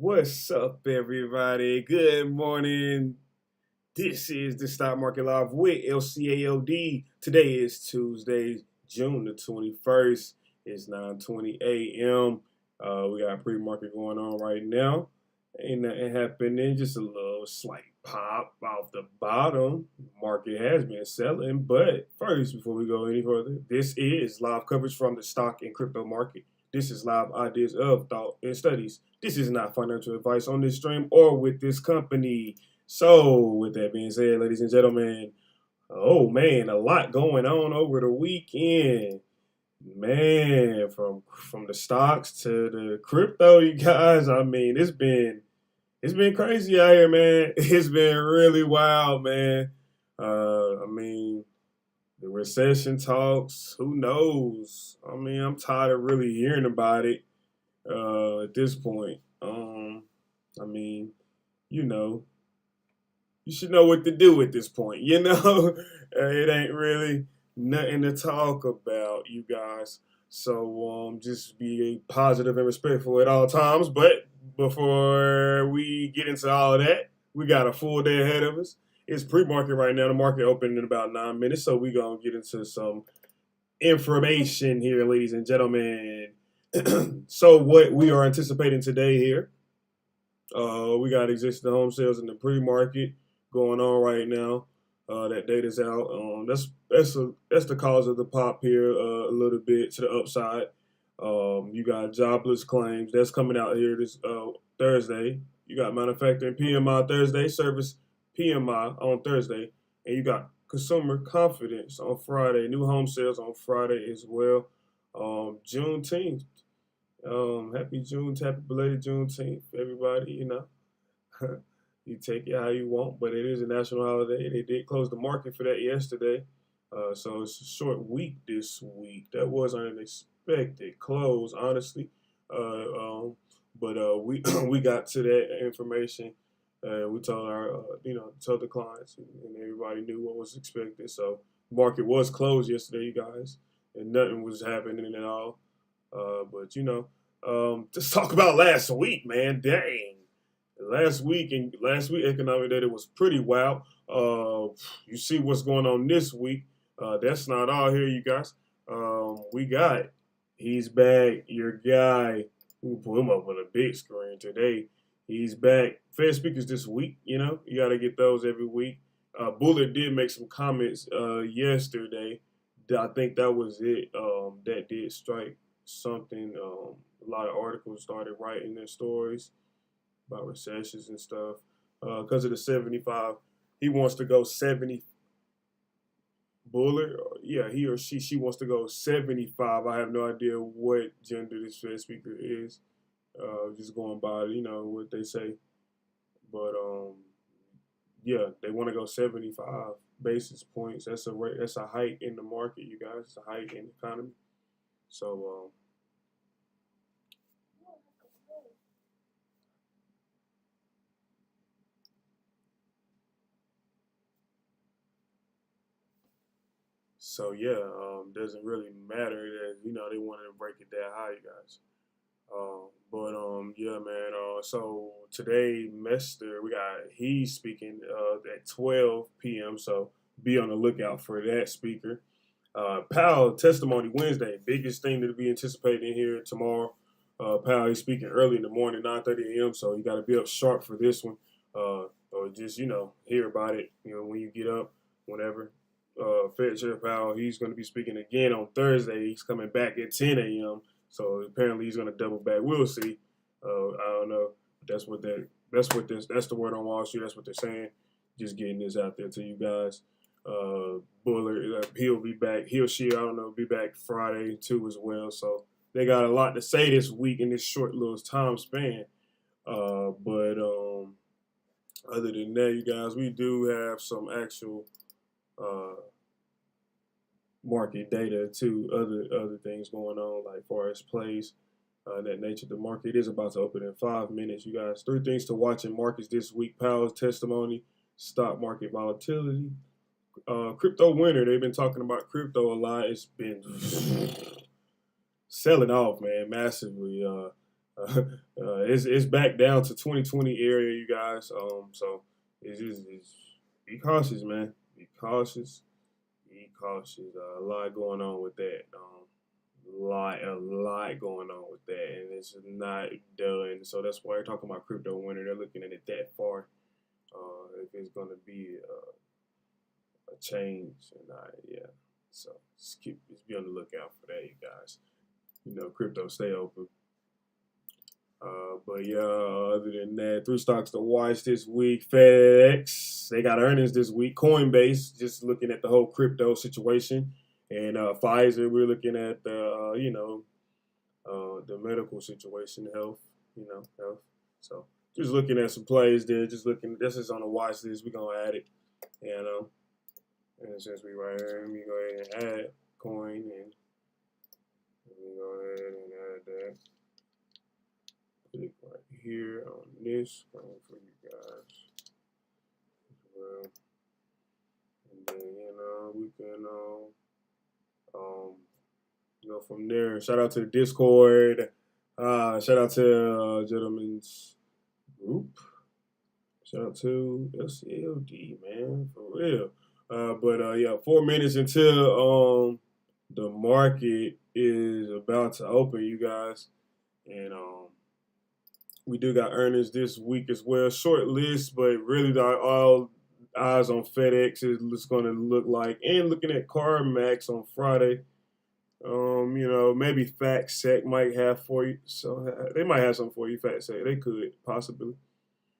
What's up, everybody? Good morning. This is the Stock Market Live with LCAOD. Today is Tuesday, June the 21st. It's 9:20 a.m. We got pre-market going on right now. Ain't nothing happening, just a little slight pop off the bottom. Market has been selling, but first, before we go any further, this is live coverage from the stock and crypto market. This is live ideas of thought and studies. This is not financial advice on this stream or with this company. So, with that being said, ladies and gentlemen, oh man, a lot going on over the weekend. Man, from the stocks to the crypto, you guys. I mean, it's been crazy out here, man. It's been really wild, man. I mean, the recession talks. Who knows? I mean, I'm tired of really hearing about it at this point. I mean, you know, you should know what to do at this point. It ain't really nothing to talk about, you guys. So just be positive and respectful at all times. But before we get into all of that, we got a full day ahead of us. It's pre-market right now. The market opened in about 9 minutes, so we gonna get into some information here, ladies and gentlemen. So what we are anticipating today here, we got existing home sales in the pre-market going on right now. That data's out. That's the cause of the pop here a little bit to the upside. You got jobless claims that's coming out here this Thursday. You got manufacturing PMI Thursday, service PMI on Thursday, and you got consumer confidence on Friday. New home sales on Friday as well. Juneteenth. Happy belated Juneteenth, everybody. You take it how you want, but it is a national holiday. They did close the market for that yesterday, so it's a short week this week. That was an unexpected close, honestly. But we we got to that information. We told told the clients, and everybody knew what was expected. So market was closed yesterday, you guys, and nothing was happening at all. But just talk about last week, man. Dang. Last week economic data was pretty wild. You see what's going on this week. That's not all here, you guys. We got he's back. Your guy. We'll put him up on a big screen today. He's back. Fed speakers this week. You got to get those every week. Bullard did make some comments yesterday. I think that was it. That did strike something. A lot of articles started writing their stories about recessions and stuff. Because of the 75, he wants to go 70. Bullard, yeah, he or she wants to go 75. I have no idea what gender this Fed speaker is. Just going by, what they say. But yeah, they want to go 75 basis points. That's a rate. That's a hike in the market, you guys. It's a hike in the economy. So yeah, doesn't really matter that they wanted to break it that high, you guys. But yeah, man. So today, Mester, he's speaking at 12 p.m. So be on the lookout for that speaker. Powell testimony Wednesday, biggest thing to be anticipating here tomorrow. Powell he's speaking early in the morning, 9:30 a.m. So you got to be up sharp for this one, or just hear about it. When you get up, whenever. Fed Chair Powell he's going to be speaking again on Thursday. He's coming back at 10 a.m. So apparently he's going to double back. We'll see. I don't know. That's that's the word on Wall Street. That's what they're saying. Just getting this out there to you guys. Bullard, he'll be back. He or she, I don't know, be back Friday too as well. So they got a lot to say this week in this short little time span. But other than that, you guys, we do have some actual market data too. Other things going on like far as plays. That nature. The market is about to open in 5 minutes. You guys, 3 things to watch in markets this week: Powell's testimony, stock market volatility, crypto winter. They've been talking about crypto a lot. It's been selling off, man, massively. It's back down to 2020 area, you guys. So it's be cautious, man. Be cautious. Be cautious. A lot going on with that. A lot going on with that, and it's not done. So that's why they're talking about crypto winter. They're looking at it that far. If it's going to be a change, and yeah. So just be on the lookout for that, you guys. Crypto stay open. But yeah, other than that, three stocks to watch this week. FedEx, they got earnings this week. Coinbase, just looking at the whole crypto situation. And Pfizer, we're looking at the medical situation, health. So just looking at some plays there. Just looking, this is on the watch list. We're going to add it, and since we right here, we go ahead and add coin, and we go ahead and add that. Click right here on this for you guys as well. And then, we can go from there. Shout out to the Discord. Shout out to Gentlemen's Group. Shout out to LCLD, man, for real. But yeah, 4 minutes until the market is about to open, you guys. And we do got earnings this week as well. Short list, but really all eyes on FedEx is what's going to look like. And looking at CarMax on Friday. Maybe FactSet might have for you. So they might have something for you, FactSet. They could, possibly.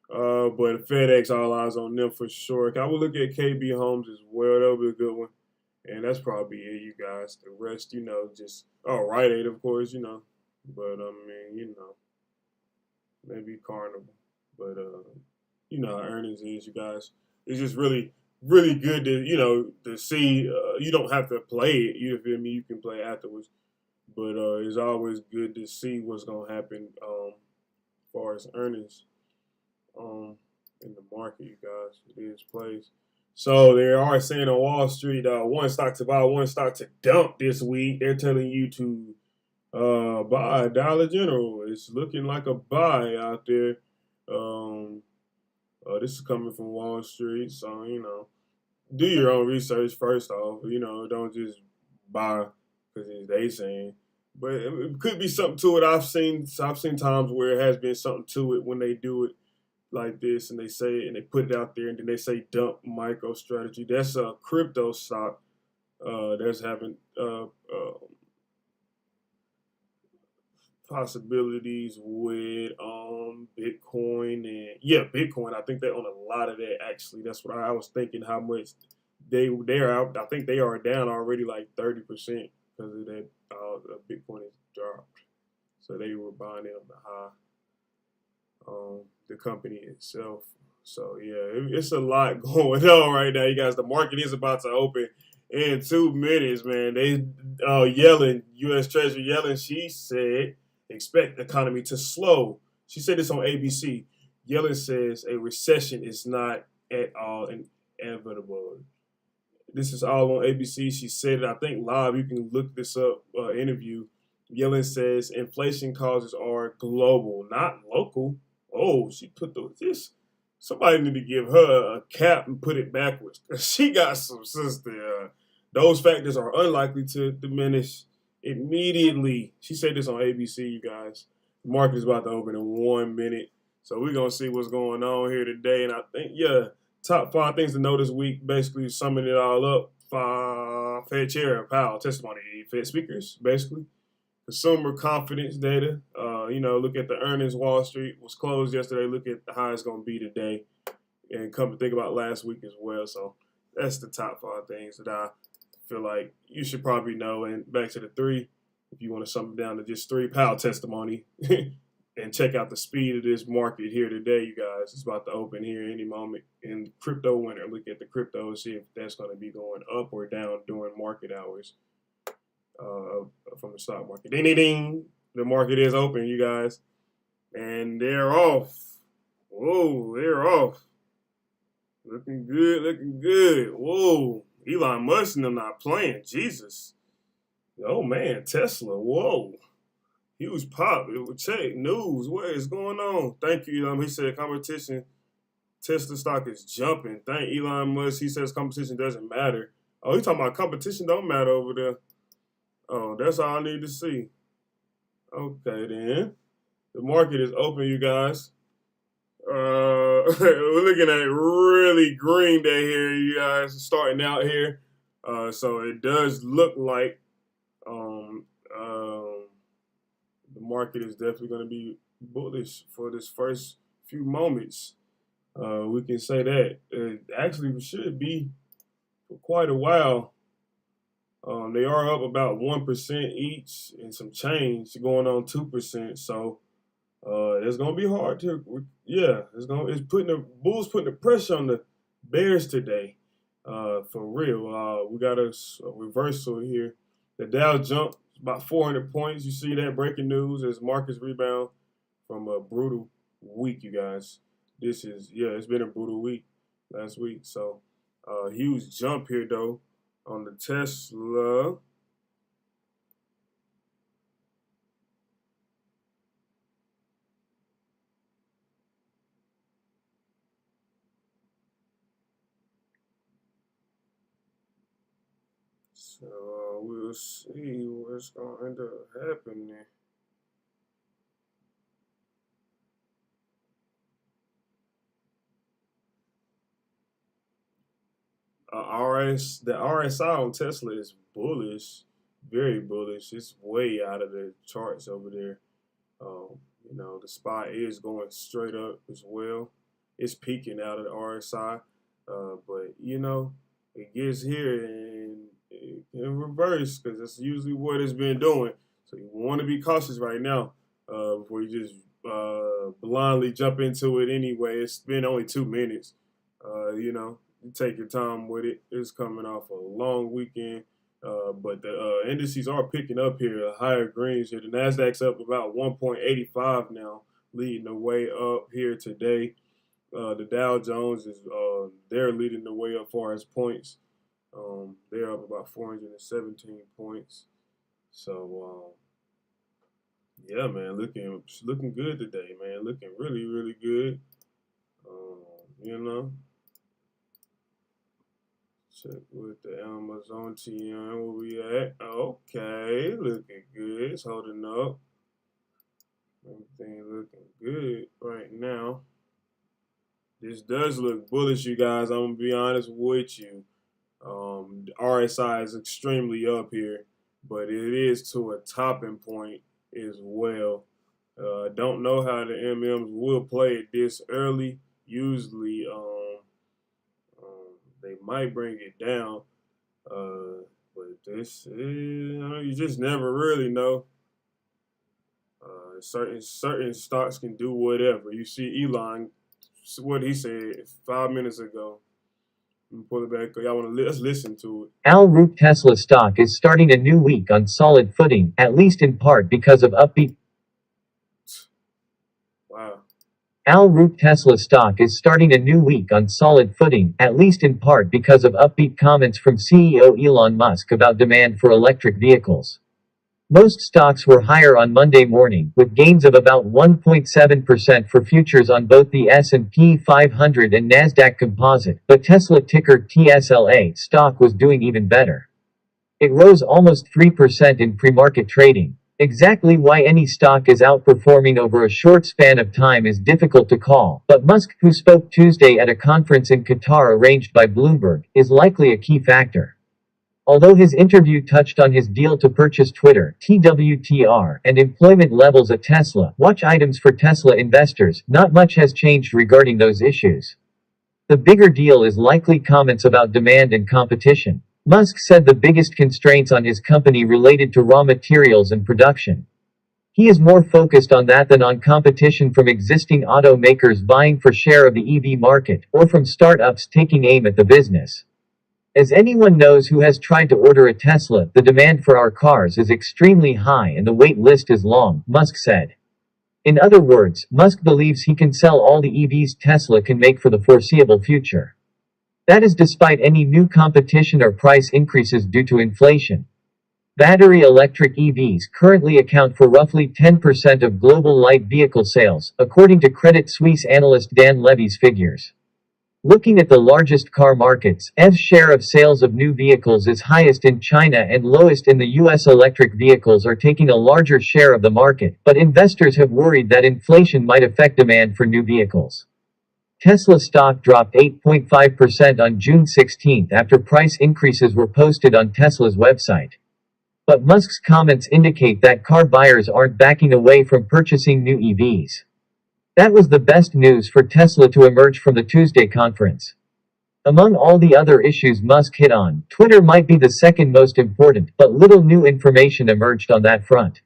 But FedEx, all eyes on them for sure. I will look at KB Homes as well. That'll be a good one. And that's probably it, you guys. The rest, just Rite Aid, of course, But maybe Carnival. But how earnings is, you guys. It's just really, really good to see. You don't have to play it. You feel me? You can play afterwards. But it's always good to see what's gonna happen as far as earnings in the market, you guys. It is plays. So they are saying on Wall Street, one stock to buy, one stock to dump this week. They're telling you to buy Dollar General. It's looking like a buy out there. This is coming from Wall Street, so do your own research first off. Don't just buy because they saying. But it could be something to it. I've seen times where it has been something to it when they do it like this, and they say it and they put it out there, and then they say dump MicroStrategy. That's a crypto stock that's having possibilities with Bitcoin, and Bitcoin. I think they own a lot of that actually. That's what I was thinking, how much they're out. I think they are down already like 30% because of that. Bitcoin has dropped, so they were buying it on the high. The company itself. So yeah, it's a lot going on right now, you guys. The market is about to open in 2 minutes, man. They Yellen, U.S. Treasury Yellen, she said expect the economy to slow. She said this on ABC. Yellen says a recession is not at all inevitable. This is all on ABC. She said it, I think, live. You can look this up, interview. Yellen says inflation causes are global, not local. Oh, she put this. Somebody need to give her a cap and put it backwards. She got some sister. Those factors are unlikely to diminish immediately. She said this on ABC, you guys. The market is about to open in 1 minute. So we're going to see what's going on here today. And I think, top 5 things to know this week, basically summing it all up. Fed Chair Powell testimony, Fed speakers, basically. Consumer confidence data. Look at the earnings. Wall Street was closed yesterday. Look at how it's going to be today. And come to think about last week as well. So that's the top 5 things that I feel like you should probably know. And back to the 3, if you want to sum it down to just 3, Powell testimony. And check out the speed of this market here today, you guys. It's about to open here any moment in crypto winter. Look at the crypto and see if that's going to be going up or down during market hours from the stock market. Ding, ding, ding. The market is open, you guys. And they're off. Whoa, they're off. Looking good, looking good. Whoa. Elon Musk and them not playing. Jesus. Oh, man. Tesla. Whoa. huge pop. Check news. What is going on? Thank you. He said competition. Tesla stock is jumping. Thank Elon Musk. He says competition doesn't matter. Oh, he talking about competition don't matter over there. Oh, that's all I need to see. Okay, then. The market is open, you guys. We're looking at really green day here, you guys, starting out here. So it does look like the market is definitely going to be bullish for this first few moments. We can say that. It actually should be for quite a while. They are up about 1% each and some change, going on 2%. So it's gonna be hard to, it's putting the Bulls putting the pressure on the Bears today, for real. We got a reversal here. The Dow jumped about 400 points. You see that breaking news as markets rebound from a brutal week, you guys. It's been a brutal week last week. So huge jump here though on the Tesla. So we'll see what's going to end up happening. The RSI on Tesla is bullish, very bullish. It's way out of the charts over there. The SPY is going straight up as well. It's peaking out of the RSI, but it gets here and it can reverse because that's usually what it's been doing. So you want to be cautious right now before you just blindly jump into it anyway. It's been only 2 minutes. You take your time with it. It's coming off a long weekend, but the indices are picking up here, higher greens here. The Nasdaq's up about 1.85 now, leading the way up here today. The Dow Jones is they're leading the way up far as points. They're up about 417 points. So yeah, man, looking good today, man. Looking really, really good. Check with the Amazon TM where we at. Okay, looking good. It's holding up. Everything looking good right now. This does look bullish, you guys. I'm gonna be honest with you. The RSI is extremely up here, but it is to a topping point as well. Don't know how the MMs will play it this early. Usually, they might bring it down, but this, you just never really know. Certain stocks can do whatever. You see Elon, what he said 5 minutes ago. Pull it back. Y'all want to let's listen to it. Al Root Tesla stock is starting a new week on solid footing, at least in part because of upbeat. Wow. Al Root Tesla stock is starting a new week on solid footing, at least in part because of upbeat comments from CEO Elon Musk about demand for electric vehicles. Most stocks were higher on Monday morning, with gains of about 1.7% for futures on both the S&P 500 and Nasdaq Composite, but Tesla ticker TSLA stock was doing even better. It rose almost 3% in pre-market trading. Exactly why any stock is outperforming over a short span of time is difficult to call, but Musk, who spoke Tuesday at a conference in Qatar arranged by Bloomberg, is likely a key factor. Although his interview touched on his deal to purchase Twitter, TWTR, and employment levels at Tesla, watch items for Tesla investors, not much has changed regarding those issues. The bigger deal is likely comments about demand and competition. Musk said the biggest constraints on his company related to raw materials and production. He is more focused on that than on competition from existing automakers vying for share of the EV market, or from startups taking aim at the business. As anyone knows who has tried to order a Tesla, the demand for our cars is extremely high and the wait list is long, Musk said. In other words, Musk believes he can sell all the EVs Tesla can make for the foreseeable future. That is despite any new competition or price increases due to inflation. Battery electric EVs currently account for roughly 10% of global light vehicle sales, according to Credit Suisse analyst Dan Levy's figures. Looking at the largest car markets, EV's share of sales of new vehicles is highest in China and lowest in the US. Electric vehicles are taking a larger share of the market, but investors have worried that inflation might affect demand for new vehicles. Tesla stock dropped 8.5% on June 16 after price increases were posted on Tesla's website. But Musk's comments indicate that car buyers aren't backing away from purchasing new EVs. That was the best news for Tesla to emerge from the Tuesday conference. Among all the other issues Musk hit on, Twitter might be the second most important, but little new information emerged on that front.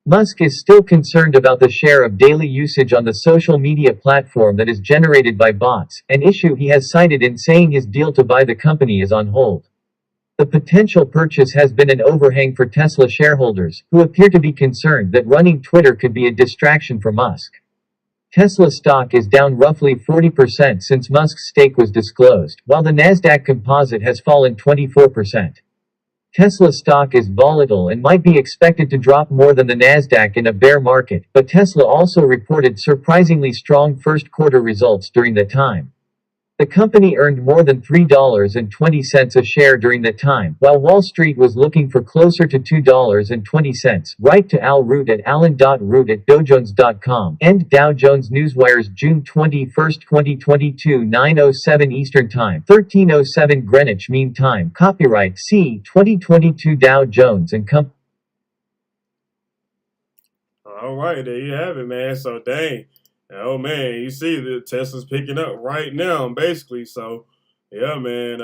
Musk is still concerned about the share of daily usage on the social media platform that is generated by bots, an issue he has cited in saying his deal to buy the company is on hold. The potential purchase has been an overhang for Tesla shareholders, who appear to be concerned that running Twitter could be a distraction for Musk. Tesla stock is down roughly 40% since Musk's stake was disclosed, while the Nasdaq Composite has fallen 24%. Tesla stock is volatile and might be expected to drop more than the Nasdaq in a bear market, but Tesla also reported surprisingly strong first quarter results during that time. The company earned more than $3.20 a share during that time, while Wall Street was looking for closer to $2.20. Write to Al Root at alan.root@dowjones.com. End Dow Jones Newswire's June 21, 2022 9:07 Eastern Time, 13:07 Greenwich Mean Time. Copyright C. 2022 Dow Jones & Company. All right, there you have it, man. So, dang. Oh, man, you see the Tesla's picking up right now, basically. So, yeah, man,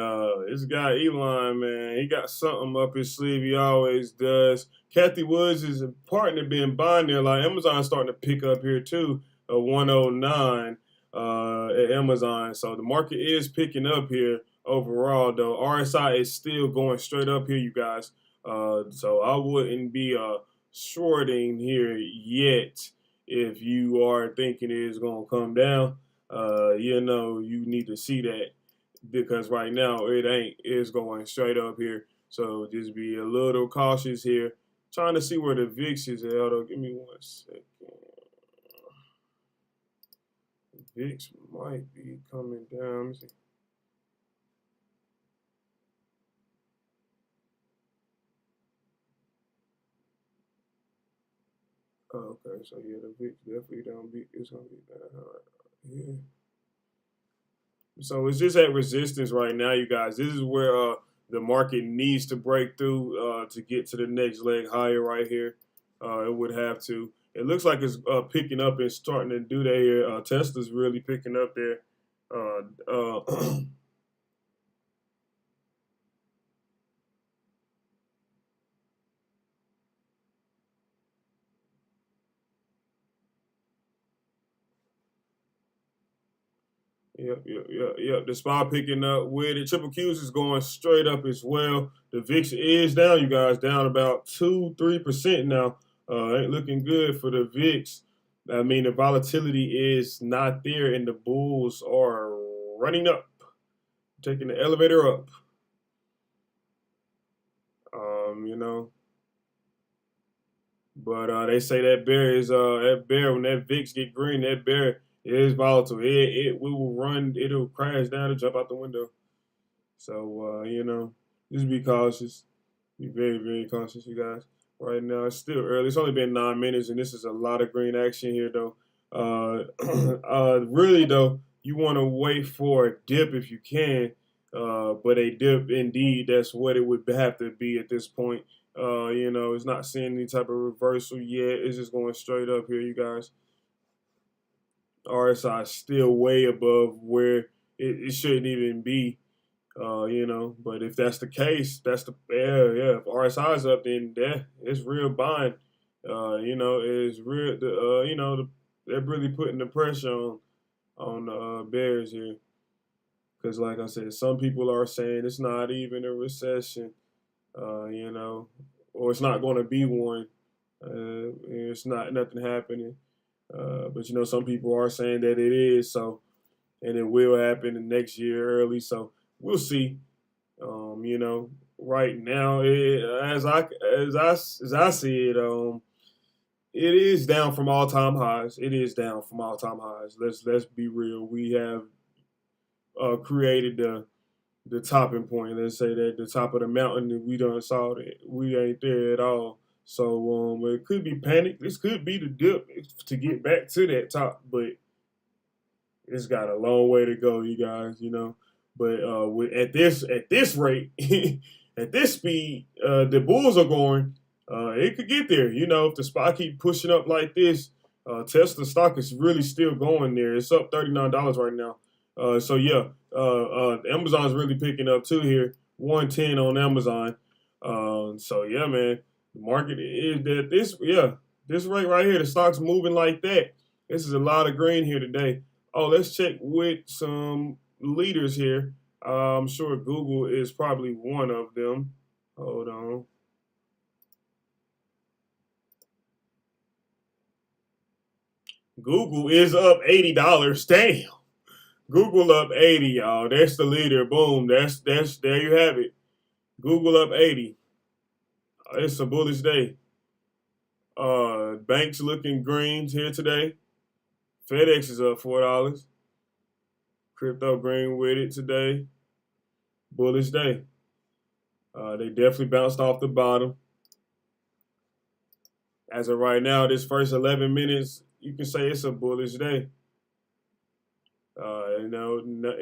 this guy Elon, man, he got something up his sleeve. He always does. Kathy Woods is a partner being buying there. Like, Amazon's starting to pick up here, too, 109 at Amazon. So, the market is picking up here overall, though. RSI is still going straight up here, you guys. So, I wouldn't be shorting here yet. If you are thinking it's going to come down, you need to see that, because right now it ain't. It's going straight up here. So just be a little cautious here. Trying to see where the VIX is at. Hold on, give me 1 second. VIX might be coming down. Let me see. Oh, okay, so yeah, the VIX definitely don't be. It's gonna be down. Yeah. So it's just at resistance right now, you guys. This is where the market needs to break through to get to the next leg higher right here. It would have to. It looks like it's picking up and starting to do that here. Tesla's really picking up there. Yep. The SPY picking up with it. Triple Qs is going straight up as well. The VIX is down, you guys, down about 2-3% now. Ain't looking good for the VIX. I mean, the volatility is not there, and the bulls are running up, taking the elevator up. You know. But they say that bear when that VIX get green, that bear is volatile. It will run, it'll crash down and jump out the window. So just be cautious. Be very, very cautious, you guys. Right now it's still early. It's only been 9 minutes, and this is a lot of green action here, though. Really though, you want to wait for a dip if you can. But a dip, indeed, that's what it would have to be at this point. It's not seeing any type of reversal yet. It's just going straight up here, you guys. RSI is still way above where it shouldn't even be. But if that's the case, that's the yeah. If RSI is up, then it's real buying. It's real. They're really putting the pressure on the bears here. Because, like I said, some people are saying it's not even a recession, or it's not going to be one. It's not nothing happening. But some people are saying that it is so, and it will happen in next year early. So we'll see. right now, as I see it, it is down from all time highs. It is down from all time highs. Let's be real. We have created the topping point. Let's say that the top of the mountain that we done saw that we ain't there at all. So it could be panic. This could be the dip to get back to that top, but it's got a long way to go, you guys. But at this rate, at this speed, the Bulls are going. It could get there. If the spot keep pushing up like this, Tesla stock is really still going there. It's up $39 right now. So yeah, Amazon's really picking up too here. 110 on Amazon. So yeah, man, the market is that this rate right here, the stock's moving like that. This is a lot of green here today. Oh, let's check with some leaders here. I'm sure Google is probably one of them. Hold on. Google is up $80. Damn. Google up 80, y'all. That's the leader. Boom. That's there you have it. Google up 80. It's a bullish day. Banks looking greens here today. FedEx is up $4. Crypto green with it today. Bullish day. They definitely bounced off the bottom. As of right now, this first 11 minutes, you can say it's a bullish day.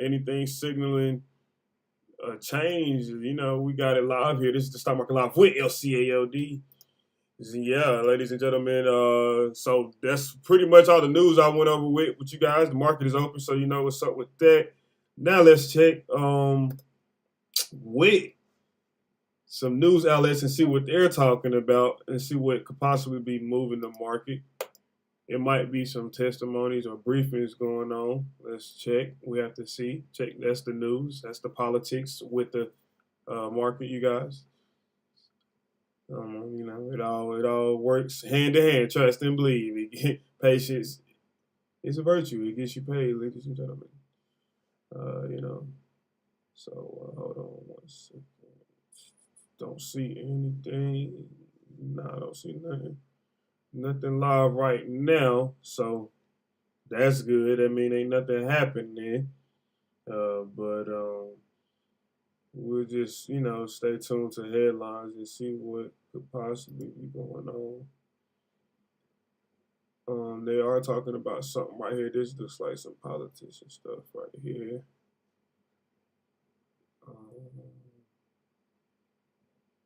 Anything signaling a change, we got it live here. This is the Stock Market Live with LCALD. Yeah, ladies and gentlemen. So that's pretty much all the news I went over with you guys. The market is open, so you know what's up with that. Now let's check with some news outlets and see what they're talking about and see what could possibly be moving the market. It might be some testimonies or briefings going on. Let's check. We have to see. Check. That's the news. That's the politics with the market, you guys. It all works hand to hand. Trust and believe. Patience is a virtue. It gets you paid, ladies and gentlemen. So hold on one second. Don't see anything. No, I don't see nothing. Nothing live right now, so that's good. I mean, ain't nothing happening. But we'll just, stay tuned to headlines and see what could possibly be going on. They are talking about something right here. This looks like some politician stuff right here.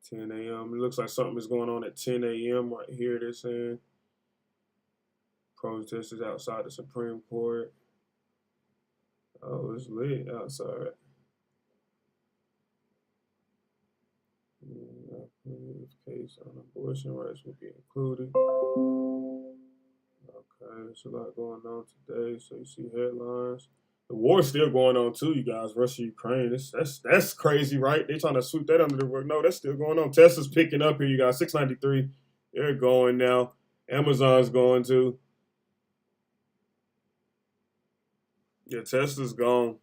10 a.m. It looks like something is going on at 10 a.m. right here. They're saying protesters outside the Supreme Court. Oh, it's lit outside. Case on abortion rights will be included. Okay, there's a lot going on today. So you see headlines. The war's still going on too, you guys. Russia, Ukraine. That's crazy, right? They're trying to sweep that under the rug. No, that's still going on. Tesla's picking up here, you guys. 693. They're going now. Amazon's going too. Yeah, Tesla's gone.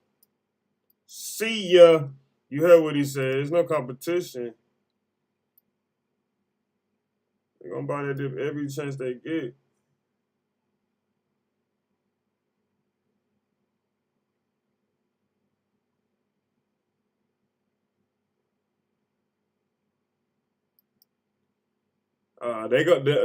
See ya. You heard what he said. There's no competition. They're gonna buy that dip every chance they get.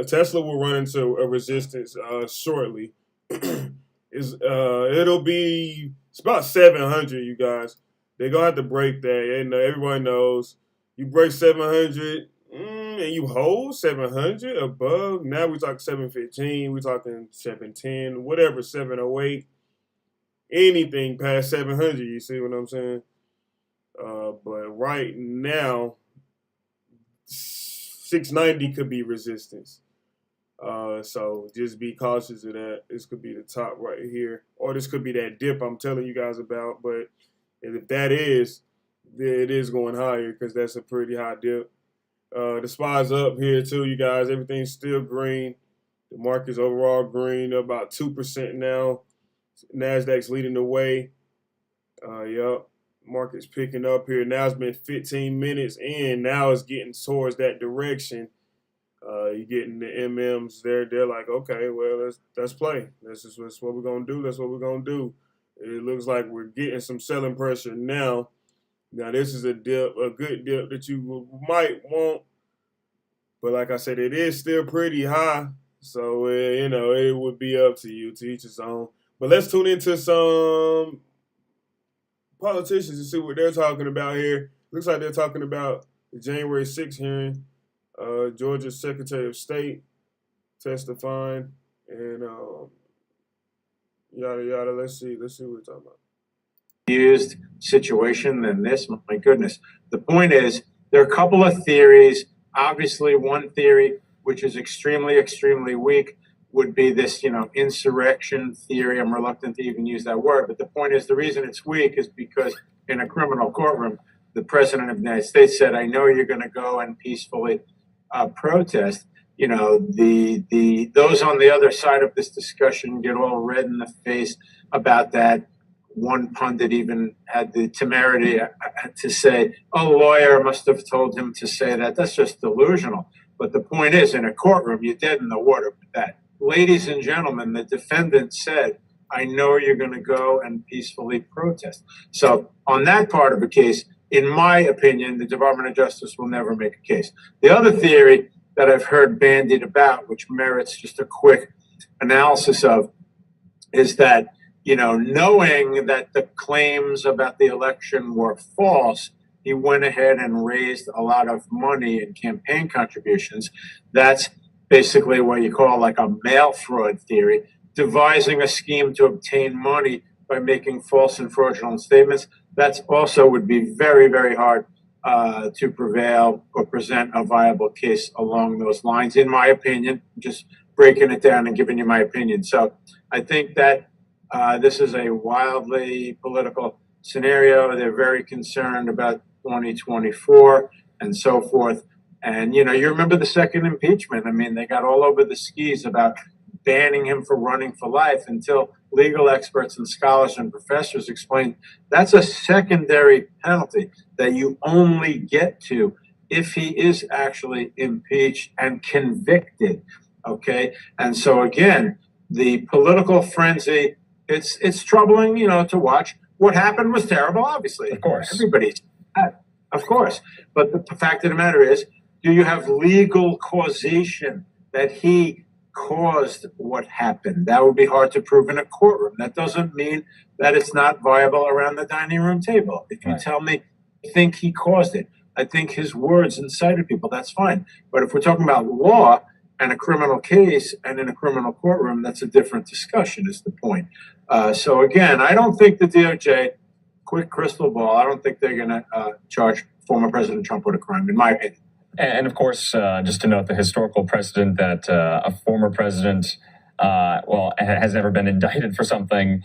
Tesla will run into a resistance shortly. It'll be about 700, you guys. They're gonna have to break that, and everyone knows you break 700 and you hold 700 above. Now we're talking 715. We're talking 710, whatever 708. Anything past 700, you see what I'm saying? But right now, 690 could be resistance. So just be cautious of that. This could be the top right here, or this could be that dip I'm telling you guys about. But if that is, it is going higher because that's a pretty high dip. The SPY's up here too, you guys. Everything's still green. The market's overall green, about 2% now. Nasdaq's leading the way. Yup. Market's picking up here. Now it's been 15 minutes in. Now it's getting towards that direction. You getting the MMs there. They're like, okay, well, let's play. This is what we're gonna do. That's what we're gonna do. It looks like we're getting some selling pressure now. Now this is a dip, a good dip that you might want, but like I said, it is still pretty high. So it would be up to you, to each his own. But let's tune into some politicians and see what they're talking about here. Looks like they're talking about the January 6th hearing. Georgia Secretary of State testifying, and yada yada. Let's see what we're talking about. Used situation than this. My goodness. The point is, there are a couple of theories. Obviously, one theory, which is extremely, extremely weak, would be this, insurrection theory. I'm reluctant to even use that word, but the point is, the reason it's weak is because in a criminal courtroom, the president of the United States said, "I know you're going to go and peacefully protest." Those on the other side of this discussion get all red in the face about that. One pundit even had the temerity to say, "A lawyer must have told him to say that." That's just delusional. But the point is, in a courtroom, you're dead in the water with that. Ladies and gentlemen, the defendant said, "I know you're going to go and peacefully protest." So on that part of the case, in my opinion, the Department of Justice will never make a case. The other theory that I've heard bandied about, which merits just a quick analysis of, is that, knowing that the claims about the election were false, he went ahead and raised a lot of money in campaign contributions. That's basically what you call like a mail fraud theory, devising a scheme to obtain money by making false and fraudulent statements. That's also would be very, very hard to prevail or present a viable case along those lines, in my opinion. Just breaking it down and giving you my opinion. So I think that this is a wildly political scenario. They're very concerned about 2024 and so forth. And, you remember the second impeachment. I mean, they got all over the skis about banning him for running for life until legal experts and scholars and professors explained that's a secondary penalty that you only get to if he is actually impeached and convicted. Okay. And so again, the political frenzy, it's troubling, to watch. What happened was terrible, obviously. Of course. Everybody's, of course. But the fact of the matter is, do you have legal causation that he caused what happened? That would be hard to prove in a courtroom. That doesn't mean that it's not viable around the dining room table. If you tell me, I think he caused it, I think his words incited people, that's fine. But if we're talking about law and a criminal case and in a criminal courtroom, that's a different discussion, is the point. So again, I don't think the DOJ, quick crystal ball, I don't think they're going to charge former President Trump with a crime, in my opinion. And of course, just to note the historical precedent that a former president, has never been indicted for something.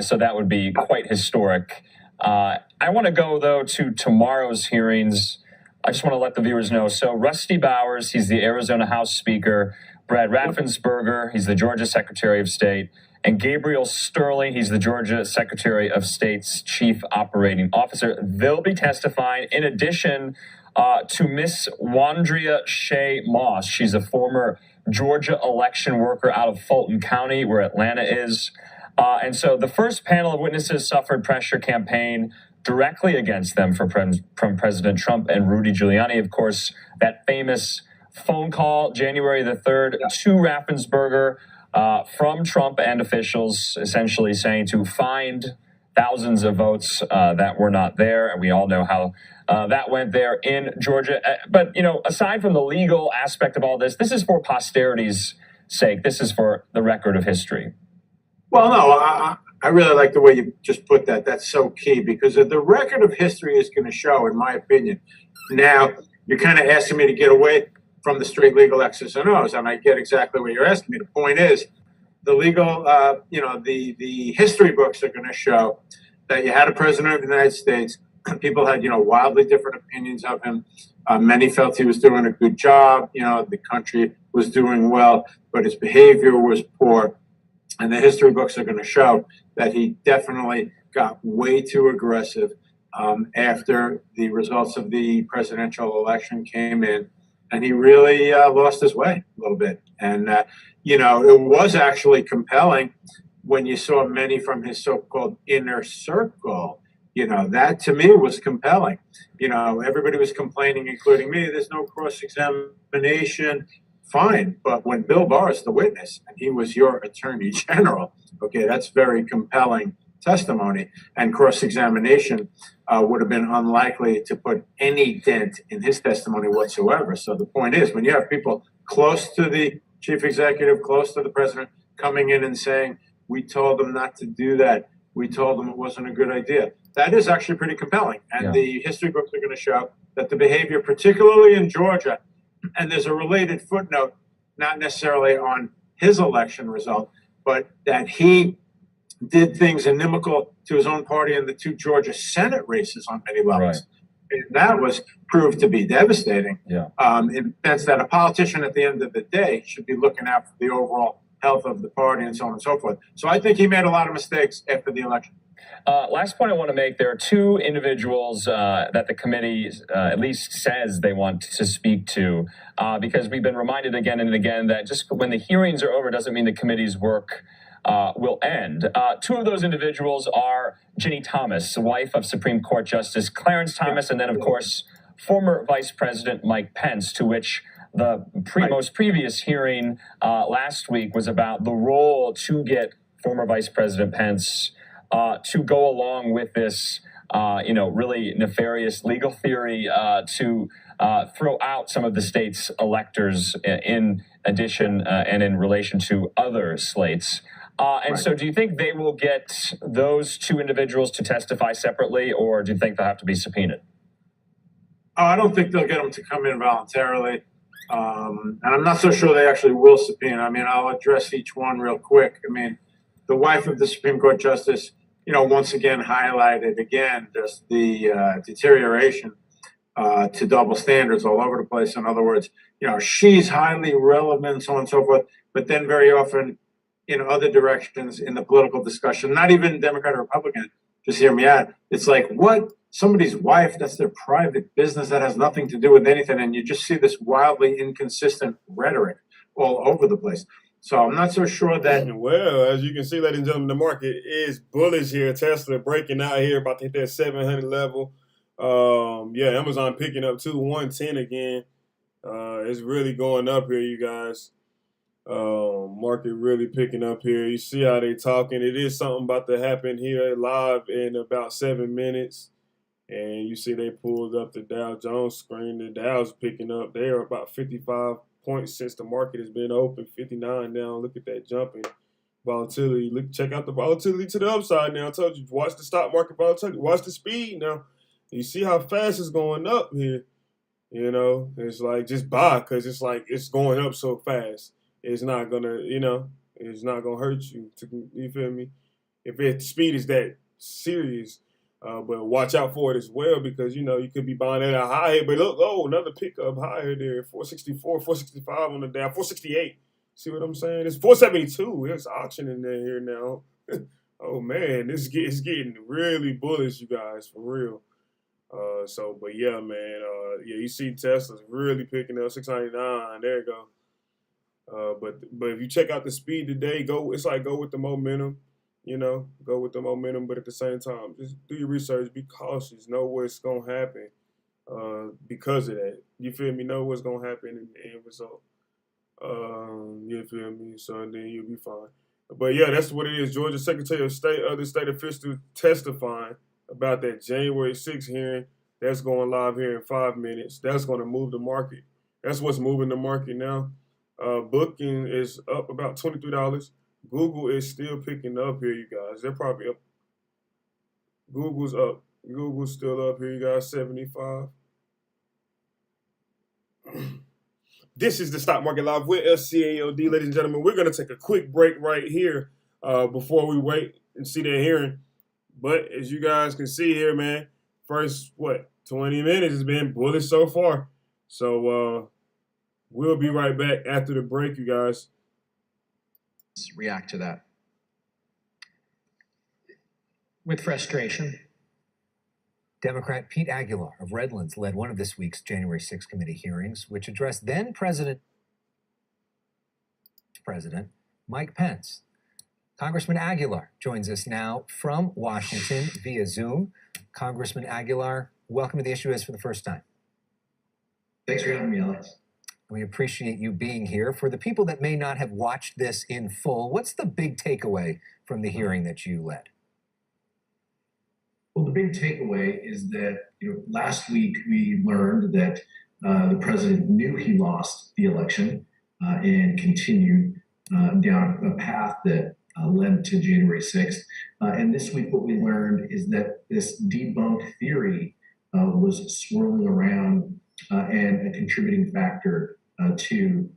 So that would be quite historic. I want to go, though, to tomorrow's hearings. I just want to let the viewers know. So Rusty Bowers, he's the Arizona House Speaker. Brad Raffensperger, he's the Georgia Secretary of State. And Gabriel Sterling, he's the Georgia Secretary of State's Chief Operating Officer. They'll be testifying in addition to Miss Wandrea Shea Moss. She's a former Georgia election worker out of Fulton County, where Atlanta is. And so the first panel of witnesses suffered pressure campaign directly against them from President Trump and Rudy Giuliani. Of course, that famous phone call January the 3rd to Raffensperger from Trump and officials, essentially saying to find thousands of votes that were not there. And we all know how that went there in Georgia. But, aside from the legal aspect of all this, this is for posterity's sake. This is for the record of history. Well, no, I really like the way you just put that. That's so key, because the record of history is going to show, in my opinion. Now, you're kind of asking me to get away from the straight legal X's and O's, and I get exactly what you're asking me. The point is, the legal, the history books are going to show that you had a president of the United States. People had, wildly different opinions of him. Many felt he was doing a good job. The country was doing well, but his behavior was poor. And the history books are going to show that he definitely got way too aggressive, after the results of the presidential election came in, and he really lost his way a little bit. And, it was actually compelling when you saw many from his so-called inner circle. That to me was compelling. Everybody was complaining, including me, there's no cross-examination. Fine, but when Bill Barr is the witness and he was your attorney general, okay, that's very compelling testimony, and cross-examination would have been unlikely to put any dent in his testimony whatsoever. So the point is, when you have people close to the chief executive, close to the president, coming in and saying, we told them not to do that, we told them it wasn't a good idea, that is actually pretty compelling. And the history books are going to show that the behavior, particularly in Georgia, and there's a related footnote, not necessarily on his election result, but that he did things inimical to his own party in the 2 Georgia Senate races on many levels. Right. And that was proved to be devastating. Yeah. In the sense that a politician at the end of the day should be looking out for the overall health of the party and so on and so forth. So I think he made a lot of mistakes after the election. Last point I want to make, there are 2 individuals that the committee at least says they want to speak to, because we've been reminded again and again that just when the hearings are over doesn't mean the committee's work will end. 2 of those individuals are Ginny Thomas, the wife of Supreme Court Justice Clarence Thomas, and then, of course, former Vice President Mike Pence, to which the most previous hearing last week was about the role to get former Vice President Pence to go along with this, really nefarious legal theory to throw out some of the state's electors in addition and in relation to other slates. So do you think they will get those 2 individuals to testify separately, or do you think they'll have to be subpoenaed? Oh, I don't think they'll get them to come in voluntarily. And I'm not so sure they actually will subpoena. I mean, I'll address each one real quick. I mean, the wife of the Supreme Court Justice, once again highlighted just the deterioration to double standards all over the place. In other words, she's highly relevant, so on and so forth, but then very often in other directions in the political discussion, not even Democrat or Republican, just hear me out. It's like, what? Somebody's wife, that's their private business, that has nothing to do with anything. And you just see this wildly inconsistent rhetoric all over the place. So I'm not so sure that. Well, as you can see, ladies and gentlemen, the market is bullish here. Tesla breaking out here, about to hit that 700 level. Amazon picking up 110 again. It's really going up here, you guys. Market really picking up here. You see how they talking. It is something about to happen here live in about 7 minutes. And you see they pulled up the Dow Jones screen. The Dow's picking up. They are about 55 points since the market has been open. 59 now. Look at that jumping volatility. Check out the volatility to the upside now. I told you, watch the stock market volatility. Watch the speed now. You see how fast it's going up here. It's like just buy, because it's like it's going up so fast. It's not gonna, it's not gonna hurt you. You feel me? If its speed is that serious. But watch out for it as well, because, you could be buying at a high here. But look, another pickup higher there. 464, 465 on the down, 468. See what I'm saying? It's 472. There's auction in there here now. Oh, man, it's getting really bullish, you guys, for real. But yeah, man. You see Tesla's really picking up 699. There you go. But if you check out the speed today, go with the momentum. Go with the momentum, but at the same time, just do your research, be cautious, know what's going to happen because of that. You feel me? Know what's going to happen in the end result. You feel me? So then you'll be fine. But yeah, that's what it is. Georgia Secretary of State, other state officials testifying about that January 6th hearing. That's going live here in 5 minutes. That's going to move the market. That's what's moving the market now. Booking is up about $23. Google is still picking up here, you guys. They're probably up. Google's up. Google's still up here, you guys, 75. This is the Stock Market Live with LCAOD. Ladies and gentlemen, we're going to take a quick break right here before we wait and see that hearing. But as you guys can see here, man, first, 20 minutes has been bullish so far. So we'll be right back after the break, you guys. React to that with frustration. Democrat Pete Aguilar of Redlands led one of this week's January 6th committee hearings, which addressed then President Mike Pence. Congressman Aguilar joins us now from Washington via Zoom. Congressman Aguilar, welcome to The Issue Is for the first time. Thanks for having me, Alex. We appreciate you being here. For the people that may not have watched this in full, what's the big takeaway from the hearing that you led? Well, the big takeaway is that last week we learned that the president knew he lost the election and continued down a path that led to January 6th. And this week what we learned is that this debunked theory was swirling around and a contributing factor to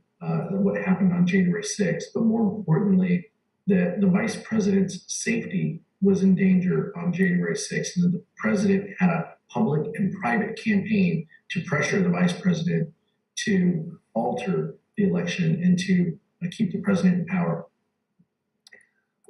what happened on January 6th. But more importantly, that the vice president's safety was in danger on January 6th, and that the president had a public and private campaign to pressure the vice president to alter the election and to keep the president in power.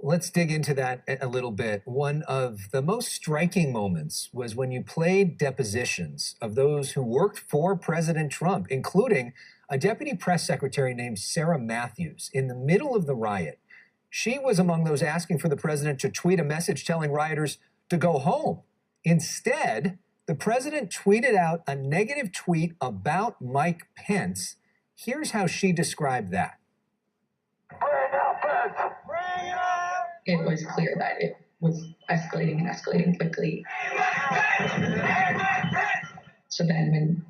Let's dig into that a little bit. One of the most striking moments was when you played depositions of those who worked for President Trump, including a deputy press secretary named Sarah Matthews. In the middle of the riot, she was among those asking for the president to tweet a message telling rioters to go home. Instead, the president tweeted out a negative tweet about Mike Pence. Here's how she described that. It was clear that it was escalating and escalating quickly. So then when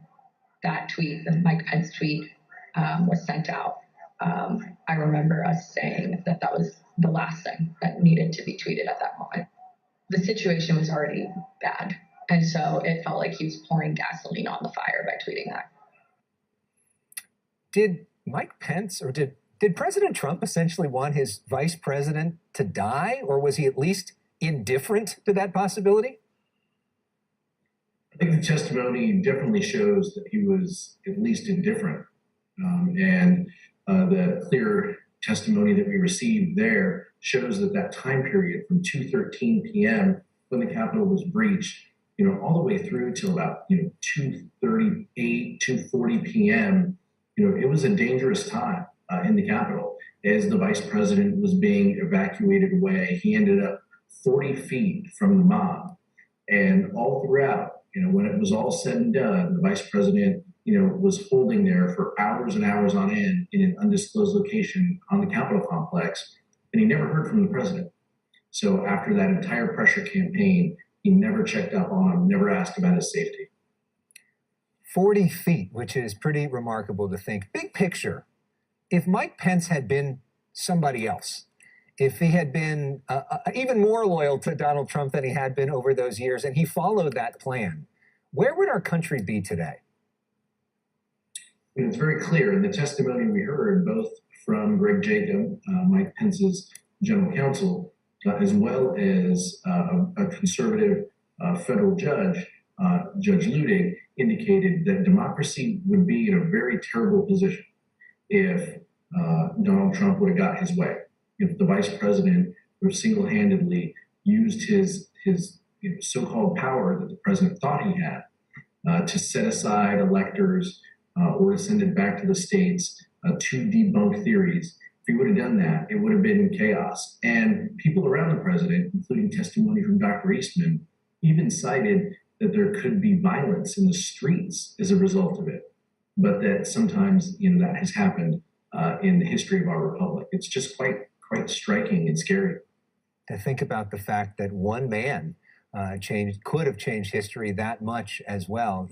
that tweet, the Mike Pence tweet, was sent out, I remember us saying that that was the last thing that needed to be tweeted at that moment. The situation was already bad. And so it felt like he was pouring gasoline on the fire by tweeting that. Did Mike Pence or did President Trump essentially want his vice president to die, or was he at least indifferent to that possibility? I think the testimony definitely shows that he was at least indifferent. And the clear testimony that we received there shows that that time period from 2:13 p.m. when the Capitol was breached, all the way through till about 2:38, 2:40 p.m., it was a dangerous time in the Capitol. As the vice president was being evacuated away, he ended up 40 feet from the mob. And all throughout, when it was all said and done, the vice president, was holding there for hours and hours on end in an undisclosed location on the Capitol complex, and he never heard from the president. So after that entire pressure campaign, he never checked up on him, never asked about his safety. 40 feet, which is pretty remarkable to think. Big picture, if Mike Pence had been somebody else, if he had been even more loyal to Donald Trump than he had been over those years, and he followed that plan, where would our country be today? And it's very clear in the testimony we heard, both from Greg Jacob, Mike Pence's general counsel, as well as a conservative federal judge, Judge Ludig, indicated that democracy would be in a very terrible position if Donald Trump would have got his way. If the vice president would have single-handedly used his so-called power that the president thought he had to set aside electors or to send it back to the states to debunk theories. If he would have done that, it would have been chaos. And people around the president, including testimony from Dr. Eastman, even cited that there could be violence in the streets as a result of it, but that sometimes that has happened in the history of our republic. It's just quite striking and scary. To think about the fact that one man could have changed history that much as well.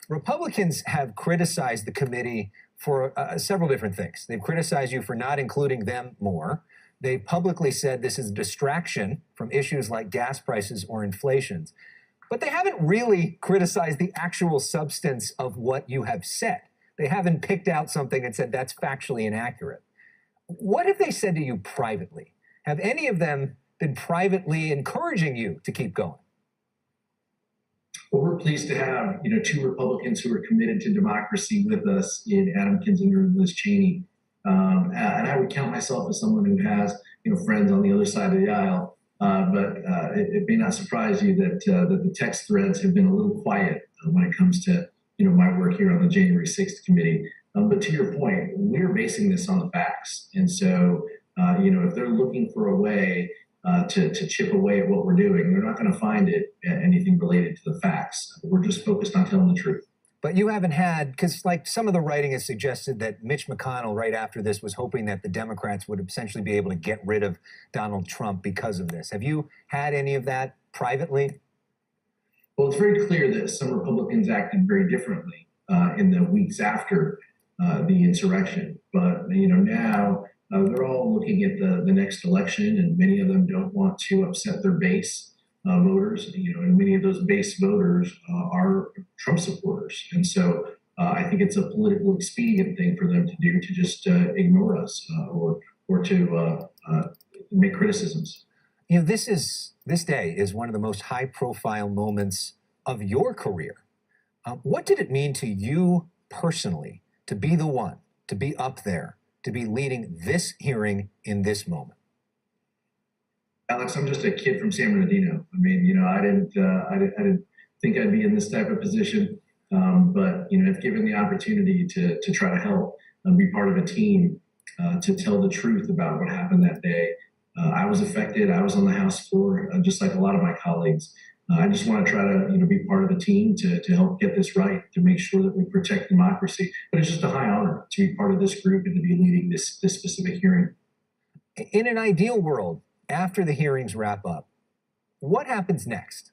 Republicans have criticized the committee for several different things. They've criticized you for not including them more. They publicly said this is a distraction from issues like gas prices or inflation. But they haven't really criticized the actual substance of what you have said. They haven't picked out something and said that's factually inaccurate. What have they said to you privately? Have any of them been privately encouraging you to keep going? Well, we're pleased to have two Republicans who are committed to democracy with us in Adam Kinzinger and Liz Cheney. And I would count myself as someone who has friends on the other side of the aisle But it may not surprise you that the text threads have been a little quiet when it comes to my work here on the January 6th committee. But to your point, we're basing this on the facts, and so if they're looking for a way to chip away at what we're doing, they're not going to find anything related to the facts. We're just focused on telling the truth. But you haven't had, because like some of the writing has suggested that Mitch McConnell right after this was hoping that the Democrats would essentially be able to get rid of Donald Trump because of this. Have you had any of that privately? Well, it's very clear that some Republicans acted very differently in the weeks after the insurrection. But now they're all looking at the next election, and many of them don't want to upset their base voters. And many of those base voters are Trump supporters, and so I think it's a politically expedient thing for them to do to just ignore us or to make criticisms. This day is one of the most high-profile moments of your career. What did it mean to you personally to be the one, to be up there, to be leading this hearing in this moment? Alex, I'm just a kid from San Bernardino. I mean, I didn't think I'd be in this type of position, but if given the opportunity to try to help and be part of a team to tell the truth about what happened that day, I was affected. I was on the House floor, just like a lot of my colleagues. I just want to try to be part of a team to help get this right, to make sure that we protect democracy. But it's just a high honor to be part of this group and to be leading this specific hearing. In an ideal world, after the hearings wrap up, what happens next?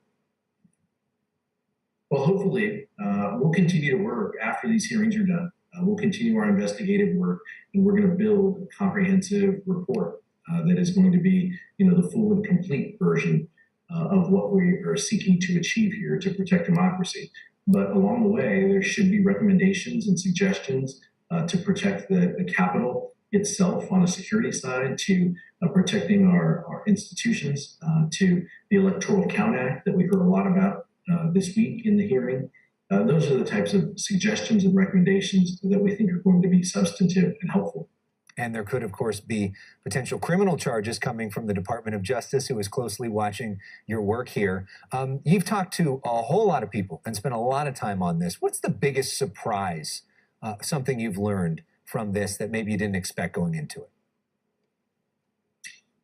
Well, hopefully, we'll continue to work after these hearings are done. We'll continue our investigative work, and we're going to build a comprehensive report that is going to be, the full and complete version of what we are seeking to achieve here to protect democracy. But along the way, there should be recommendations and suggestions to protect the Capitol itself on a security side, to protecting our institutions, to the Electoral Count Act that we heard a lot about this week in the hearing. Those are the types of suggestions and recommendations that we think are going to be substantive and helpful. And there could, of course, be potential criminal charges coming from the Department of Justice, who is closely watching your work here. You've talked to a whole lot of people and spent a lot of time on this. What's the biggest surprise, something you've learned from this that maybe you didn't expect going into it?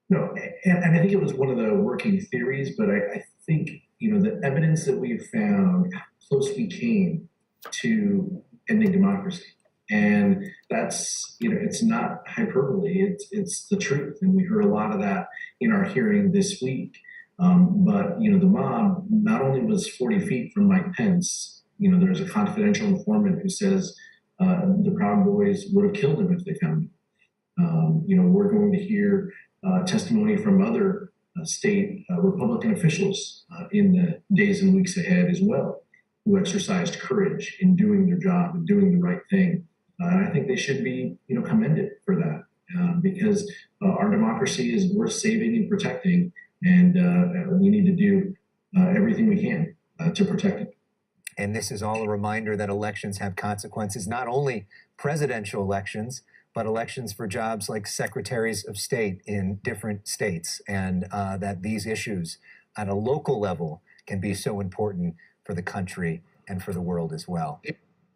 No, and I think it was one of the working theories, but I think, the evidence that we've found, how close we came to ending democracy. And that's, it's not hyperbole, it's the truth. And we heard a lot of that in our hearing this week. But the mob not only was 40 feet from Mike Pence, there's a confidential informant who says the Proud Boys would have killed him if they found him. We're going to hear testimony from other state Republican officials in the days and weeks ahead as well, who exercised courage in doing their job and doing the right thing. And I think they should be, commended for that because our democracy is worth saving and protecting, and we need to do everything we can to protect it. And this is all a reminder that elections have consequences, not only presidential elections, but elections for jobs like secretaries of state in different states, and that these issues at a local level can be so important for the country and for the world as well.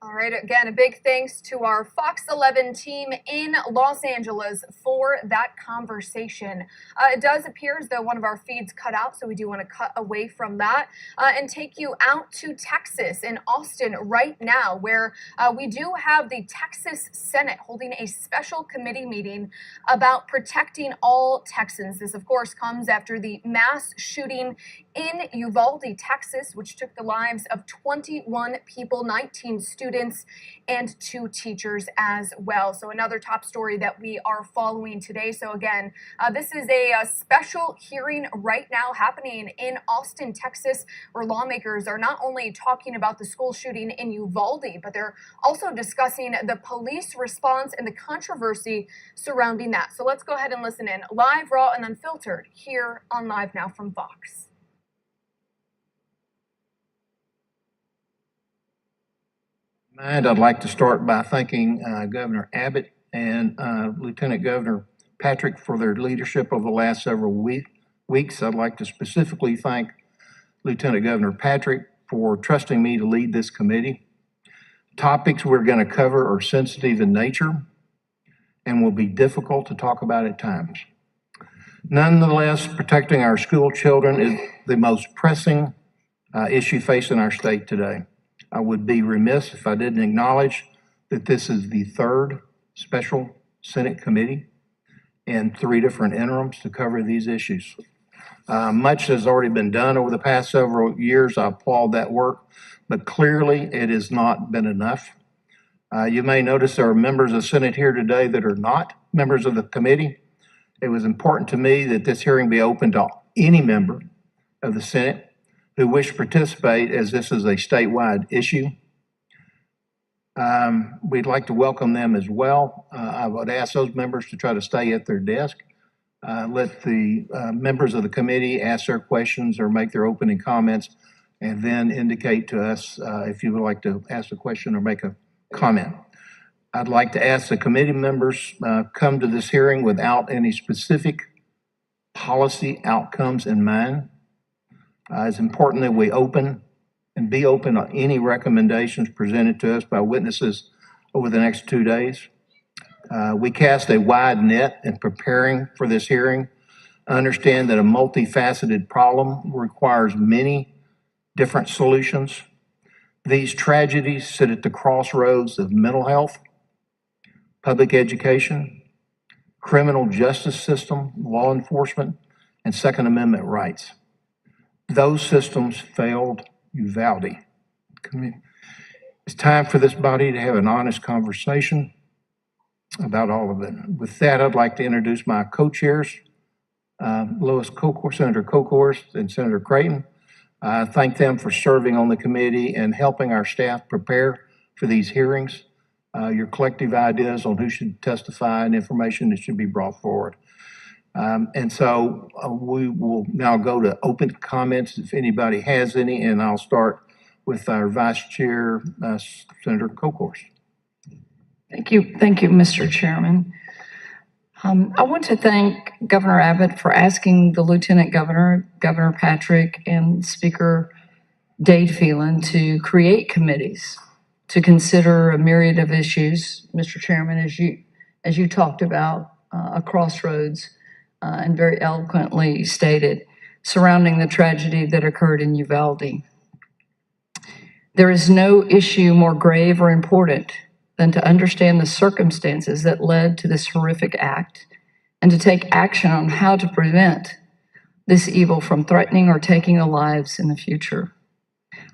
All right, again, a big thanks to our Fox 11 team in Los Angeles for that conversation. It does appear as though one of our feeds cut out, so we do want to cut away from that and take you out to Texas in Austin right now, where we do have the Texas Senate holding a special committee meeting about protecting all Texans. This, of course, comes after the mass shooting in Uvalde, Texas, which took the lives of 21 people, 19 students, and 2 teachers as well. So another top story that we are following today. So again, this is a special hearing right now happening in Austin, Texas, where lawmakers are not only talking about the school shooting in Uvalde, but they're also discussing the police response and the controversy surrounding that. So let's go ahead and listen in live, raw, and unfiltered here on Live Now from Fox. I'd like to start by thanking Governor Abbott and Lieutenant Governor Patrick for their leadership over the last several weeks, I'd like to specifically thank Lieutenant Governor Patrick for trusting me to lead this committee. Topics we're going to cover are sensitive in nature and will be difficult to talk about at times. Nonetheless, protecting our school children is the most pressing issue facing our state today. I would be remiss if I didn't acknowledge that this is the third special Senate committee and 3 different interims to cover these issues. Much has already been done over the past several years. I applaud that work, but clearly it has not been enough. You may notice there are members of the Senate here today that are not members of the committee. It was important to me that this hearing be open to any member of the Senate who wish to participate, as this is a statewide issue. We'd like to welcome them as well. I would ask those members to try to stay at their desk. Let the members of the committee ask their questions or make their opening comments, and then indicate to us if you would like to ask a question or make a comment. I'd like to ask the committee members come to this hearing without any specific policy outcomes in mind. It's important that we be open on any recommendations presented to us by witnesses over the next 2 days. We cast a wide net in preparing for this hearing. Understand that a multifaceted problem requires many different solutions. These tragedies sit at the crossroads of mental health, public education, criminal justice system, law enforcement, and Second Amendment rights. Those systems failed Uvalde. It's time for this body to have an honest conversation about all of it. With that, I'd like to introduce my co-chairs, Senator Kokhorst and Senator Creighton. Thank them for serving on the committee and helping our staff prepare for these hearings. Your collective ideas on who should testify and information that should be brought forward. And so we will now go to open comments if anybody has any, and I'll start with our Vice Chair, Senator Kokhorst. Thank you, Mr. Chairman. I want to thank Governor Abbott for asking the Lieutenant Governor, Governor Patrick, and Speaker Dade Phelan to create committees to consider a myriad of issues, Mr. Chairman, as you talked about, a crossroads, and very eloquently stated, surrounding the tragedy that occurred in Uvalde. There is no issue more grave or important than to understand the circumstances that led to this horrific act and to take action on how to prevent this evil from threatening or taking the lives in the future.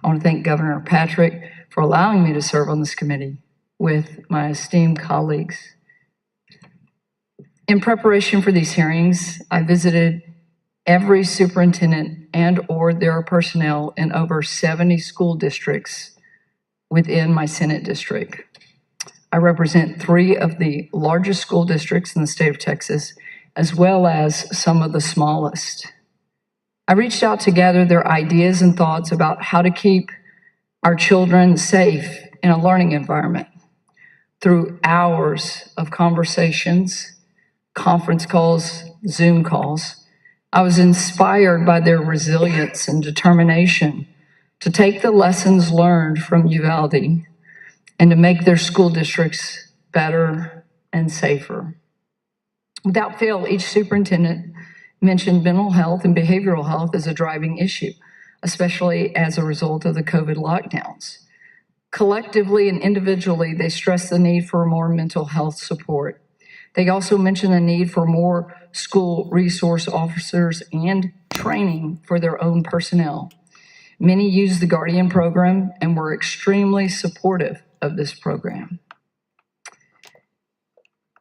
I want to thank Governor Patrick for allowing me to serve on this committee with my esteemed colleagues. In preparation for these hearings, I visited every superintendent and/or their personnel in over 70 school districts within my Senate district. I represent 3 of the largest school districts in the state of Texas, as well as some of the smallest. I reached out to gather their ideas and thoughts about how to keep our children safe in a learning environment. Through hours of conversations, conference calls, Zoom calls, I was inspired by their resilience and determination to take the lessons learned from Uvalde and to make their school districts better and safer. Without fail, each superintendent mentioned mental health and behavioral health as a driving issue, especially as a result of the COVID lockdowns. Collectively and individually, they stressed the need for more mental health support. They also mentioned the need for more school resource officers and training for their own personnel. Many used the Guardian program and were extremely supportive of this program.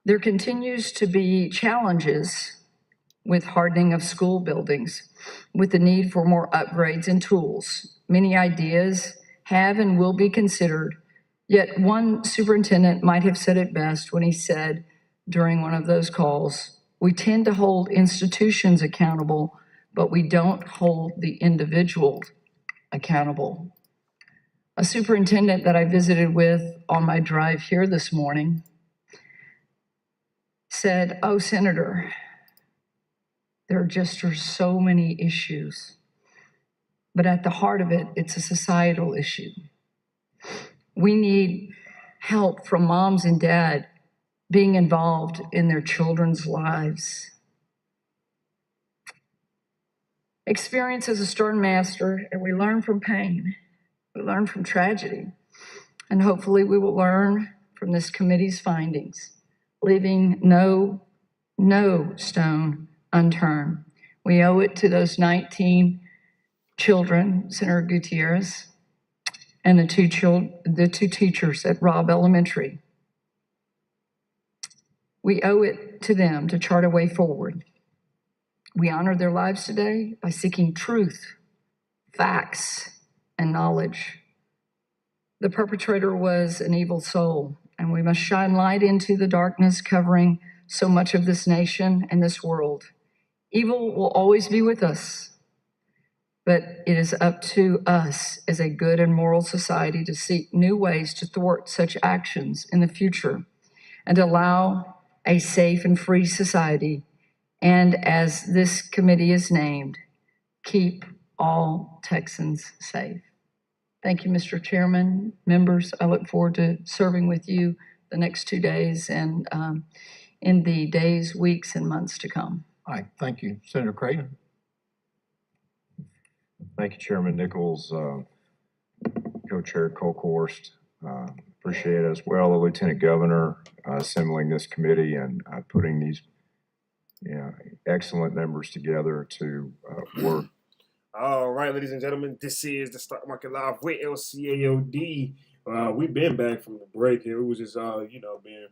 There continues to be challenges with hardening of school buildings, with the need for more upgrades and tools. Many ideas have and will be considered, yet one superintendent might have said it best when he said during one of those calls, "We tend to hold institutions accountable, but we don't hold the individual accountable." A superintendent that I visited with on my drive here this morning said, "Oh, Senator, There are so many issues. But at the heart of it, it's a societal issue. We need help from moms and dad being involved in their children's lives. Experience is a stern master, and we learn from pain. We learn from tragedy. And hopefully we will learn from this committee's findings, leaving no stone unturned. We owe it to those 19 children, Senator Gutierrez, and the two teachers at Robb Elementary. We owe it to them to chart a way forward. We honor their lives today by seeking truth, facts, and knowledge. The perpetrator was an evil soul, and we must shine light into the darkness covering so much of this nation and this world. Evil will always be with us, but it is up to us as a good and moral society to seek new ways to thwart such actions in the future and allow a safe and free society. And as this committee is named, keep all Texans safe. Thank you, Mr. Chairman. Members, I look forward to serving with you the next 2 days and in the days, weeks, and months to come. All right, thank you. Senator Creighton. Thank you, Chairman Nichols, Co-Chair Colkhorst. Appreciate it as well, the Lieutenant Governor assembling this committee and putting these excellent members together to work. All right, ladies and gentlemen, this is the Stock Market Live with LCAOD. We've been back from the break here. It was just, being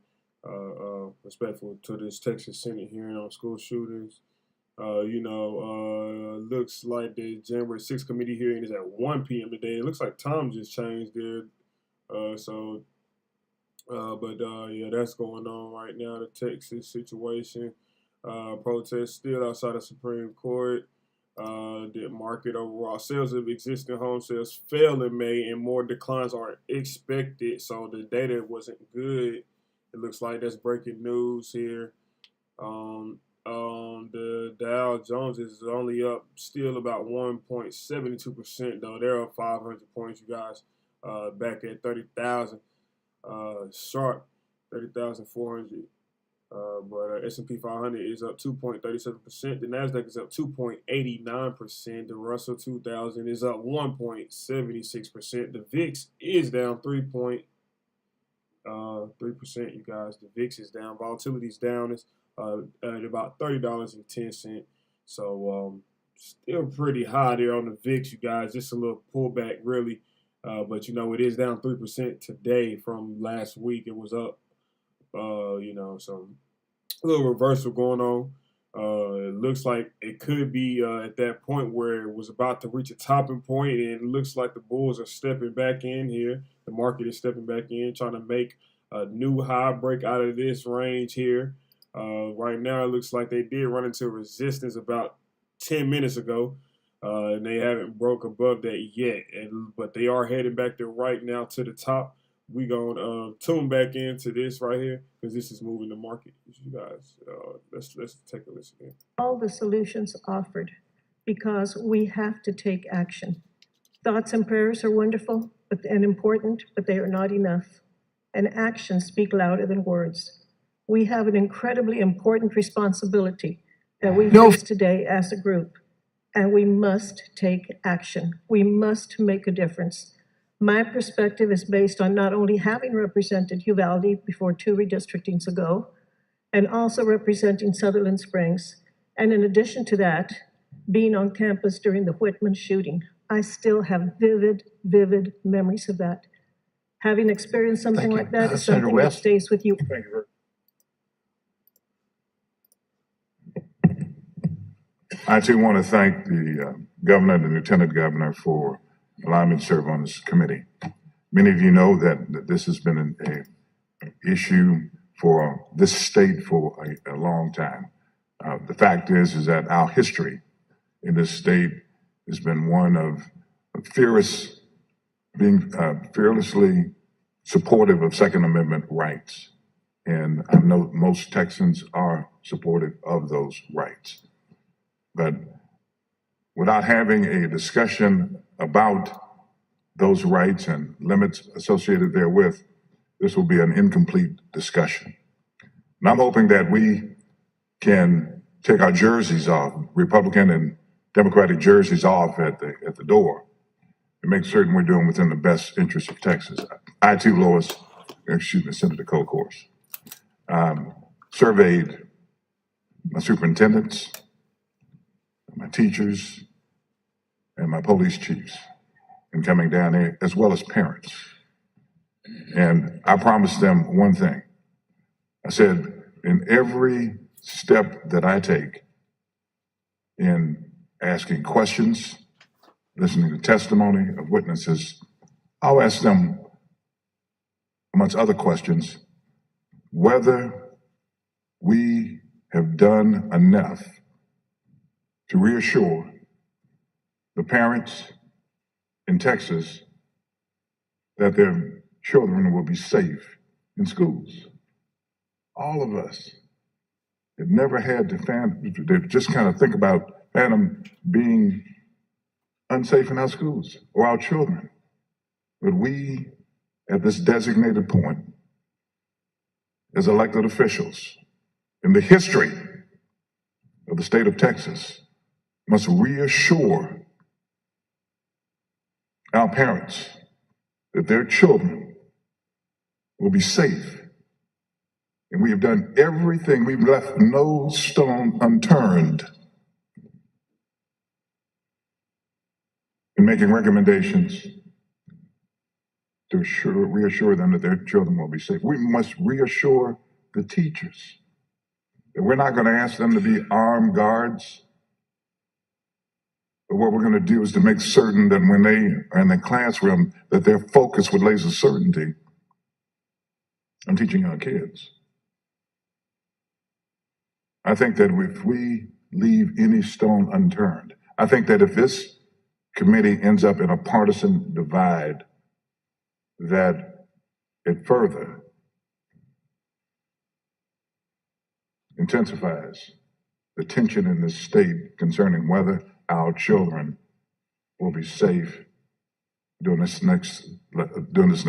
respectful to this Texas Senate hearing on school shootings. Looks like the January 6th committee hearing is at 1 p.m. today. It looks like time just changed there. That's going on right now, the Texas situation. Protests still outside of Supreme Court. The market overall, sales of existing home sales fell in May and more declines are expected. So the data wasn't good. It looks like that's breaking news here. The Dow Jones is only up still about 1.72% though. They're up 500 points, you guys. Back at 30,000 sharp, 30,400. But S&P 500 is up 2.37%. The NASDAQ is up 2.89%. The Russell 2000 is up 1.76%. The VIX is down 3%, you guys. The VIX is down. Volatility is down. It's at about $30.10. So still pretty high there on the VIX, you guys. Just a little pullback, really. But it is down 3% today from last week. It was up. So a little reversal going on. It looks like it could be at that point where it was about to reach a topping point, and it looks like the bulls are stepping back in here. The market is stepping back in, trying to make a new high break out of this range here. Right now, it looks like they did run into resistance about 10 minutes ago, and they haven't broke above that yet. But they are heading back there right now to the top. We're going to tune back into this right here because this is moving the market, you guys. Let's take a listen in. All the solutions offered because we have to take action. Thoughts and prayers are wonderful and important, but they are not enough. And actions speak louder than words. We have an incredibly important responsibility that we face today as a group, and we must take action. We must make a difference. My perspective is based on not only having represented Uvalde before 2 redistrictings ago, and also representing Sutherland Springs, and in addition to that, being on campus during the Whitman shooting. I still have vivid memories of that. Having experienced something like that is something that stays with you. Thank you. I too want to thank the governor and the lieutenant governor for allowing me to serve on this committee. Many of you know that this has been an issue for this state for a long time. The fact is that our history in this state has been one of fearlessly supportive of Second Amendment rights. And I know most Texans are supportive of those rights. But without having a discussion about those rights and limits associated therewith, this will be an incomplete discussion. And I'm hoping that we can take our jerseys off, Republican and Democratic jerseys off at the door, and make certain we're doing within the best interest of Texas. I too, Senator Kolkhorst, surveyed my superintendents, my teachers, and my police chiefs in coming down here, as well as parents. And I promised them one thing. I said, in every step that I take in asking questions, listening to testimony of witnesses, I'll ask them, amongst other questions, whether we have done enough to reassure the parents in Texas that their children will be safe in schools. All of us have never had to just kind of think about Phantom being unsafe in our schools or our children. But we, at this designated point, as elected officials in the history of the state of Texas, must reassure our parents that their children will be safe. And we have done everything, we've left no stone unturned in making recommendations to reassure them that their children will be safe. We must reassure the teachers that we're not going to ask them to be armed guards, but what we're going to do is to make certain that when they are in the classroom, that they're focused with laser certainty on teaching our kids. I think that if we leave any stone unturned, I think that if this committee ends up in a partisan divide, that it further intensifies the tension in this state concerning whether our children will be safe during this next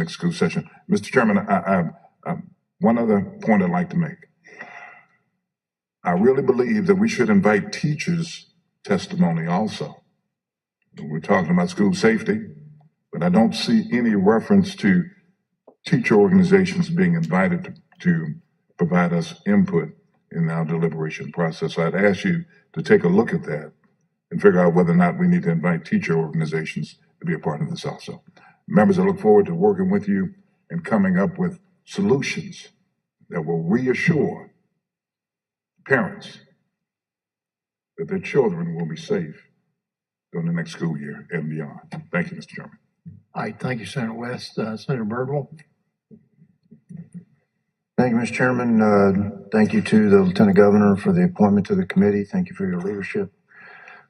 school session. Mr. Chairman, I one other point I'd like to make. I really believe that we should invite teachers' testimony also. We're talking about school safety, but I don't see any reference to teacher organizations being invited to provide us input in our deliberation process. So I'd ask you to take a look at that and figure out whether or not we need to invite teacher organizations to be a part of this also. Members, I look forward to working with you and coming up with solutions that will reassure parents that their children will be safe during the next school year and beyond. Thank you, Mr. Chairman. All right, thank you, Senator West. Senator Birdwell. Thank you, Mr. Chairman. Thank you to the Lieutenant Governor for the appointment to the committee. Thank you for your leadership.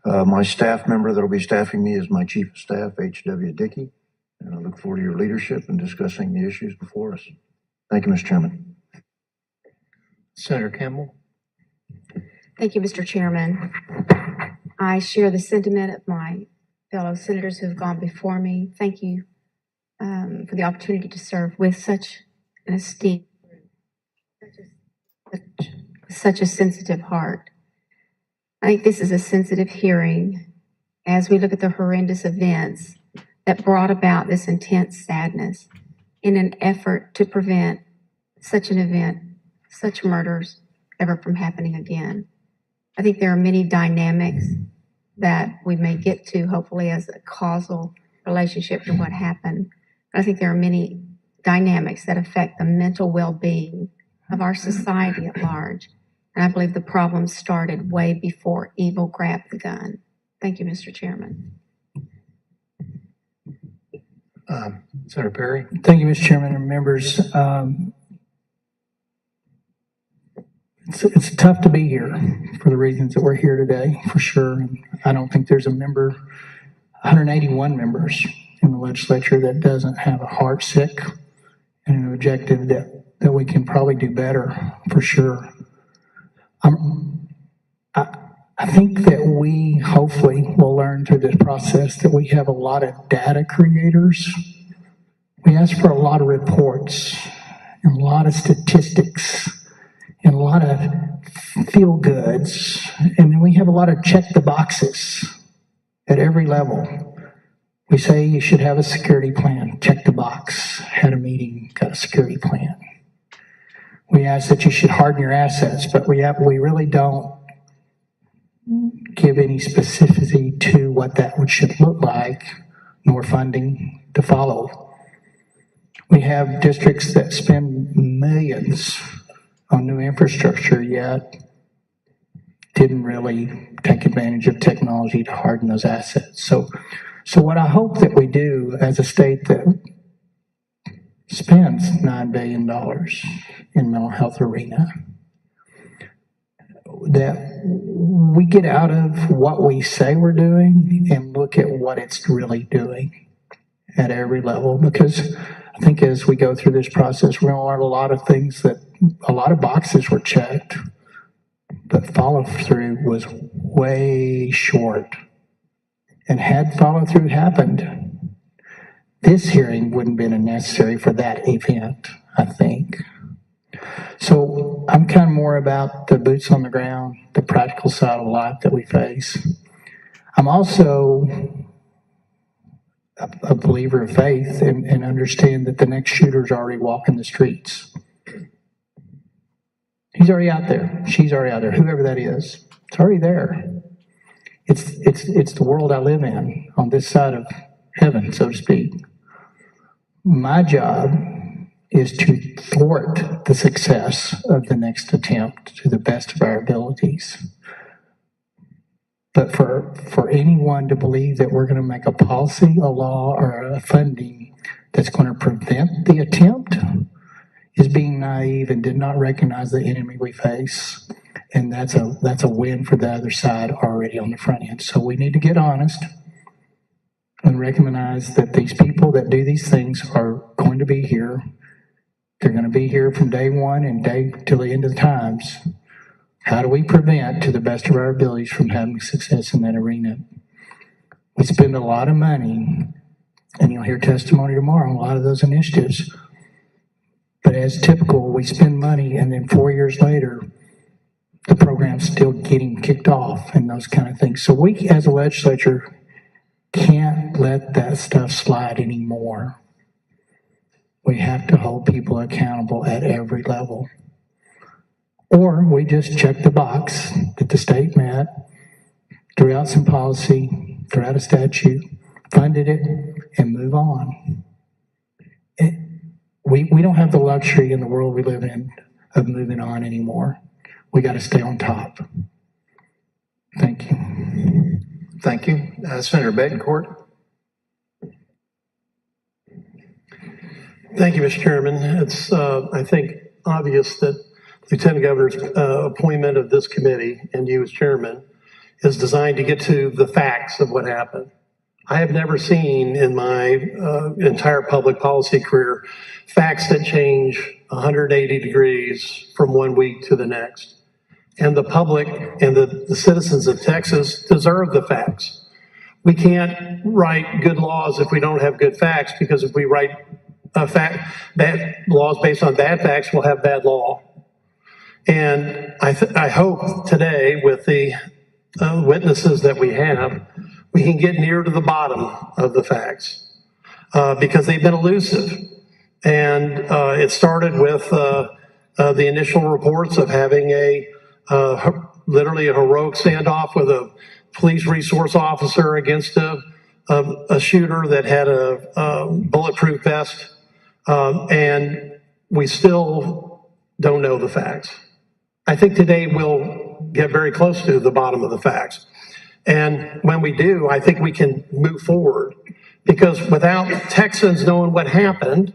My staff member that will be staffing me is my Chief of Staff, H.W. Dickey, and I look forward to your leadership in discussing the issues before us. Thank you, Mr. Chairman. Senator Campbell. Thank you, Mr. Chairman. I share the sentiment of my fellow senators who have gone before me. Thank you for the opportunity to serve with such an esteemed group, such a sensitive heart. I think this is a sensitive hearing as we look at the horrendous events that brought about this intense sadness in an effort to prevent such an event, such murders ever from happening again. I think there are many dynamics that we may get to, hopefully, as a causal relationship to what happened. But I think there are many dynamics that affect the mental well-being of our society at large. And I believe the problem started way before evil grabbed the gun. Thank you, Mr. Chairman. Senator Perry. Thank you, Mr. Chairman and members. It's tough to be here for the reasons that we're here today, for sure. I don't think there's a member, 181 members in the legislature that doesn't have a heart sick and an objective that we can probably do better, for sure. I I think that we hopefully will learn through this process that we have a lot of data creators. We ask for a lot of reports and a lot of statistics and a lot of feel goods. And then we have a lot of check the boxes at every level. We say you should have a security plan, check the box, had a meeting, got a security plan. We ask that you should harden your assets, but we really don't give any specificity to what that should look like, nor funding to follow. We have districts that spend millions on new infrastructure, yet didn't really take advantage of technology to harden those assets. So what I hope that we do as a state that spends $9 billion in mental health arena, that we get out of what we say we're doing and look at what it's really doing at every level. Because I think as we go through this process, we're going to learn a lot of things that a lot of boxes were checked, but follow through was way short. And had follow through happened, this hearing wouldn't have been necessary for that event, I think. So I'm kind of more about the boots on the ground, the practical side of life that we face. I'm also a believer of faith and understand that the next shooter's already walking the streets. He's already out there. She's already out there. Whoever that is, it's already there. It's the world I live in, on this side of heaven, so to speak. My job is to thwart the success of the next attempt to the best of our abilities. But for anyone to believe that we're going to make a policy, a law, or a funding that's going to prevent the attempt is being naive and did not recognize the enemy we face. And that's a win for the other side already on the front end. So we need to get honest and recognize that these people that do these things are going to be here. They're going to be here from day one and day till the end of the times. How do we prevent, to the best of our abilities, from having success in that arena? We spend a lot of money, and you'll hear testimony tomorrow on a lot of those initiatives. But as typical, we spend money, and then 4 years later, the program's still getting kicked off and those kind of things. So we, as a legislature, can't let that stuff slide anymore. We have to hold people accountable at every level. Or we just check the box that the state met, threw out some policy, threw out a statute, funded it, and move on. We don't have the luxury in the world we live in of moving on anymore. We got to stay on top. Thank you. Thank you. Senator Bettencourt. Thank you, Mr. Chairman. It's, I think, obvious that Lieutenant Governor's appointment of this committee and you as chairman is designed to get to the facts of what happened. I have never seen in my entire public policy career facts that change 180 degrees from one week to the next. And the public and the citizens of Texas deserve the facts. We can't write good laws if we don't have good facts, because if we write bad laws based on bad facts, we'll have bad law. And I hope today, with the witnesses that we have, we can get near to the bottom of the facts, because they've been elusive. And it started with the initial reports of having literally a heroic standoff with a police resource officer against a shooter that had a bulletproof vest. And we still don't know the facts. I think today we'll get very close to the bottom of the facts. And when we do, I think we can move forward, because without Texans knowing what happened,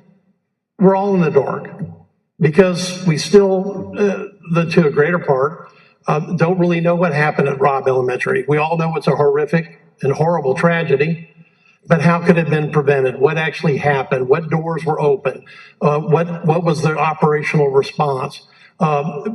we're all in the dark, because we still, to a greater part, don't really know what happened at Robb Elementary. We all know it's a horrific and horrible tragedy, but how could it have been prevented? What actually happened? What doors were open? What was the operational response?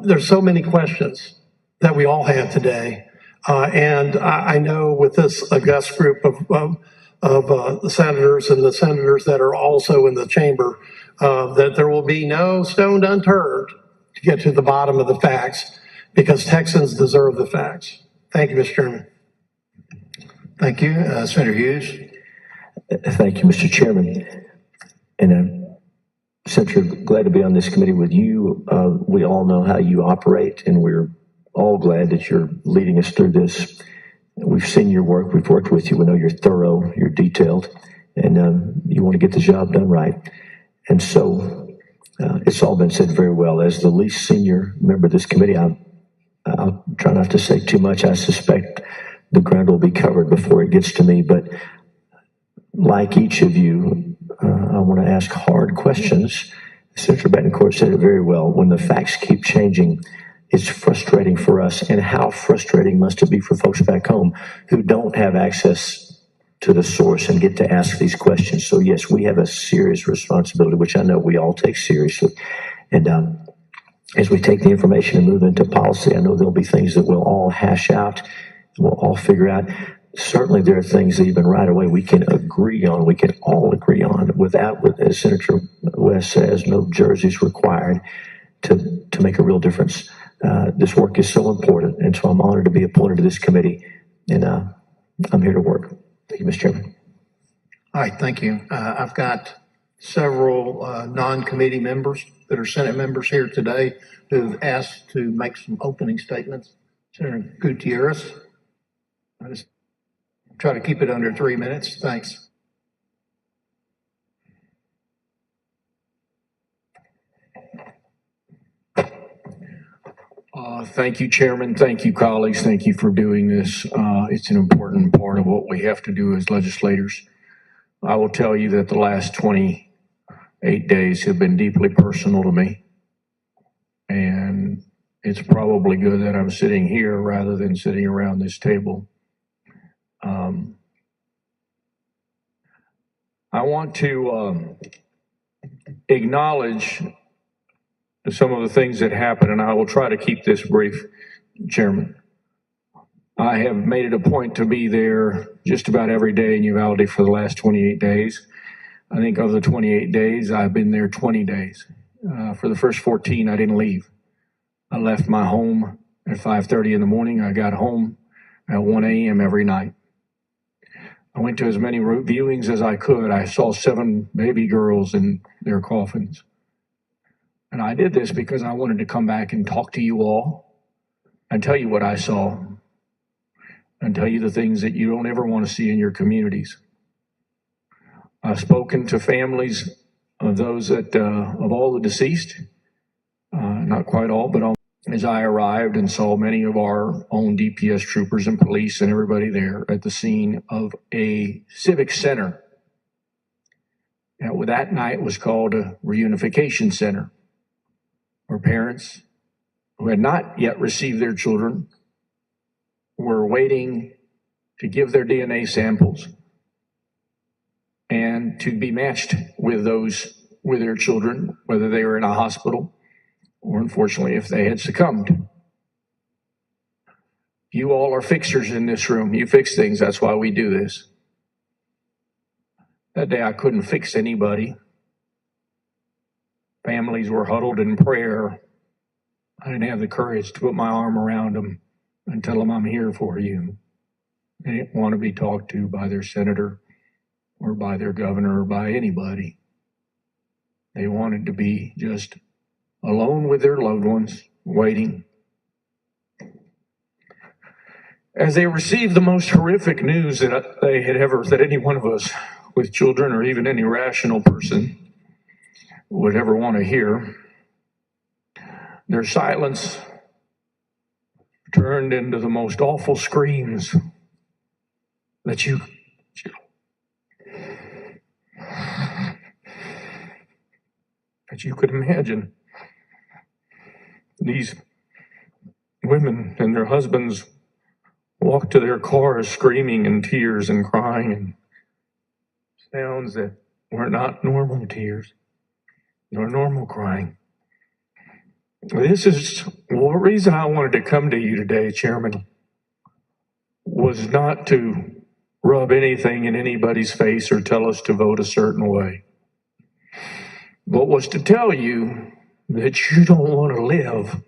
There's so many questions that we all have today. And I know with this august group of the senators and the senators that are also in the chamber, that there will be no stone unturned to get to the bottom of the facts, because Texans deserve the facts. Thank you, Mr. Chairman. Thank you. Senator Hughes. Thank you, Mr. Chairman. And Senator, glad to be on this committee with you. We all know how you operate, and we're all glad that you're leading us through this. We've seen your work. We've worked with you. We know you're thorough, you're detailed, and you want to get the job done right. And so it's all been said very well. As the least senior member of this committee, I'll try not to say too much. I suspect the ground will be covered before it gets to me. But like each of you, I want to ask hard questions. Senator Betancourt said it very well. When the facts keep changing, it's frustrating for us. And how frustrating must it be for folks back home who don't have access to the source and get to ask these questions? So yes, we have a serious responsibility, which I know we all take seriously. And as we take the information and move into policy, I know there'll be things that we'll all hash out, we'll all figure out. Certainly there are things that even right away we can agree on, we can all agree on, without, as Senator West says, no jerseys required to make a real difference. This work is so important, and so I'm honored to be appointed to this committee, and I'm here to work. Thank you, Mr. Chairman. All right, thank you. I've got several non-committee members that are Senate members here today who've asked to make some opening statements. Senator Gutierrez, I just try to keep it under 3 minutes. Thanks. Thank you, Chairman. Thank you, colleagues. Thank you for doing this. It's an important part of what we have to do as legislators. I will tell you that the last 28 days have been deeply personal to me. And it's probably good that I'm sitting here rather than sitting around this table. I want to acknowledge some of the things that happened, and I will try to keep this brief, Chairman. I have made it a point to be there just about every day in Uvalde for the last 28 days. I think of the 28 days, I've been there 20 days. For the first 14, I didn't leave. I left my home at 5:30 in the morning. I got home at 1 a.m. every night. I went to as many viewings as I could. I saw 7 baby girls in their coffins. And I did this because I wanted to come back and talk to you all and tell you what I saw and tell you the things that you don't ever want to see in your communities. I've spoken to families of those that, of all the deceased, not quite all, but all. As I arrived and saw many of our own DPS troopers and police and everybody there at the scene of a civic center. That night was called a reunification center, where parents who had not yet received their children were waiting to give their DNA samples and to be matched with their children, whether they were in a hospital or unfortunately if they had succumbed. You all are fixers in this room. You fix things. That's why we do this. That day I couldn't fix anybody. Families were huddled in prayer. I didn't have the courage to put my arm around them and tell them I'm here for you. They didn't want to be talked to by their senator or by their governor or by anybody. They wanted to be just alone with their loved ones, waiting. As they received the most horrific news that any one of us with children or even any rational person would ever want to hear, their silence turned into the most awful screams that you could imagine. These women and their husbands walked to their cars screaming in tears and crying and sounds that were not normal tears nor normal crying. This is the reason I wanted to come to you today, Chairman, was not to rub anything in anybody's face or tell us to vote a certain way, but was to tell you that you don't want to live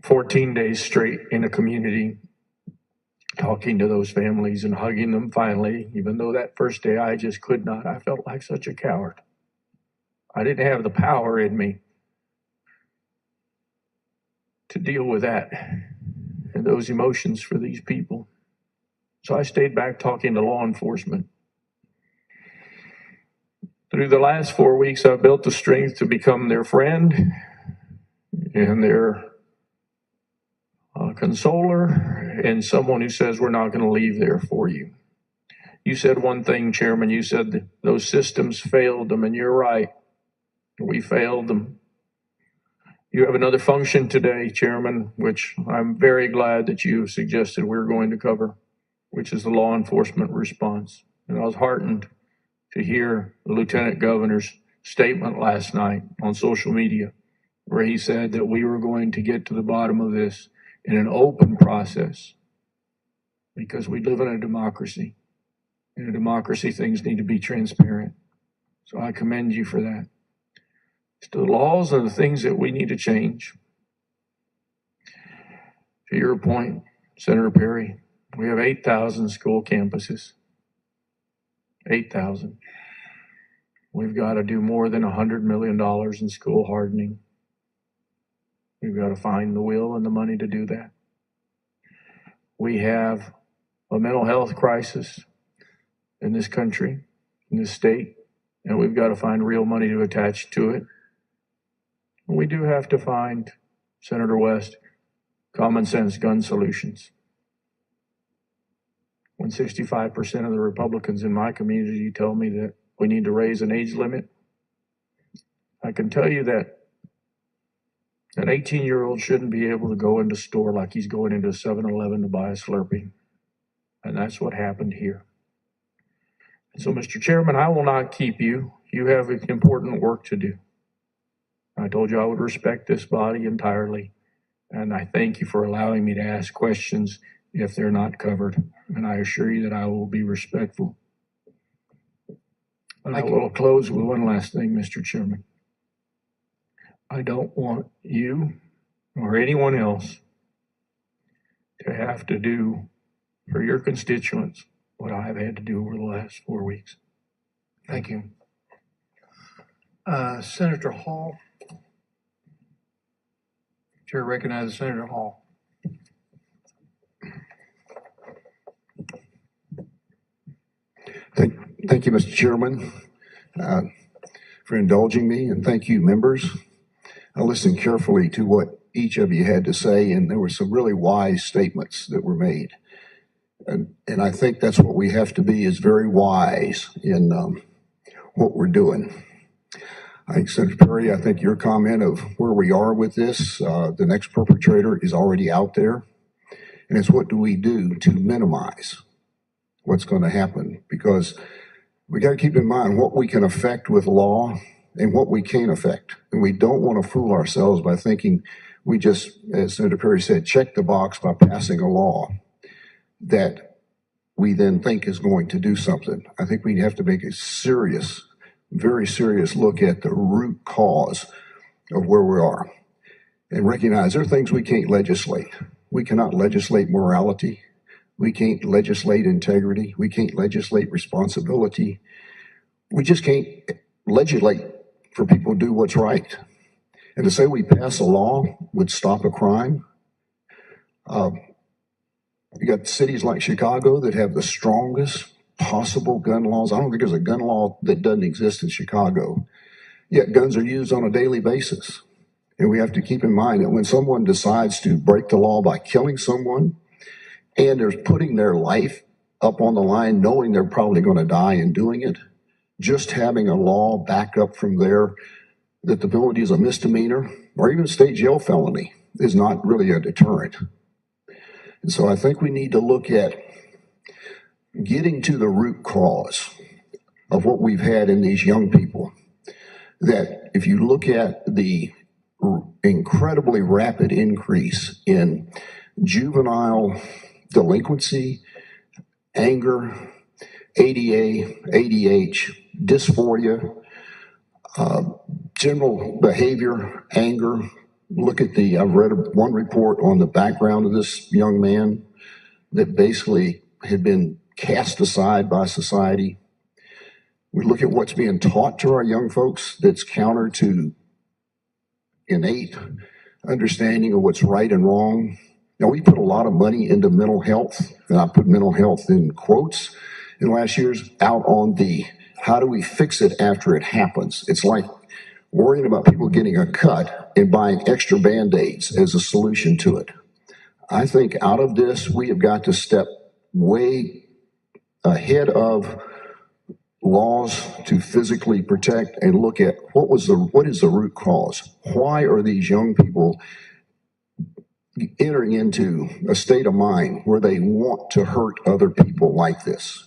14 days straight in a community talking to those families and hugging them finally, even though that first day I just could not. I felt like such a coward. I didn't have the power in me to deal with that and those emotions for these people. So I stayed back talking to law enforcement. Through the last 4 weeks, I've built the strength to become their friend and their consoler and someone who says, we're not going to leave there for you. You said one thing, Chairman. You said that those systems failed them, and you're right. We failed them. You have another function today, Chairman, which I'm very glad that you suggested we're going to cover, which is the law enforcement response. And I was heartened to hear the Lieutenant Governor's statement last night on social media, where he said that we were going to get to the bottom of this in an open process, because we live in a democracy. In a democracy, things need to be transparent. So I commend you for that. It's the laws and the things that we need to change. To your point, Senator Perry, we have 8,000 school campuses. 8,000. We've got to do more than $100 million in school hardening. We've got to find the will and the money to do that. We have a mental health crisis in this country, in this state, and we've got to find real money to attach to it. And we do have to find, Senator West, common sense gun solutions. When 65% of the Republicans in my community tell me that we need to raise an age limit, I can tell you that an 18-year-old shouldn't be able to go into a store like he's going into a 7-Eleven to buy a Slurpee. And that's what happened here. And so, Mr. Chairman, I will not keep you. You have important work to do. I told you I would respect this body entirely. And I thank you for allowing me to ask questions if they're not covered. And I assure you that I will be respectful. And I will close with one last thing, Mr. Chairman. I don't want you or anyone else to have to do for your constituents what I've had to do over the last 4 weeks. Thank you. Senator Hall. Chair recognizes Senator Hall. Thank you, Mr. Chairman, for indulging me, and thank you, members. I listened carefully to what each of you had to say, and there were some really wise statements that were made. And I think that's what we have to be, is very wise in what we're doing. I think, Senator Perry, I think your comment of where we are with this, the next perpetrator is already out there. And it's what do we do to minimize what's going to happen? Because we got to keep in mind what we can affect with law and what we can't affect. And we don't want to fool ourselves by thinking we just, as Senator Perry said, check the box by passing a law that we then think is going to do something. I think we have to make a serious, very serious look at the root cause of where we are and recognize there are things we can't legislate. We cannot legislate morality. We can't legislate integrity. We can't legislate responsibility. We just can't legislate for people to do what's right. And to say we pass a law would stop a crime. You got cities like Chicago that have the strongest possible gun laws. I don't think there's a gun law that doesn't exist in Chicago. Yet guns are used on a daily basis. And we have to keep in mind that when someone decides to break the law by killing someone, and they're putting their life up on the line, knowing they're probably going to die in doing it, just having a law back up from there that the penalty is a misdemeanor or even state jail felony is not really a deterrent. And so I think we need to look at getting to the root cause of what we've had in these young people. That if you look at the incredibly rapid increase in juvenile delinquency, anger, ADA, ADH, dysphoria, general behavior, anger. Look at I've read one report on the background of this young man that basically had been cast aside by society. We look at what's being taught to our young folks that's counter to innate understanding of what's right and wrong. Now, we put a lot of money into mental health, and I put mental health in quotes in last year's, out on the how do we fix it after it happens. It's like worrying about people getting a cut and buying extra Band-Aids as a solution to it. I think out of this, we have got to step way ahead of laws to physically protect and look at what is the root cause? Why are these young people entering into a state of mind where they want to hurt other people like this?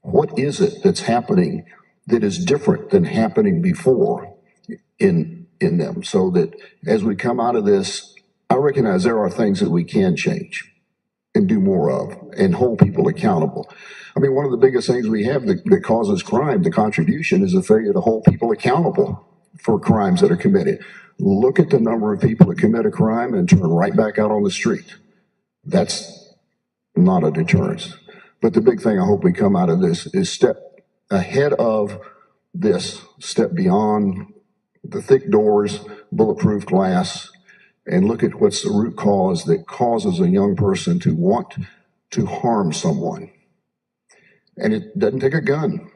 What is it that's happening that is different than happening before in them? So that as we come out of this, I recognize there are things that we can change and do more of and hold people accountable. I mean, one of the biggest things we have that causes crime, the contribution, is the failure to hold people accountable for crimes that are committed. Look at the number of people that commit a crime and turn right back out on the street. That's not a deterrence. But the big thing I hope we come out of this is step ahead of this, step beyond the thick doors, bulletproof glass, and look at what's the root cause that causes a young person to want to harm someone. And it doesn't take a gun.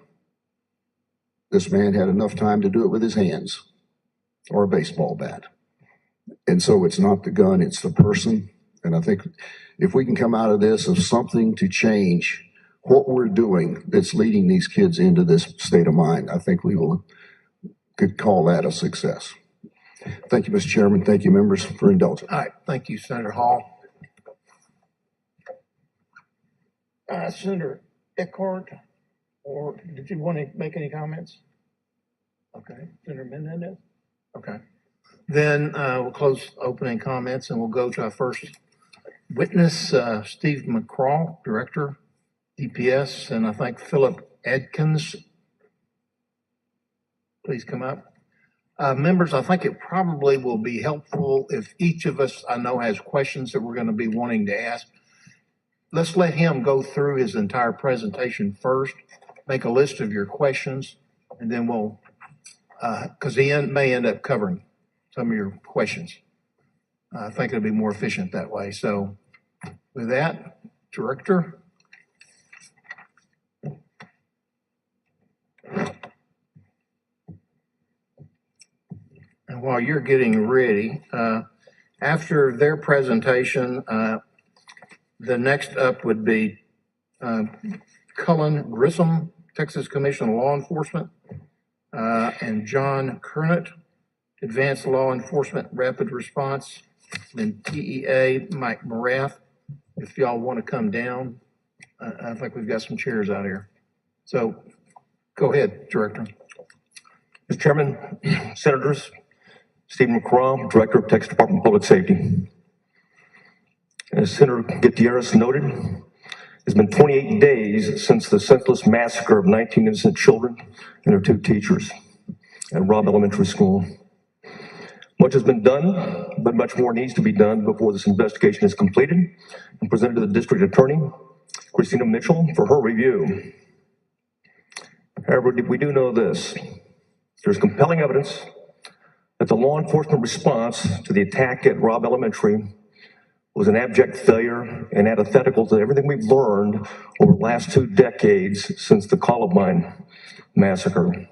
This man had enough time to do it with his hands or a baseball bat. And so it's not the gun, it's the person. And I think if we can come out of this of something to change what we're doing that's leading these kids into this state of mind, I think we could call that a success. Thank you, Mr. Chairman. Thank you, members, for indulging. All right, thank you, Senator Hall. Senator Eckhart, or did you want to make any comments? Okay, Senator Menendez? Okay. Then we'll close opening comments and we'll go to our first witness, Steve McCraw, Director, DPS, and I think Philip Adkins. Please come up. Members, I think it probably will be helpful if each of us, I know, has questions that we're going to be wanting to ask. Let's let him go through his entire presentation first, make a list of your questions, and then we'll, because he may end up covering some of your questions. I think it'll be more efficient that way. So with that, Director. And while you're getting ready, after their presentation, the next up would be Cullen Grissom, Texas Commission on Law Enforcement, and John Kernett, Advanced Law Enforcement Rapid Response, and TEA Mike Morath. If y'all want to come down, I think we've got some chairs out here. So go ahead, Director. Mr. Chairman, Senators, Steve McCraw, Director of Texas Department of Public Safety. As Senator Gutierrez noted, it's been 28 days since the senseless massacre of 19 innocent children and their 2 teachers at Robb Elementary School. Much has been done, but much more needs to be done before this investigation is completed and presented to the District Attorney, Christina Mitchell, for her review. However, we do know this. There's compelling evidence that the law enforcement response to the attack at Robb Elementary was an abject failure and antithetical to everything we've learned over the last 2 decades since the Columbine massacre.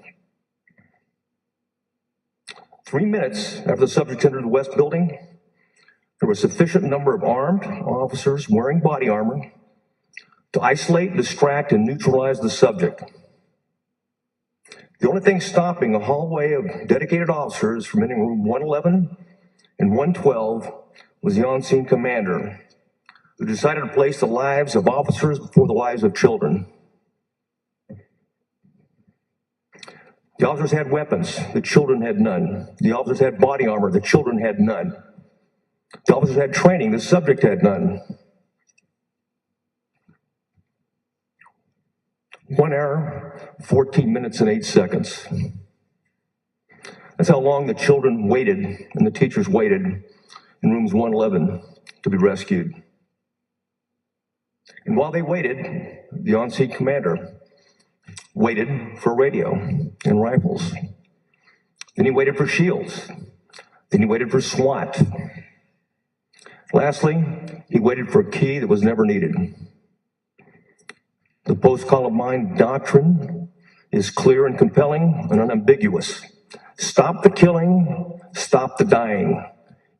3 minutes after the subject entered the West Building, there was a sufficient number of armed officers wearing body armor to isolate, distract, and neutralize the subject. The only thing stopping a hallway of dedicated officers from entering room 111 and 112 was the on-scene commander, who decided to place the lives of officers before the lives of children. The officers had weapons, the children had none. The officers had body armor, the children had none. The officers had training, the subject had none. 1 hour, 14 minutes, and 8 seconds. That's how long the children waited and the teachers waited in rooms 111 to be rescued. And while they waited, the on-scene commander waited for radio and rifles. Then he waited for shields. Then he waited for SWAT. Lastly, he waited for a key that was never needed. The post-Columbine doctrine is clear and compelling and unambiguous. Stop the killing, stop the dying.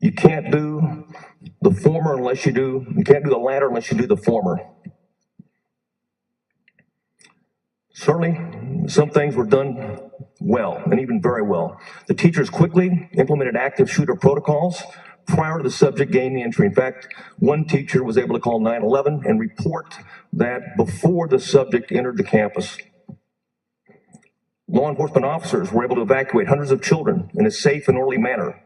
You can't do the former unless you can't do the latter unless you do the former. Certainly, some things were done well, and even very well. The teachers quickly implemented active shooter protocols prior to the subject gaining entry. In fact, one teacher was able to call 911 and report that before the subject entered the campus. Law enforcement officers were able to evacuate hundreds of children in a safe and orderly manner.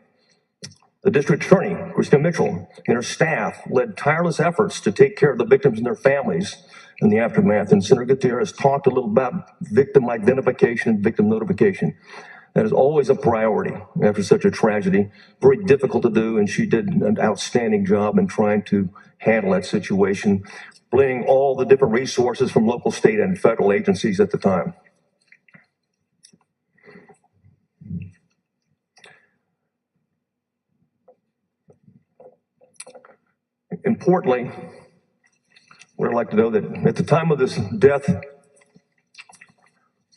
The district attorney, Christina Mitchell, and her staff led tireless efforts to take care of the victims and their families in the aftermath. And Senator Gutierrez talked a little about victim identification and victim notification. That is always a priority after such a tragedy. Very difficult to do, and she did an outstanding job in trying to handle that situation, bringing all the different resources from local, state, and federal agencies at the time. Importantly, what I'd like to know that at the time of this death,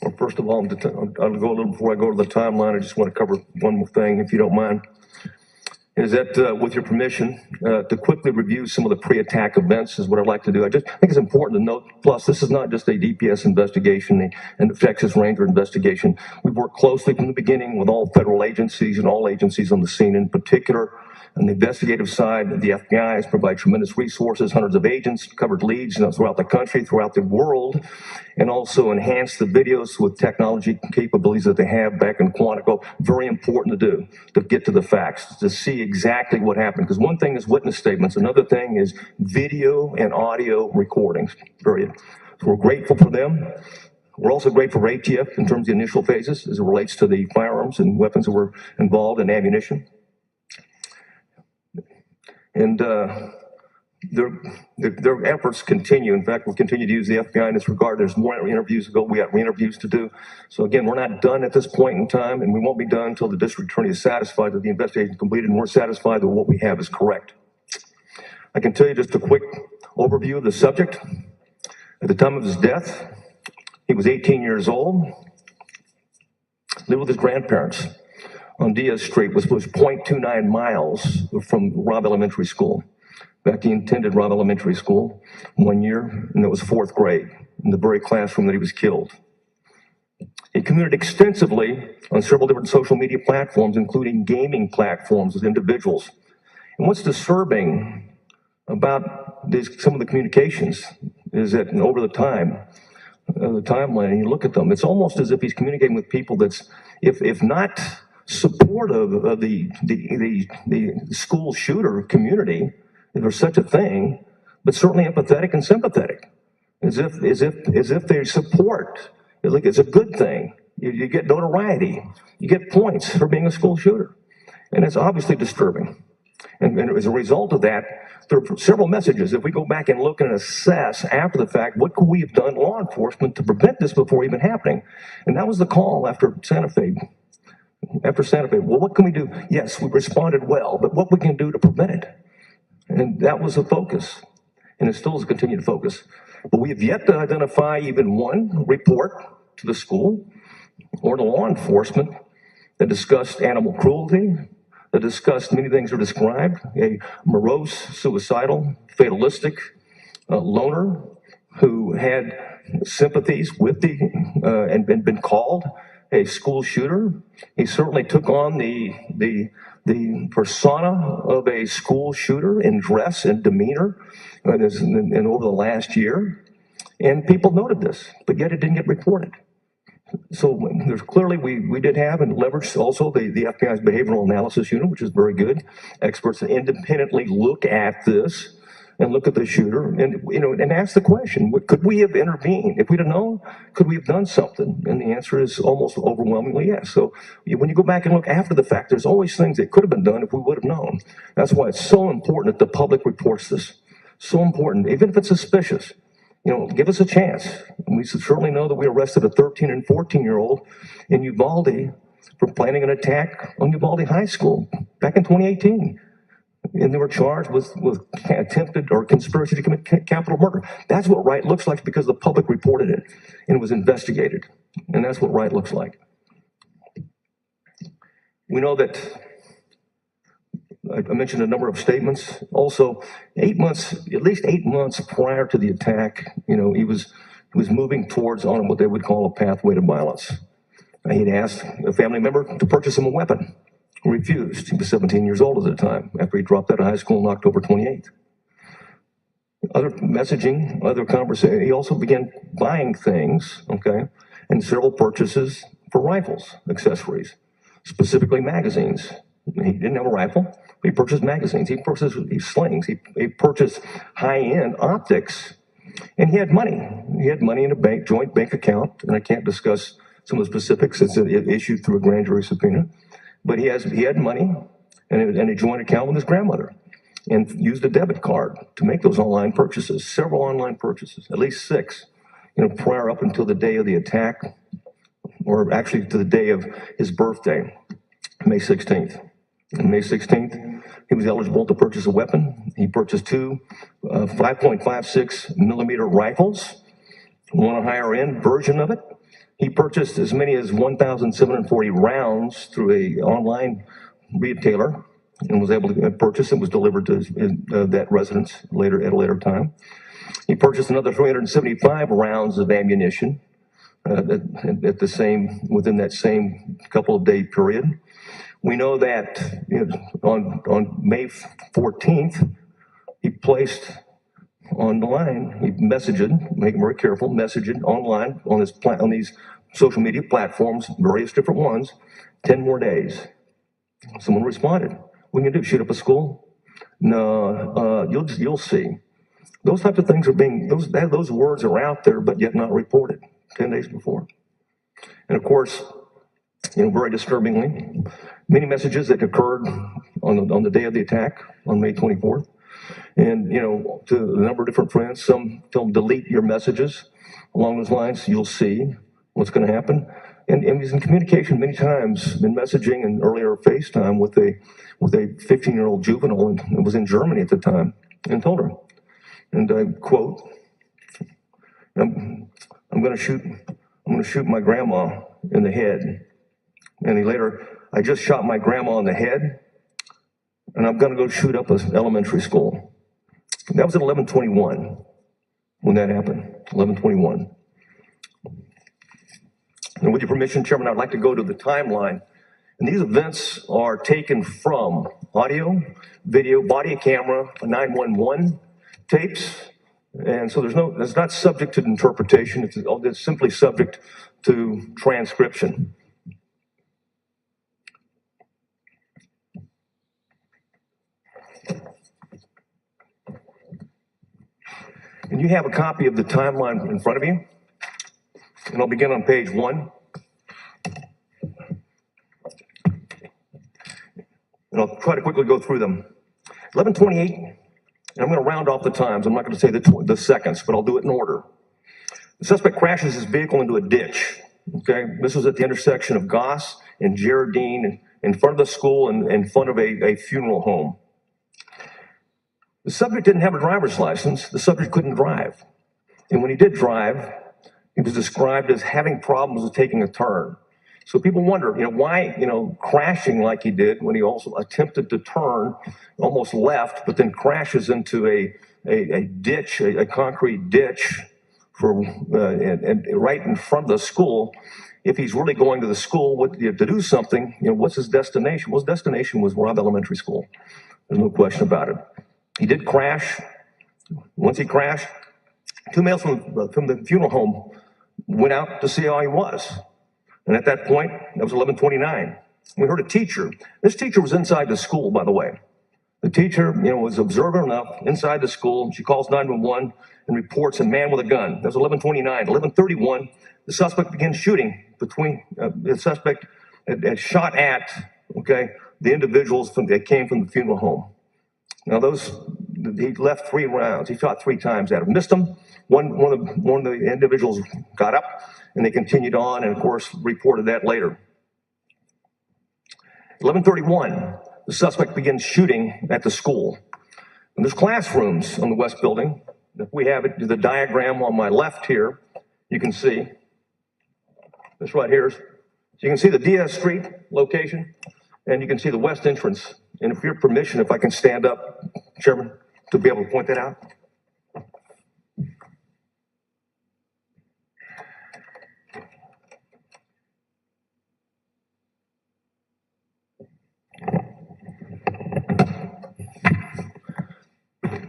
well, first of all, I'll go a little before I go to the timeline. I just want to cover one more thing, if you don't mind. Is that, with your permission, to quickly review some of the pre-attack events is what I'd like to do. I just think it's important to note, plus, this is not just a DPS investigation and a Texas Ranger investigation. We've worked closely from the beginning with all federal agencies and all agencies on the scene, in particular. On the investigative side, the FBI has provided tremendous resources, hundreds of agents, covered leads throughout the country, throughout the world, and also enhanced the videos with technology capabilities that they have back in Quantico. Very important to do, to get to the facts, to see exactly what happened. Because one thing is witness statements, another thing is video and audio recordings, period. So we're grateful for them. We're also grateful for ATF in terms of the initial phases as it relates to the firearms and weapons that were involved and ammunition. And their efforts continue. In fact, we'll continue to use the FBI in this regard. There's more interviews to go. We got re-interviews to do. So again, we're not done at this point in time, and we won't be done until the district attorney is satisfied that the investigation is completed and we're satisfied that what we have is correct. I can tell you just a quick overview of the subject. At the time of his death, he was 18 years old, lived with his grandparents on Diaz Street, which was 0.29 miles from Robb Elementary School. In fact, he attended Robb Elementary School 1 year, and it was 4th grade, in the very classroom that he was killed. He communicated extensively on several different social media platforms, including gaming platforms with individuals. And what's disturbing about some of the communications is that over the timeline, and you look at them, it's almost as if he's communicating with people that's, if not supportive of the school shooter community, if there's such a thing, but certainly empathetic and sympathetic, as if they support. Like it's a good thing. You get notoriety, you get points for being a school shooter, and it's obviously disturbing. And as a result of that, there are several messages. If we go back and look and assess after the fact, what could we have done, law enforcement, to prevent this before even happening? And that was the call after Santa Fe. Well, what can we do? Yes, we responded well, but what we can do to prevent it? And that was the focus, and it still is a continued focus. But we have yet to identify even one report to the school or to law enforcement that discussed animal cruelty, that discussed many things are described, a morose, suicidal, fatalistic loner who had sympathies with and been called a school shooter. He certainly took on the persona of a school shooter in dress and demeanor and over the last year. And people noted this, but yet it didn't get reported. So there's clearly, we did have and leveraged also the FBI's behavioral analysis unit, which is very good. Experts that independently look at this and look at the shooter and, and ask the question, could we have intervened? If we'd have known, could we have done something? And the answer is almost overwhelmingly yes. So when you go back and look after the fact, there's always things that could have been done if we would have known. That's why it's so important that the public reports this. So important, even if it's suspicious. Give us a chance. We certainly know that we arrested a 13 and 14-year-old in Uvalde for planning an attack on Uvalde High School back in 2018. And they were charged with attempted or conspiracy to commit capital murder. That's what right looks like because the public reported it and it was investigated. And that's what right looks like. We know that I mentioned a number of statements. Also, at least 8 months prior to the attack, he was moving towards on what they would call a pathway to violence. He'd asked a family member to purchase him a weapon. He refused. He was 17 years old at the time after he dropped out of high school on October 28th. Other messaging, other conversation. He also began buying things, and several purchases for rifles, accessories, specifically magazines. He didn't have a rifle. He purchased magazines. He purchased slings. He purchased high-end optics, and he had money. He had money in a joint bank account, and I can't discuss some of the specifics. It's issued through a grand jury subpoena, but he had money and a joint account with his grandmother, and used a debit card to make those online purchases. Several online purchases, at least 6, prior up until the day of the attack, or actually to the day of his birthday, May 16th. On May 16th, he was eligible to purchase a weapon. He purchased 2 5.56 millimeter rifles, one a higher end version of it. He purchased as many as 1,740 rounds through a online retailer and was able to purchase. It was delivered to that residence at a later time. He purchased another 375 rounds of ammunition within that same couple of day period. We know that on May 14th, he placed on the line, he messaged, make very careful, messaged online on these social media platforms, various different ones, 10 more days. Someone responded, what are you gonna do, shoot up a school? No, you'll see. Those types of things are those words are out there, but yet not reported 10 days before. And of course, very disturbingly, many messages that occurred on the day of the attack on May 24th. And, to a number of different friends, some tell them delete your messages along those lines. You'll see what's going to happen. And he's in communication many times, in messaging and earlier FaceTime with a 15-year-old juvenile, and was in Germany at the time, and told her, and I quote, I'm going to shoot my grandma in the head. And he later, I just shot my grandma in the head, and I'm going to go shoot up an elementary school. That was at 11:21 when that happened, 11:21. And with your permission, Chairman, I'd like to go to the timeline. And these events are taken from audio, video, body camera, 911 tapes. And so it's not subject to interpretation. It's simply subject to transcription. And you have a copy of the timeline in front of you. And I'll begin on page 1. And I'll try to quickly go through them. 11:28, and I'm going to round off the times. I'm not going to say the seconds, but I'll do it in order. The suspect crashes his vehicle into a ditch. This was at the intersection of Goss and Gerardine, in front of the school and in front of a funeral home. The subject didn't have a driver's license. The subject couldn't drive. And when he did drive, he was described as having problems with taking a turn. So people wonder, why, crashing like he did when he also attempted to turn, almost left, but then crashes into a ditch, a concrete ditch and right in front of the school. If he's really going to the school to do something, what's his destination? Well, his destination was Robb Elementary School. There's no question about it. He did crash. Once he crashed, 2 males from the funeral home went out to see how he was. And at that point, that was 11:29. We heard a teacher. This teacher was inside the school, by the way. The teacher, was observant enough inside the school. She calls 911 and reports a man with a gun. That was 11:29. 11:31, the suspect begins shooting between, the suspect had shot at, the individuals that came from the funeral home. Now he left 3 rounds. He shot 3 times at him. Missed him. One of the individuals got up and they continued on and of course reported that later. 11:31, the suspect begins shooting at the school. And there's classrooms on the West Building. If we have it, the diagram on my left here, you can see this right here. So you can see the Diaz Street location, and you can see the west entrance. And if your permission, if I can stand up, Chairman, to be able to point that out.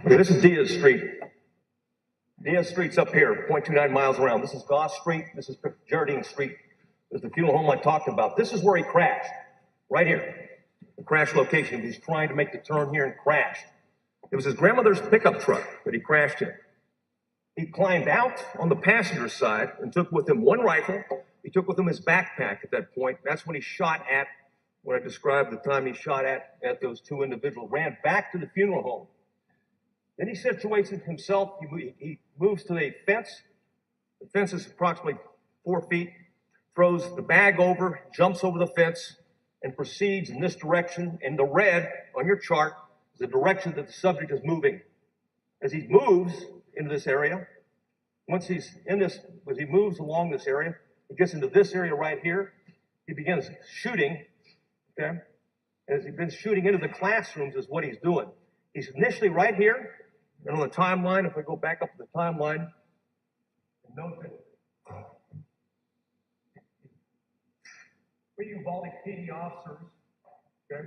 Okay, this is Diaz Street. Diaz Street's up here, 0.29 miles around. This is Goss Street. This is Jardine Street. This is the funeral home I talked about. This is where he crashed, right here. The crash location. He was trying to make the turn here and crashed. It was his grandmother's pickup truck that he crashed in. He climbed out on the passenger side and took with him 1 rifle. He took with him his backpack at that point. That's when he shot at, when I described the time he shot at those 2 individuals, ran back to the funeral home. Then he situates himself, he moves to a fence. The fence is approximately 4 feet, throws the bag over, jumps over the fence, and proceeds in this direction. And the red on your chart is the direction that the subject is moving. As he moves into this area, as he moves along this area, he gets into this area right here, he begins shooting, okay? As he begins shooting into the classrooms is what he's doing. He's initially right here, and on the timeline, if I go back up to the timeline, note that we Uvalde PD officers, okay?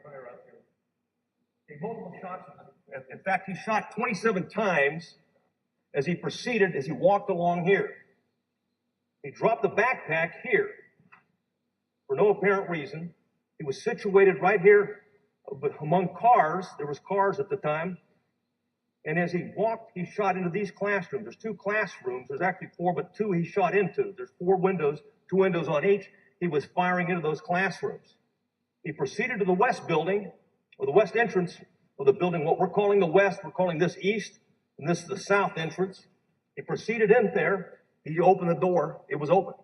Fire out here. He multiple shots. In fact, he shot 27 times as he proceeded, as he walked along here. He dropped the backpack here for no apparent reason. He was situated right here among cars. There was cars at the time. And as he walked, he shot into these classrooms. There's 2 classrooms. There's actually 4, but 2 he shot into. There's 4 windows, 2 windows on each. He was firing into those classrooms. He proceeded to the west building, or the west entrance of the building, what we're calling the west. We're calling this east, and this is the south entrance. He proceeded in there. He opened the door. It was open.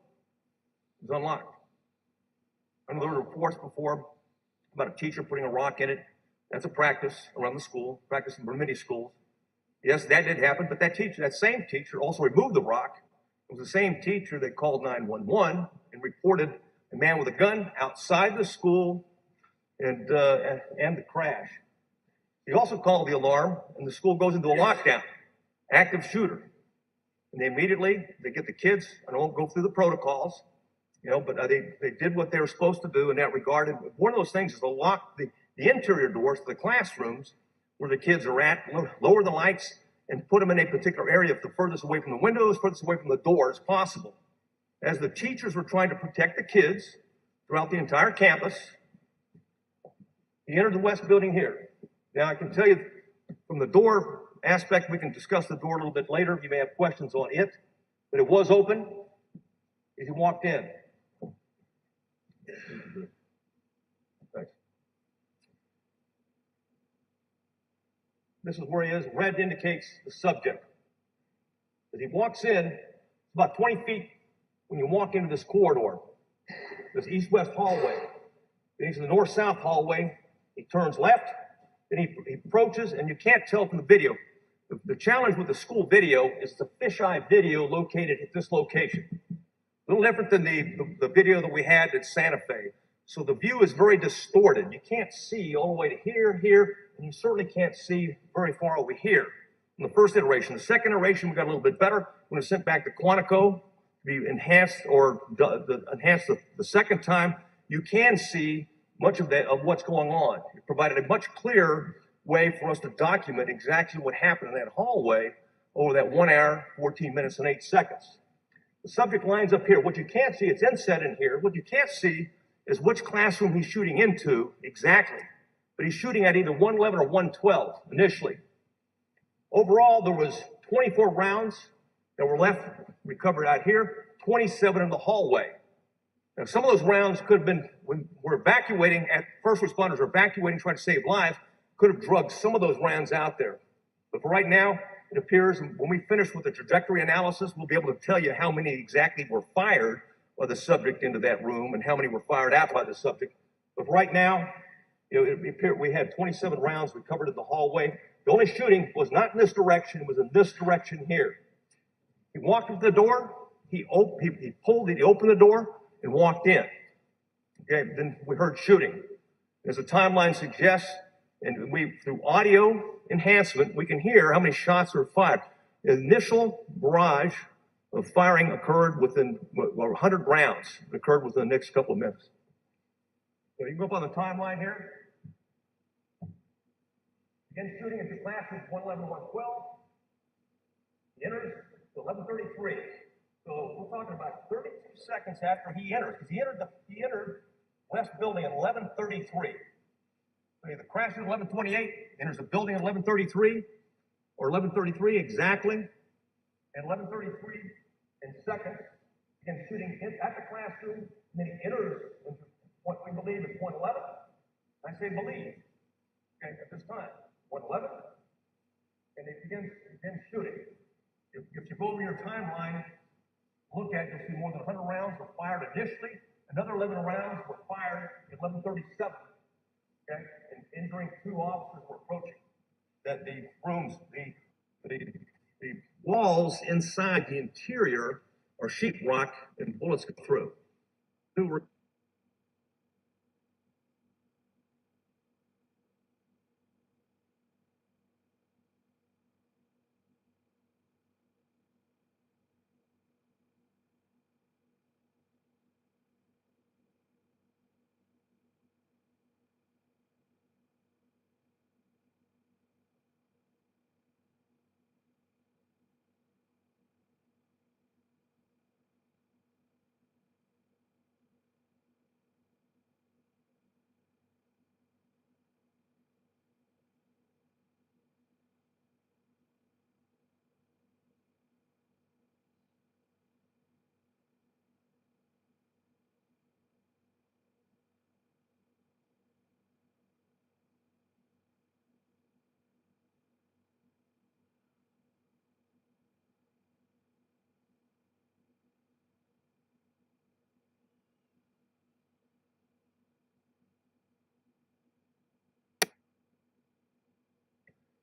It was unlocked. I know there were reports before about a teacher putting a rock in it. That's a practice around the school, practice in many schools. Yes, that did happen, but that same teacher also removed the rock. It was the same teacher that called 911 and reported a man with a gun outside the school and the crash. He also called the alarm, and the school goes into a lockdown, active shooter. And they get the kids, I won't go through the protocols, but they did what they were supposed to do in that regard. And one of those things is to lock the interior doors to the classrooms where the kids are at, lower the lights, and put them in a particular area, the furthest away from the windows, furthest away from the door as possible. As the teachers were trying to protect the kids throughout the entire campus, he entered the west building here. Now, I can tell you from the door aspect, we can discuss the door a little bit later. You may have questions on it, but it was open as he walked in. Thanks. This is where he is. Red indicates the subject. As he walks in, it's about 20 feet when you walk into this corridor, this east-west hallway. Then he's in the north-south hallway. He turns left, then he approaches, and you can't tell from the video. The challenge with the school video is the fisheye video located at this location. A little different than the video that we had at Santa Fe. So the view is very distorted. You can't see all the way to here, and you certainly can't see very far over here in the first iteration. The second iteration, we got a little bit better. When it's sent back to Quantico to be enhanced or enhanced the second time, you can see much of what's going on. It provided a much clearer way for us to document exactly what happened in that hallway over that 1 hour, 14 minutes, and 8 seconds. The subject lines up here. What you can't see, it's inset in here. What you can't see is which classroom he's shooting into exactly. But he's shooting at either 111 or 112 initially. Overall, there was 24 rounds that were left recovered out here, 27 in the hallway. Now, some of those rounds could have been, when we're evacuating, first responders are evacuating, trying to save lives, could have drugged some of those rounds out there. But for right now, it appears when we finish with the trajectory analysis, we'll be able to tell you how many exactly were fired by the subject into that room and how many were fired out by the subject. But for right now, it appeared we had 27 rounds recovered in the hallway. The only shooting was not in this direction, it was in this direction here. He walked up the door, he opened the door and walked in. Okay, then we heard shooting. As the timeline suggests, and through audio enhancement, we can hear how many shots were fired. The initial barrage of firing occurred within 100 rounds. It occurred within the next couple of minutes. So you can go up on the timeline here. Again, shooting at the classroom 111, 112. He enters to 11:33. So we're talking about 32 seconds after he entered, because he entered West Building at 11:33. So the crash is 11:28, enters the building at 11:33, or 11:33 exactly, and 11:33 in seconds. Again, shooting at the classroom, and then he enters into what we believe is 111. I say believe, okay, at this time, 111, and he begins shooting. If you go over your timeline, look at, you'll see more than 100 rounds were fired initially. Another 11 rounds were fired at 11:37. Okay, and injuring 2 officers were approaching. That the rooms, the walls inside the interior are sheetrock, and bullets go through. 2 were.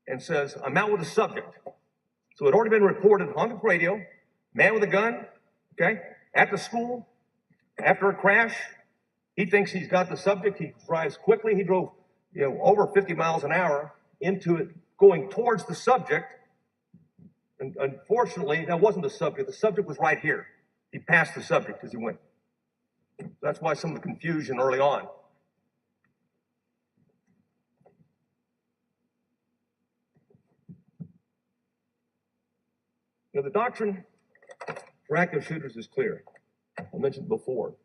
And says, I'm out with the subject. So it had already been reported on the radio, man with a gun, okay, at the school, after a crash. He thinks he's got the subject. He drives quickly. He drove, over 50 miles an hour into it, going towards the subject. And unfortunately, that wasn't the subject. The subject was right here. He passed the subject as he went. That's why some of the confusion early on. The doctrine for active shooters is clear. I mentioned before.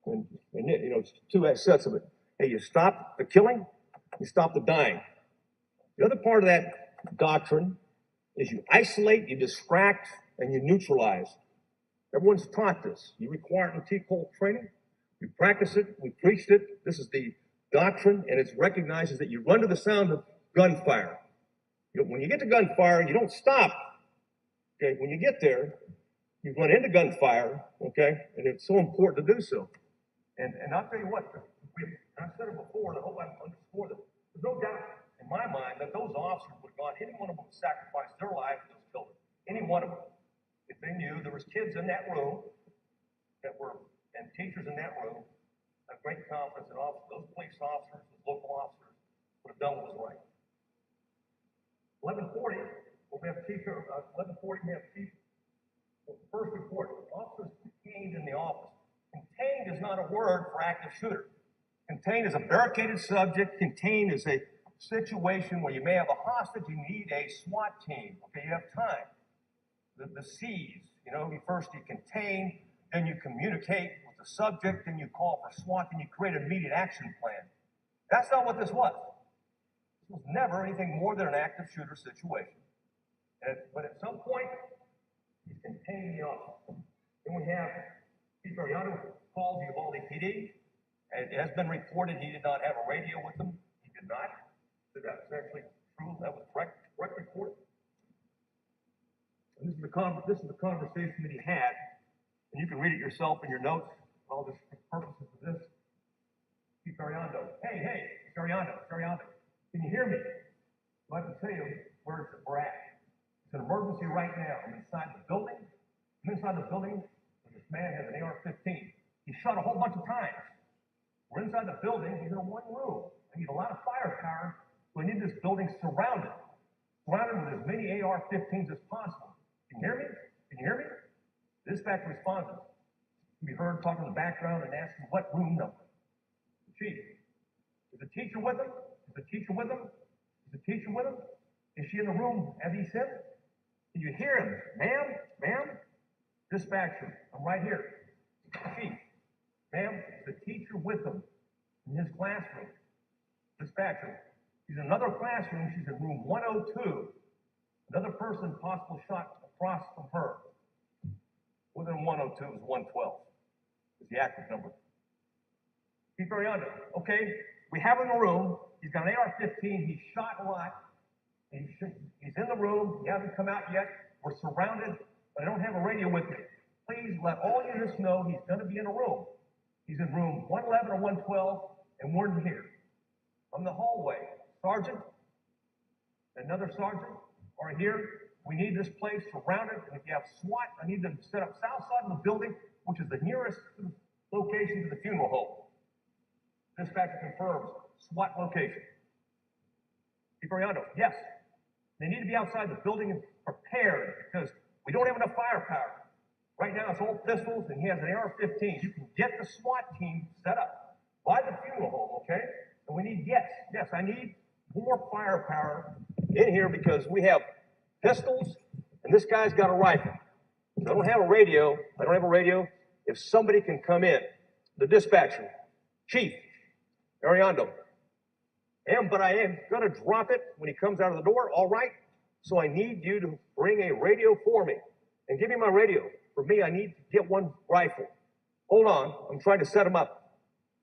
And it's 2 sets of it. Hey, you stop the killing, you stop the dying. The other part of that doctrine is you isolate, you distract, and you neutralize. Everyone's taught this. You require it in T-Colt training. We practice it, we preached it. This is the doctrine, and it recognizes that you run to the sound of gunfire. When you get to gunfire, you don't stop. Okay, when you get there, you run into gunfire, okay, and it's so important to do so. And I'll tell you what, I've said it before, and I hope I underscore this. There's no doubt in my mind that those officers would have gone, any one of them would sacrifice their lives for those children. Any one of them. If they knew there was kids in that room and teachers in that room, a great confidence in those police officers, those local officers, would have done what was right. 11:40. We have chief, 11:40, we have chief, first report, officers contained in the office. Contained is not a word for active shooter. Contained is a barricaded subject. Contained is a situation where you may have a hostage, you need a SWAT team. Okay, you have time. The C's, First you contain, then you communicate with the subject, then you call for SWAT, then you create an immediate action plan. That's not what this was. This was never anything more than an active shooter situation. But at some point, he's contained the officer. Then we have Chief Ariano calls the Uvalde PD. It has been reported he did not have a radio with him. He did not. That was actually true. That was correct report. And this is the conversation that he had, and you can read it yourself in your notes. All this for purposes of this. Chief Ariano, hey, Ariano, can you hear me? I have to tell you where we're at. It's an emergency right now. I'm inside the building. This man has an AR-15. He shot a whole bunch of times. We're inside the building. He's in one room. I need a lot of firepower. So I need this building surrounded with as many AR-15s as possible. Can you hear me? Dispatch responses can be heard talking in the background and asking what room number. Chief, is the teacher with him? Is she in the room as he said? Can you hear him? Ma'am? Dispatcher, I'm right here. Chief, ma'am, is the teacher with him in his classroom? Dispatcher, she's in another classroom. She's in room 102. Another person possible shot across from her. Within 102 is 112. Is the active number. Chief Ariano, okay, we have him in the room. He's got an AR-15. He's shot a lot. He's in the room. He hasn't come out yet. We're surrounded, but I don't have a radio with me. Please let all units know he's going to be in a room. He's in room 111 or 112, and we're in here. From the hallway, sergeant, another sergeant are here. We need this place surrounded, and if you have SWAT, I need them to set up south side of the building, which is the nearest location to the funeral home. Dispatcher confirms SWAT location. Chief Ariano, yes. They need to be outside the building and prepared because we don't have enough firepower. Right now it's all pistols and he has an AR-15. You can get the SWAT team set up by the funeral home, okay? And we need, yes, I need more firepower in here because we have pistols and this guy's got a rifle. So I don't have a radio. If somebody can come in, the dispatcher, Chief Ariano, but I am going to drop it when he comes out of the door, all right? So I need you to bring a radio for me and give me my radio. For me, I need to get one rifle. Hold on, I'm trying to set him up,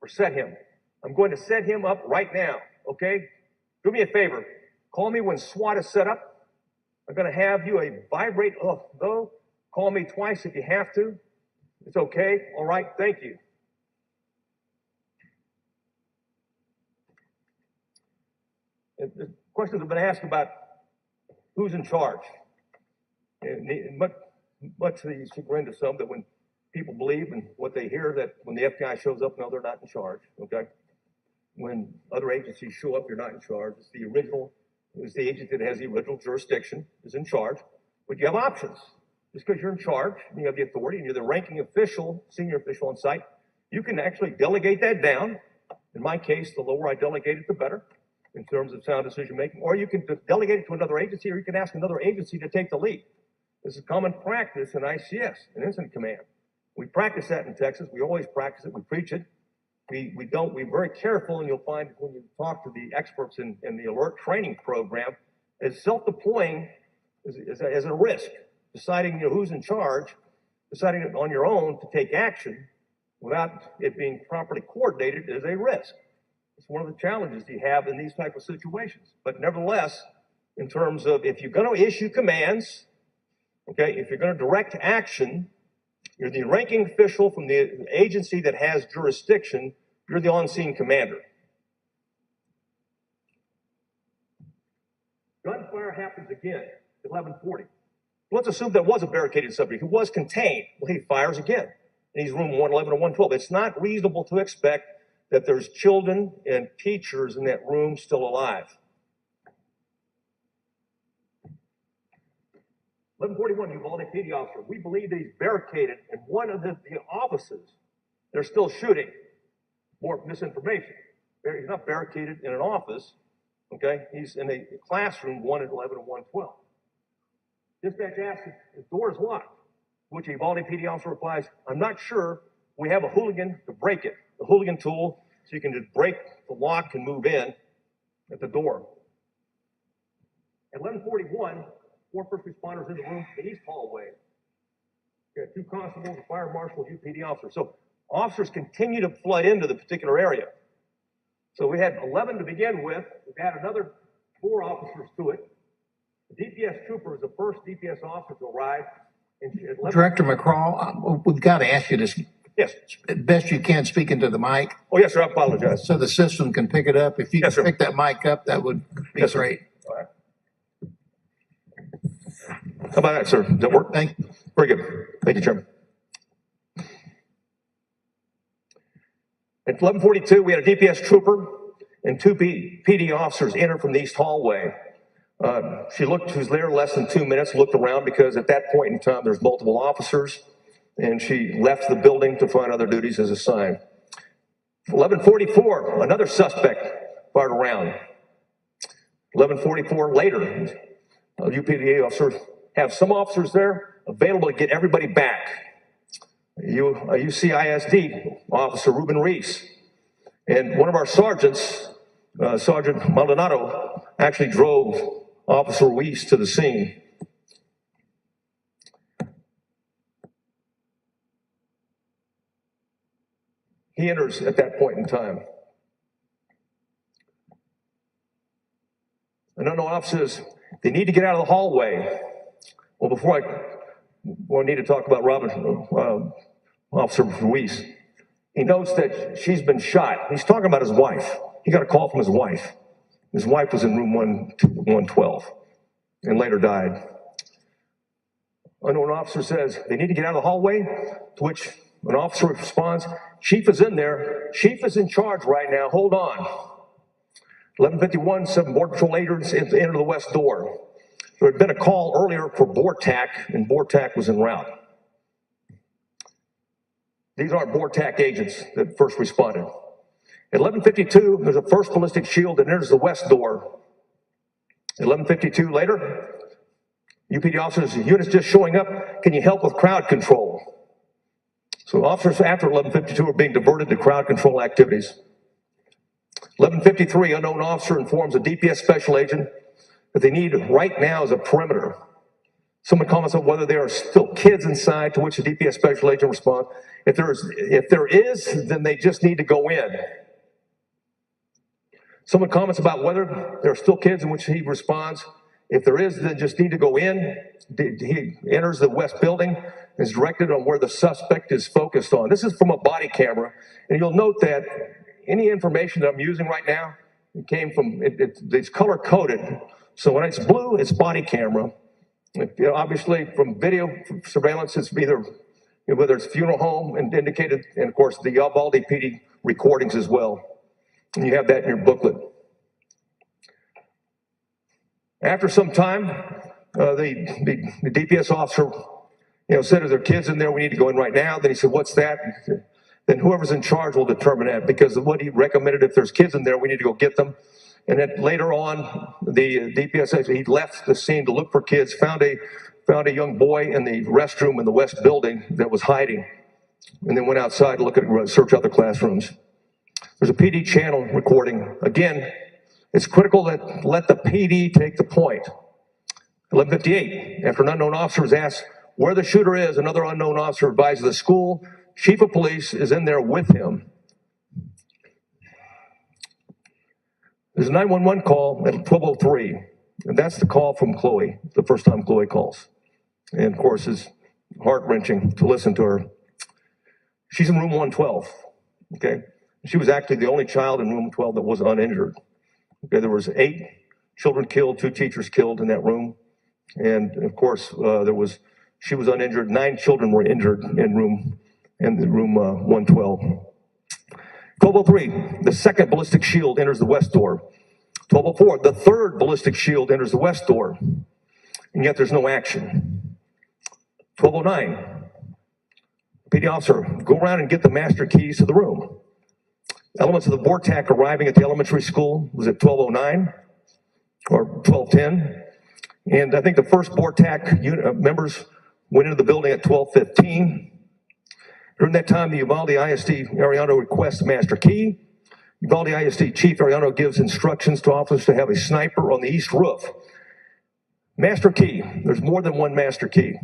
or set him. I'm going to set him up right now, okay? Do me a favor, call me when SWAT is set up. I'm going to have you a vibrate, though. Call me twice if you have to. It's okay, all right, thank you. Questions have been asked about who's in charge. And much to the chagrin of some, that when people believe and what they hear, that when the FBI shows up, no, they're not in charge, okay? When other agencies show up, you're not in charge. It's the agent that has the original jurisdiction is in charge. But you have options. Just because you're in charge and you have the authority and you're the ranking official, senior official on site, you can actually delegate that down. In my case, the lower I delegate it, the better in terms of sound decision making. Or you can delegate it to another agency, or you can ask another agency to take the lead. This is common practice in ICS, in Incident Command. We practice that in Texas. We always practice it. We preach it. We're very careful, and you'll find when you talk to the experts in the alert training program, is self-deploying is a risk. Deciding who's in charge, deciding it on your own to take action without it being properly coordinated is a risk. It's one of the challenges you have in these type of situations. But nevertheless, in terms of if you're going to issue commands, okay, if you're going to direct action, you're the ranking official from the agency that has jurisdiction, you're the on-scene commander. Gunfire happens again at 11:40. Let's assume that was a barricaded subject who was contained. Well, he fires again. And he's room 111 or 112. It's not reasonable to expect that there's children and teachers in that room still alive. 1141, Uvalde PD officer. We believe that he's barricaded in one of the offices. They're still shooting. More misinformation. He's not barricaded in an office. Okay, he's in a classroom 111 and 112. Dispatch asks if the door is locked. which a Uvalde PD officer replies, I'm not sure. We have a hooligan to break it. The hooligan tool, so you can just break the lock and move in at the door. At 11:41, 4 first responders in the room, the east hallway. You got 2 constables, a fire marshal, a UPD officer. So officers continue to flood into the particular area. So we had 11 to begin with. We've had another 4 officers to it. The DPS trooper is the first DPS officer to arrive. Director McCraw, we've got to ask you this. Yes. Best you can, speak into the mic. Oh, yes, sir. I apologize. So the system can pick it up. If you Yes, can sir. pick that mic up, that would be Yes, sir. great. All right. How about that, sir? Does that work? Thank you. Very good. Thank you, Chairman. At 11:42, we had a DPS trooper and 2 PD officers enter from the east hallway. She was there less than 2 minutes, looked around because at that point in time, there's multiple officers, and she left the building to find other duties as assigned. 11:44, another suspect fired around. 11:44 later, UPD officers have some officers there available to get everybody back. UCISD officer Ruben Reese and one of our sergeants, Sergeant Maldonado, actually drove Officer Reese to the scene. He enters at that point in time. An unknown officer says, they need to get out of the hallway. Well, before I need to talk about Officer Ruiz. He notes that she's been shot. He's talking about his wife. He got a call from his wife. His wife was in room 112 and later died. Unknown officer says, they need to get out of the hallway, to which an officer responds, Chief is in there. Chief is in charge right now. Hold on. 11:51, 7 Border Patrol agents enter the west door. There had been a call earlier for BORTAC, and BORTAC was en route. These aren't BORTAC agents that first responded. At 11:52, there's a first ballistic shield that enters the west door. At 11:52 later, UPD officers, units just showing up, can you help with crowd control? So officers after 11:52 are being diverted to crowd control activities. 11:53, unknown officer informs a DPS special agent that they need right now is a perimeter. Someone comments on whether there are still kids inside, to which the DPS special agent responds, if there is, then they just need to go in. Someone comments about whether there are still kids, in which he responds, if there is, then just need to go in. He enters the west building and is directed on where the suspect is focused on. This is from a body camera, and you'll note that any information that I'm using right now, it came from, it's color coded. So when it's blue, it's body camera. Obviously, from video surveillance, it's either, whether it's funeral home and indicated, and of course the Uvalde PD recordings as well. And you have that in your booklet. After some time, the DPS officer, said, "Are there kids in there? We need to go in right now." Then he said, "What's that?" Then whoever's in charge will determine that, because of what he recommended, if there's kids in there, we need to go get them. And then later on, the DPS, he left the scene to look for kids, found a young boy in the restroom in the west building that was hiding, and then went outside to look at, search other classrooms. There's a PD channel recording. Again, it's critical that let the PD take the point. 11:58, after an unknown officer is asked where the shooter is, another unknown officer advises the school chief of police is in there with him. There's a 911 call at 12:03, and that's the call from Chloe, the first time Chloe calls. And of course, it's heart-wrenching to listen to her. She's in room 112, okay? She was actually the only child in room 12 that was uninjured. Okay, there was 8 children killed, 2 teachers killed in that room. And of course, she was uninjured. 9 children were injured in room 112. 12:03, the second ballistic shield enters the west door. 12:04, the third ballistic shield enters the west door. And yet there's no action. 12:09, PD officer, go around and get the master keys to the room. Elements of the BORTAC arriving at the elementary school was at 12:09 or 12:10. And I think the first BORTAC members went into the building at 12:15. During that time, the Uvalde ISD Ariano requests a master key. Uvalde ISD Chief Ariano gives instructions to officers to have a sniper on the east roof. Master key, there's more than one master key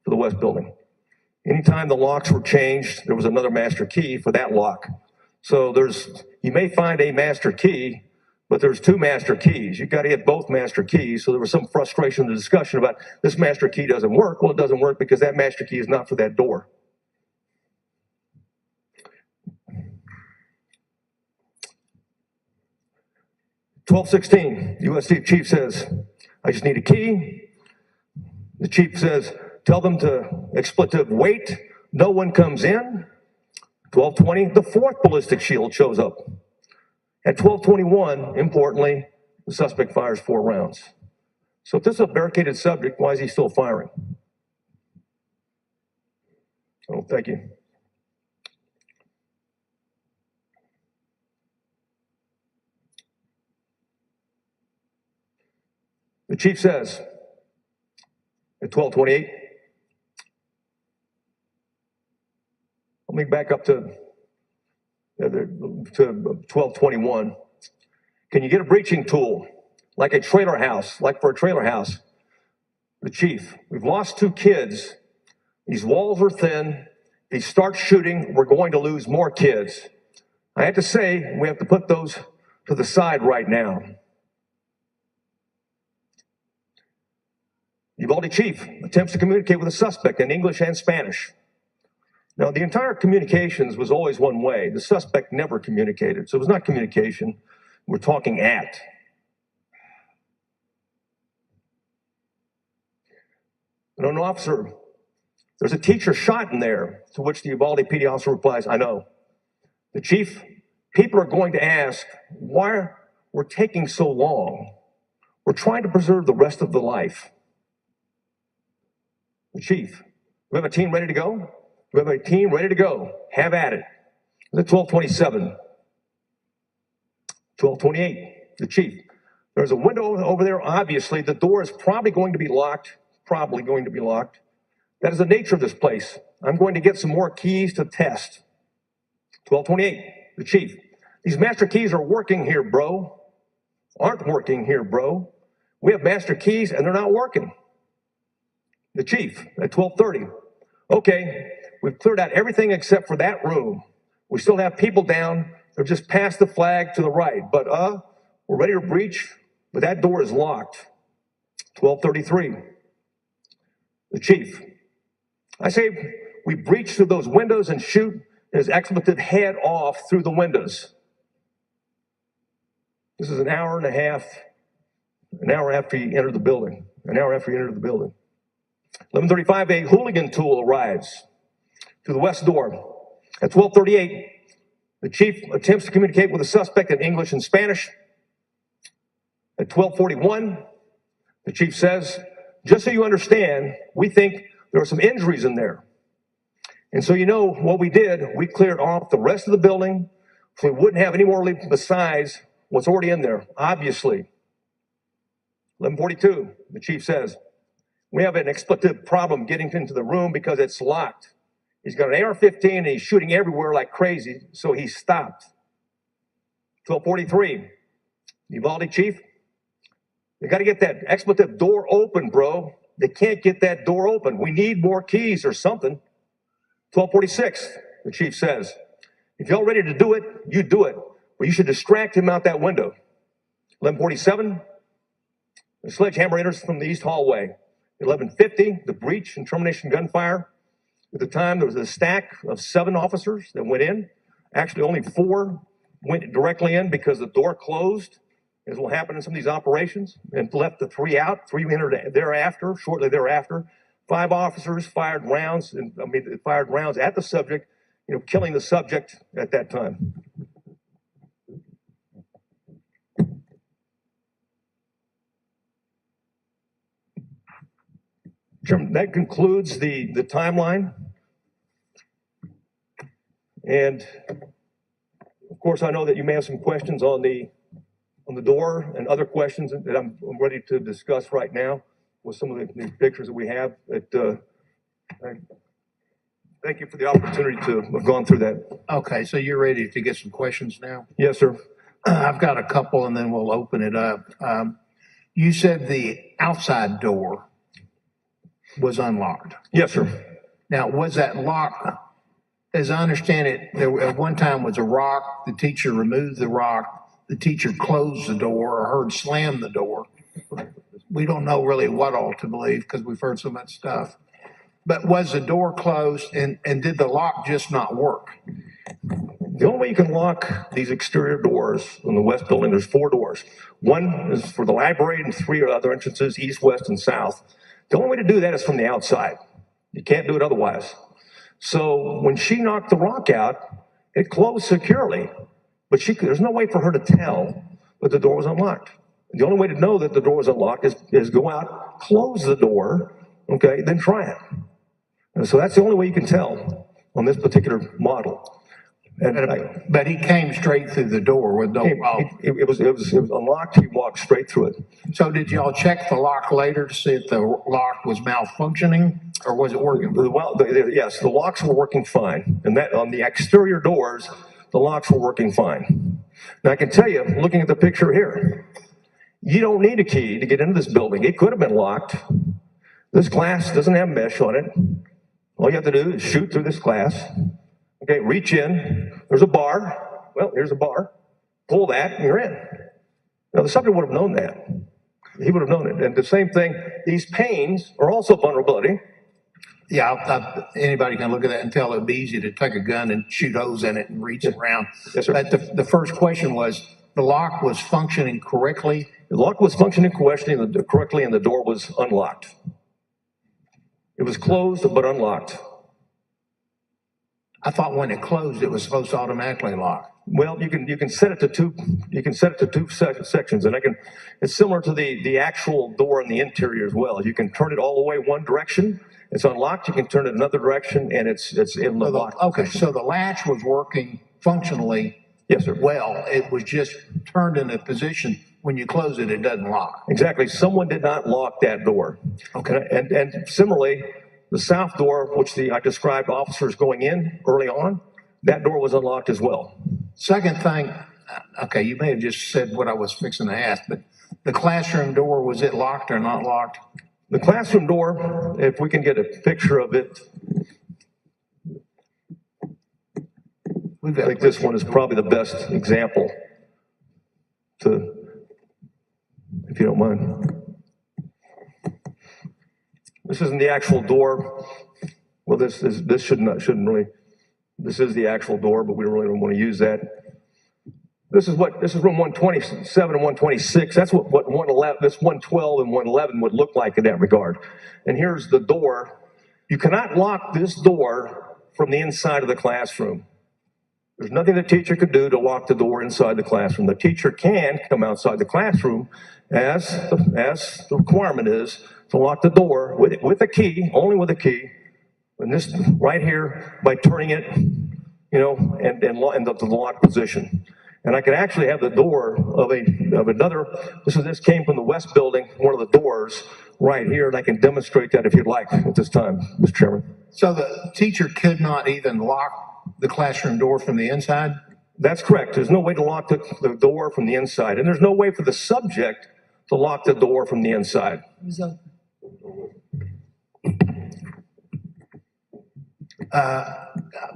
for the west building. Anytime the locks were changed, there was another master key for that lock. So you may find a master key, but there's two master keys. You've got to get both master keys. So there was some frustration in the discussion about this master key doesn't work. Well, it doesn't work because that master key is not for that door. $12:16, USD chief says, I just need a key. The chief says, tell them to expletive wait. No one comes in. 12:20, the fourth ballistic shield shows up. At 12:21, importantly, the suspect fires 4 rounds. So if this is a barricaded subject, why is he still firing? Oh, thank you. The chief says at 12:28, let me back up to 12:21. Can you get a breaching tool like a trailer house, like for a trailer house? The chief, we've lost 2 kids. These walls are thin. If they start shooting, we're going to lose more kids. I have to say, we have to put those to the side right now. Uvalde chief attempts to communicate with a suspect in English and Spanish. Now, the entire communications was always one way. The suspect never communicated, so it was not communication. We're talking at. And an officer, there's a teacher shot in there, to which the Uvalde PD officer replies, I know. The chief, people are going to ask why we're taking so long. We're trying to preserve the rest of the life. The chief, we have a team ready to go? We have a team ready to go. Have at it. The 12:27. 12:28. The chief. There's a window over there. Obviously, the door is probably going to be locked. Probably going to be locked. That is the nature of this place. I'm going to get some more keys to test. 12:28. The chief. These master keys are working here, bro. Aren't working here, bro. We have master keys and they're not working. The chief at 12:30. Okay, we've cleared out everything except for that room. We still have people down. They're just past the flag to the right. But we're ready to breach, but that door is locked. 12:33. The chief. I say we breach through those windows and shoot his expletive head off through the windows. This is an hour and a half, an hour after he entered the building. An hour after he entered the building. 11:35, a hooligan tool arrives through the west door. At 12:38, the chief attempts to communicate with the suspect in English and Spanish. At 12:41, the chief says, just so you understand, we think there are some injuries in there. And so you know what we did, we cleared off the rest of the building so we wouldn't have any more besides what's already in there, obviously. 11:42, the chief says, we have an expletive problem getting into the room because it's locked. He's got an AR-15 and he's shooting everywhere like crazy, so he stopped. 12:43, Uvalde chief, they got to get that expletive door open, bro. They can't get that door open. We need more keys or something. 12:46, the chief says, if y'all ready to do it, you do it. But you should distract him out that window. 11:47, the sledgehammer enters from the east hallway. 11:50, the breach and termination gunfire. At the time, there was a stack of 7 officers that went in. Actually, only 4 went directly in because the door closed, as will happen in some of these operations, and left the 3 out. 3 entered thereafter, shortly thereafter. 5 officers fired rounds at the subject, killing the subject at that time. That concludes the timeline. And of course, I know that you may have some questions on the door and other questions that I'm ready to discuss right now with some of the pictures that we have. Thank you for the opportunity to have gone through that. Okay, so you're ready to get some questions now? Yes, sir. I've got a couple and then we'll open it up. You said the outside door was unlocked. Yes, sir. Now, was that lock, as I understand it, there at one time was a rock, the teacher removed the rock, the teacher closed the door or heard slam the door. We don't know really what all to believe because we've heard so much stuff. But was the door closed and did the lock just not work? The only way you can lock these exterior doors in the west building, there's 4 doors. One is for the library and 3 other entrances, east, west, and south. The only way to do that is from the outside. You can't do it otherwise. So when she knocked the rock out, it closed securely, but there's no way for her to tell that the door was unlocked. The only way to know that the door was unlocked is go out, close the door, okay, then try it. And so that's the only way you can tell on this particular model. But he came straight through the door with no problem. It was unlocked. He walked straight through it. So did y'all check the lock later to see if the lock was malfunctioning or was it working? Well, yes, the locks were working fine. And that on the exterior doors, the locks were working fine. Now I can tell you, looking at the picture here, you don't need a key to get into this building. It could have been locked. This glass doesn't have mesh on it. All you have to do is shoot through this glass. Okay, reach in. There's a bar. Well, here's a bar. Pull that, and you're in. Now, the subject would have known that. He would have known it. And the same thing, these panes are also vulnerability. Yeah, anybody can look at that and tell it'd be easy to take a gun and shoot holes in it and reach it around. Yes, sir. But the first question was, the lock was functioning correctly? The lock was functioning correctly, and the door was unlocked. It was closed, but unlocked. I thought when it closed, it was supposed to automatically lock. Well, you can set it to two. You can set it to 2 sections, and it's similar to the actual door in the interior as well. You can turn it all the way one direction. It's unlocked. You can turn it another direction, and it's in the lock. Okay, so the latch was working functionally. Yes, sir. Well, it was just turned in a position. When you close it, it doesn't lock. Exactly. Someone did not lock that door. Okay. And similarly, the south door, which I described officers going in early on, that door was unlocked as well. Second thing, okay, you may have just said what I was fixing to ask, but the classroom door, was it locked or not locked? The classroom door, if we can get a picture of it, I think this one is probably the best example if you don't mind. This isn't the actual door. Well, this shouldn't really. This is the actual door, but we really don't want to use that. This is room 127 and 126. That's what 111, this 112 and 111 would look like in that regard. And here's the door. You cannot lock this door from the inside of the classroom. There's nothing the teacher could do to lock the door inside the classroom. The teacher can come outside the classroom as the requirement is to lock the door with a key, only with a key. And this right here by turning it, and the lock position. And I could actually have the door of another. This came from the west building, one of the doors right here, and I can demonstrate that if you'd like at this time, Mr. Chairman. So the teacher could not even lock the classroom door from the inside? That's correct. There's no way to lock the door from the inside, and there's no way for the subject to lock the door from the inside.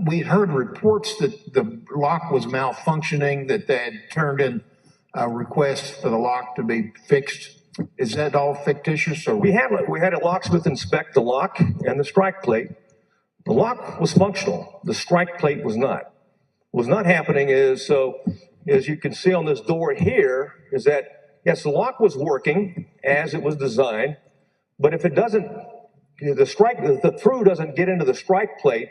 We heard reports that the lock was malfunctioning, that they had turned in a request for the lock to be fixed. Is that all fictitious? Or we had a locksmith inspect the lock and the strike plate. The lock was functional. The strike plate was not. What was not happening is, as you can see on this door here, is that, yes, the lock was working as it was designed, but if it doesn't, the through doesn't get into the strike plate,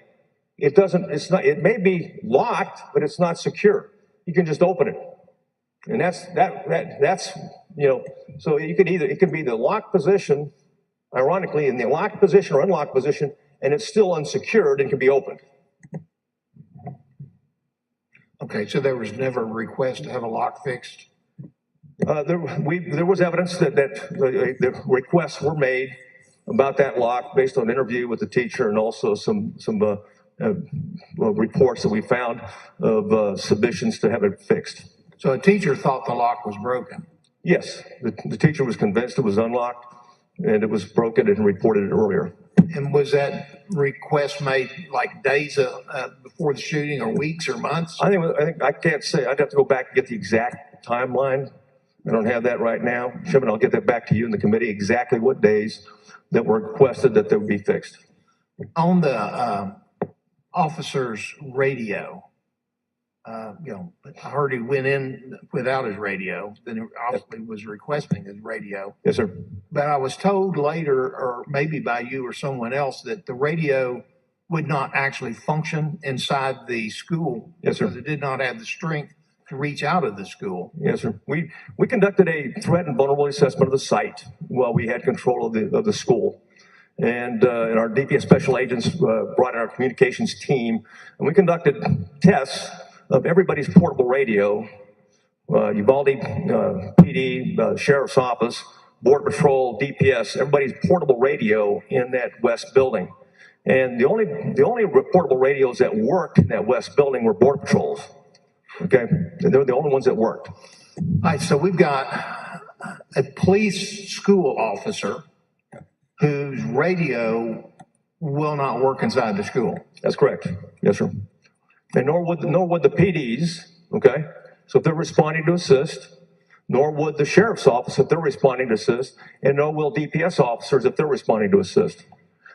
it may be locked, but it's not secure. You can just open it. And that's, so it could be the locked position, ironically, in the locked position or unlocked position, and it's still unsecured and can be opened. Okay, so there was never a request to have a lock fixed? There was evidence that the requests were made about that lock based on an interview with the teacher and also some reports that we found of submissions to have it fixed. So a teacher thought the lock was broken. Yes, the teacher was convinced it was unlocked and it was broken and reported it earlier. And was that request made like days before the shooting, or weeks, or months? I think I can't say. I'd have to go back and get the exact timeline. I don't have that right now. Chairman, I'll get that back to you in the committee, exactly what days that were requested that they would be fixed. On the officer's radio, I heard he went in without his radio, then he obviously was requesting his radio. Yes, sir. But I was told later, or maybe by you or someone else, that the radio would not actually function inside the school. Yes, sir. Because it did not have the strength to reach out of the school. Yes, sir. We conducted a threat and vulnerability assessment of the site while we had control of the school. And our DPS special agents brought in our communications team, and we conducted tests of everybody's portable radio, Uvalde PD, Sheriff's Office, Border Patrol, DPS, everybody's portable radio in that west building. And the only portable radios that worked in that west building were Border Patrols. Okay, and they were the only ones that worked. All right, so we've got a police school officer whose radio will not work inside the school. That's correct. Yes, sir. And nor would the PDs, okay? So if they're responding to assist, nor would the sheriff's office if they're responding to assist, and nor will DPS officers if they're responding to assist.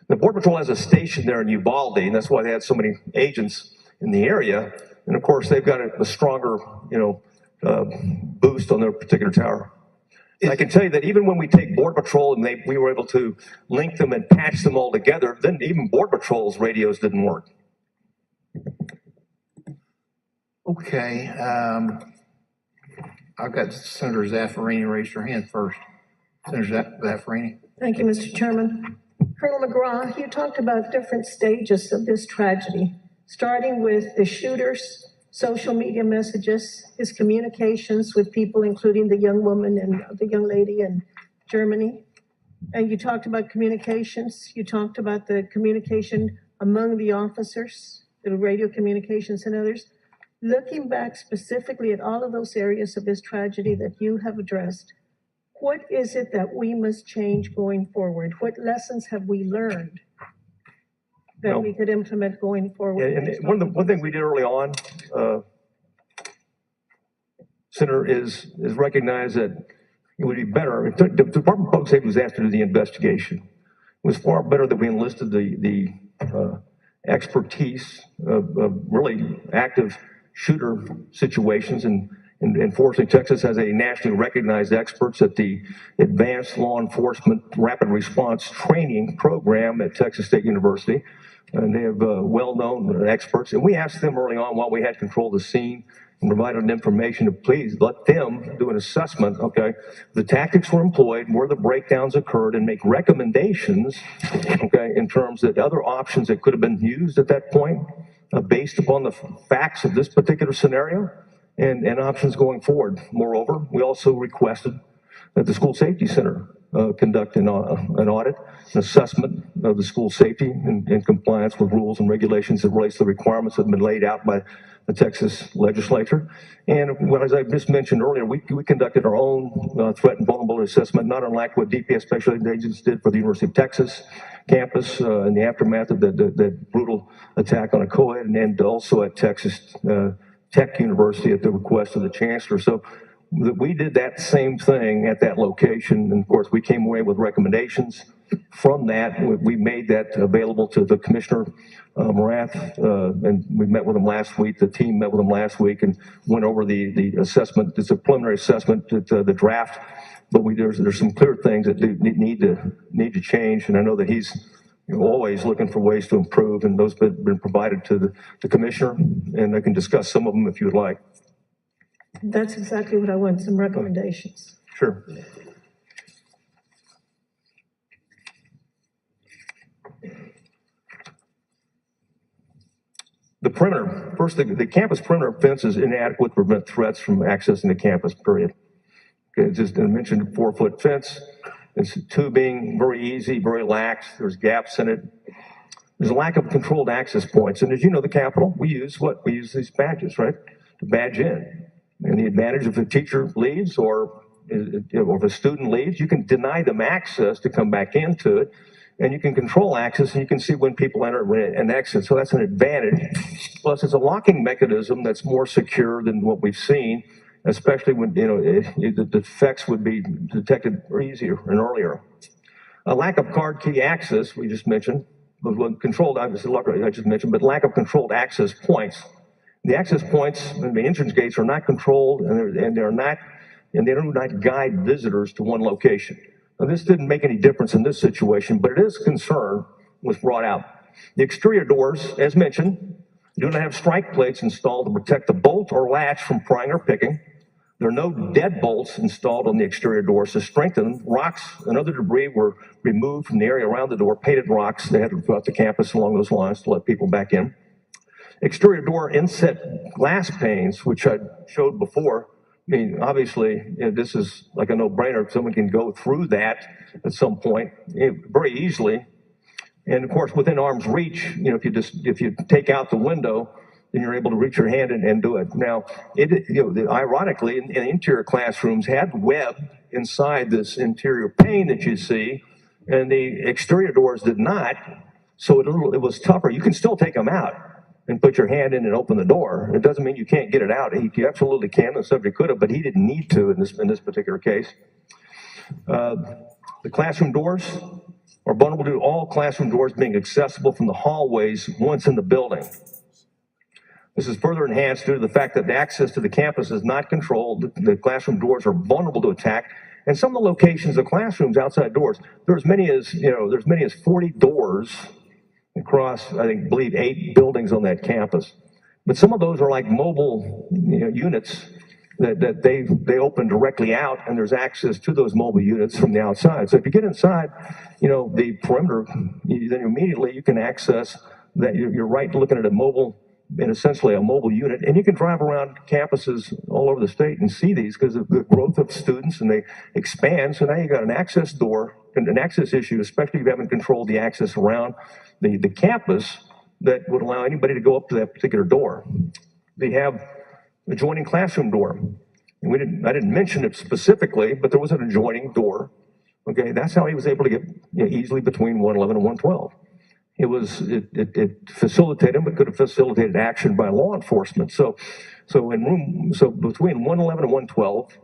The Border Patrol has a station there in Uvalde, and that's why they had so many agents in the area. And of course, they've got a stronger, boost on their particular tower. I can tell you that even when we take Border Patrol and we were able to link them and patch them all together, then even Border Patrol's radios didn't work. Okay, I've got Senator Zaffarini raise her hand first. Senator Zaffarini. Thank you, Mr. Chairman. Colonel McGraw, you talked about different stages of this tragedy, starting with the shooter's social media messages, his communications with people, including the young woman and the young lady in Germany. And you talked about communications. You talked about the communication among the officers, the radio communications and others. Looking back specifically at all of those areas of this tragedy that you have addressed, what is it that we must change going forward? What lessons have we learned that we could implement going forward? And one thing we did early on, Senator, is recognize that it would be better. The Department of Public Safety was asked to do the investigation. It was far better that we enlisted the expertise of really active shooter situations, and fortunately Texas has a nationally recognized experts at the Advanced Law Enforcement Rapid Response Training Program at Texas State University, and they have well-known experts, and we asked them early on while we had control of the scene and provided information to please let them do an assessment, okay, the tactics were employed, where the breakdowns occurred, and make recommendations, okay, in terms that other options that could have been used at that point based upon the facts of this particular scenario and options going forward. Moreover, we also requested that the School Safety Center conduct an audit, an assessment of the school safety in compliance with rules and regulations that relates to the requirements that have been laid out by the Texas legislature. And as I just mentioned earlier, we conducted our own threat and vulnerability assessment, not unlike what DPS special agents did for the University of Texas campus in the aftermath of that brutal attack on a co-ed, and also at Texas Tech University at the request of the chancellor. So we did that same thing at that location, and of course we came away with recommendations. From that, we made that available to the Commissioner Morath, and we met with him last week. The team met with him last week and went over the assessment. It's a preliminary assessment, the draft, but there's some clear things that do need to change, and I know that he's always looking for ways to improve, and those have been provided to the Commissioner, and I can discuss some of them if you would like. That's exactly what I want, some recommendations. Sure. The perimeter, first, the campus perimeter fence is inadequate to prevent threats from accessing the campus, period. Okay, just I mentioned 4-foot fence, It's 2 being very easy, very lax. There's gaps in it. There's a lack of controlled access points. And as you know, the Capitol, we use what? We use these badges, right? To badge in. And the advantage if a teacher leaves or if a student leaves, you can deny them access to come back into it. And you can control access, and you can see when people enter and exit. So that's an advantage. Plus, it's a locking mechanism that's more secure than what we've seen, especially when the defects would be detected easier and earlier. A lack of card key access, we just mentioned, controlled, I just mentioned, but lack of controlled access points. The access points and the entrance gates are not controlled, and they do not guide visitors to one location. Now, this didn't make any difference in this situation, but it is a concern was brought out. The exterior doors, as mentioned, do not have strike plates installed to protect the bolt or latch from prying or picking. There are no deadbolts installed on the exterior doors to strengthen them. Rocks and other debris were removed from the area around the door, painted rocks they had throughout the campus along those lines to let people back in. Exterior door inset glass panes, which I showed before. I mean, obviously, this is like a no-brainer. Someone can go through that at some point very easily. And of course, within arm's reach, if you take out the window, then you're able to reach your hand and do it. Now, ironically, in interior classrooms had web inside this interior pane that you see, and the exterior doors did not. So it was tougher. You can still take them out and put your hand in and open the door. It doesn't mean you can't get it out. You absolutely can. The subject could have, but he didn't need to in this particular case. The classroom doors are vulnerable to all classroom doors being accessible from the hallways once in the building. This is further enhanced due to the fact that the access to the campus is not controlled. The classroom doors are vulnerable to attack. And some of the locations of classrooms outside doors, there's many as 40 doors across, I believe 8 buildings on that campus. But some of those are like mobile units that they open directly out, and there's access to those mobile units from the outside. So if you get inside, the perimeter, then immediately you can access that. You're right looking at essentially a mobile unit, and you can drive around campuses all over the state and see these because of the growth of students, and they expand. So now you got an access door and an access issue, especially if you haven't controlled the access around the campus that would allow anybody to go up to that particular door. They have adjoining classroom door. And I didn't mention it specifically, but there was an adjoining door. Okay, that's how he was able to get easily between 111 and 112. It facilitated him, but could have facilitated action by law enforcement. So between 111 and 112,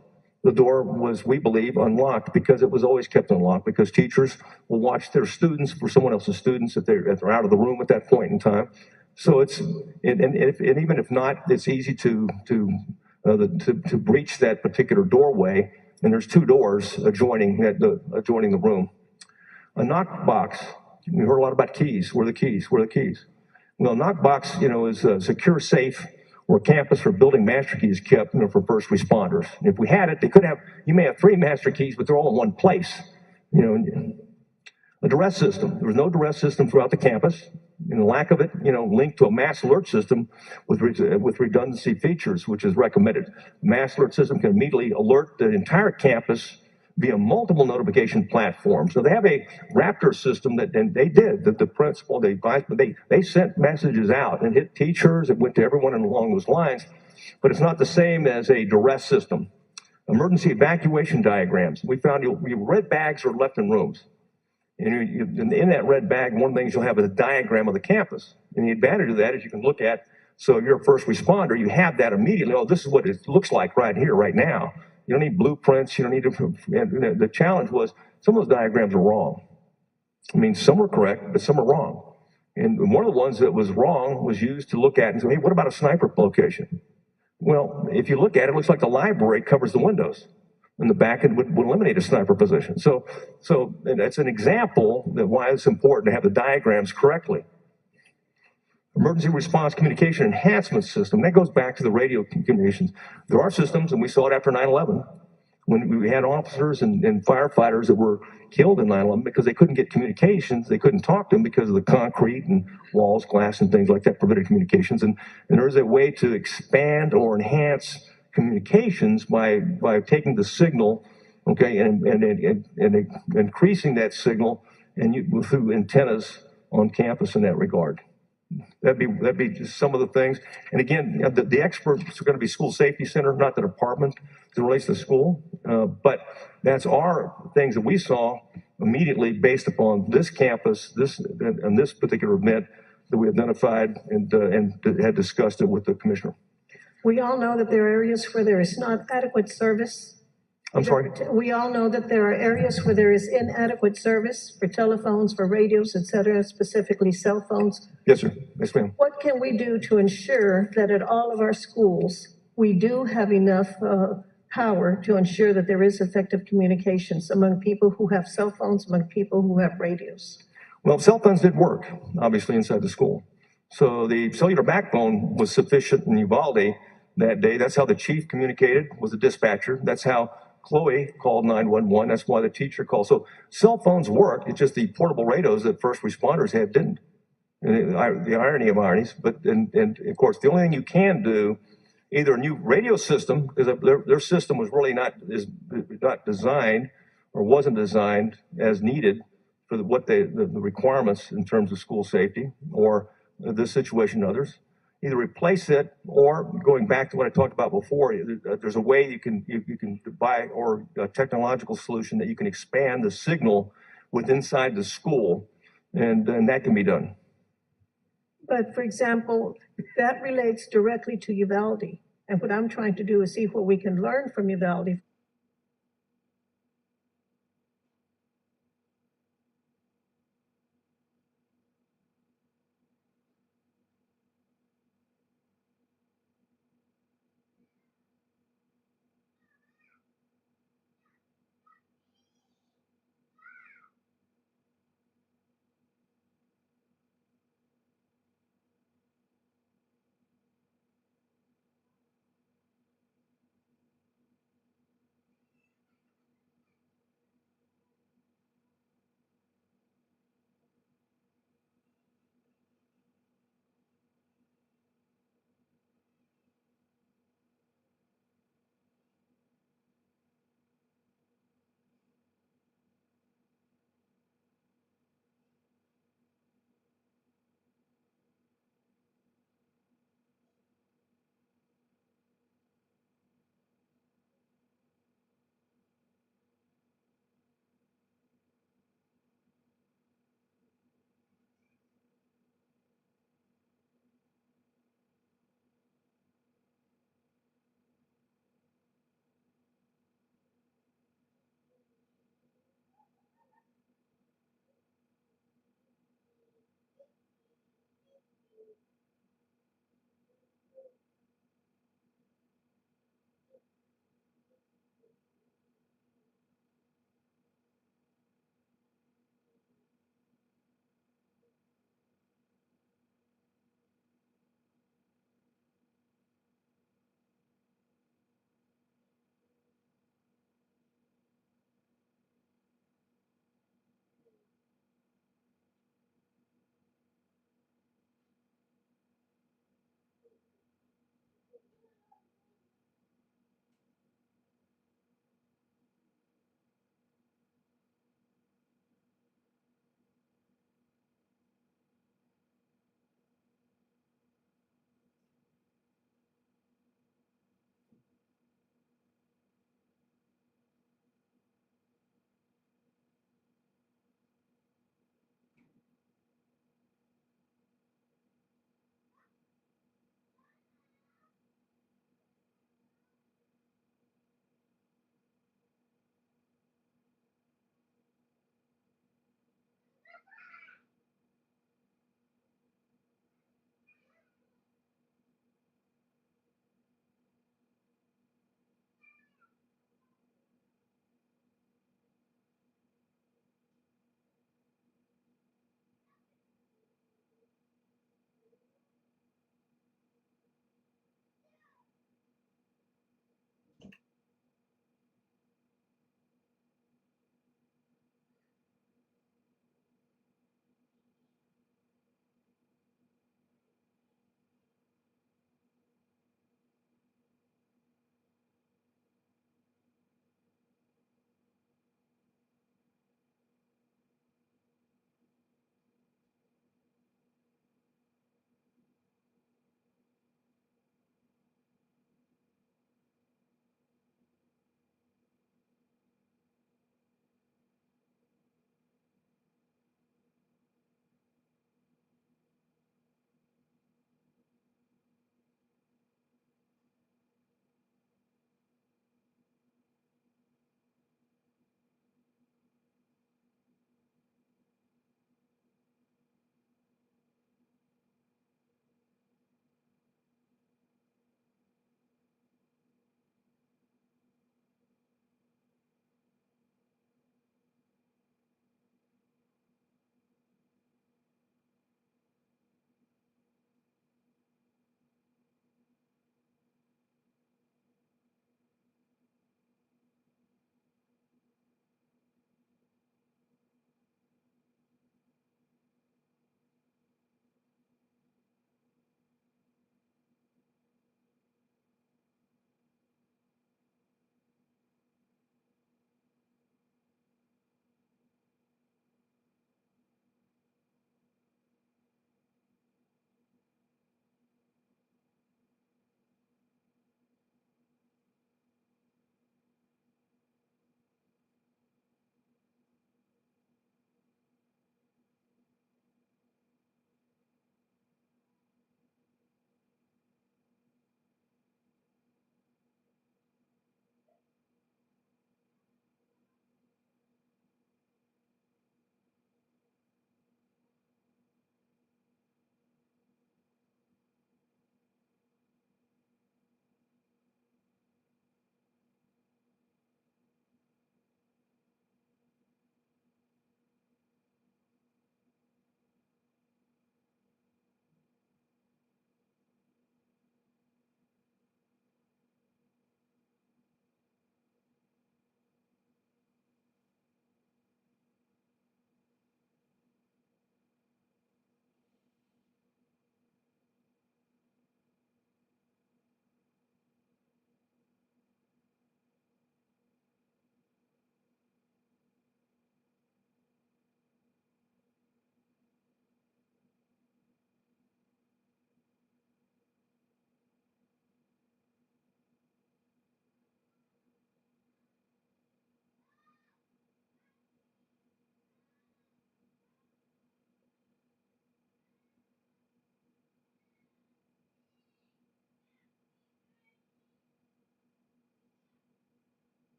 the door was, we believe, unlocked because it was always kept unlocked because teachers will watch their students for someone else's students if they're out of the room at that point in time. So even if not, it's easy to breach that particular doorway. And there's 2 doors adjoining the room. A knock box. We heard a lot about keys. Where are the keys? Where are the keys? Well, a knock box, is a secure safe where campus or building master keys kept, for first responders. If we had it, you may have 3 master keys, but they're all in one place. A duress system. There was no duress system throughout the campus. And the lack of it, linked to a mass alert system with redundancy features, which is recommended. Mass alert system can immediately alert the entire campus via multiple notification platforms. So they have a Raptor system and they did, the principal, they sent messages out and hit teachers, it went to everyone along those lines, but it's not the same as a duress system. Emergency evacuation diagrams. We found red bags are left in rooms. And in that red bag, one of the things you'll have is a diagram of the campus. And the advantage of that is you can look at, so if you're a first responder, you have that immediately. Oh, this is what it looks like right here, right now. You don't need blueprints. You don't need to. The challenge was some of those diagrams are wrong. I mean, some were correct, but some are wrong. And one of the ones that was wrong was used to look at and say, hey, what about a sniper location? Well, if you look at it, it looks like the library covers the windows. In the back, it would eliminate a sniper position. So and that's an example that why it's important to have the diagrams correctly. Emergency response communication enhancement system. That goes back to the radio communications. There are systems, and we saw it after 9/11, when we had officers and firefighters that were killed in 9/11 because they couldn't get communications. They couldn't talk to them because of the concrete and walls, glass, and things like that prevented communications. And there is a way to expand or enhance communications by taking the signal okay, and increasing that signal through antennas on campus in that regard. That'd be just some of the things. And again, the experts are going to be school safety center, not the department as it relates to school. But that's our things that we saw immediately based upon this campus, and this particular event that we identified and had discussed it with the commissioner. We all know that there are areas where there is not adequate service. I'm sorry? We all know that there are areas where there is inadequate service for telephones, for radios, et cetera, specifically cell phones. Yes, sir. Yes, ma'am. What can we do to ensure that at all of our schools, we do have enough power to ensure that there is effective communications among people who have cell phones, among people who have radios? Well, cell phones did work, obviously, inside the school. So the cellular backbone was sufficient in Uvalde that day. That's how the chief communicated with the dispatcher. That's how Chloe called 911. That's why the teacher called. So cell phones work. It's just the portable radios that first responders had didn't. And the irony of ironies. But and of course, the only thing you can do, either a new radio system, because their system was really not designed or wasn't designed as needed for the requirements in terms of school safety or this situation and others. Either replace it or going back to what I talked about before, there's a way you can buy or a technological solution that you can expand the signal inside the school, and that can be done. But for example, that relates directly to Uvalde. And what I'm trying to do is see what we can learn from Uvalde.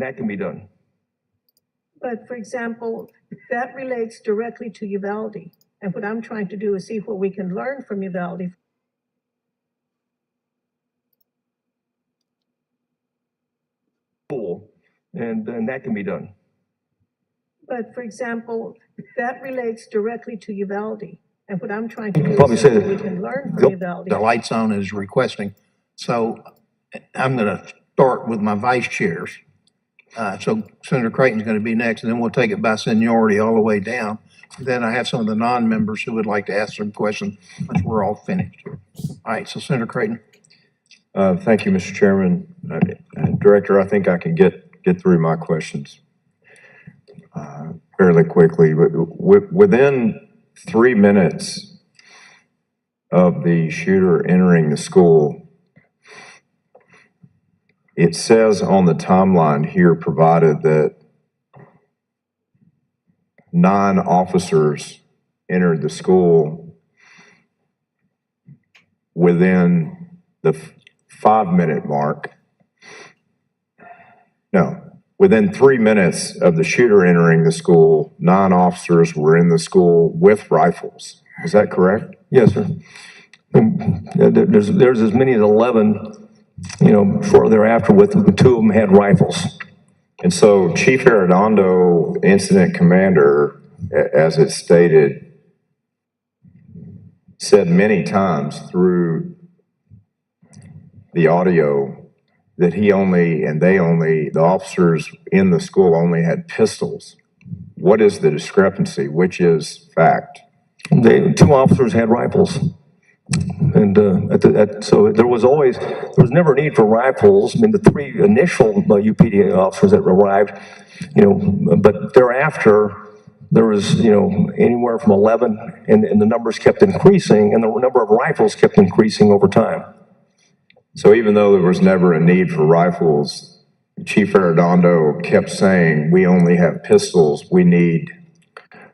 that can be done. But for example, that relates directly to Uvalde. And what I'm trying to do is see what we can learn from Uvalde. Cool. And that can be done. But for example, that relates directly to Uvalde. And what I'm trying to do Probably is say see what that we can learn from Uvalde. The lights on is requesting. So I'm going to start with my vice chairs. So Senator Creighton's going to be next, and then we'll take it by seniority all the way down. Then I have some of the non-members who would like to ask some questions once we're all finished. All right, so Senator Creighton. Thank you, Mr. Chairman. Director, I think I can get through my questions fairly quickly. Within 3 minutes of the shooter entering the school, it says on the timeline here provided that 9 officers entered the school within the 5-minute mark. No, within 3 minutes of the shooter entering the school, 9 officers were in the school with rifles. Is that correct? Yes, sir. There's as many as 11, shortly thereafter, with 2 of them had rifles. And so Chief Arredondo, incident commander, as it's stated, said many times through the audio that the officers in the school only had pistols. What is the discrepancy? Which is fact? 2 officers had rifles. And so there was never a need for rifles. I mean, the 3 initial UPD officers that arrived, but thereafter there was, anywhere from 11, and the numbers kept increasing, and the number of rifles kept increasing over time. So even though there was never a need for rifles, Chief Arredondo kept saying, we only have pistols, we need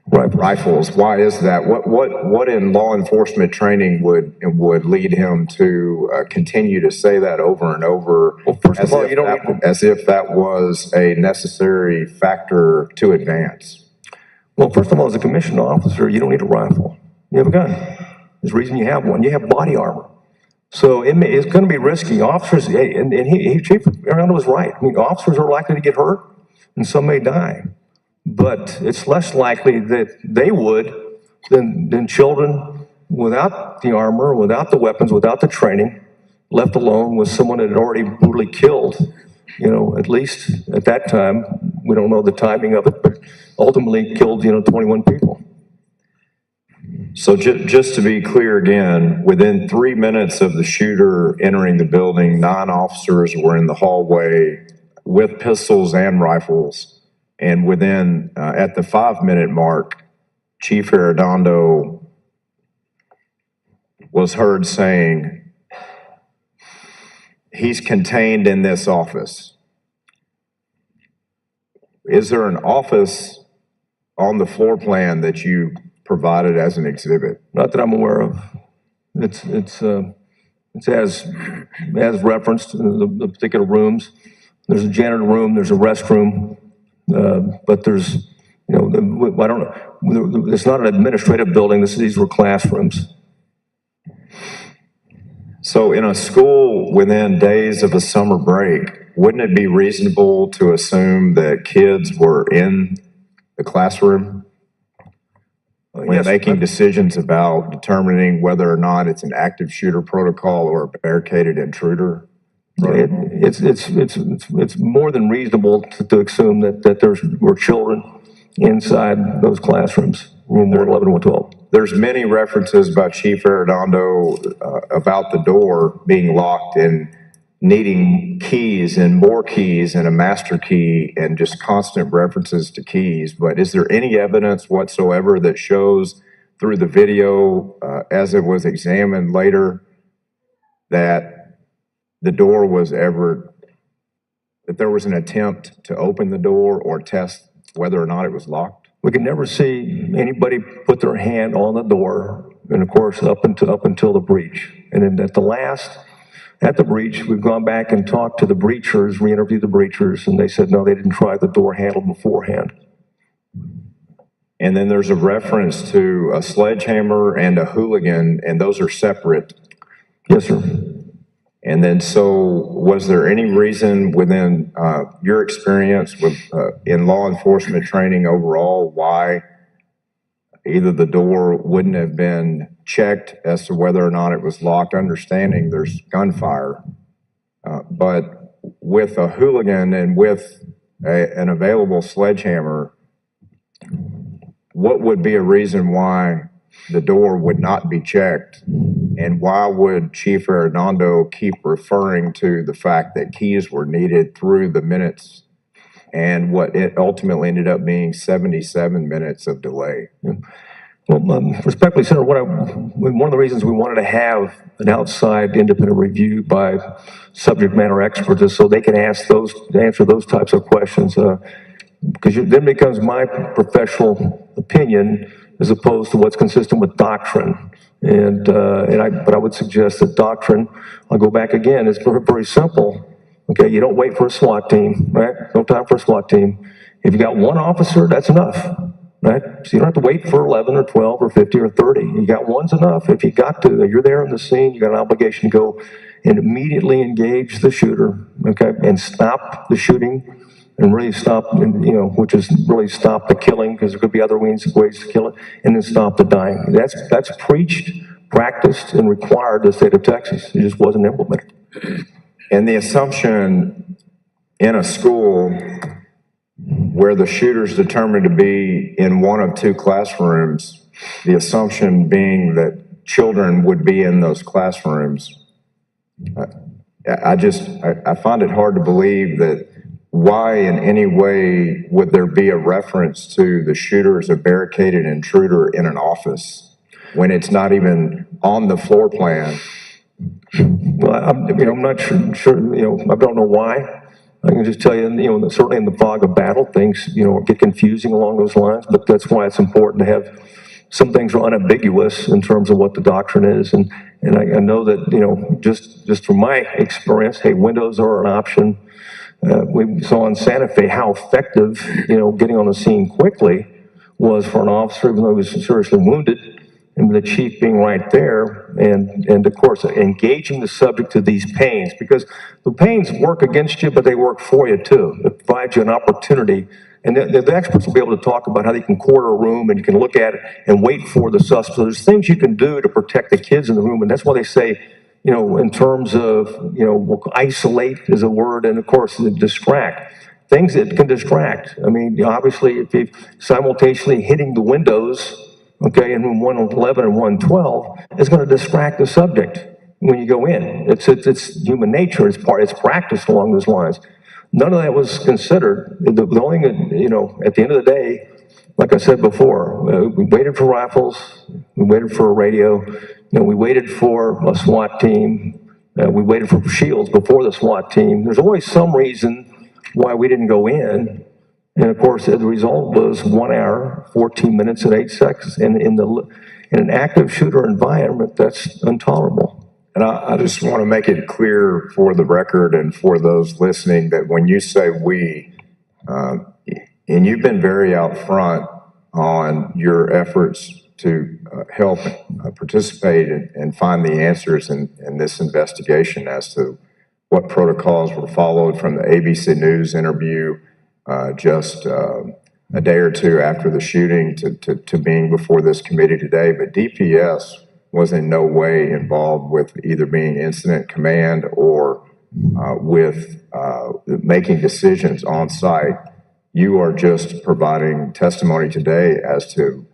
rifles. Why is that? What in law enforcement training would lead him to continue to say that over and over? Well, first of all, as if that was a necessary factor to advance. Well, first of all, as a commissioned officer, you don't need a rifle. You have a gun. There's a reason you have one. You have body armor. So it's going to be risky. Officers, and Chief Arredondo was right. I mean, officers are likely to get hurt, and some may die. But it's less likely that they would than children without the armor, without the weapons, without the training, left alone with someone that had already brutally killed. At least at that time, we don't know the timing of it, but ultimately killed, 21 people. So just to be clear again, within 3 minutes of the shooter entering the building, 9 officers were in the hallway with pistols and rifles. And within, at the 5-minute mark, Chief Arredondo was heard saying, he's contained in this office. Is there an office on the floor plan that you provided as an exhibit? Not that I'm aware of. It's as referenced in the particular rooms. There's a janitor room, there's a restroom. But there's, I don't know. It's not an administrative building. These were classrooms. So in a school within days of a summer break, wouldn't it be reasonable to assume that kids were in the classroom when making decisions about determining whether or not it's an active shooter protocol or a barricaded intruder? It's more than reasonable to assume that there were children inside those classrooms, room 111 and 112. There's many references by Chief Arredondo about the door being locked and needing keys and more keys and a master key and just constant references to keys. But is there any evidence whatsoever that shows through the video as it was examined later that the door was that there was an attempt to open the door or test whether or not it was locked? We could never see anybody put their hand on the door, and of course, up until the breach. And then at the last at the breach. We've gone back and talked to the breachers, re-interviewed the breachers, and they said, no, they didn't try the door handle beforehand. And then there's a reference to a sledgehammer and a hooligan, and those are separate. Yes, sir. And then, so was there any reason within your experience with in law enforcement training overall why either the door wouldn't have been checked as to whether or not it was locked, understanding there's gunfire, but with a hooligan and with an available sledgehammer, what would be a reason why the door would not be checked? And why would Chief Arredondo keep referring to the fact that keys were needed through the minutes and what it ultimately ended up being 77 minutes of delay? Well, respectfully, Senator, one of the reasons we wanted to have an outside independent review by subject matter experts is so they can answer those types of questions. Because then it becomes my professional opinion as opposed to what's consistent with doctrine. But I would suggest that doctrine, I'll go back again, is very, very simple. Okay, you don't wait for a SWAT team, right? No time for a SWAT team. If you got one officer, that's enough, right? So you don't have to wait for 11 or 12 or 50 or 30. You got one's enough. If you got to, you're there on the scene, you got an obligation to go and immediately engage the shooter, okay, and stop the shooting. And really stop, which is really stop the killing, because there could be other ways to kill it, and then stop the dying. That's preached, practiced, and required in the state of Texas. It just wasn't implemented. And the assumption in a school where the shooter's determined to be in one of two classrooms, the assumption being that children would be in those classrooms, I find it hard to believe that. Why in any way would there be a reference to the shooter as a barricaded intruder in an office when it's not even on the floor plan? Well, I'm not sure, I don't know why. I can just tell you, certainly in the fog of battle, things, get confusing along those lines, but that's why it's important to have some things are unambiguous in terms of what the doctrine is. And I know that, just from my experience, hey, windows are an option. We saw in Santa Fe how effective, getting on the scene quickly was for an officer, even though he was seriously wounded, and the chief being right there, and of course, engaging the subject to these pains, because the pains work against you, but they work for you too. It provides you an opportunity, and the experts will be able to talk about how they can quarter a room, and you can look at it and wait for the suspect. So there's things you can do to protect the kids in the room, and that's why they say, in terms of, isolate is a word, and of course, distract. Things that can distract. I mean, obviously, if you're simultaneously hitting the windows, okay, in room 111 and 112, it's going to distract the subject when you go in. It's human nature. It's practice along those lines. None of that was considered. The only thing that, at the end of the day, like I said before, we waited for rifles, we waited for a radio, we waited for a SWAT team, we waited for shields before the SWAT team. There's always some reason why we didn't go in. And of course, the result was 1 hour, 14 minutes, and 8 seconds. And in an active shooter environment, that's intolerable. And I just want to make it clear for the record and for those listening that when you say we, and you've been very out front on your efforts to help participate and find the answers in this investigation as to what protocols were followed from the ABC News interview just a day or two after the shooting to being before this committee today. But DPS was in no way involved with either being incident command or with making decisions on site. You are just providing testimony today as to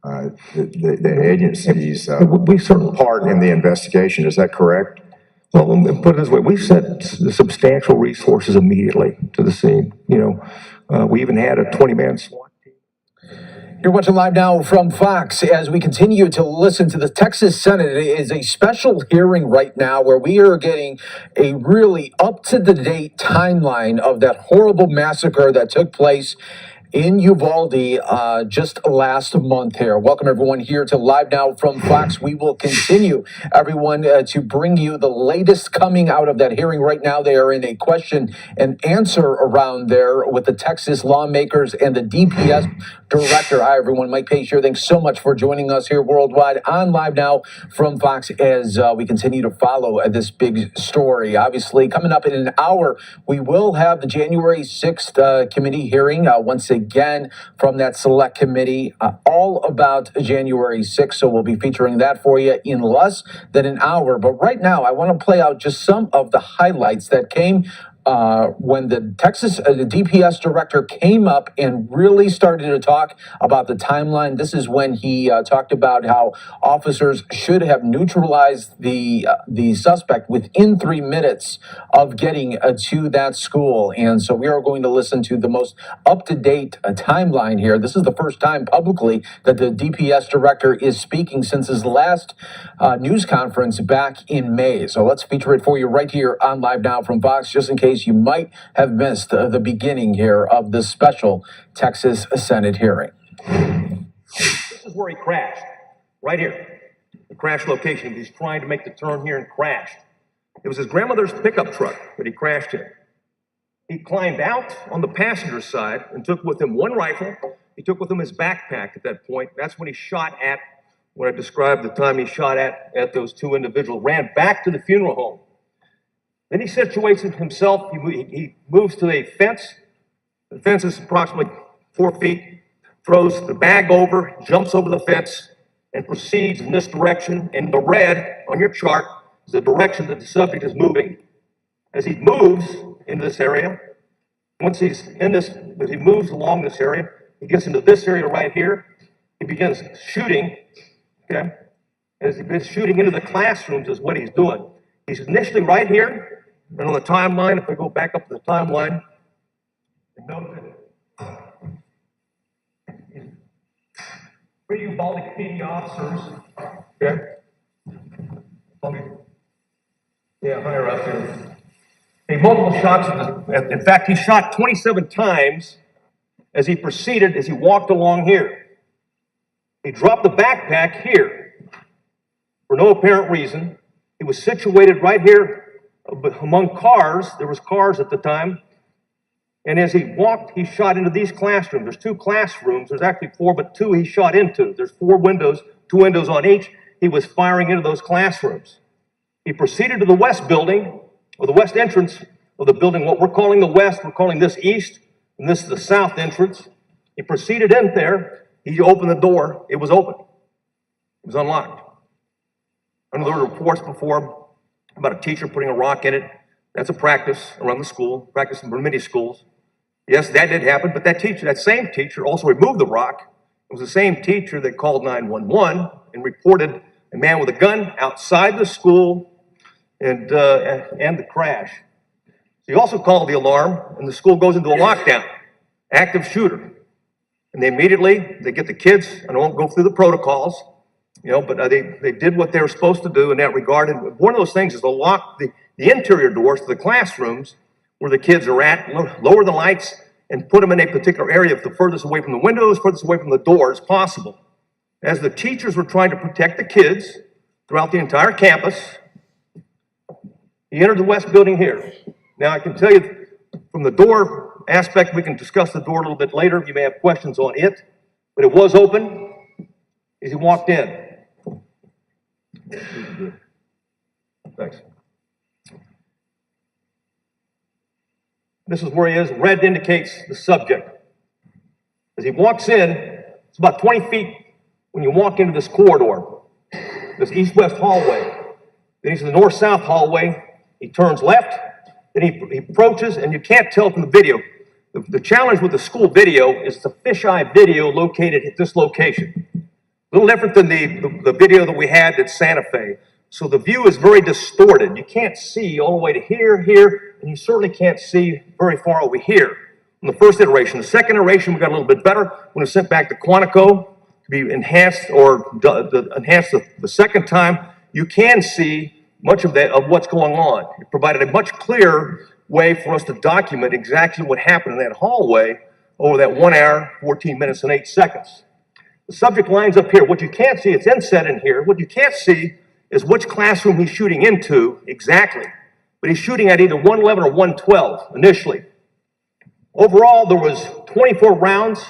the agency's part in the investigation. Is that correct? Well, let me put it this way. We sent substantial resources immediately to the scene. We even had a 20-man SWAT. You're watching live now from Fox as we continue to listen to the Texas Senate. It is a special hearing right now where we are getting a really up-to-the-date timeline of that horrible massacre that took place in Uvalde just last month here. Welcome everyone here to Live Now from Fox. We will continue, everyone, to bring you the latest coming out of that hearing. Right now, they are in a question and answer around there with the Texas lawmakers and the DPS director. Hi, everyone. Mike Pace here. Thanks so much for joining us here worldwide on Live Now from Fox as we continue to follow this big story. Obviously, coming up in an hour, we will have the January 6th committee hearing once again from that select committee, all about January 6th. So we'll be featuring that for you in less than an hour. But right now, I want to play out just some of the highlights that came when the Texas the DPS director came up and really started to talk about the timeline. This is when he talked about how officers should have neutralized the suspect within 3 minutes of getting to that school. And so we are going to listen to the most up-to-date timeline here. This is the first time publicly that the DPS director is speaking since his last news conference back in May. So let's feature it for you right here on Live Now from Fox, just in case you might have missed the beginning here of this special Texas Senate hearing. This is where he crashed, right here, the crash location. He's trying to make the turn here and crashed. It was his grandmother's pickup truck that he crashed in. He climbed out on the passenger side and took with him one rifle. He took with him his backpack at that point. That's when he shot at, when I described the time he shot at those two individuals, ran back to the funeral home. Then he situates himself, he moves to a fence. The fence is approximately 4 feet, throws the bag over, jumps over the fence, and proceeds in this direction. And the red on your chart is the direction that the subject is moving. As he moves into this area, once he's in this, as he moves along this area, he gets into this area right here. He begins shooting, okay? As he begins shooting into the classrooms is what he's doing. He's initially right here. And on the timeline, if I go back up to the timeline, note that three Uvalde PD officers, okay? Yeah, higher up here. He multiple shots. In fact, he shot 27 times as he proceeded, as he walked along here. He dropped the backpack here for no apparent reason. He was situated right here among cars. There was cars at the time. And as he walked, he shot into these classrooms. There's 2 classrooms. There's actually 4, but 2 he shot into. There's 4 windows, 2 windows on each. He was firing into those classrooms. He proceeded to the west building, or the west entrance of the building. What we're calling the west, we're calling this east, and this is the south entrance. He proceeded in there. He opened the door. It was open. It was unlocked. I know there were reports before about a teacher putting a rock in it. That's a practice around the school, practice in many schools. Yes, that did happen, but that same teacher also removed the rock. It was the same teacher that called 911 and reported a man with a gun outside the school and the crash. So he also called the alarm, and the school goes into a lockdown, active shooter. And they get the kids, and I won't go through the protocols, but they did what they were supposed to do in that regard. And one of those things is to lock the interior doors to the classrooms where the kids are at, lower the lights, and put them in a particular area the furthest away from the windows, furthest away from the doors possible. As the teachers were trying to protect the kids throughout the entire campus, he entered the west building here. Now, I can tell you from the door aspect, we can discuss the door a little bit later. You may have questions on it, but it was open as he walked in. Thanks. This is where he is. Red indicates the subject. As he walks in, it's about 20 feet when you walk into this corridor, this east-west hallway. Then he's in the north-south hallway. He turns left, then he approaches, and you can't tell from the video. The challenge with the school video is it's a fisheye video located at this location. A little different than the video that we had at Santa Fe. So the view is very distorted. You can't see all the way to here, and you certainly can't see very far over here in the first iteration. The second iteration, we got a little bit better. When it's sent back to Quantico to be enhanced or enhanced the second time, you can see much of what's going on. It provided a much clearer way for us to document exactly what happened in that hallway over that 1 hour, 14 minutes, and 8 seconds. The subject lines up here. What you can't see, it's inset in here. What you can't see is which classroom he's shooting into exactly. But he's shooting at either 111 or 112 initially. Overall, there was 24 rounds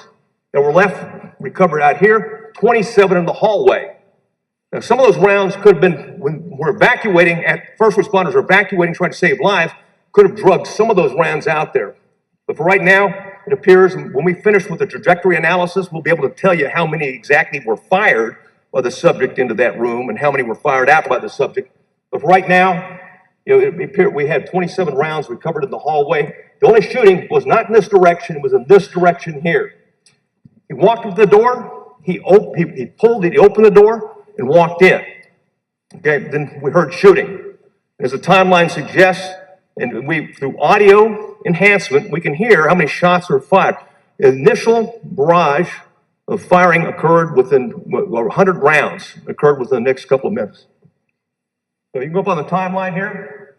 that were left recovered out here, 27 in the hallway. Now, some of those rounds could have been, when we're evacuating, first responders are evacuating, trying to save lives, could have drugged some of those rounds out there. But for right now, it appears when we finish with the trajectory analysis, we'll be able to tell you how many exactly were fired by the subject into that room and how many were fired out by the subject. But for right now, it appeared we had 27 rounds recovered in the hallway. The only shooting was not in this direction, it was in this direction here. He walked up to the door, he opened the door and walked in. Okay, then we heard shooting. As the timeline suggests, and through audio enhancement, we can hear how many shots were fired. The initial barrage of firing occurred within 100 rounds, occurred within the next couple of minutes. So you can go up on the timeline here.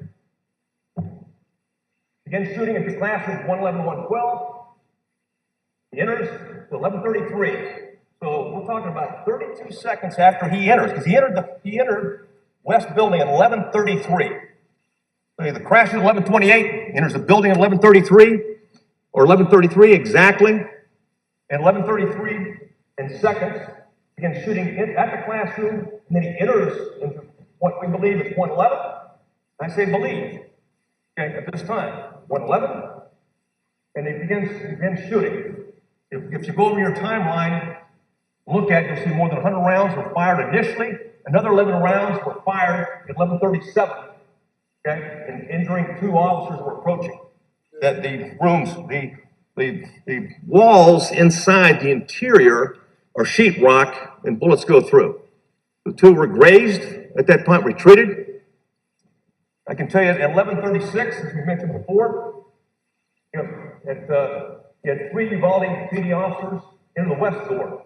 Again, shooting into classrooms 111, 112. He enters to 11:33. So we're talking about 32 seconds after he enters, because he entered West Building at 11:33. So the crash at 11:28, enters the building at 11:33, or 11:33 exactly, and 11:33 in seconds, begins shooting at the classroom, and then he enters into what we believe is 111. I say believe, okay, at this time, 111, and he begins shooting. If you go over your timeline, look at, you'll see more than 100 rounds were fired initially, another 11 rounds were fired at 11:37, okay, and injuring 2 officers were approaching. That the rooms, the walls inside the interior are sheetrock and bullets go through. The 2 were grazed at that point, retreated. I can tell you at 11:36, as we mentioned before, you had 3 Uvalde PD officers in the west door.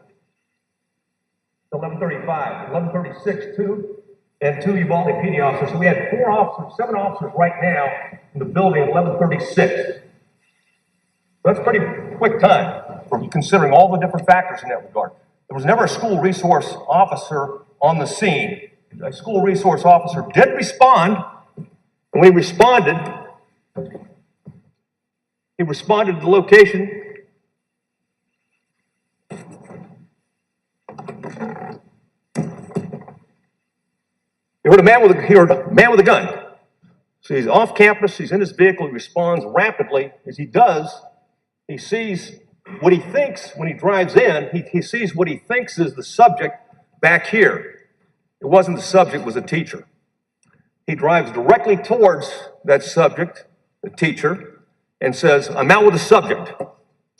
11:35, 11:36, 2, and 2 Uvalde PD officers. So we had 4 officers, 7 officers right now in the building at 11:36. That's pretty quick time for considering all the different factors in that regard. There was never a school resource officer on the scene. A school resource officer did respond, and we responded. He responded to the location. He heard a man with a gun. So he's off campus, he's in his vehicle, he responds rapidly. As he does, he sees what he thinks when he drives in, he sees what he thinks is the subject back here. It wasn't the subject, it was a teacher. He drives directly towards that subject, the teacher, and says, "I'm out with the subject."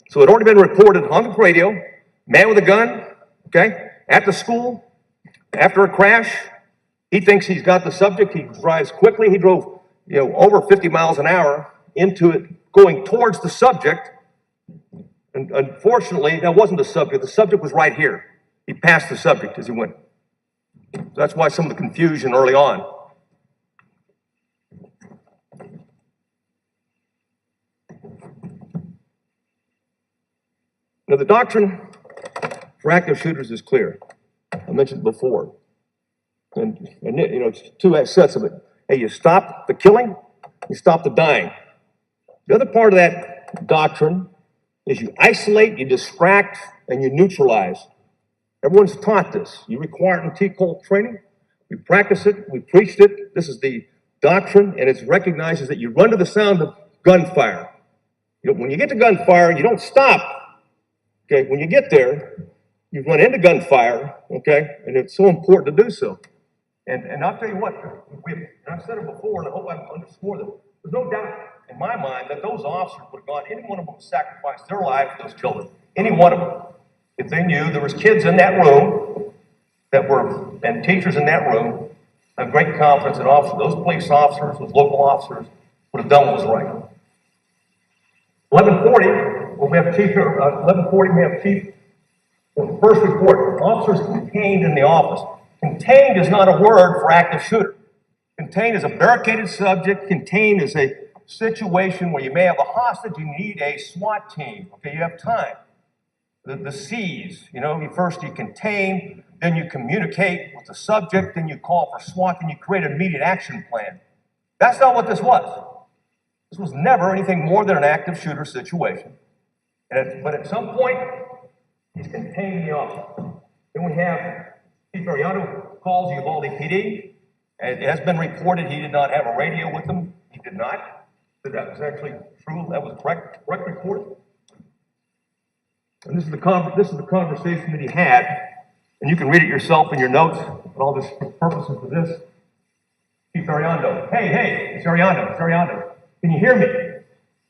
So it had already been reported on the radio, man with a gun, okay, at the school, after a crash. He thinks he's got the subject. He drives quickly. He drove, over 50 miles an hour into it, going towards the subject. And unfortunately, that wasn't the subject. The subject was right here. He passed the subject as he went. So that's why some of the confusion early on. Now, the doctrine for active shooters is clear. I mentioned before. And it's 2 sets of it. Hey, you stop the killing, you stop the dying. The other part of that doctrine is you isolate, you distract, and you neutralize. Everyone's taught this. You require it in TCOL training. We practice it, we preached it. This is the doctrine, and it recognizes that you run to the sound of gunfire. When you get to gunfire, you don't stop. Okay, when you get there, you run into gunfire, okay, and it's so important to do so. And I'll tell you what, and I've said it before, and I hope I underscore this. There's no doubt in my mind that those officers would have gone, any one of them would sacrifice their life for those children. Any one of them. If they knew there was kids in that room and teachers in that room, I have great confidence that those police officers, those local officers, would have done what was right. 11:40, we have Chief, 11:40, we have Chief, first report, officers contained in the office. Contained is not a word for active shooter. Contained is a barricaded subject. Contained is a situation where you may have a hostage, you need a SWAT team. Okay, you have time. The C's, you know, you contain, then you communicate with the subject, then you call for SWAT, then you create an immediate action plan. That's not what this was. This was never anything more than an active shooter situation. But at some point, he's contained the officer. Then we have Chief Ariano calls Uvalde PD. It has been reported he did not have a radio with him. He did not. But that was actually true. That was correct report. And this is the conversation that he had, and you can read it yourself in your notes. And all this purposes for this. Chief Ariano, hey, it's Ariano. Can you hear me?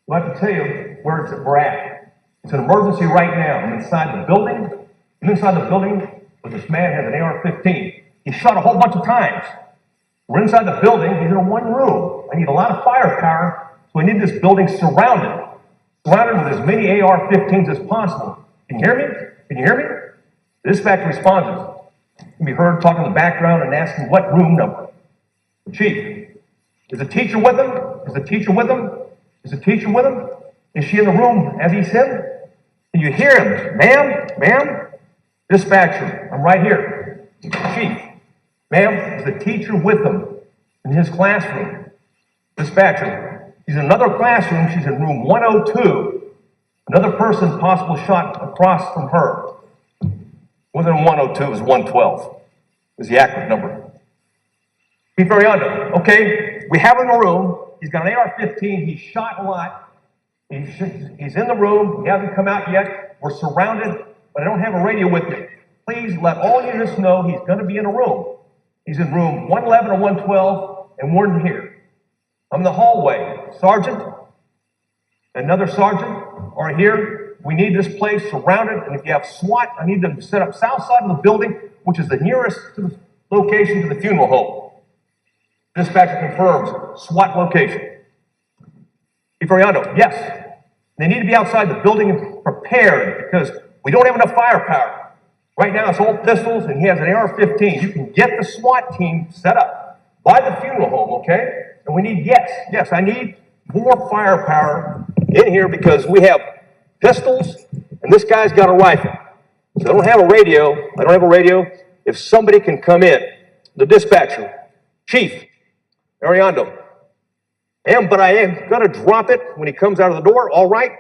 Well, I have to tell you where we're at. It's an emergency right now. I'm inside the building. I'm inside the building where this man has an AR-15. He shot a whole bunch of times. We're inside the building. He's in one room. I need a lot of firepower, so I need this building surrounded with as many AR-15s as possible. Can you hear me? Can you hear me? The dispatch responders can be heard talking in the background and asking what room number. The chief, is the teacher with him? Is the teacher with him? Is the teacher with him? Is she in the room as he said? Can you hear him? Ma'am? Dispatcher, I'm right here. Chief, ma'am, is the teacher with him in his classroom? Dispatcher, she's in another classroom. She's in room 102. Another person possible shot across from her. It wasn't 102, it was 112. Is the accurate number. Chief Ariano, okay, we have him in the room. He's got an AR-15. He's shot a lot. He's in the room. He hasn't come out yet. We're surrounded, but I don't have a radio with me. Please let all units know he's going to be in a room. He's in room 111 or 112, and we're in here. I'm in the hallway. Sergeant, another sergeant are here. We need this place surrounded, and if you have SWAT, I need them to set up south side of the building, which is the nearest to the location to the funeral home. Dispatcher confirms SWAT location. Chief Ariano, yes. They need to be outside the building and prepared because we don't have enough firepower. Right now it's all pistols and he has an AR-15. You can get the SWAT team set up by the funeral home, okay? And we need, yes, I need more firepower in here because we have pistols and this guy's got a rifle. So I don't have a radio. If somebody can come in, the dispatcher, Chief Ariano, but I am going to drop it when he comes out of the door, all right?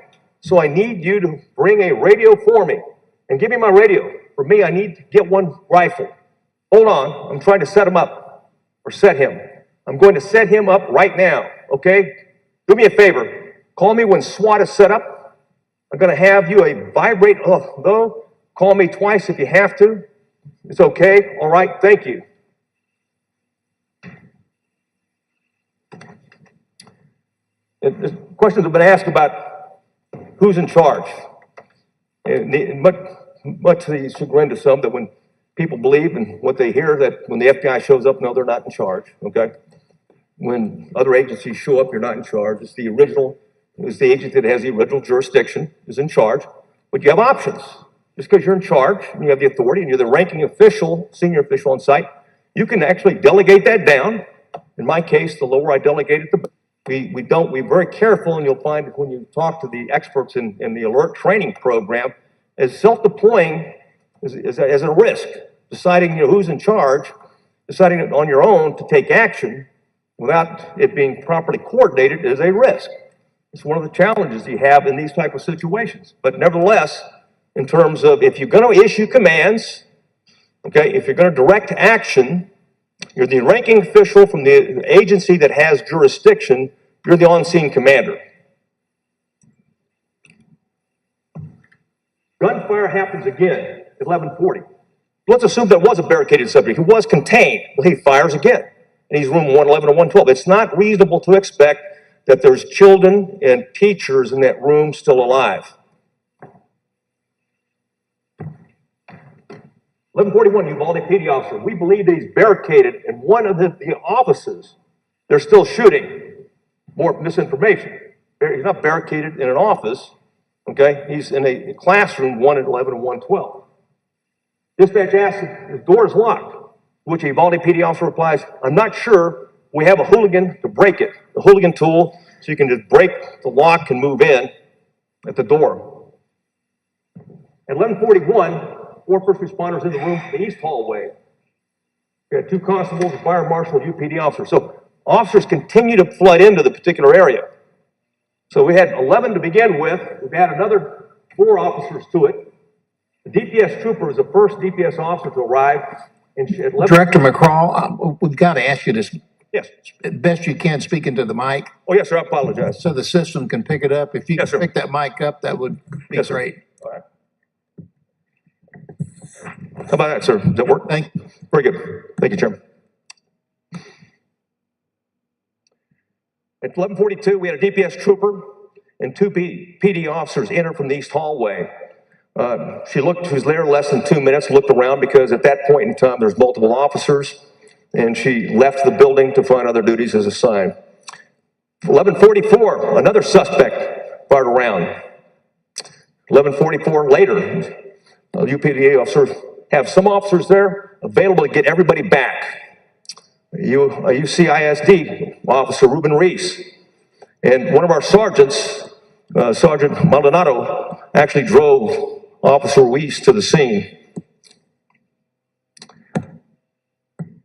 So I need you to bring a radio for me and give me my radio. For me, I need to get one rifle. Hold on, I'm trying to set him up, or set him. I'm going to set him up right now, okay? Do me a favor, call me when SWAT is set up. I'm going to have you a vibrate, though. Call me twice if you have to. It's okay, all right, thank you. Questions have been asked about who's in charge. And much to the chagrin to some that when people believe and what they hear that when the FBI shows up, no, they're not in charge, okay? When other agencies show up, you're not in charge. It's the agency that has the original jurisdiction is in charge, but you have options. Just because you're in charge and you have the authority and you're the ranking official, senior official on site, you can actually delegate that down. In my case, the lower I delegate it, we're very careful, and you'll find when you talk to the experts in the alert training program, as self-deploying is a risk. Deciding who's in charge, deciding it on your own to take action without it being properly coordinated is a risk. It's one of the challenges you have in these type of situations. But nevertheless, in terms of if you're going to issue commands, okay, if you're going to direct action, you're the ranking official from the agency that has jurisdiction. You're the on-scene commander. Gunfire happens again at 11:40. Let's assume that was a barricaded subject. He was contained. Well, he fires again. And he's room 111 or 112. It's not reasonable to expect that there's children and teachers in that room still alive. 11:41, Uvalde PD officer. We believe that he's barricaded in one of the offices. They're still shooting. More misinformation. He's not barricaded in an office. Okay, he's in a classroom, 111 and 112. Dispatch asks if the door is locked, to which a Uvalde PD officer replies, I'm not sure. We have a hooligan to break it. The hooligan tool so you can just break the lock and move in at the door. At 11:41, 4 first responders in the room, the east hallway. We had 2 constables, a fire marshal, and UPD officer. So officers continue to flood into the particular area. So we had 11 to begin with. We've added another 4 officers to it. The DPS trooper was the first DPS officer to arrive. And at 11 Director McCraw, we've got to ask you this. Yes. Best you can, speak into the mic. Oh, yes, sir. I apologize. So the system can pick it up. If you Yes, can sir. pick that mic up, that would be Yes, sir. great. All right. How about that, sir? Does that work? Thank you. Very good. Thank you, Chairman. At 11:42, we had a DPS trooper and 2 PD officers enter from the east hallway. She was there less than 2 minutes, looked around because at that point in time, there's multiple officers, and she left the building to find other duties as assigned. 11:44, another suspect fired around. 11:44 later, UPD officers have some officers there available to get everybody back. UCISD officer Ruben Reese and one of our sergeants, Sergeant Maldonado, actually drove Officer Reese to the scene.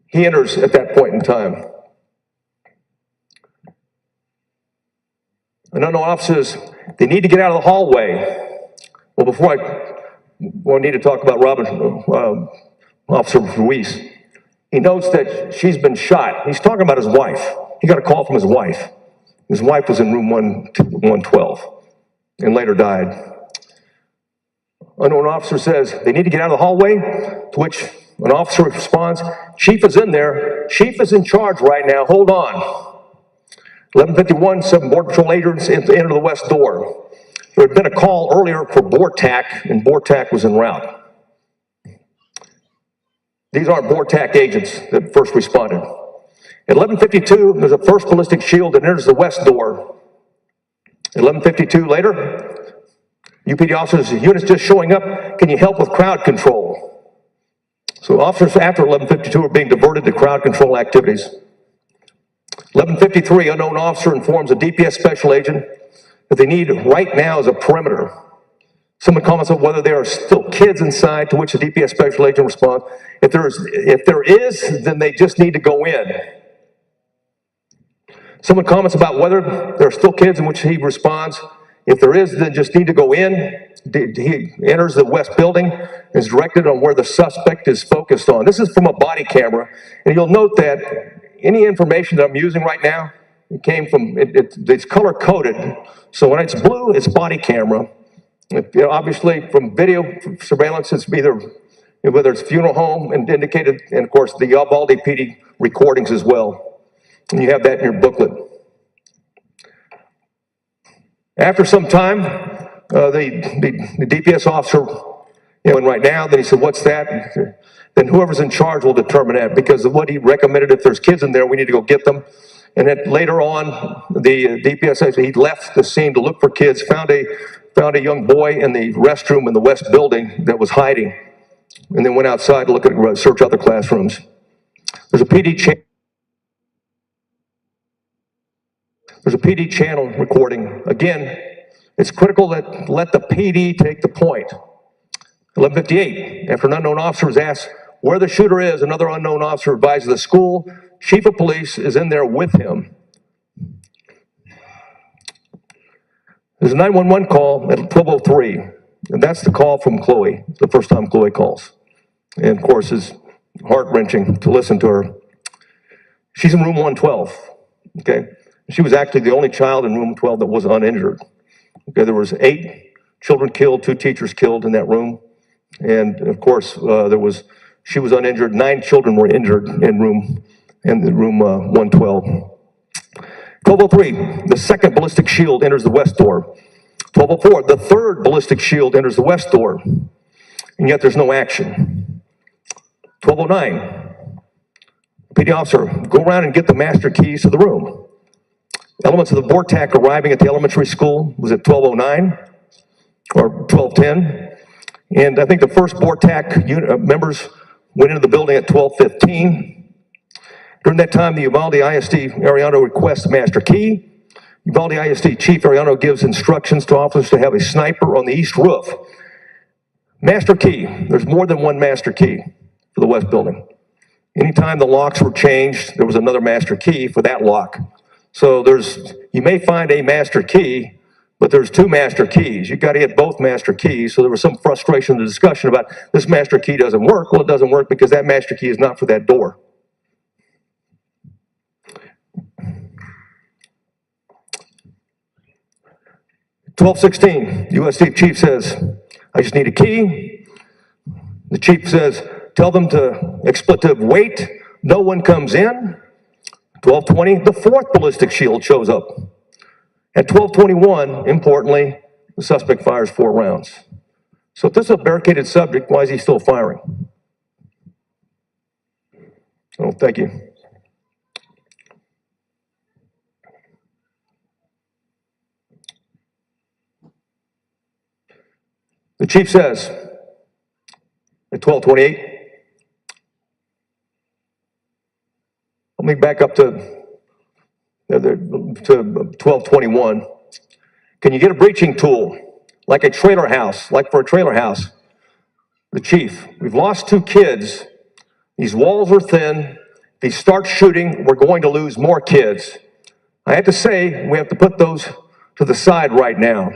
He enters at that point in time. An unknown officer says, they need to get out of the hallway. Well, before I need to talk about Officer Ruiz. He notes that she's been shot. He's talking about his wife. He got a call from his wife. His wife was in room 112 and later died. Unknown officer says, they need to get out of the hallway, to which an officer responds, Chief is in there. Chief is in charge right now. Hold on. 11:51, 7 Border Patrol agents enter the west door. There had been a call earlier for BORTAC, and BORTAC was en route. These aren't BORTAC agents that first responded. At 11:52, there's a first ballistic shield that enters the west door. At 11:52 later, UPD officers, units just showing up, can you help with crowd control? So officers after 11:52 are being diverted to crowd control activities. 11:53, unknown officer informs a DPS special agent that they need right now is a perimeter. Someone comments on whether there are still kids inside, to which the DPS special agent responds, if there is, then they just need to go in. Someone comments about whether there are still kids, in which he responds, if there is, then just need to go in. He enters the west building and is directed on where the suspect is focused on. This is from a body camera, and you'll note that any information that I'm using right now, it came from, it's color coded. So when it's blue, it's body camera. Obviously, from video surveillance, it's either, whether it's funeral home and indicated, and of course the Uvalde PD recordings as well. And you have that in your booklet. After some time, the DPS officer, and right now, then he said, what's that? Then whoever's in charge will determine that, because of what he recommended, if there's kids in there, we need to go get them. And then later on, the DPS, he left the scene to look for kids, found a young boy in the restroom in the west building that was hiding, and then went outside to look at, search other classrooms. There's a PD channel recording. Again, it's critical that let the PD take the point. 11:58, after an unknown officer was asked where the shooter is, another unknown officer advises the school chief of police is in there with him. There's a 911 call at 12:03, and that's the call from Chloe, the first time Chloe calls. And of course, it's heart-wrenching to listen to her. She's in room 112, okay? She was actually the only child in room 12 that was uninjured. Okay, there was 8 children killed, 2 teachers killed in that room. And of course, she was uninjured. 9 children were injured in room 112. 12:03, the second ballistic shield enters the west door. 12:04, the third ballistic shield enters the west door, and yet there's no action. 12:09, PD officer, go around and get the master keys to the room. Elements of the BORTAC arriving at the elementary school was at 12:09 or 12:10, and I think the first BORTAC members went into the building at 12:15. During that time, the Uvalde ISD Ariano requests the master key. Uvalde ISD Chief Ariano gives instructions to officers to have a sniper on the east roof. Master key, there's more than one master key for the west building. Anytime the locks were changed, there was another master key for that lock. So you may find a master key, but there's two master keys. You got to get both master keys. So there was some frustration in the discussion about this master key doesn't work. Well, it doesn't work because that master key is not for that door. $12:16, U.S. Chief says, I just need a key. The chief says, tell them to expletive wait. No one comes in. 12:20, the fourth ballistic shield shows up. At 12:21, importantly, the suspect fires 4 rounds. So if this is a barricaded subject, why is he still firing? Oh, thank you. The chief says at 12:28, let me back up to 12:21. Can you get a breaching tool like a trailer house, like for a trailer house? The chief, we've lost 2 kids. These walls are thin. If he starts shooting, we're going to lose more kids. I have to say, we have to put those to the side right now.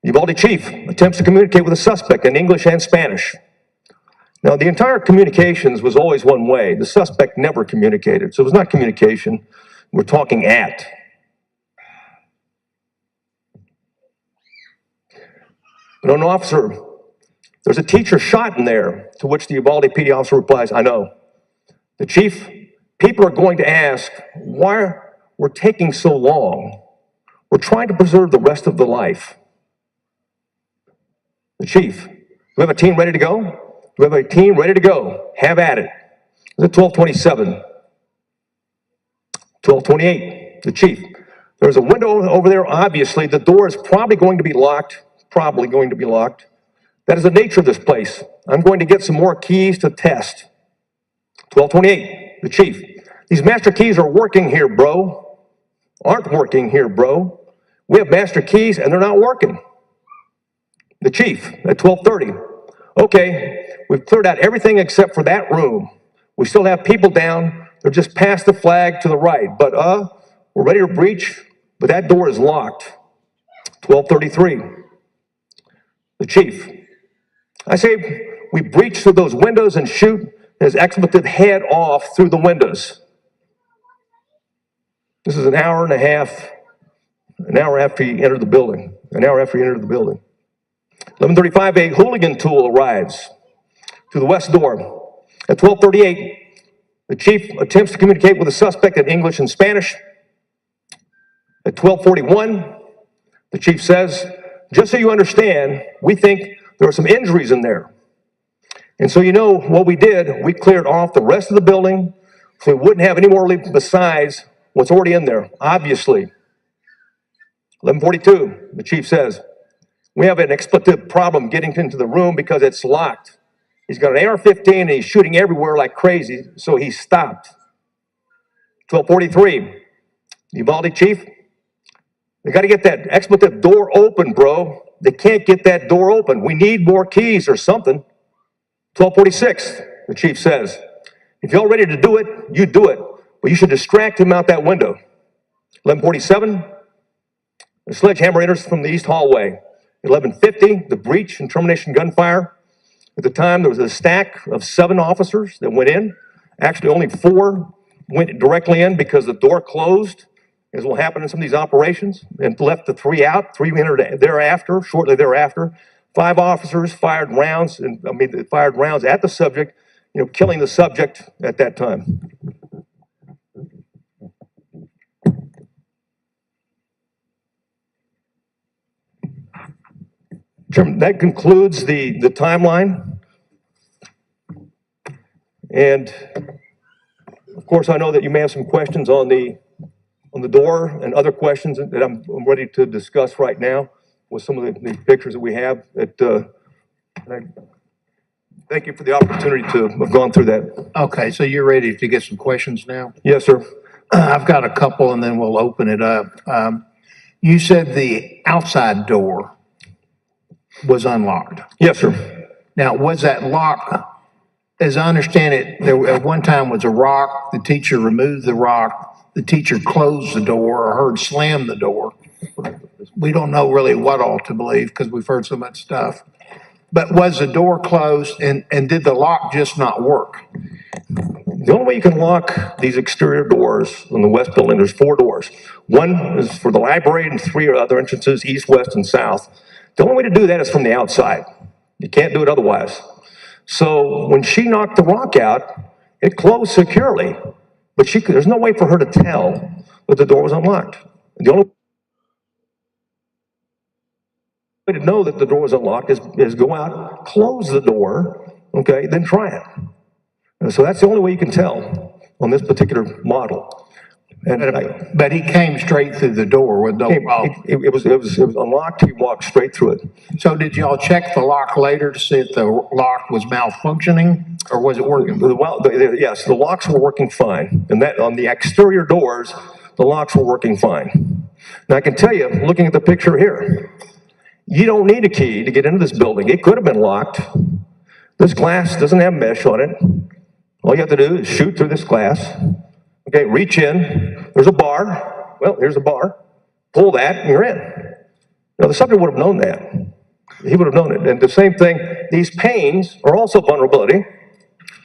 Uvalde Chief attempts to communicate with a suspect in English and Spanish. Now, the entire communications was always one way. The suspect never communicated, so it was not communication. We're talking at. But an officer, there's a teacher shot in there, to which the Uvalde PD officer replies, I know. The chief, people are going to ask why we're taking so long. We're trying to preserve the rest of the life. The chief, do we have a team ready to go? Do we have a team ready to go? Have at it. At 12:27, 12:28, the chief. There's a window over there. Obviously, the door is probably going to be locked. Probably going to be locked. That is the nature of this place. I'm going to get some more keys to test. 12:28, the chief. These master keys are working here, bro. Aren't working here, bro. We have master keys and they're not working. The chief at 12:30. Okay, we've cleared out everything except for that room. We still have people down. They're just past the flag to the right. But we're ready to breach, but that door is locked. 12:33. The chief. I say we breach through those windows and shoot his expletive head off through the windows. This is an hour and a half, an hour after he entered the building. An hour after he entered the building. 11:35, a hooligan tool arrives to the west door. At 12:38, the chief attempts to communicate with the suspect in English and Spanish. At 12:41, the chief says, just so you understand, we think there are some injuries in there. And so you know what we did, we cleared off the rest of the building so we wouldn't have any more besides what's already in there, obviously. 11:42, the chief says, we have an expletive problem getting into the room because it's locked. He's got an AR-15 and he's shooting everywhere like crazy, so he stopped. 12:43, Uvalde chief, they got to get that expletive door open, bro. They can't get that door open. We need more keys or something. 12:46, the chief says, if you're all ready to do it, you do it. But you should distract him out that window. 11:47, a sledgehammer enters from the east hallway. 11:50, the breach and termination gunfire. At the time, there was a stack of 7 officers that went in. Actually, only 4 went directly in because the door closed, as will happen in some of these operations, and left the 3 out. 3 entered thereafter, shortly thereafter. 5 officers fired rounds, fired rounds at the subject, killing the subject at that time. That concludes the timeline. And of course, I know that you may have some questions on the door and other questions that I'm ready to discuss right now with some of the pictures that we have. Thank you for the opportunity to have gone through that. Okay, so you're ready to get some questions now? Yes, sir. I've got a couple and then we'll open it up. You said the outside door was unlocked. Yes, sir. Now, was that lock, as I understand it, there at one time was a rock, the teacher removed the rock, the teacher closed the door or heard slam the door. We don't know really what all to believe because we've heard so much stuff. But was the door closed and did the lock just not work? The only way you can lock these exterior doors in the west building, there's 4 doors. One is for the library and 3 other entrances, east, west, and south. The only way to do that is from the outside. You can't do it otherwise. So when she knocked the rock out, it closed securely, but there's no way for her to tell that the door was unlocked. The only way to know that the door was unlocked is go out, close the door, okay, then try it. And so that's the only way you can tell on this particular model. But he came straight through the door with no problem. It was unlocked. He walked straight through it. So did y'all check the lock later to see if the lock was malfunctioning or was it working? Yes, the locks were working fine. And that on the exterior doors, the locks were working fine. Now I can tell you, looking at the picture here, you don't need a key to get into this building. It could have been locked. This glass doesn't have mesh on it. All you have to do is shoot through this glass. Okay, reach in. There's a bar. Well, here's a bar. Pull that, and you're in. Now, the subject would have known that. He would have known it. And the same thing, these panes are also vulnerability.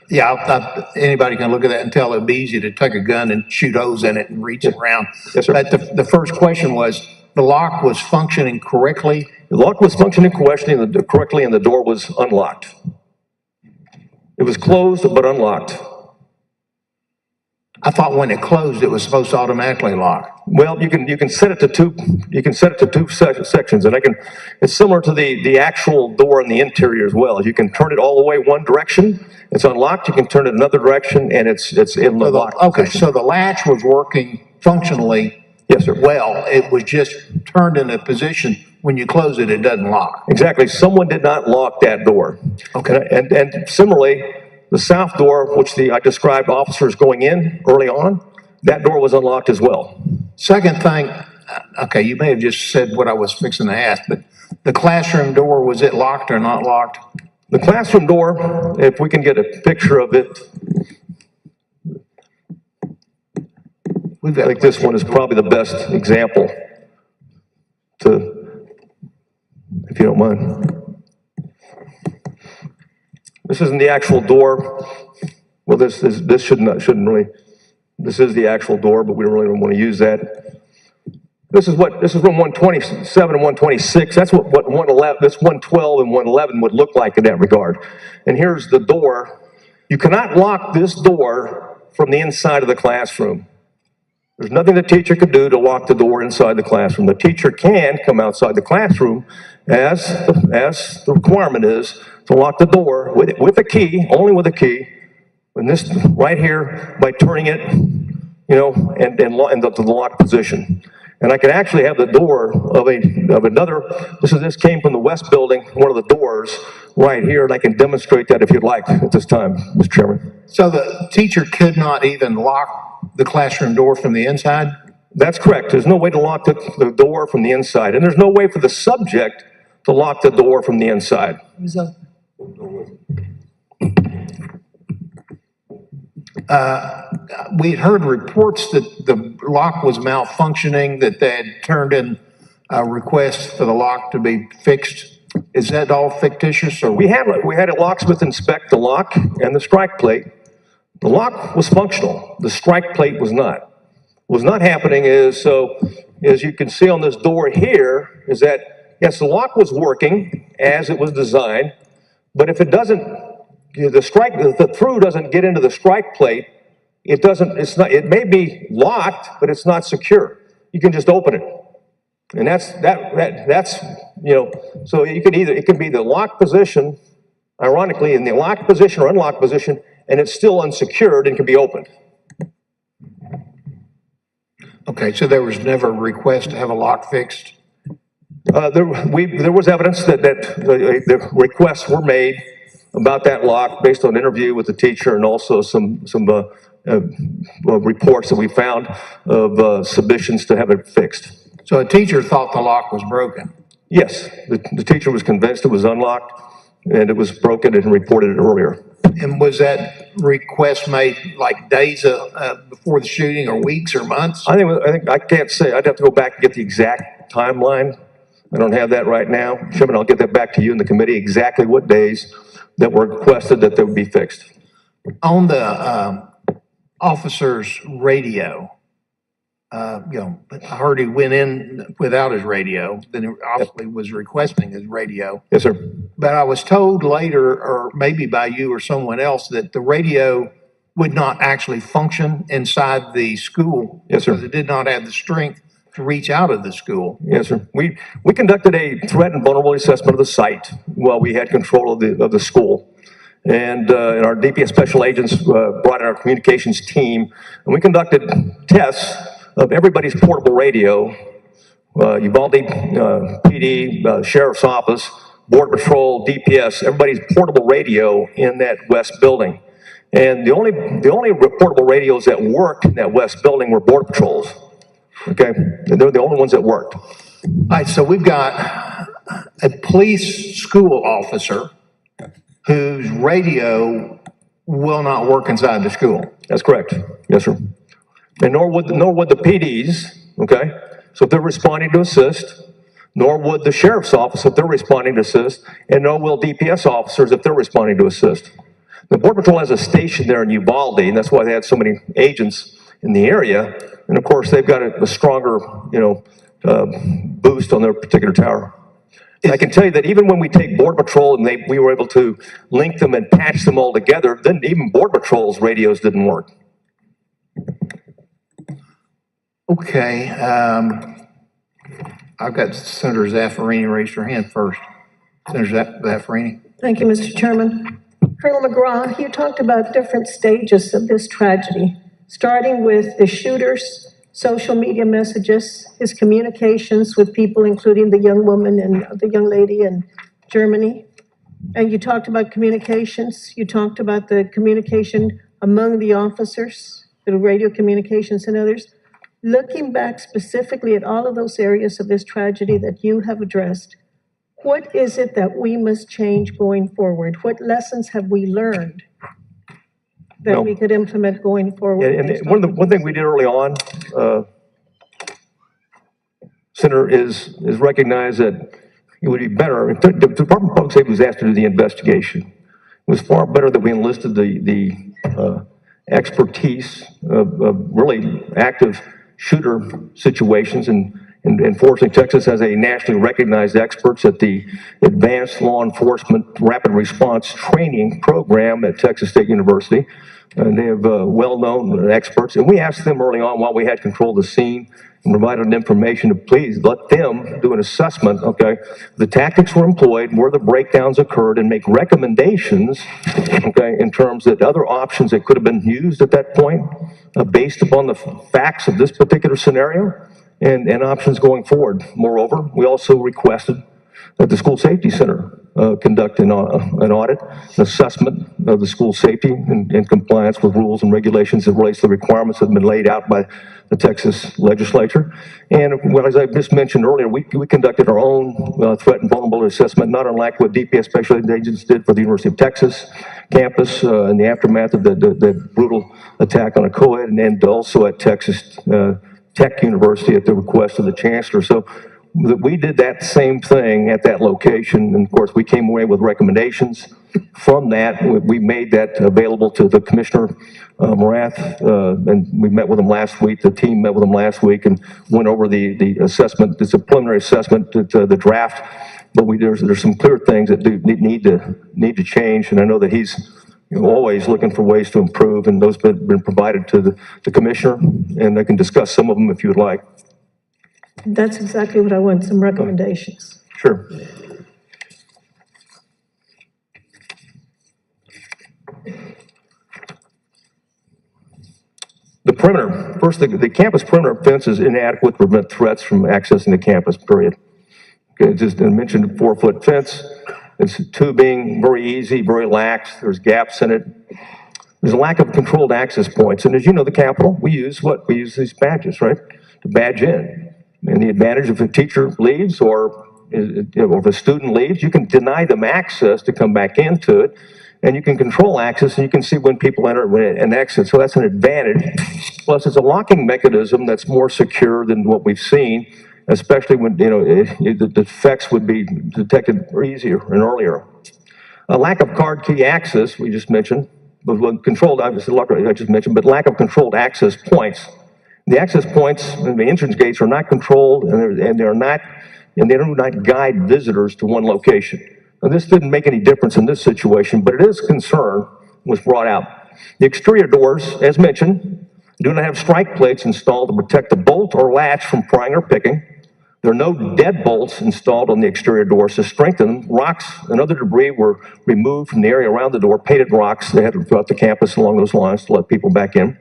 Yeah, anybody can look at that and tell it'd be easy to take a gun and shoot holes in it and reach it around. Yes, sir. But the first question was, the lock was functioning correctly? The lock was functioning correctly, and the door was unlocked. It was closed, but unlocked. I thought when it closed, it was supposed to automatically lock. Well, you can set it to two sections, and it's similar to the actual door in the interior as well. You can turn it all the way one direction, it's unlocked. You can turn it another direction, and it's in the lock. Okay, so the latch was working functionally. Yes, sir. Well, it was just turned in a position when you close it, it doesn't lock. Exactly. Someone did not lock that door. Okay. And similarly, the south door, which I described officers going in early on, that door was unlocked as well. Second thing, okay, you may have just said what I was fixing to ask, but the classroom door, was it locked or not locked? The classroom door, if we can get a picture of it, I think this one is probably the best example if you don't mind. This isn't the actual door. Well, this shouldn't really. This is the actual door, but we don't really want to use that. This is from 127 and 126. That's what 111. That's 112 and 111 would look like in that regard. And here's the door. You cannot lock this door from the inside of the classroom. There's nothing the teacher could do to lock the door inside the classroom. The teacher can come outside the classroom as the requirement is to lock the door with a key, only with a key. And this right here, by turning it, and to the lock position. And I can actually have the door of another. This came from the west building, one of the doors right here, and I can demonstrate that if you'd like at this time, Mr. Chairman. So the teacher could not even lock the classroom door from the inside? That's correct. There's no way to lock the door from the inside, and there's no way for the subject to lock the door from the inside. We had heard reports that the lock was malfunctioning, that they had turned in a request for the lock to be fixed. Is that all fictitious? Or we had a locksmith inspect the lock and the strike plate. The lock was functional. The strike plate was not. What's not happening is, so as you can see on this door here, is that yes, the lock was working as it was designed, but if it doesn't, the through doesn't get into the strike plate, it may be locked, but it's not secure. You can just open it. And that's so it can be the locked position, ironically, in the locked position or unlocked position, and it's still unsecured and can be opened. Okay, so there was never a request to have a lock fixed? There was evidence that the requests were made about that lock based on an interview with the teacher and also some reports that we found of submissions to have it fixed. So a teacher thought the lock was broken. Yes, the teacher was convinced it was unlocked and it was broken and reported it earlier. And was that request made like days before the shooting, or weeks, or months? I think I can't say. I'd have to go back and get the exact timeline. I don't have that right now. Chairman, I'll get that back to you in the committee, exactly what days that were requested that they would be fixed. On the officer's radio, I heard he went in without his radio, then he obviously was requesting his radio. Yes, sir. But I was told later, or maybe by you or someone else, that the radio would not actually function inside the school. Yes, sir. Because it did not have the strength to reach out of the school. Yes, sir. We conducted a threat and vulnerability assessment of the site while we had control of the school. And our DPS special agents brought in our communications team, and we conducted tests of everybody's portable radio, Uvalde PD, Sheriff's Office, Border Patrol, DPS, everybody's portable radio in that west building. And the only portable radios that worked in that west building were Border Patrols. Okay, and they're the only ones that worked. All right, so we've got a police school officer whose radio will not work inside the school. That's correct. Yes, sir. And nor would the PDs, okay? So if they're responding to assist, nor would the sheriff's office if they're responding to assist, and nor will DPS officers if they're responding to assist. The Border Patrol has a station there in Uvalde, and that's why they had so many agents in the area. And of course, they've got a stronger, boost on their particular tower. And I can tell you that even when we take Border Patrol and we were able to link them and patch them all together, then even Border Patrol's radios didn't work. Okay, I've got Senator Zaffarini raise her hand first. Senator Zaffarini. Thank you, Mr. Chairman. Colonel McGraw, you talked about different stages of this tragedy, starting with the shooter's social media messages, his communications with people, including the young woman and the young lady in Germany. And you talked about communications. You talked about the communication among the officers, the radio communications and others. Looking back specifically at all of those areas of this tragedy that you have addressed, what is it that we must change going forward? What lessons have we learned that we could implement going forward? And one thing we did early on, Senator, is recognize that it would be better if the Department of Public Safety was asked to do the investigation. It was far better that we enlisted the expertise of really active shooter situations, and fortunately Texas has a nationally recognized experts at the Advanced Law Enforcement Rapid Response Training Program at Texas State University. And they have well-known experts, and we asked them early on while we had control of the scene and provided them information to please let them do an assessment, okay? The tactics were employed, where the breakdowns occurred, and make recommendations, okay, in terms of other options that could have been used at that point based upon the facts of this particular scenario and options going forward. Moreover, we also requested that the School Safety Center conduct an audit, an assessment of the school safety and compliance with rules and regulations that relates to the requirements that have been laid out by the Texas legislature. And as I just mentioned earlier, we conducted our own threat and vulnerability assessment, not unlike what DPS special agents did for the University of Texas campus in the aftermath of the brutal attack on a co-ed, and also at Texas Tech University at the request of the chancellor. So we did that same thing at that location, and of course we came away with recommendations. From that, we made that available to the Commissioner Morath, and we met with him last week. The team met with him last week and went over the assessment. It's a preliminary assessment, the draft, but there's some clear things that do need to change, and I know that he's always looking for ways to improve, and those have been provided to the Commissioner, and I can discuss some of them if you would like. That's exactly what I want, some recommendations. Sure. The perimeter, first, the campus perimeter fence is inadequate to prevent threats from accessing the campus, period. Okay, just I mentioned 4-foot fence. It's two being very easy, very lax. There's gaps in it. There's a lack of controlled access points. And as you know, the Capitol, we use what? We use these badges, right? To badge in. And the advantage if a teacher leaves or if a student leaves, you can deny them access to come back into it. And you can control access and you can see when people enter and exit. So that's an advantage. Plus, it's a locking mechanism that's more secure than what we've seen, especially when, the defects would be detected easier and earlier. A lack of card key access, we just mentioned, but controlled, obviously, I just mentioned, but lack of controlled access points. The access points and the entrance gates are not controlled and they do not guide visitors to one location. Now, this didn't make any difference in this situation, but it is concern was brought out. The exterior doors, as mentioned, do not have strike plates installed to protect the bolt or latch from prying or picking. There are no deadbolts installed on the exterior doors to strengthen them. Rocks and other debris were removed from the area around the door, painted rocks they had throughout the campus along those lines to let people back in.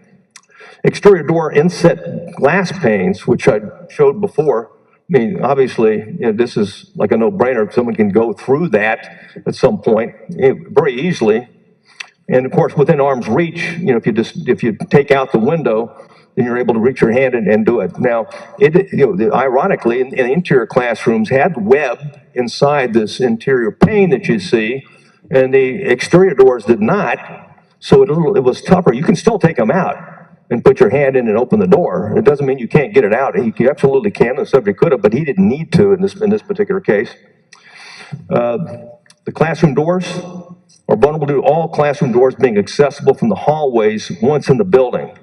Exterior door inset glass panes, which I showed before. I mean, obviously, this is like a no-brainer. Someone can go through that at some point very easily. And of course, within arm's reach, if you take out the window, then you're able to reach your hand and do it. Now, ironically, in the interior classrooms had web inside this interior pane that you see, and the exterior doors did not. So it was tougher. You can still take them out and put your hand in and open the door. It doesn't mean you can't get it out. You absolutely can. The subject could have, but he didn't need to in this particular case. The classroom doors are vulnerable to all classroom doors being accessible from the hallways once in the building.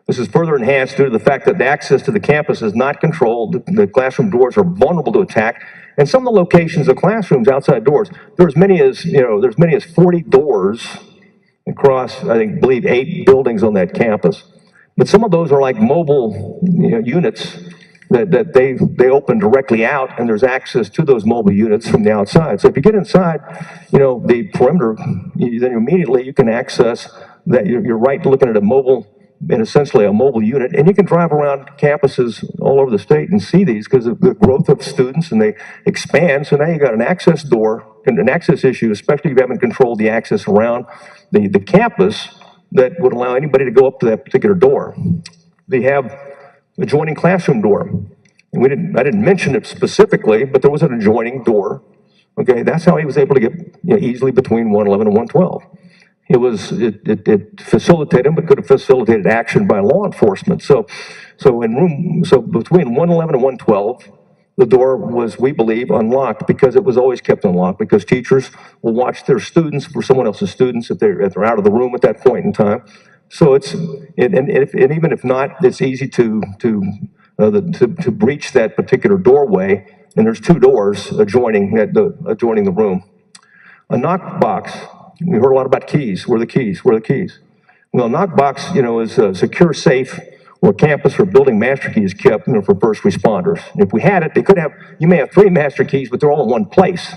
This is further enhanced due to the fact that the access to the campus is not controlled. The classroom doors are vulnerable to attack. And some of the locations of classrooms outside doors, there's many as 40 doors across, I believe 8 buildings on that campus. But some of those are like mobile units that they open directly out, and there's access to those mobile units from the outside. So if you get inside, the perimeter, then immediately you can access that. You're right looking at a mobile, and essentially a mobile unit, and you can drive around campuses all over the state and see these because of the growth of students, and they expand. So now you got an access door and an access issue, especially if you haven't controlled the access around the campus that would allow anybody to go up to that particular door. They have adjoining classroom door. And I didn't mention it specifically, but there was an adjoining door. Okay, that's how he was able to get easily between 111 and 112. It facilitated him, but could have facilitated action by law enforcement. So between 111 and 112, the door was, we believe, unlocked because it was always kept unlocked because teachers will watch their students for someone else's students if they're out of the room at that point in time. So and even if not, it's easy to breach that particular doorway. And there's 2 doors adjoining the room. A knock box. We heard a lot about keys. Where are the keys? Where are the keys? Well, a knock box, is a secure safe where campus or building master key is kept, for first responders. And if we had it, you may have 3 master keys, but they're all in one place.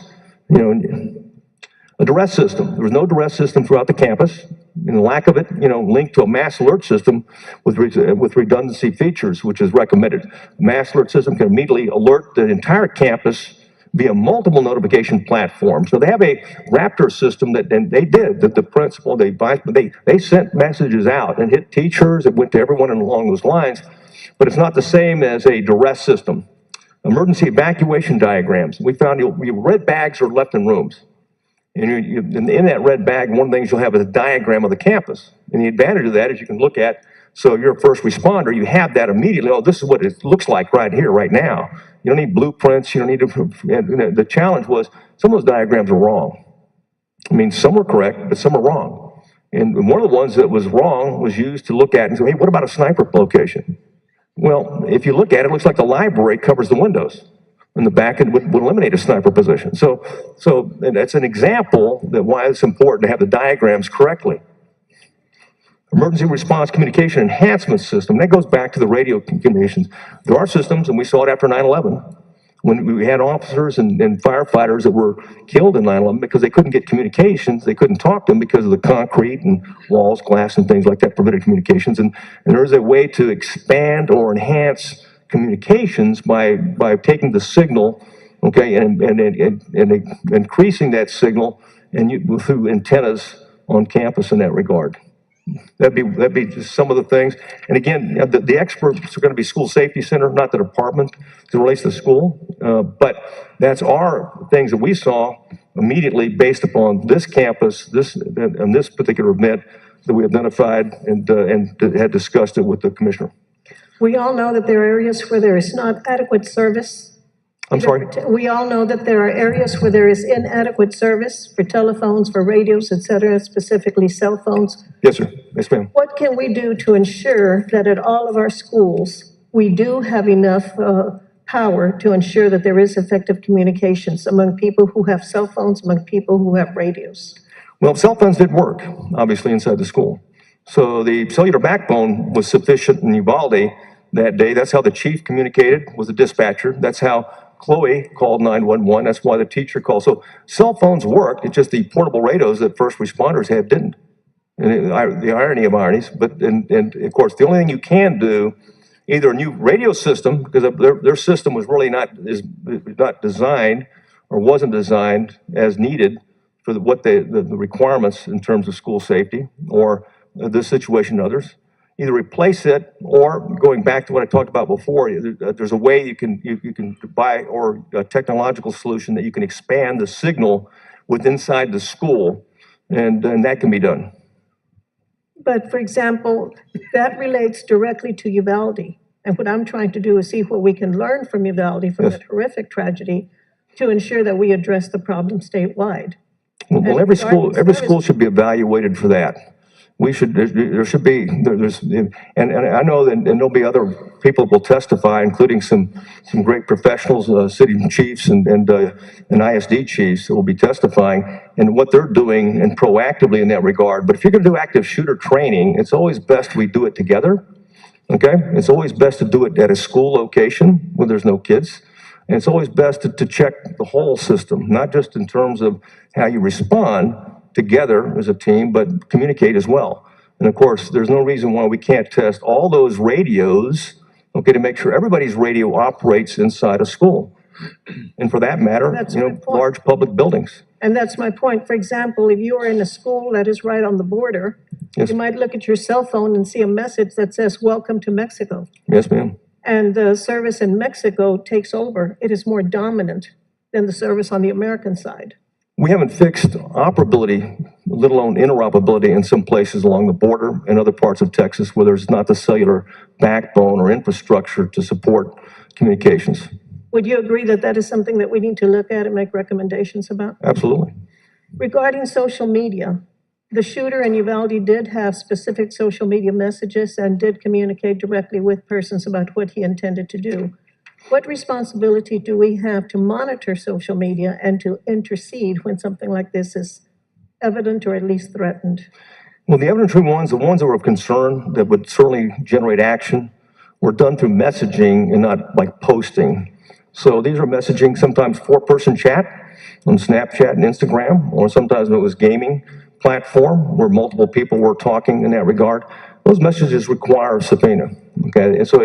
A duress system. There was no duress system throughout the campus. And the lack of it, linked to a mass alert system with redundancy features, which is recommended. A mass alert system can immediately alert the entire campus via multiple notification platforms. So they have a Raptor system and they did, the principal, they sent messages out and hit teachers, it went to everyone along those lines, but it's not the same as a duress system. Emergency evacuation diagrams. We found your red bags are left in rooms. And in that red bag, one of the things you'll have is a diagram of the campus. And the advantage of that is you can look at, so you're a first responder, you have that immediately. Oh, this is what it looks like right here, right now. You don't need blueprints. You don't need to. The challenge was some of those diagrams are wrong. I mean, some were correct, but some are wrong. And one of the ones that was wrong was used to look at and say, hey, what about a sniper location? Well, if you look at it, it looks like the library covers the windows. And the back end would eliminate a sniper position. So and that's an example that why it's important to have the diagrams correctly. Emergency response communication enhancement system, that goes back to the radio communications. There are systems, and we saw it after 9/11, when we had officers and firefighters that were killed in 9/11 because they couldn't get communications, they couldn't talk to them because of the concrete and walls, glass, and things like that prevented communications. And there is a way to expand or enhance communications by taking the signal okay, and increasing that signal through antennas on campus in that regard. That'd be just some of the things. And again, the experts are going to be school safety center, not the department, as it relates to the school. But that's our things that we saw immediately based upon this campus, and this particular event that we identified and had discussed it with the commissioner. We all know that there are areas where there is not adequate service. I'm sorry? We all know that there are areas where there is inadequate service for telephones, for radios, et cetera, specifically cell phones. Yes, sir. Yes, ma'am. What can we do to ensure that at all of our schools, we do have enough power to ensure that there is effective communications among people who have cell phones, among people who have radios? Well, cell phones did work, obviously, inside the school. So the cellular backbone was sufficient in Uvalde that day. That's how the chief communicated with the dispatcher. That's how Chloe called 911. That's why the teacher called. So cell phones worked. It's just the portable radios that first responders had didn't. And the irony of ironies. But and of course, the only thing you can do, either a new radio system, because their system was really not designed or wasn't designed as needed for the requirements in terms of school safety or this situation and others. Either replace it or going back to what I talked about before, there's a way you can buy or a technological solution that you can expand the signal inside the school, and that can be done. But for example, that relates directly to Uvalde. And what I'm trying to do is see what we can learn from Uvalde, from that horrific tragedy, to ensure that we address the problem statewide. Well, every school should be evaluated for that. There should be, and I know that, and there'll be other people will testify, including some great professionals, city chiefs and ISD chiefs that will be testifying and what they're doing and proactively in that regard. But if you're going to do active shooter training, it's always best we do it together. Okay? It's always best to do it at a school location where there's no kids. And it's always best to check the whole system, not just in terms of how you respond together as a team, but communicate as well. And of course, there's no reason why we can't test all those radios, okay, to make sure everybody's radio operates inside a school. And for that matter, large public buildings. And that's my point. For example, if you are in a school that is right on the border, Yes. you might look at your cell phone and see a message that says, "Welcome to Mexico." Yes, ma'am. And the service in Mexico takes over. It is more dominant than the service on the American side. We haven't fixed operability, let alone interoperability in some places along the border and other parts of Texas where there's not the cellular backbone or infrastructure to support communications. Would you agree that that is something that we need to look at and make recommendations about? Absolutely. Regarding social media, the shooter in Uvalde did have specific social media messages and did communicate directly with persons about what he intended to do. What responsibility do we have to monitor social media and to intercede when something like this is evident or at least threatened? Well, the evidentiary ones, the ones that were of concern that would certainly generate action, were done through messaging and not like posting. So these are messaging, sometimes four-person chat on Snapchat and Instagram, or sometimes it was gaming platform where multiple people were talking in that regard. Those messages require a subpoena, okay? And so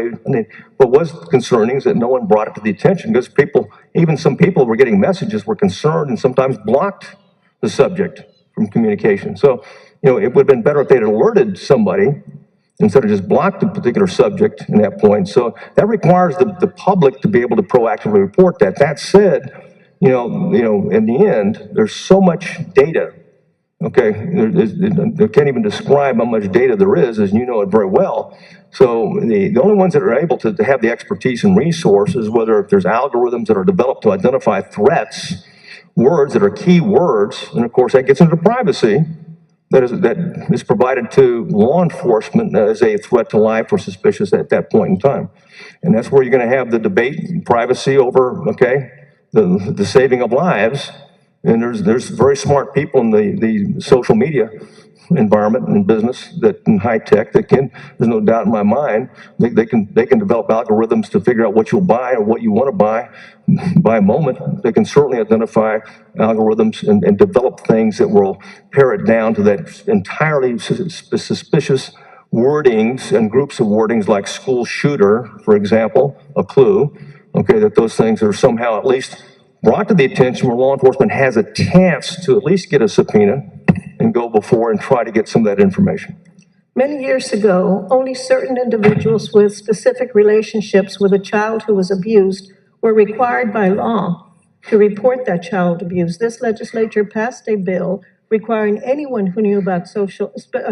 what was concerning is that no one brought it to the attention because people, even some people were getting messages, were concerned and sometimes blocked the subject from communication. So, it would have been better if they had alerted somebody instead of just blocked the particular subject in that point. So that requires the public to be able to proactively report that. That said, in the end, there's so much data. Okay, they can't even describe how much data there is, as you know it very well. So the only ones that are able to have the expertise and resources, whether if there's algorithms that are developed to identify threats, words that are key words, and of course that gets into privacy, that is provided to law enforcement as a threat to life or suspicious at that point in time. And that's where you're going to have the debate, privacy over, okay, the saving of lives. And there's very smart people in the social media environment and business that in high tech that there's no doubt in my mind, they can develop algorithms to figure out what you'll buy or what you want to buy by a moment. They can certainly identify algorithms and develop things that will pare it down to that entirely suspicious wordings and groups of wordings like school shooter, for example, a clue, okay, that those things are somehow at least brought to the attention where law enforcement has a chance to at least get a subpoena and go before and try to get some of that information. Many years ago, only certain individuals with specific relationships with a child who was abused were required by law to report that child abuse. This legislature passed a bill requiring anyone who knew about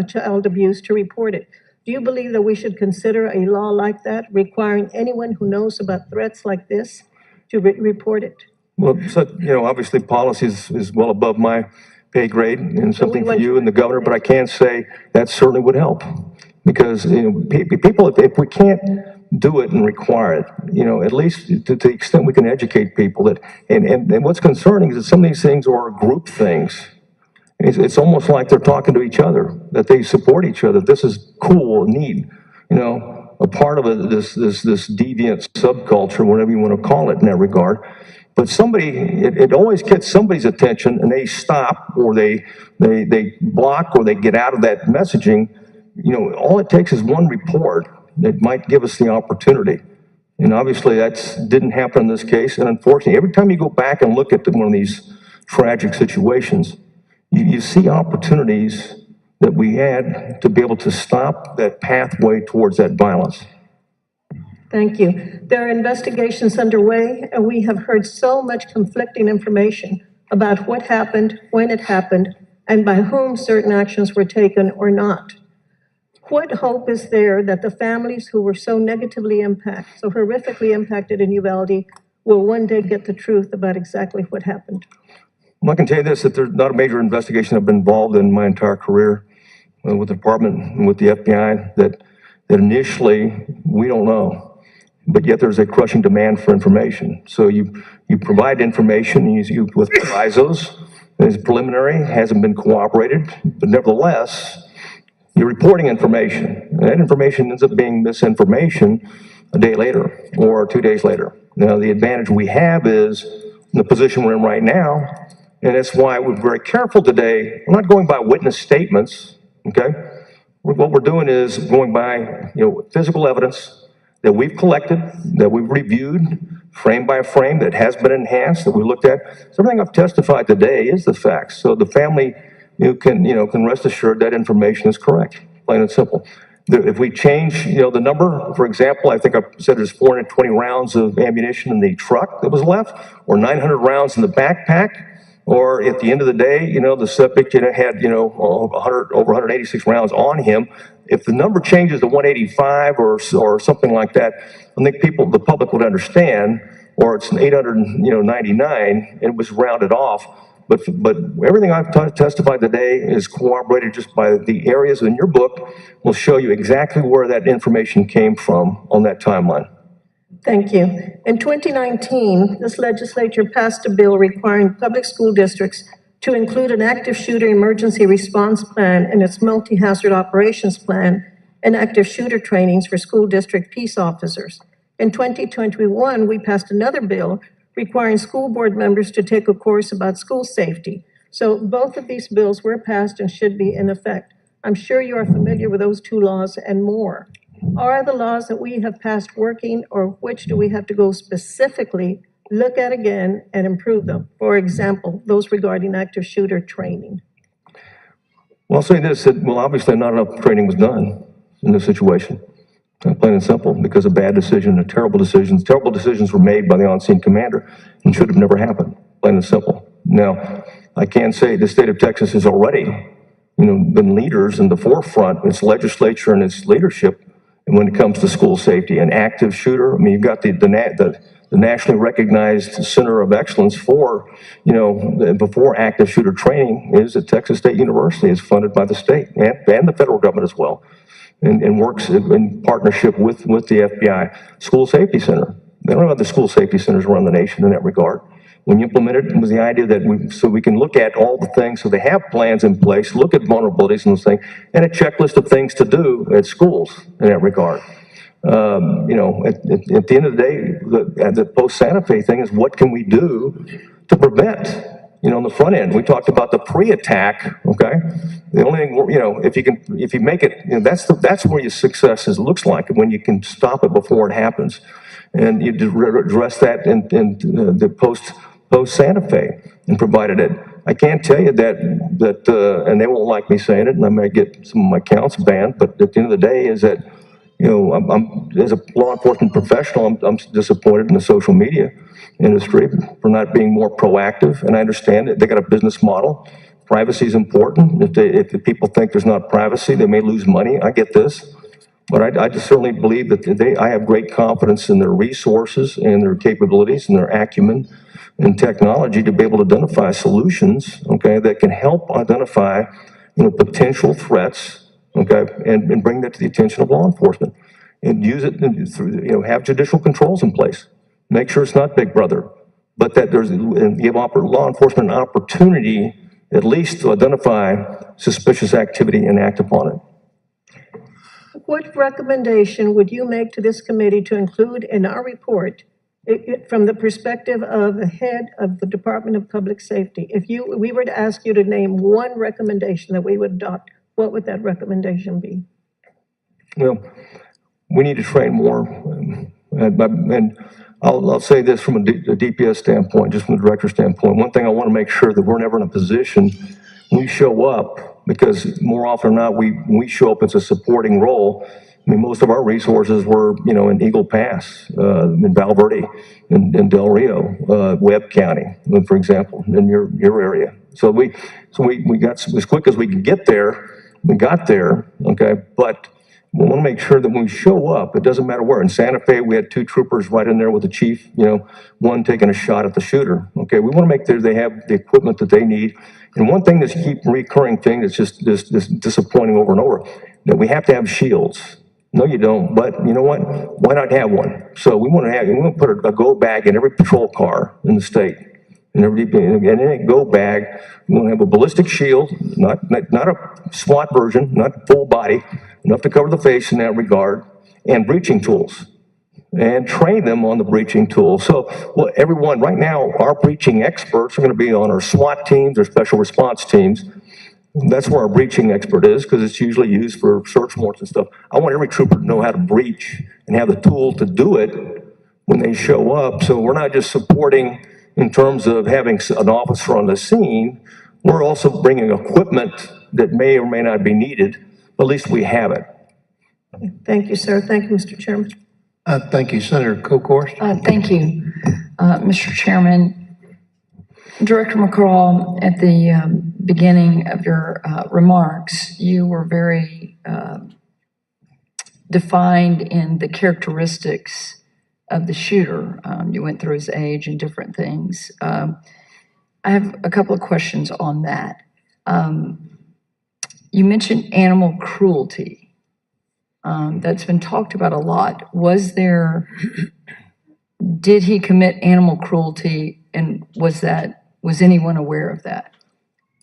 child abuse to report it. Do you believe that we should consider a law like that, requiring anyone who knows about threats like this to report it? Well, so, obviously policy is well above my pay grade and something for you and the governor, but I can say that certainly would help. Because, people, if we can't do it and require it, at least to the extent we can educate people that, and what's concerning is that some of these things are group things. It's almost like they're talking to each other, that they support each other. This is cool and neat, a part of it, this deviant subculture, whatever you want to call it in that regard. But it always gets somebody's attention and they stop or they block or they get out of that messaging. All it takes is one report that might give us the opportunity. And obviously that didn't happen in this case. And unfortunately, every time you go back and look at one of these tragic situations, you see opportunities that we had to be able to stop that pathway towards that violence. Thank you. There are investigations underway, and we have heard so much conflicting information about what happened, when it happened, and by whom certain actions were taken or not. What hope is there that the families who were so negatively impacted, so horrifically impacted in Uvalde, will one day get the truth about exactly what happened? Well, I can tell you this, that there's not a major investigation I've been involved in my entire career with the department and with the FBI that initially we don't know, but yet there's a crushing demand for information. So you provide information with provisos, it's preliminary, hasn't been corroborated, but nevertheless, you're reporting information. And that information ends up being misinformation a day later or 2 days later. Now, the advantage we have is in the position we're in right now, and that's why we're very careful today. We're not going by witness statements, okay? What we're doing is going by, physical evidence that we've collected, that we've reviewed, frame by frame, that has been enhanced, that we looked at. So everything I've testified today is the facts. So the family, can rest assured that information is correct, plain and simple. If we change, the number, for example, I think I said there's 420 rounds of ammunition in the truck that was left, or 900 rounds in the backpack. Or at the end of the day, the subject had, over 186 rounds on him. If the number changes to 185 or something like that, I think the public would understand, or it's an 899 and it was rounded off. But everything I've testified today is corroborated just by the areas in your book will show you exactly where that information came from on that timeline. Thank you. In 2019, this legislature passed a bill requiring public school districts to include an active shooter emergency response plan in its multi-hazard operations plan and active shooter trainings for school district peace officers. In 2021, we passed another bill requiring school board members to take a course about school safety. So both of these bills were passed and should be in effect. I'm sure you are familiar with those two laws and more. Are the laws that we have passed working, or which do we have to go specifically look at again and improve them? For example, those regarding active shooter training. Well, I'll say this, that, obviously not enough training was done in this situation. Plain and simple, because of bad decisions and terrible decisions. Terrible decisions were made by the on-scene commander and should have never happened, plain and simple. Now, I can say the state of Texas has already, been leaders in the forefront, its legislature and its leadership. And when it comes to school safety and active shooter, you've got the nationally recognized Center of Excellence for, before active shooter training is at Texas State University. It's funded by the state and the federal government as well, and works in partnership with the FBI. School Safety Center. They don't have other school safety centers around the nation in that regard. When you implement it, was the idea that we can look at all the things, so they have plans in place, look at vulnerabilities and those things, and a checklist of things to do at schools in that regard. At the end of the day, the post-Santa Fe thing is what can we do to prevent, on the front end. We talked about the pre-attack, okay? The only thing, if you make it, that's where your success looks like, when you can stop it before it happens. And you address that in the post Santa Fe and provided it. I can't tell you and they won't like me saying it, and I may get some of my accounts banned, but at the end of the day is that, you know, I'm as a law enforcement professional, I'm disappointed in the social media industry for not being more proactive, and I understand that they got a business model. Privacy is important. If the people think there's not privacy, they may lose money. I get this. But I just certainly believe that I have great confidence in their resources and their capabilities and their acumen and technology to be able to identify solutions, okay, that can help identify, you know, potential threats, okay, and bring that to the attention of law enforcement. And use it through, you know, have judicial controls in place. Make sure it's not Big Brother, but that give law enforcement an opportunity at least to identify suspicious activity and act upon it. What recommendation would you make to this committee to include in our report from the perspective of the head of the Department of Public Safety? If we were to ask you to name one recommendation that we would adopt, what would that recommendation be? Well, we need to train more. And I'll say this from a DPS standpoint, just from the director standpoint. One thing I want to make sure that we're never in a position we show up, because more often than not, we show up as a supporting role. I mean, most of our resources were, you know, in Eagle Pass, in Val Verde, in Del Rio, Webb County, for example, in your area. So we got, as quick as we could get there, we got there, okay? But we want to make sure that when we show up, it doesn't matter where. In Santa Fe, we had 2 troopers right in there with the chief, you know, one taking a shot at the shooter. Okay, we want to make sure they have the equipment that they need. And one thing that's recurring thing that's just disappointing over and over, that we have to have shields. No, you don't, but you know what? Why not have one? So we want to put a go bag in every patrol car in the state. And in a go bag, we want to have a ballistic shield, not a SWAT version, not full body, enough to cover the face in that regard, and breaching tools, and train them on the breaching tools. So, well, everyone, right now, our breaching experts are going to be on our SWAT teams, our special response teams. That's where our breaching expert is, because it's usually used for search warrants and stuff. I want every trooper to know how to breach and have the tool to do it when they show up. So we're not just supporting in terms of having an officer on the scene, we're also bringing equipment that may or may not be needed, but at least we have it. Thank you, sir. Thank you, Mr. Chairman. Thank you, Senator Kokhorst. Thank you, Mr. Chairman. Director McCraw, at the beginning of your remarks, you were very defined in the characteristics of the shooter. You went through his age and different things. I have a couple of questions on that. You mentioned animal cruelty. That's been talked about a lot. Did he commit animal cruelty, and was anyone aware of that?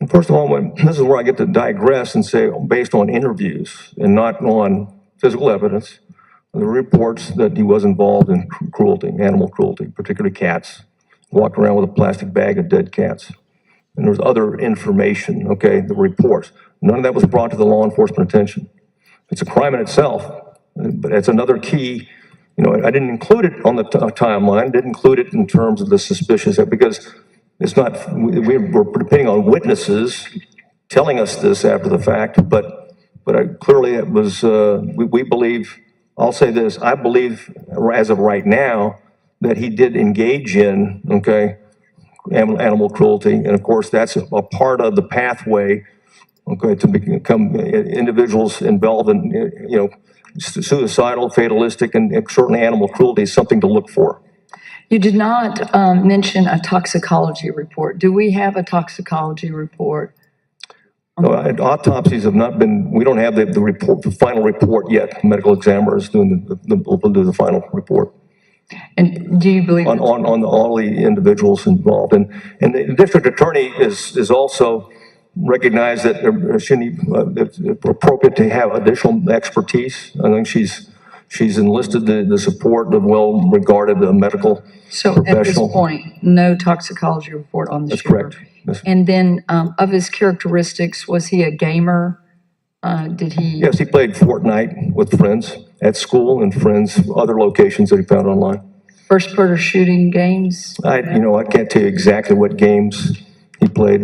First of all, this is where I get to digress and say, based on interviews and not on physical evidence, the reports that he was involved in cruelty, animal cruelty, particularly cats, walked around with a plastic bag of dead cats. And there was other information, okay, the reports. None of that was brought to the law enforcement attention. It's a crime in itself, but it's another key. You know, I didn't include it on the timeline, didn't include it in terms of the suspicious, because it's not, we're depending on witnesses telling us this after the fact, but clearly it was, we believe, I'll say this, I believe as of right now that he did engage in, okay, animal cruelty. And of course, that's a part of the pathway, okay, to become individuals involved in, you know, suicidal, fatalistic, and certainly animal cruelty is something to look for. You did not mention a toxicology report. Do we have a toxicology report? No, autopsies have not been, we don't have the report, the final report yet. Medical examiner is doing will do the final report. And do you believe on all the individuals involved? And the district attorney is also recognized that it's appropriate to have additional expertise. I think she's enlisted the support of well-regarded medical professional. At this point, no toxicology report on the That's shooter. correct. Yes. And then of his characteristics, was he a gamer? Did he? Yes, he played Fortnite with friends at school and friends, other locations that he found online. first-quarter shooting games? I can't tell you exactly what games he played.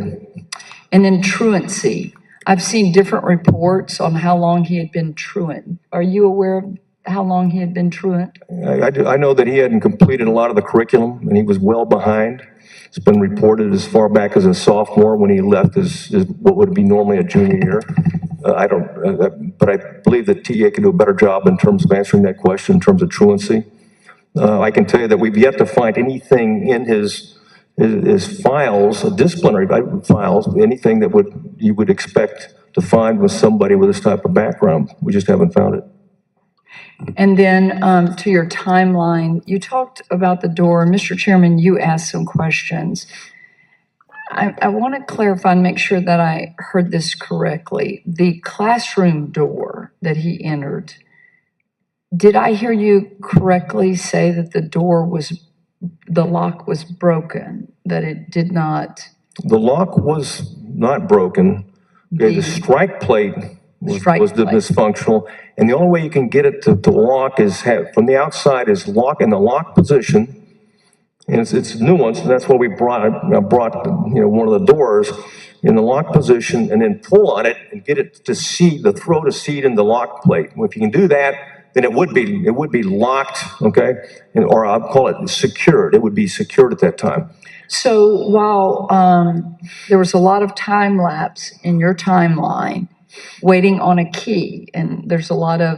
And then truancy. I've seen different reports on how long he had been truant. Are you aware of how long he had been truant? I know that he hadn't completed a lot of the curriculum, and he was well behind. It's been reported as far back as a sophomore when he left his what would be normally a junior year. But I believe that TA can do a better job in terms of answering that question in terms of truancy. I can tell you that we've yet to find anything in his files, disciplinary files, anything that you would expect to find with somebody with this type of background. We just haven't found it. And then to your timeline, you talked about the door. Mr. Chairman, you asked some questions. I want to clarify and make sure that I heard this correctly. The classroom door that he entered, did I hear you correctly say that the lock was broken, that it did not? The lock was not broken. Okay, the strike plate was dysfunctional, and the only way you can get it to lock is from the outside is lock in the lock position, and it's nuanced, and that's why we brought one of the doors in the lock position, and then pull on it and get it to seat, the throw to seat in the lock plate. Well, if you can do that, then it would be locked, okay, or I'll call it secured. It would be secured at that time. So while there was a lot of time lapse in your timeline, waiting on a key, and there's a lot of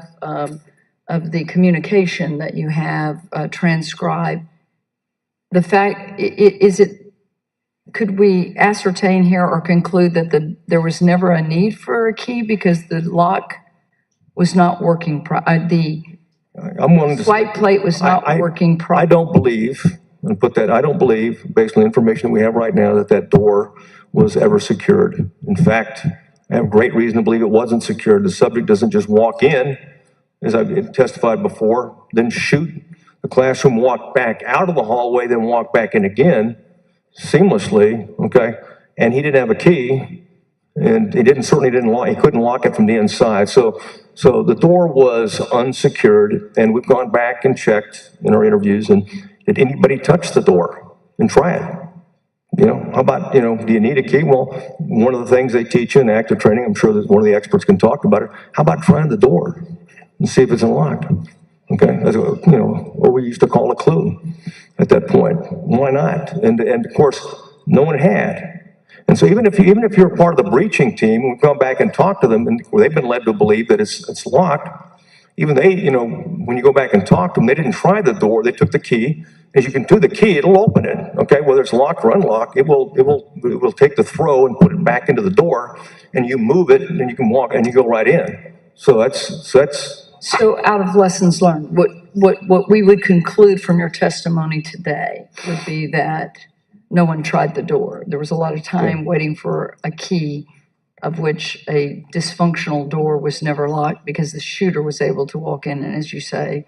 the communication that you have transcribed. The fact could we ascertain here or conclude that there was never a need for a key because the lock was not working? The swipe plate was not working properly. I don't believe, and I don't believe, based on the information that we have right now, that door was ever secured. In fact, I have great reason to believe it wasn't secured. The subject doesn't just walk in, as I've testified before, then shoot the classroom, walk back out of the hallway, then walk back in again seamlessly, okay? And he didn't have a key, and he couldn't lock it from the inside. So the door was unsecured, and we've gone back and checked in our interviews, and did anybody touch the door and try it? How about, do you need a key? Well, one of the things they teach you in active training, I'm sure that one of the experts can talk about it. How about trying the door and see if it's unlocked? Okay, that's what we used to call a clue at that point. Why not? And of course, no one had. And so even if you're part of the breaching team, we come back and talk to them, and they've been led to believe that it's locked. Even they, when you go back and talk to them, they didn't try the door. They took the key. As you can do the key, it'll open it. Okay, whether it's locked or unlocked, it will take the throw and put it back into the door, and you move it, and you can walk and you go right in. So So out of lessons learned, what we would conclude from your testimony today would be that no one tried the door. There was a lot of time waiting for a key, of which a dysfunctional door was never locked because the shooter was able to walk in and, as you say,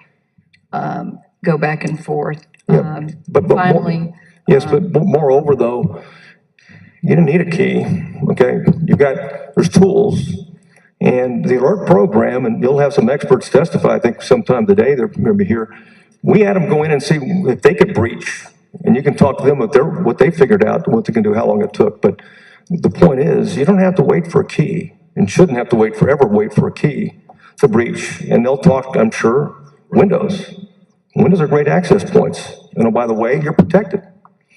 go back and forth. But finally, but moreover, though, you didn't need a key. Okay, there's tools. And the alert program, and you'll have some experts testify, I think sometime today, they're going to be here. We had them go in and see if they could breach. And you can talk to them what they figured out, what they can do, how long it took. But the point is, you don't have to wait for a key, and shouldn't have to wait for a key to breach. And they'll talk, I'm sure, Windows. Windows are great access points. And oh, by the way, you're protected.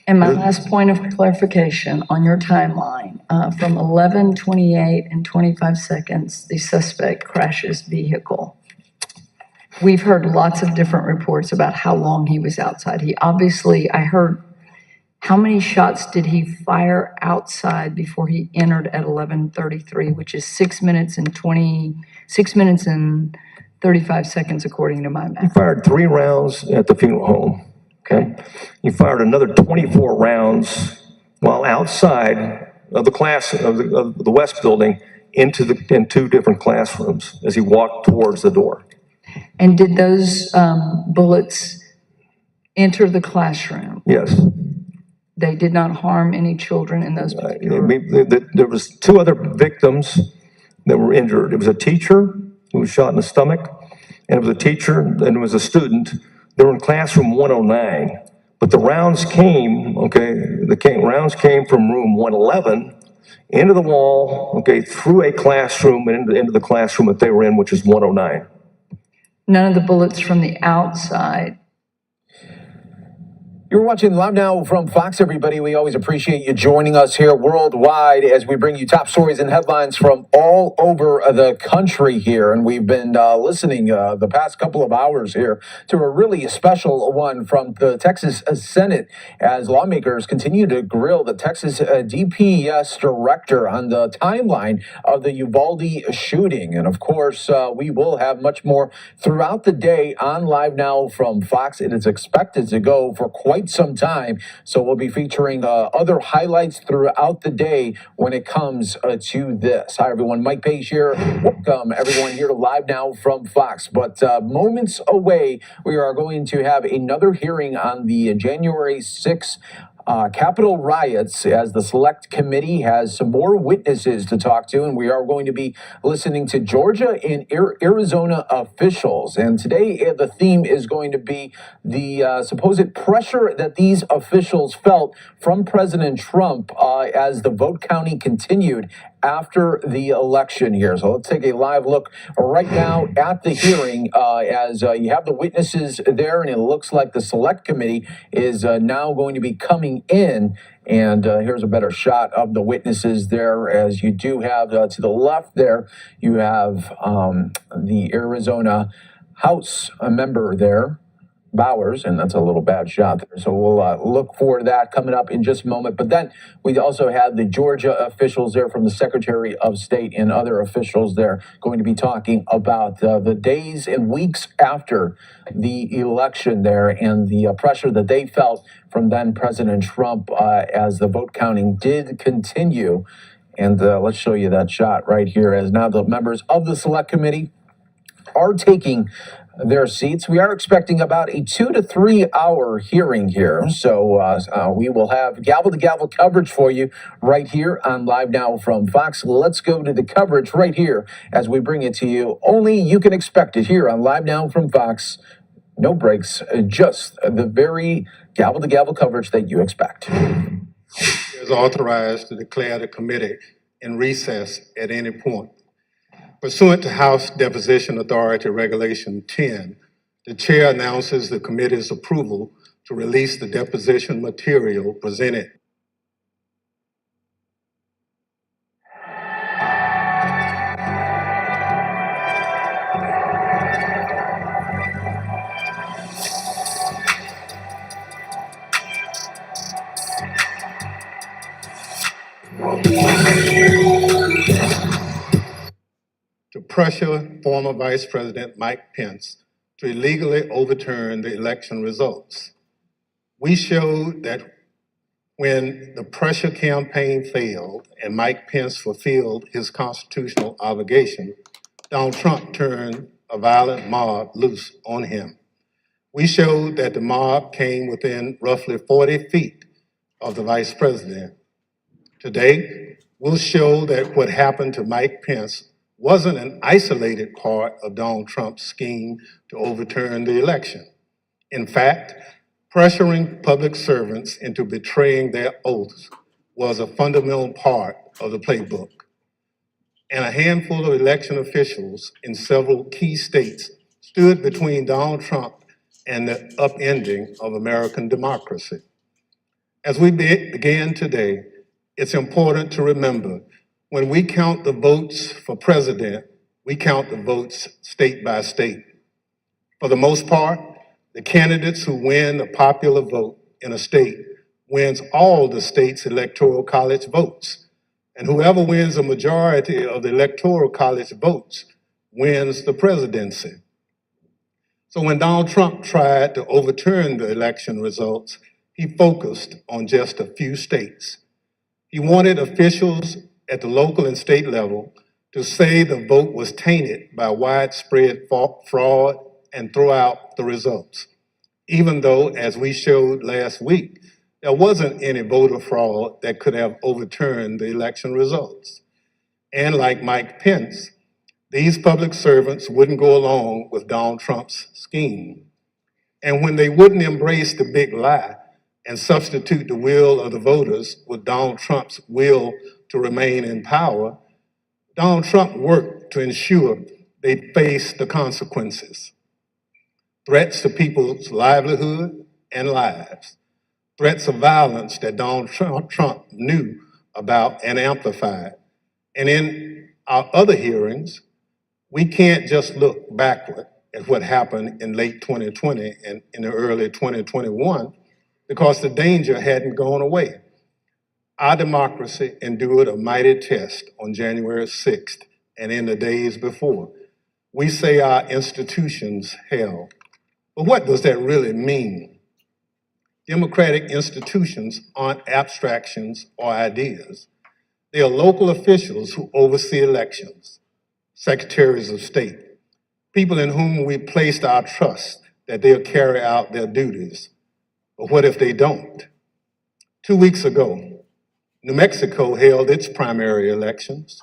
And my last point of clarification on your timeline, from 11:28 and 25 seconds, the suspect crashes vehicle. We've heard lots of different reports about how long he was outside. I heard, how many shots did he fire outside before he entered at 11:33, which is 6 minutes and 35 seconds according to my math. He fired 3 rounds at the funeral home. Okay. He fired another 24 rounds while outside of the of the West Building in 2 different classrooms as he walked towards the door. And did those bullets enter the classroom? Yes. They did not harm any children in those particular... There was 2 other victims that were injured. It was a teacher who was shot in the stomach, and it was a teacher, and it was a student They're in classroom 109, but the rounds came, okay, rounds came from room 111 into the wall, okay, through a classroom and into the classroom that they were in, which is 109. None of the bullets from the outside. You're watching Live Now from Fox, everybody. We always appreciate you joining us here worldwide as we bring you top stories and headlines from all over the country here. And we've been listening the past couple of hours here to a really special one from the Texas Senate as lawmakers continue to grill the Texas DPS director on the timeline of the Uvalde shooting. And of course, we will have much more throughout the day on Live Now from Fox. It is expected to go for quite some time, so we'll be featuring other highlights throughout the day when it comes to this. Hi everyone, Mike Page here. Welcome everyone here to Live Now from Fox. But moments away, we are going to have another hearing on the January 6th Capitol riots, as the Select Committee has some more witnesses to talk to, and we are going to be listening to Georgia and Arizona officials. And today the theme is going to be the supposed pressure that these officials felt from President Trump as the vote counting continued after the election here. So let's take a live look right now at the hearing as you have the witnesses there, and it looks like the Select Committee is now going to be coming in. And here's a better shot of the witnesses there, as you do have to the left there, you have the Arizona House member there, Bowers, and that's a little bad shot there. So we'll look for that coming up in just a moment. But then we also have the Georgia officials there from the Secretary of State and other officials there going to be talking about the days and weeks after the election there and the pressure that they felt from then President Trump as the vote counting did continue. And let's show you that shot right here as now the members of the Select Committee are taking their seats. We are expecting about a 2 to 3 hour hearing here. So we will have gavel to gavel coverage for you right here on Live Now from Fox. Let's go to the coverage right here as we bring it to you. Only you can expect it here on Live Now from Fox. No breaks, just the very gavel to gavel coverage that you expect. Is authorized to declare the committee in recess at any point. Pursuant to House Deposition Authority Regulation 10, the chair announces the committee's approval to release the deposition material presented. To pressure former Vice President Mike Pence to illegally overturn the election results. We showed that when the pressure campaign failed and Mike Pence fulfilled his constitutional obligation, Donald Trump turned a violent mob loose on him. We showed that the mob came within roughly 40 feet of the vice president. Today, we'll show that what happened to Mike Pence wasn't an isolated part of Donald Trump's scheme to overturn the election. In fact, pressuring public servants into betraying their oaths was a fundamental part of the playbook. And a handful of election officials in several key states stood between Donald Trump and the upending of American democracy. As we begin today, it's important to remember when we count the votes for president, we count the votes state by state. For the most part, the candidates who win the popular vote in a state wins all the state's electoral college votes. And whoever wins a majority of the electoral college votes wins the presidency. So when Donald Trump tried to overturn the election results, he focused on just a few states. He wanted officials at the local and state level to say the vote was tainted by widespread fraud and throw out the results. Even though, as we showed last week, there wasn't any voter fraud that could have overturned the election results. And like Mike Pence, these public servants wouldn't go along with Donald Trump's scheme. And when they wouldn't embrace the big lie and substitute the will of the voters with Donald Trump's will to remain in power, Donald Trump worked to ensure they faced the consequences. Threats to people's livelihood and lives. Threats of violence that Donald Trump knew about and amplified. And in our other hearings, we can't just look backward at what happened in late 2020 and in the early 2021 because the danger hadn't gone away. Our democracy endured a mighty test on January 6th and in the days before. We say our institutions held. But what does that really mean? Democratic institutions aren't abstractions or ideas. They are local officials who oversee elections, secretaries of state, people in whom we placed our trust that they'll carry out their duties. But what if they don't? 2 weeks ago, New Mexico held its primary elections.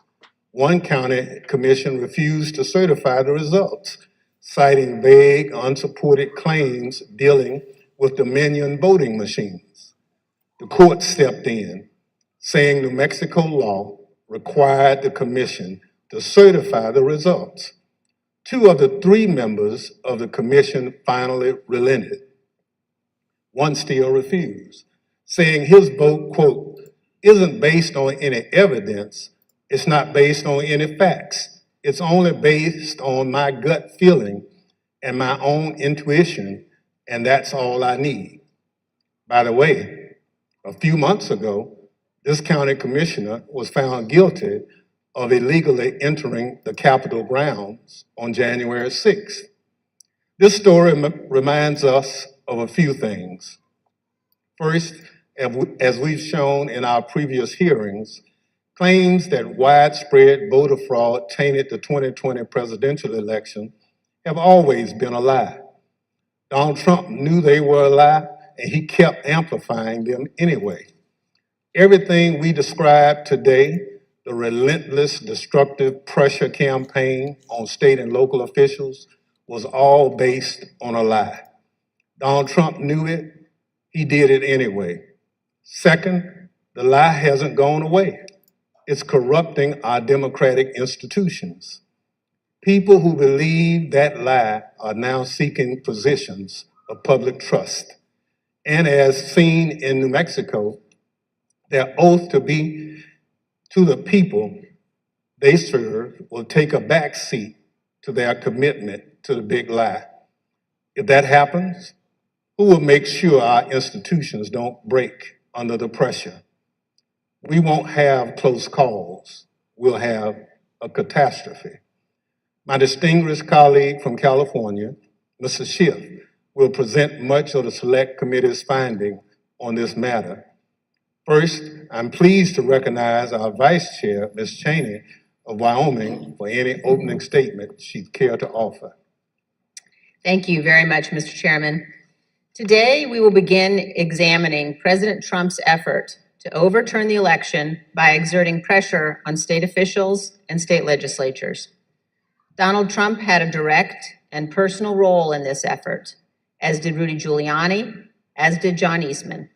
One county commission refused to certify the results, citing vague, unsupported claims dealing with Dominion voting machines. The court stepped in, saying New Mexico law required the commission to certify the results. 2 of the 3 members of the commission finally relented. One still refused, saying his vote, quote, isn't based on any evidence, it's not based on any facts, it's only based on my gut feeling and my own intuition, and that's all I need. By the way, a few months ago, this county commissioner was found guilty of illegally entering the Capitol grounds on January 6th. This story reminds us of a few things. First, as we've shown in our previous hearings, claims that widespread voter fraud tainted the 2020 presidential election have always been a lie. Donald Trump knew they were a lie, and he kept amplifying them anyway. Everything we described today, the relentless, destructive pressure campaign on state and local officials, was all based on a lie. Donald Trump knew it, he did it anyway. Second, the lie hasn't gone away. It's corrupting our democratic institutions. People who believe that lie are now seeking positions of public trust. And as seen in New Mexico, their oath to be to the people they serve will take a back seat to their commitment to the big lie. If that happens, who will make sure our institutions don't break under the pressure? We won't have close calls. We'll have a catastrophe. My distinguished colleague from California, Mr. Schiff, will present much of the Select Committee's finding on this matter. First, I'm pleased to recognize our Vice Chair, Ms. Cheney of Wyoming, for any opening statement she'd care to offer. Thank you very much, Mr. Chairman. Today, we will begin examining President Trump's effort to overturn the election by exerting pressure on state officials and state legislatures. Donald Trump had a direct and personal role in this effort, as did Rudy Giuliani, as did John Eastman.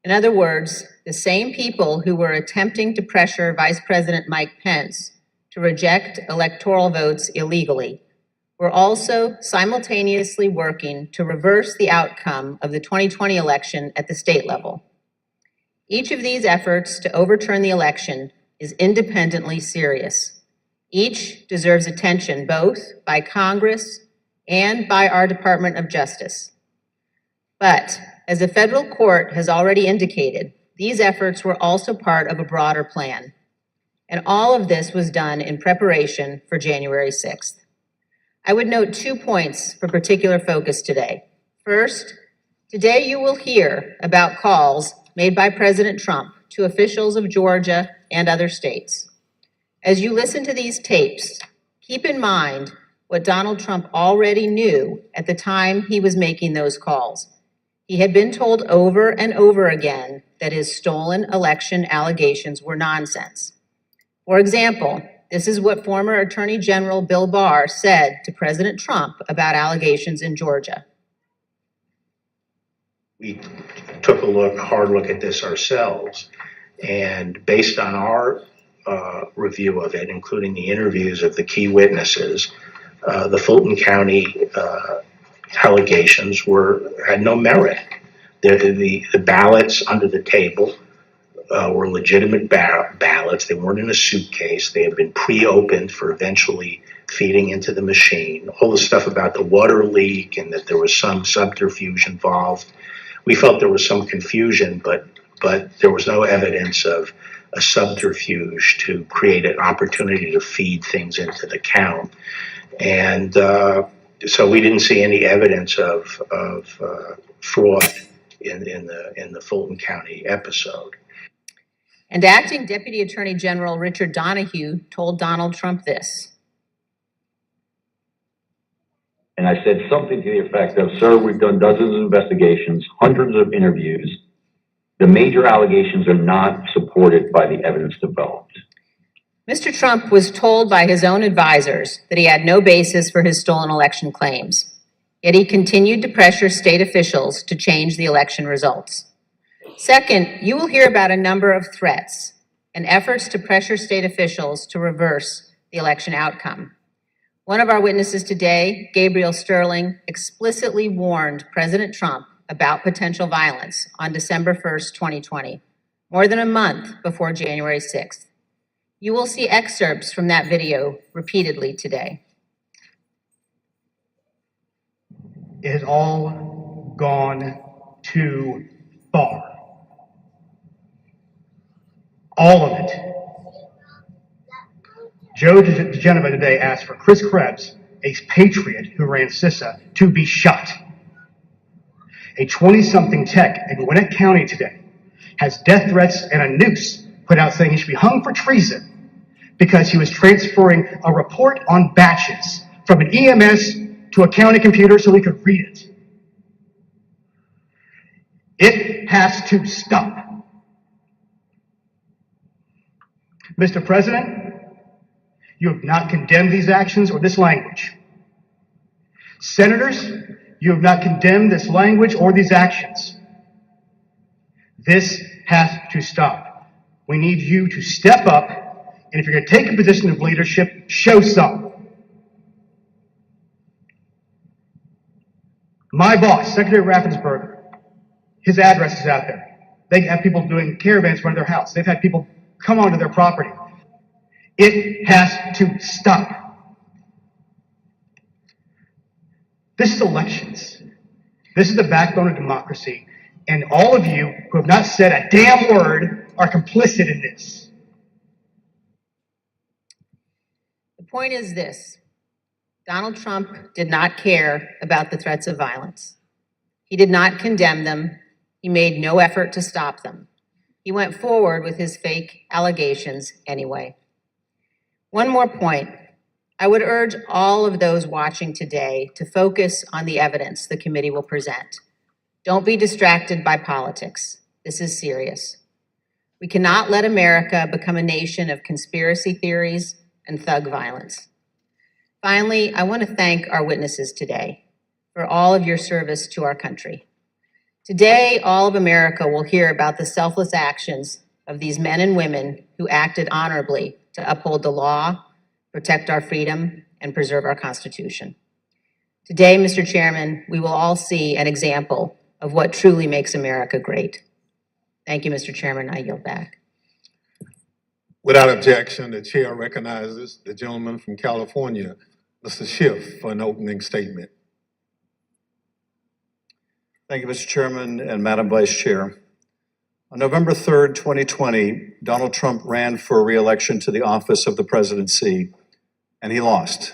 In other words, the same people who were attempting to pressure Vice President Mike Pence to reject electoral votes illegally were also simultaneously working to reverse the outcome of the 2020 election at the state level. Each of these efforts to overturn the election is independently serious. Each deserves attention both by Congress and by our Department of Justice. But as the federal court has already indicated, these efforts were also part of a broader plan. And all of this was done in preparation for January 6th. I would note 2 points for particular focus today. First, today you will hear about calls made by President Trump to officials of Georgia and other states. As you listen to these tapes, keep in mind what Donald Trump already knew at the time he was making those calls. He had been told over and over again that his stolen election allegations were nonsense. For example, this is what former Attorney General Bill Barr said to President Trump about allegations in Georgia. We took a hard look at this ourselves, and based on our review of it, including the interviews of the key witnesses, the Fulton County allegations had no merit. The ballots under the table were legitimate ballots. They weren't in a suitcase. They had been pre-opened for eventually feeding into the machine. All the stuff about the water leak and that there was some subterfuge involved. We felt there was some confusion, but there was no evidence of a subterfuge to create an opportunity to feed things into the count. And so we didn't see any evidence of fraud in the Fulton County episode. And Acting Deputy Attorney General Richard Donahue told Donald Trump this. And I said something to the effect of, sir, we've done dozens of investigations, hundreds of interviews. The major allegations are not supported by the evidence developed. Mr. Trump was told by his own advisors that he had no basis for his stolen election claims. Yet he continued to pressure state officials to change the election results. Second, you will hear about a number of threats and efforts to pressure state officials to reverse the election outcome. One of our witnesses today, Gabriel Sterling, explicitly warned President Trump about potential violence on December 1st, 2020, more than a month before January 6th. You will see excerpts from that video repeatedly today. It has all gone too far. All of it. Joe DeGenova today asked for Chris Krebs, a patriot who ran CISA, to be shot. A 20-something tech in Gwinnett County today has death threats and a noose put out saying he should be hung for treason because he was transferring a report on batches from an EMS to a county computer so he could read it. It has to stop. Mr. President, you have not condemned these actions or this language. Senators, you have not condemned this language or these actions. This has to stop. We need you to step up, and if you're going to take a position of leadership, show some. My boss, Secretary Raffensperger, his address is out there. They have people doing caravans from their house. They've had people come onto their property. It has to stop. This is elections. This is the backbone of democracy. And all of you who have not said a damn word are complicit in this. The point is this: Donald Trump did not care about the threats of violence. He did not condemn them. He made no effort to stop them. He went forward with his fake allegations anyway. One more point. I would urge all of those watching today to focus on the evidence the committee will present. Don't be distracted by politics. This is serious. We cannot let America become a nation of conspiracy theories and thug violence. Finally, I want to thank our witnesses today for all of your service to our country. Today, all of America will hear about the selfless actions of these men and women who acted honorably to uphold the law, protect our freedom, and preserve our Constitution. Today, Mr. Chairman, we will all see an example of what truly makes America great. Thank you, Mr. Chairman. I yield back. Without objection, the chair recognizes the gentleman from California, Mr. Schiff, for an opening statement. Thank you, Mr. Chairman and Madam Vice Chair. On November 3rd, 2020, Donald Trump ran for re-election to the office of the presidency, and he lost.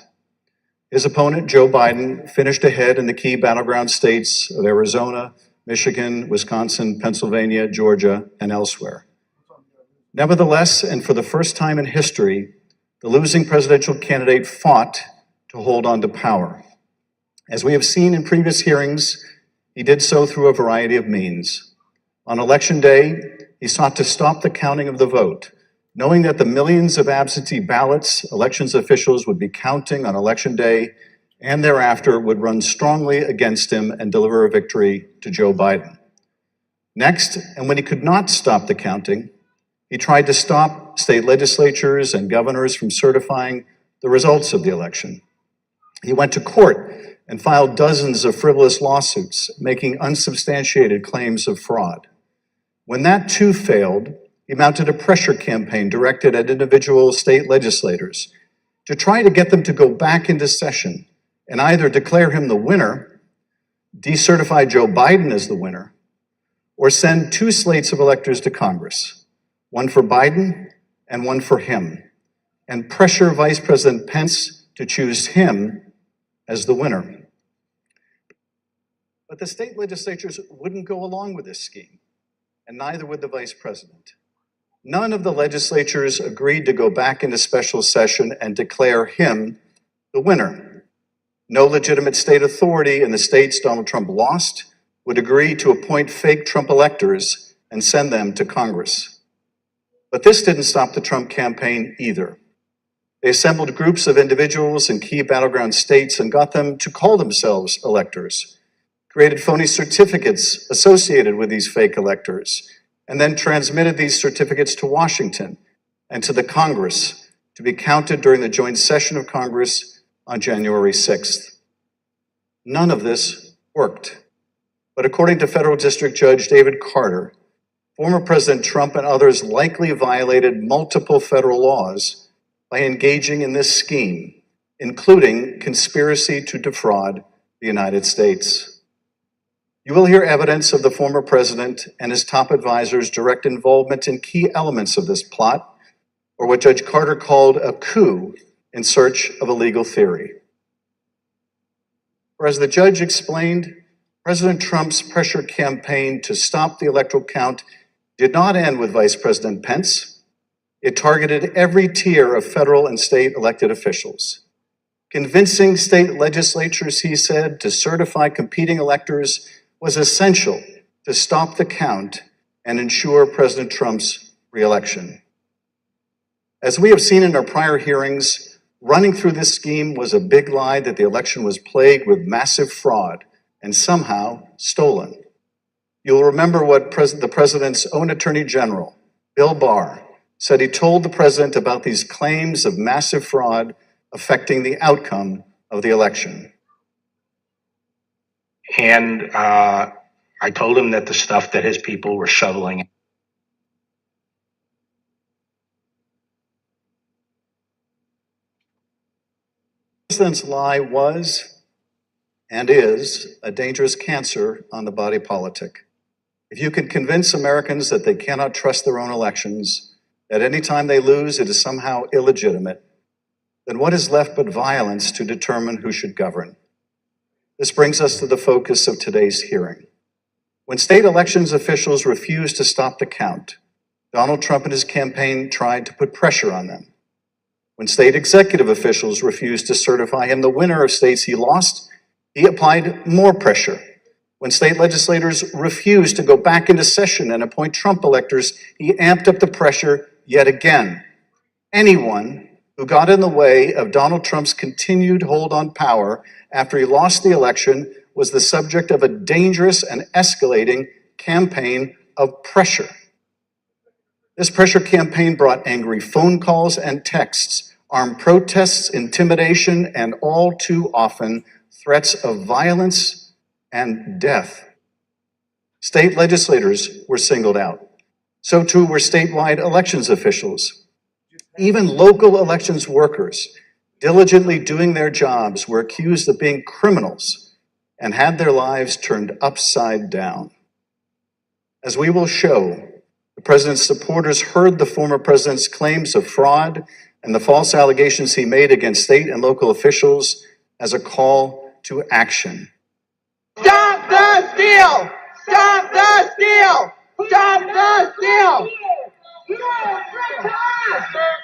His opponent, Joe Biden, finished ahead in the key battleground states of Arizona, Michigan, Wisconsin, Pennsylvania, Georgia, and elsewhere. Nevertheless, and for the first time in history, the losing presidential candidate fought to hold on to power. As we have seen in previous hearings, he did so through a variety of means. On Election Day, he sought to stop the counting of the vote, knowing that the millions of absentee ballots elections officials would be counting on Election Day and thereafter would run strongly against him and deliver a victory to Joe Biden. Next, and when he could not stop the counting, he tried to stop state legislatures and governors from certifying the results of the election. He went to court and filed dozens of frivolous lawsuits, making unsubstantiated claims of fraud. When that too failed, he mounted a pressure campaign directed at individual state legislators to try to get them to go back into session and either declare him the winner, decertify Joe Biden as the winner, or send two slates of electors to Congress, one for Biden and one for him, and pressure Vice President Pence to choose him as the winner. But the state legislatures wouldn't go along with this scheme, and neither would the vice president. None of the legislatures agreed to go back into special session and declare him the winner. No legitimate state authority in the states Donald Trump lost would agree to appoint fake Trump electors and send them to Congress. But this didn't stop the Trump campaign either. They assembled groups of individuals in key battleground states and got them to call themselves electors, created phony certificates associated with these fake electors, and then transmitted these certificates to Washington and to the Congress to be counted during the joint session of Congress on January 6th. None of this worked. But according to Federal District Judge David Carter, former President Trump and others likely violated multiple federal laws by engaging in this scheme, including conspiracy to defraud the United States. You will hear evidence of the former president and his top advisors' direct involvement in key elements of this plot, or what Judge Carter called a coup in search of a legal theory. For as the judge explained, President Trump's pressure campaign to stop the electoral count did not end with Vice President Pence. It targeted every tier of federal and state elected officials. Convincing state legislatures, he said, to certify competing electors was essential to stop the count and ensure President Trump's reelection. As we have seen in our prior hearings, running through this scheme was a big lie that the election was plagued with massive fraud and somehow stolen. You'll remember what the president's own attorney general, Bill Barr, said he told the president about these claims of massive fraud affecting the outcome of the election. And I told him that the stuff that his people were shoveling. The president's lie was and is a dangerous cancer on the body politic. If you can convince Americans that they cannot trust their own elections, that any time they lose it is somehow illegitimate, then what is left but violence to determine who should govern? This brings us to the focus of today's hearing. When state elections officials refused to stop the count, Donald Trump and his campaign tried to put pressure on them. When state executive officials refused to certify him the winner of states he lost, he applied more pressure. When state legislators refused to go back into session and appoint Trump electors, he amped up the pressure yet again. Anyone who got in the way of Donald Trump's continued hold on power after he lost the election was the subject of a dangerous and escalating campaign of pressure. This pressure campaign brought angry phone calls and texts, armed protests, intimidation, and all too often threats of violence and death. State legislators were singled out. So too were statewide elections officials. Even local elections workers, diligently doing their jobs, were accused of being criminals and had their lives turned upside down. As we will show, the president's supporters heard the former president's claims of fraud and the false allegations he made against state and local officials as a call to action. Stop the steal! Stop the steal! Stop the steal!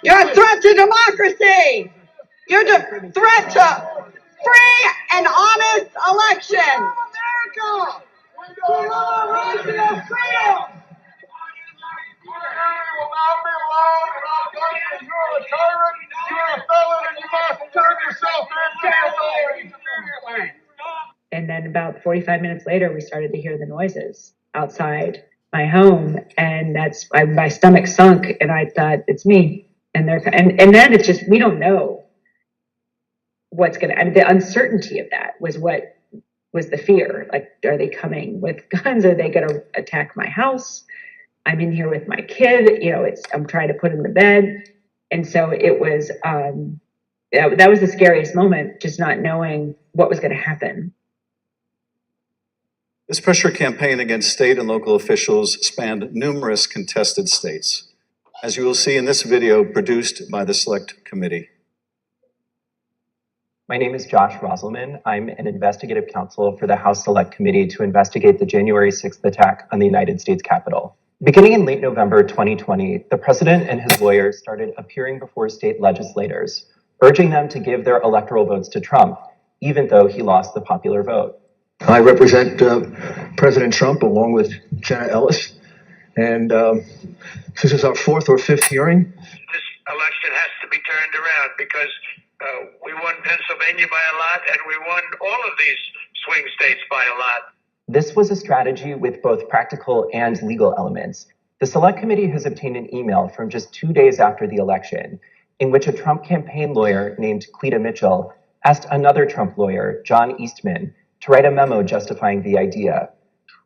You're a threat to democracy! You're a threat to free and honest election! America! We love our right to have freedom! will not be allowed in our country. You're a tyrant, you're a felon, and you must turn yourself in to the authorities immediately. And then about 45 minutes later, we started to hear the noises outside my home, and my stomach sunk, and I thought, it's me. And then it's just, we don't know what's gonna, I mean, the uncertainty of that was what was the fear. Like, are they coming with guns? Are they gonna attack my house? I'm in here with my kid, I'm trying to put him to bed. And so it was, that was the scariest moment, just not knowing what was gonna happen. This pressure campaign against state and local officials spanned numerous contested states, as you will see in this video produced by the Select Committee. My name is Josh Roselman. I'm an investigative counsel for the House Select Committee to investigate the January 6th attack on the United States Capitol. Beginning in late November 2020, the president and his lawyers started appearing before state legislators, urging them to give their electoral votes to Trump, even though he lost the popular vote. I represent President Trump along with Jenna Ellis, and this is our fourth or fifth hearing. This election has to be turned around because we won Pennsylvania by a lot, and we won all of these swing states by a lot. This was a strategy with both practical and legal elements. The Select Committee has obtained an email from just 2 days after the election, in which a Trump campaign lawyer named Cleta Mitchell asked another Trump lawyer, John Eastman, to write a memo justifying the idea.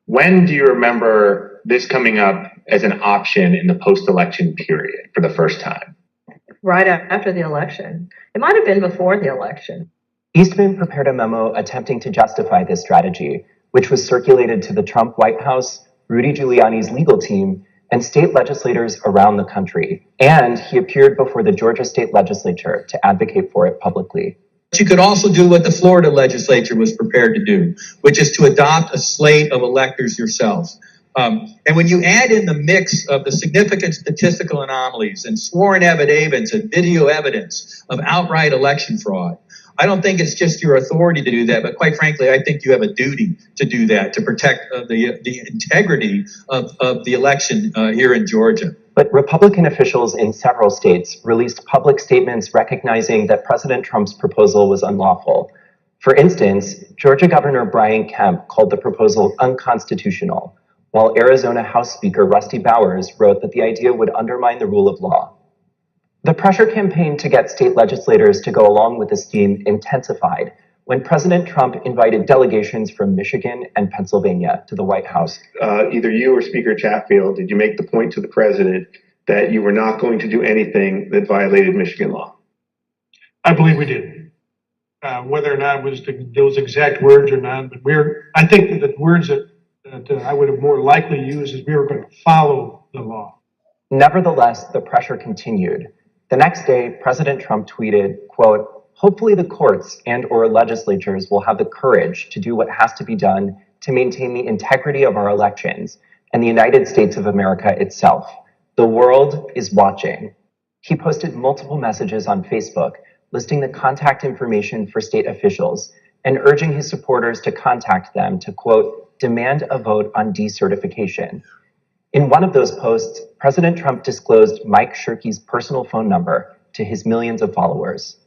When do you remember this coming up as an option in the post-election period for the first time? Right after the election. It might have been before the election. Eastman prepared a memo attempting to justify this strategy, which was circulated to the Trump White House, Rudy Giuliani's legal team, and state legislators around the country. And he appeared before the Georgia state legislature to advocate for it publicly. You could also do what the Florida legislature was prepared to do, which is to adopt a slate of electors yourselves. And when you add in the mix of the significant statistical anomalies and sworn affidavits and video evidence of outright election fraud, I don't think it's just your authority to do that, but quite frankly, I think you have a duty to do that, to protect the integrity of the election here in Georgia. But Republican officials in several states released public statements recognizing that President Trump's proposal was unlawful. For instance, Georgia Governor Brian Kemp called the proposal unconstitutional, while Arizona House Speaker Rusty Bowers wrote that the idea would undermine the rule of law. The pressure campaign to get state legislators to go along with the scheme intensified when President Trump invited delegations from Michigan and Pennsylvania to the White House. Either you or Speaker Chatfield, did you make the point to the president that you were not going to do anything that violated Michigan law? I believe we did. Whether or not it was those exact words or not, but I think that the words that I would have more likely used is we were going to follow the law. Nevertheless, the pressure continued. The next day, President Trump tweeted, quote, "Hopefully the courts and or legislatures will have the courage to do what has to be done to maintain the integrity of our elections and the United States of America itself. The world is watching." He posted multiple messages on Facebook listing the contact information for state officials and urging his supporters to contact them to, quote, "demand a vote on decertification." In one of those posts, President Trump disclosed Mike Shirkey's personal phone number to his millions of followers.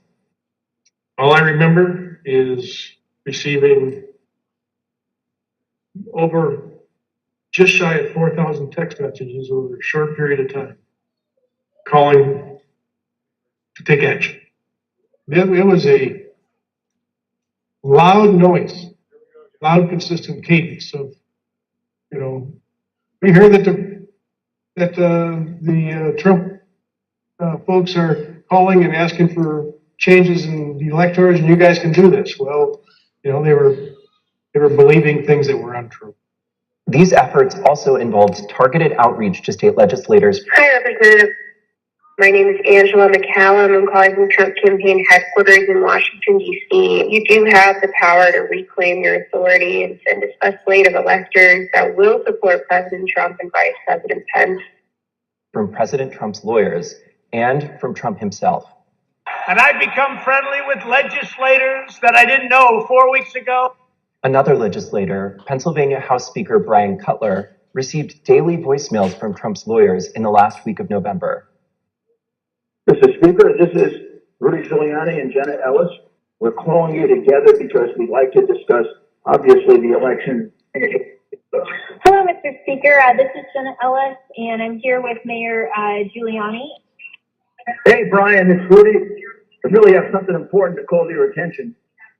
All I remember is receiving over just shy of 4,000 text messages over a short period of time, calling to take action. It was a loud noise, loud, consistent cadence of, we hear that the Trump folks are calling and asking for changes in the electors, and you guys can do this. Well, they were believing things that were untrue. These efforts also involved targeted outreach to state legislators. Hi, Representative. My name is Angela McCallum. I'm calling from Trump campaign headquarters in Washington, D.C. You do have the power to reclaim your authority and send a slate of electors that will support President Trump and Vice President Pence. From President Trump's lawyers and from Trump himself. And I've become friendly with legislators that I didn't know 4 weeks ago. Another legislator, Pennsylvania House Speaker Brian Cutler, received daily voicemails from Trump's lawyers in the last week of November. Mr. Speaker, this is Rudy Giuliani and Jenna Ellis. We're calling you together because we'd like to discuss, obviously, the election Hello, Mr. Speaker. This is Jenna Ellis, and I'm here with Mayor Giuliani. Hey, Brian, it's Rudy. I really have something important to call to your attention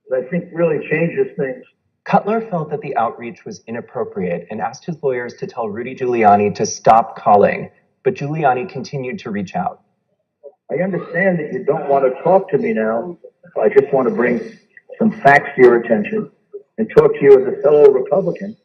that I think really changes things. Cutler felt that the outreach was inappropriate and asked his lawyers to tell Rudy Giuliani to stop calling, but Giuliani continued to reach out. I understand that you don't want to talk to me now. I just want to bring some facts to your attention and talk to you as a fellow Republican.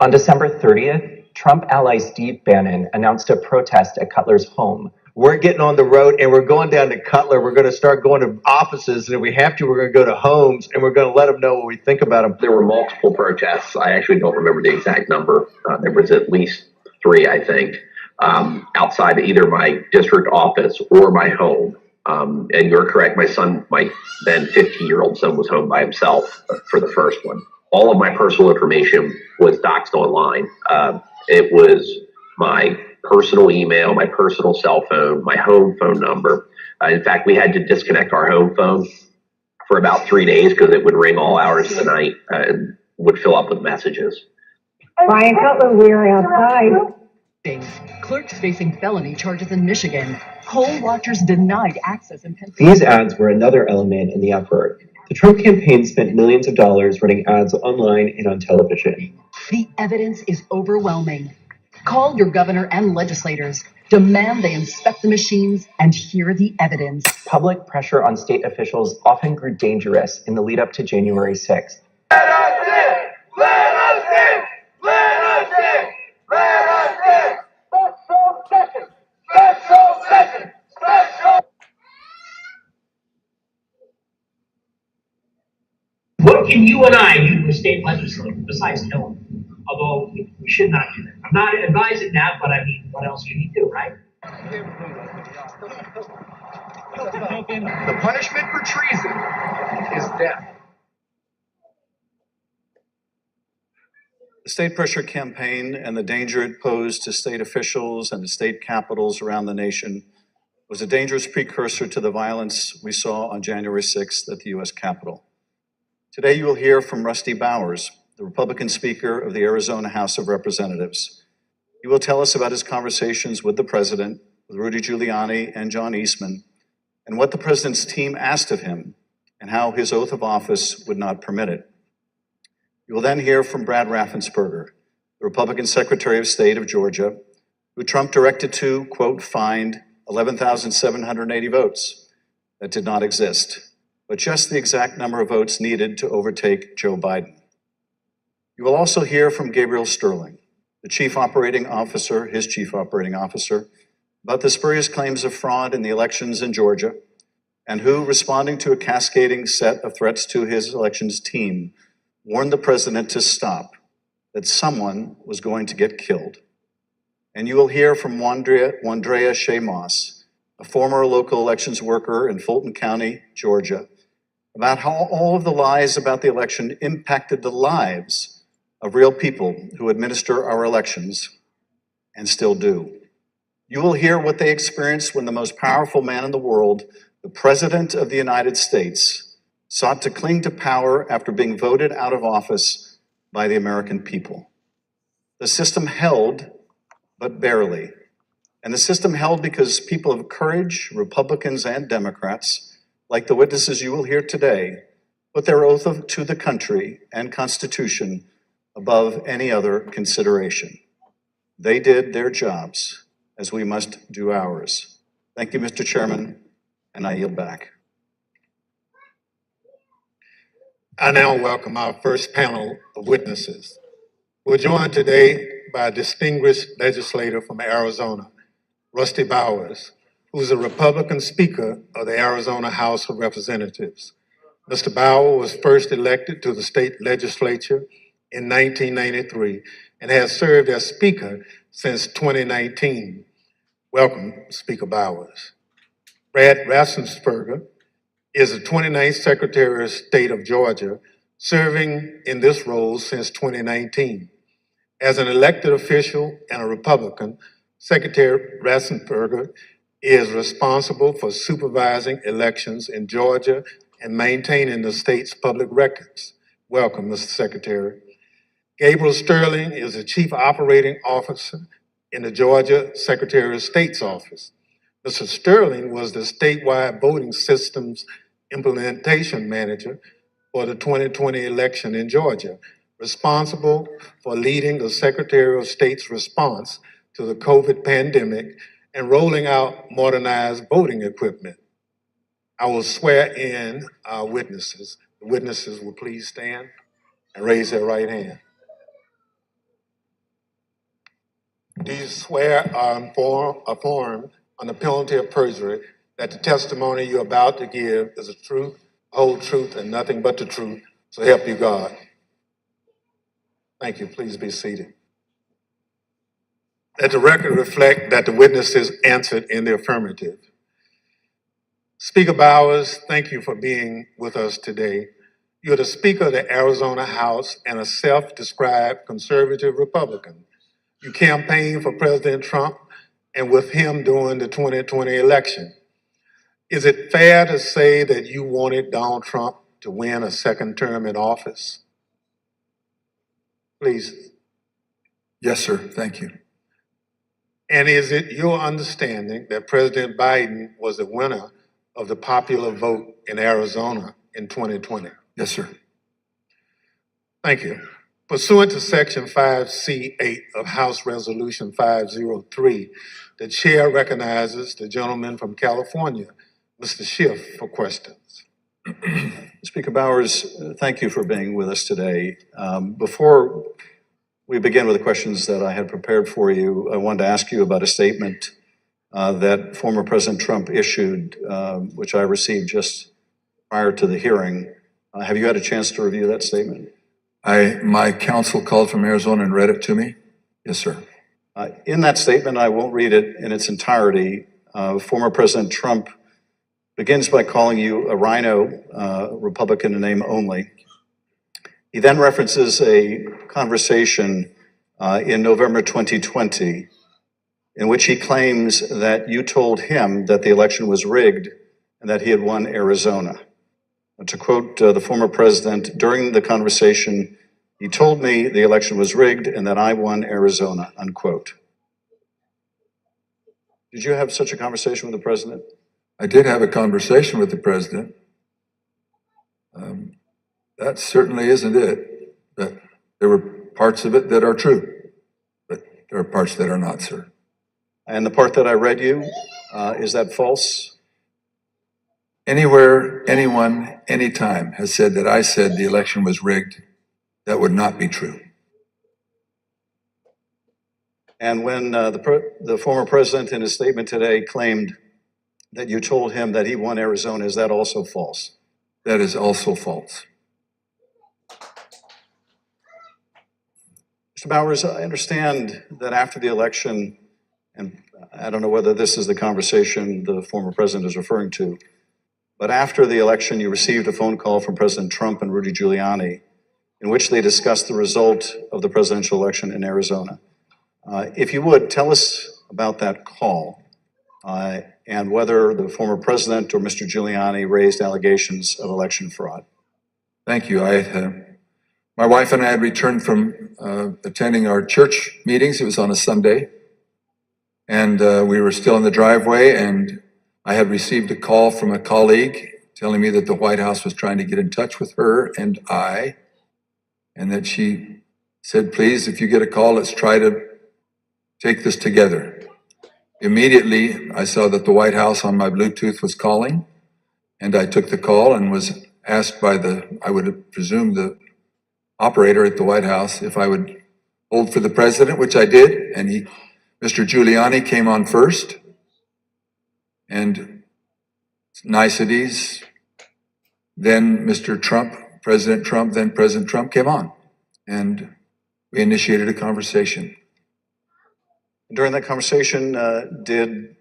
On December 30th, Trump ally Steve Bannon announced a protest at Cutler's home. We're getting on the road and we're going down to Cutler. We're going to start going to offices, and if we have to, we're going to go to homes, and we're going to let them know what we think about them. There were multiple protests. I actually don't remember the exact number. There was at least 3, I think, outside of either my district office or my home. And you're correct, my son, my then 15-year-old son, was home by himself for the first one. All of my personal information was doxed online. It was my personal email, my personal cell phone, my home phone number. In fact, we had to disconnect our home phone for about 3 days because it would ring all hours of the night and would fill up with messages. Brian Cutler, we're outside. Clerks facing felony charges in Michigan. Poll watchers denied access in Pennsylvania. These ads were another element in the effort. The Trump campaign spent millions of dollars running ads online and on television. The evidence is overwhelming. Call your governor and legislators. Demand they inspect the machines and hear the evidence. Public pressure on state officials often grew dangerous in the lead up to January 6th. Let us in! Let us in! Let us in! Let us in! Special session! Special session! Special! What can you and I do as state legislators besides kill them? Although we should not do that. I'm not advising that, but I mean, what else can you do, right? The punishment for treason is death. The state pressure campaign and the danger it posed to state officials and the state capitals around the nation was a dangerous precursor to the violence we saw on January 6th at the U.S. Capitol. Today, you will hear from Rusty Bowers, the Republican Speaker of the Arizona House of Representatives. He will tell us about his conversations with the President, with Rudy Giuliani and John Eastman, and what the President's team asked of him and how his oath of office would not permit it. You will then hear from Brad Raffensperger, the Republican Secretary of State of Georgia, who Trump directed to, quote, find 11,780 votes that did not exist, but just the exact number of votes needed to overtake Joe Biden. You will also hear from Gabriel Sterling, the chief operating officer, his chief operating officer, about the spurious claims of fraud in the elections in Georgia, and who, responding to a cascading set of threats to his elections team, warned the president to stop, that someone was going to get killed. And you will hear from Wandrea Shea Moss, a former local elections worker in Fulton County, Georgia, about how all of the lies about the election impacted the lives of real people who administer our elections and still do. You will hear what they experienced when the most powerful man in the world, the President of the United States, sought to cling to power after being voted out of office by the American people. The system held, but barely. And the system held because people of courage, Republicans and Democrats, like the witnesses you will hear today, put their oath to the country and Constitution above any other consideration. They did their jobs, as we must do ours. Thank you, Mr. Chairman, and I yield back. I now welcome our first panel of witnesses. We're joined today by a distinguished legislator from Arizona, Rusty Bowers, who's a Republican Speaker of the Arizona House of Representatives. Mr. Bowers was first elected to the state legislature in 1993 and has served as Speaker since 2019. Welcome, Speaker Bowers. Brad Raffensperger is the 29th Secretary of State of Georgia, serving in this role since 2019. As an elected official and a Republican, Secretary Raffensperger is responsible for supervising elections in Georgia and maintaining the state's public records. Welcome, Mr. Secretary. Gabriel Sterling is the Chief Operating Officer in the Georgia Secretary of State's office. Mr. Sterling was the statewide voting systems implementation manager for the 2020 election in Georgia, responsible for leading the Secretary of State's response to the COVID pandemic and rolling out modernized voting equipment. I will swear in our witnesses. The witnesses will please stand and raise their right hand. Do you swear or affirm on the penalty of perjury that the testimony you're about to give is the truth, whole truth, and nothing but the truth, so help you God? Thank you. Please be seated. Let the record reflect that the witnesses answered in the affirmative. Speaker Bowers, thank you for being with us today. You're the Speaker of the Arizona House and a self-described conservative Republican. You campaigned for President Trump and with him during the 2020 election. Is it fair to say that you wanted Donald Trump to win a second term in office? Please. Yes, sir. Thank you. And is it your understanding that President Biden was the winner of the popular vote in Arizona in 2020? Yes, sir. Thank you. Pursuant to Section 5C8 of House Resolution 503, the chair recognizes the gentleman from California, Mr. Schiff, for questions. Speaker Bowers, thank you for being with us today. Before we begin with the questions that I had prepared for you, I wanted to ask you about a statement that former President Trump issued, which I received just prior to the hearing. Have you had a chance to review that statement? My counsel called from Arizona and read it to me. Yes, sir. In that statement, I won't read it in its entirety. Former President Trump begins by calling you a rhino, Republican in name only. He then references a conversation in November 2020 in which he claims that you told him that the election was rigged and that he had won Arizona. To quote the former president, during the conversation, he told me the election was rigged and that I won Arizona, unquote. Did you have such a conversation with the president? I did have a conversation with the president. That certainly isn't it. But there were parts of it that are true, but there are parts that are not, sir. And the part that I read you, is that false? Anywhere, anyone, anytime has said that I said the election was rigged, that would not be true. And when the former president in his statement today claimed that you told him that he won Arizona, is that also false? That is also false. Mr. Bowers, I understand that after the election, and I don't know whether this is the conversation the former president is referring to, but after the election, you received a phone call from President Trump and Rudy Giuliani in which they discussed the result of the presidential election in Arizona. If you would, tell us about that call and whether the former president or Mr. Giuliani raised allegations of election fraud. Thank you. My wife and I had returned from attending our church meetings. It was on a Sunday. And we were still in the driveway, and I had received a call from a colleague telling me that the White House was trying to get in touch with her and I, and that she said, please, if you get a call, let's try to take this together. Immediately, I saw that the White House on my Bluetooth was calling, and I took the call and was asked by I would presume the operator at the White House if I would hold for the president, which I did, and Mr. Giuliani came on first, and niceties. Then Mr. Trump, President Trump, then President Trump came on, and we initiated a conversation. During that conversation, did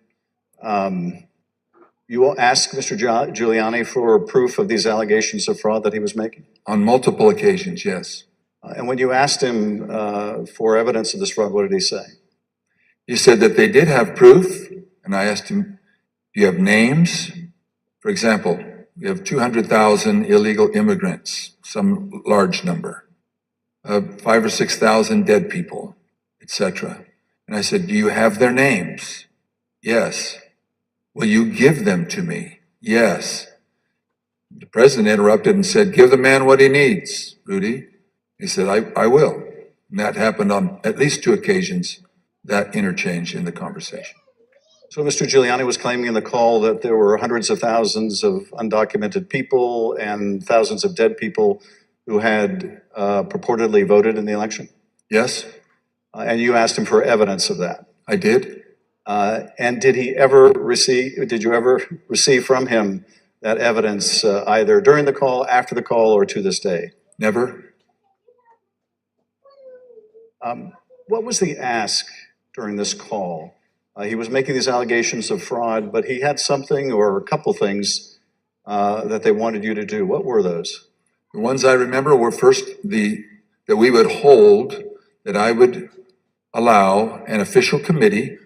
you ask Mr. Giuliani for proof of these allegations of fraud that he was making? On multiple occasions, yes. And when you asked him for evidence of this fraud, what did he say? He said that they did have proof, and I asked him, do you have names? For example, we have 200,000 illegal immigrants, some large number. 5 or 6,000 dead people, etc. And I said, do you have their names? Yes. Will you give them to me? Yes. The president interrupted and said, give the man what he needs, Rudy. He said, I will. And that happened on at least 2 occasions, that interchange in the conversation. So Mr. Giuliani was claiming in the call that there were hundreds of thousands of undocumented people and thousands of dead people who had purportedly voted in the election? Yes. And you asked him for evidence of that? I did. And did you ever receive from him that evidence either during the call, after the call, or to this day? Never. What was the ask during this call? He was making these allegations of fraud, but he had something or a couple things that they wanted you to do. What were those? The ones I remember were first that we would hold, that I would allow an official committee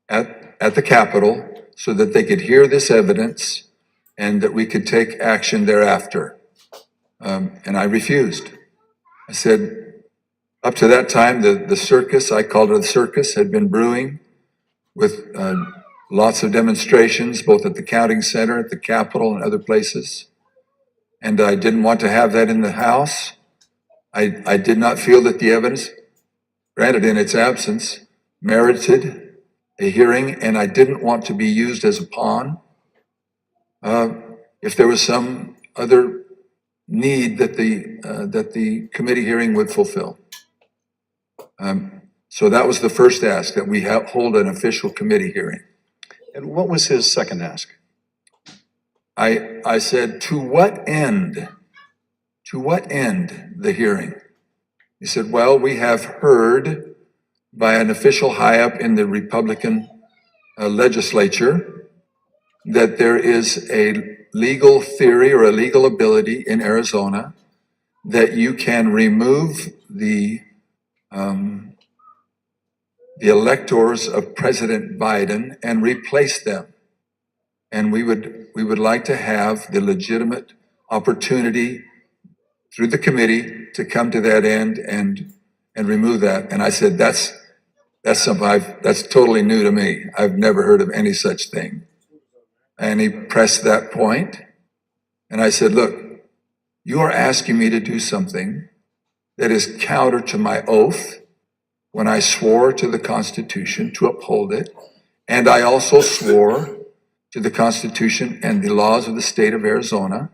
at the Capitol so that they could hear this evidence and that we could take action thereafter. And I refused. I said, up to that time, the circus, I called it a circus, had been brewing with lots of demonstrations, both at the counting center, at the Capitol, and other places. And I didn't want to have that in the House. I did not feel that the evidence, granted in its absence, merited a hearing, and I didn't want to be used as a pawn. If there was some other need that the committee hearing would fulfill. So that was the first ask, that we hold an official committee hearing. And what was his second ask? I said, to what end? To what end the hearing? He said, well, we have heard by an official high up in the Republican legislature that there is a legal theory or a legal ability in Arizona that you can remove the electors of President Biden and replace them. And we would like to have the legitimate opportunity through the committee to come to that end and remove that. And I said, that's something that's totally new to me. I've never heard of any such thing. And he pressed that point. And I said, look, you are asking me to do something that is counter to my oath when I swore to the Constitution to uphold it. And I also swore to the Constitution and the laws of the state of Arizona.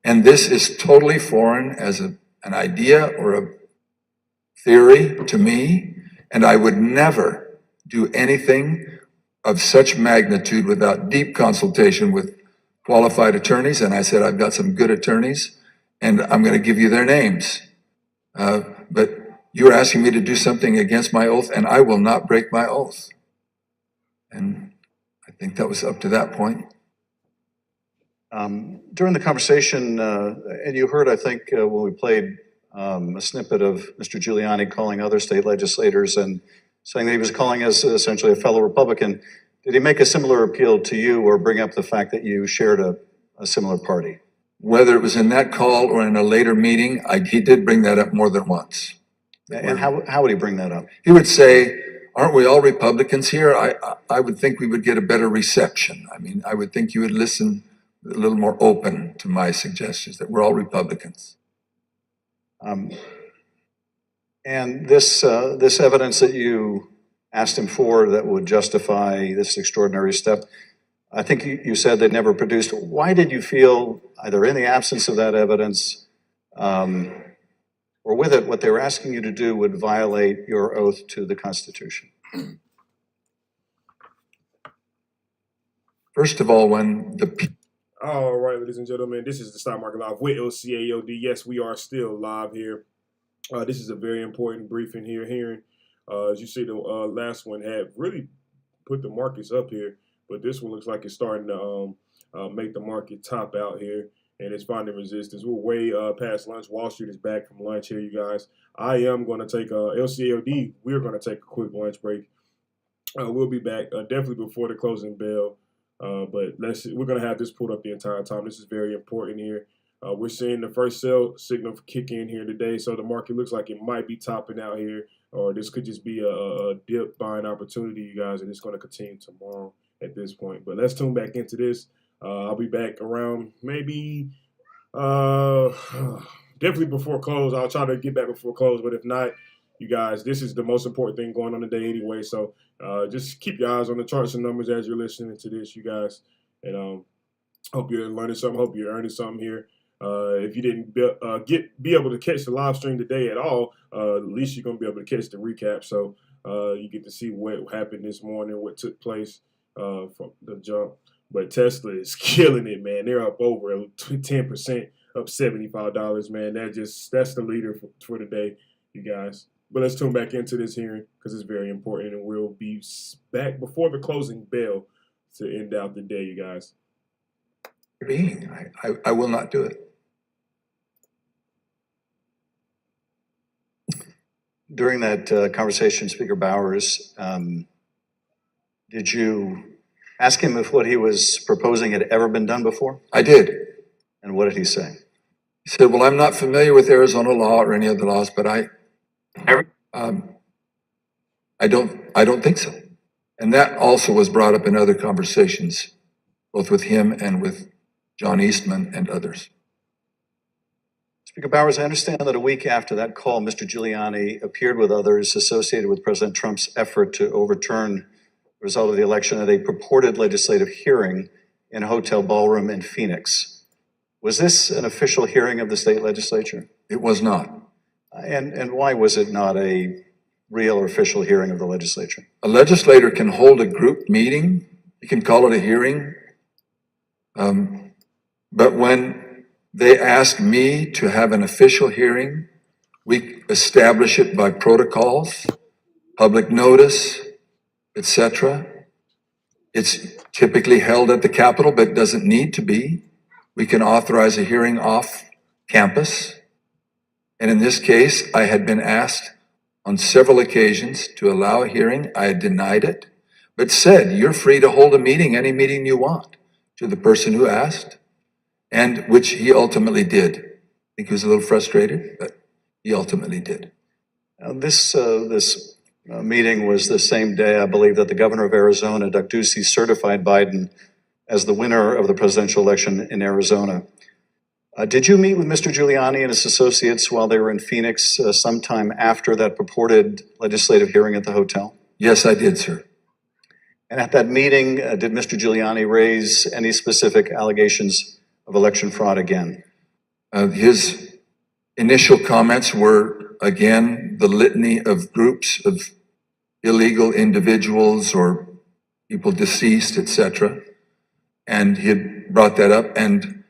And this is totally foreign as an idea or a theory to me. And I would never do anything of such magnitude without deep consultation with qualified attorneys. And I said, I've got some good attorneys and I'm going to give you their names. But you're asking me to do something against my oath, and I will not break my oath. And I think that was up to that point. During the conversation, and you heard, I think, when we played a snippet of Mr. Giuliani calling other state legislators and saying that he was calling us essentially a fellow Republican, did he make a similar appeal to you or bring up the fact that you shared a similar party? Whether it was in that call or in a later meeting, he did bring that up more than once. And how would he bring that up? He would say, aren't we all Republicans here? I would think we would get a better reception. I mean, I would think you would listen a little more open to my suggestions that we're all Republicans. And this evidence that you asked him for that would justify this extraordinary step, I think you said they never produced. Why did you feel, either in the absence of that evidence or with it, what they were asking you to do would violate your oath to the Constitution? First of all, when the... All right, ladies and gentlemen, this is the Stock Market Live with LCAOD. Yes, we are still live here. This is a very important briefing here. Hearing, as you see, the last one had really put the markets up here, but this one looks like it's starting to make the market top out here, and it's finding resistance. We're way past lunch. Wall Street is back from lunch here, you guys. I am going to take LCAOD. We're going to take a quick lunch break. We'll be back definitely before the closing bell. But we're going to have this pulled up the entire time. This is very important here. We're seeing the first sell signal kick in here today, so the market looks like it might be topping out here, or this could just be a dip buying opportunity, you guys, and it's going to continue tomorrow at this point. But let's tune back into this. I'll be back around maybe definitely before close. I'll try to get back before close, but if not, you guys, this is the most important thing going on today anyway. So just keep your eyes on the charts and numbers as you're listening to this, you guys, and hope you're learning something. Hope you're earning something here. If you didn't be able to catch the live stream today at all, at least you're gonna be able to catch the recap. So you get to see what happened this morning, what took place from the jump. But Tesla is killing it, man. They're up over 10%, up $75, man. That's the leader for today, you guys. But let's tune back into this hearing because it's very important, and we'll be back before the closing bell to end out the day, you guys. I will not do it. During that conversation, Speaker Bowers, did you ask him if what he was proposing had ever been done before? I did. And what did he say? He said, well, I'm not familiar with Arizona law or any other laws, but I don't think so. And that also was brought up in other conversations, both with him and with John Eastman and others. Speaker Bowers, I understand that a week after that call, Mr. Giuliani appeared with others associated with President Trump's effort to overturn the result of the election at a purported legislative hearing in a hotel ballroom in Phoenix. Was this an official hearing of the state legislature? It was not. And why was it not a real or official hearing of the legislature? A legislator can hold a group meeting. You can call it a hearing. But when they ask me to have an official hearing, we establish it by protocols, public notice, etc. It's typically held at the Capitol, but doesn't need to be. We can authorize a hearing off campus. And in this case, I had been asked on several occasions to allow a hearing. I had denied it, but said, you're free to hold a meeting, any meeting you want, to the person who asked, and which he ultimately did. I think he was a little frustrated, but he ultimately did. Now, this meeting was the same day, I believe, that the governor of Arizona, Doug Ducey, certified Biden as the winner of the presidential election in Arizona. Did you meet with Mr. Giuliani and his associates while they were in Phoenix sometime after that purported legislative hearing at the hotel? Yes, I did, sir. And at that meeting, did Mr. Giuliani raise any specific allegations of election fraud again? His initial comments were, again, the litany of groups of illegal individuals or people deceased, etc. And he had brought that up, and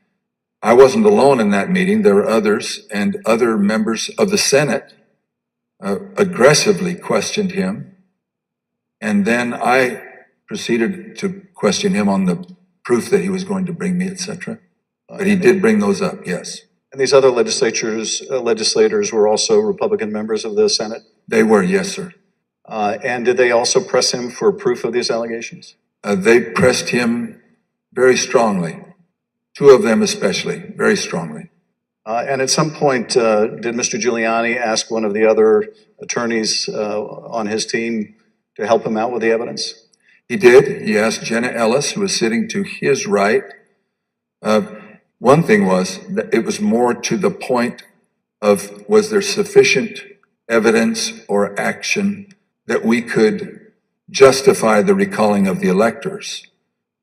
I wasn't alone in that meeting. There were others, and other members of the Senate aggressively questioned him. And then I proceeded to question him on the proof that he was going to bring me, etc. But he did bring those up, yes. And these other legislators were also Republican members of the Senate? They were, yes, sir. And did they also press him for proof of these allegations? They pressed him very strongly. Two of them especially, very strongly. And at some point, did Mr. Giuliani ask one of the other attorneys on his team to help him out with the evidence? He did. He asked Jenna Ellis, who was sitting to his right. One thing was that it was more to the point of, was there sufficient evidence or action that we could justify the recalling of the electors?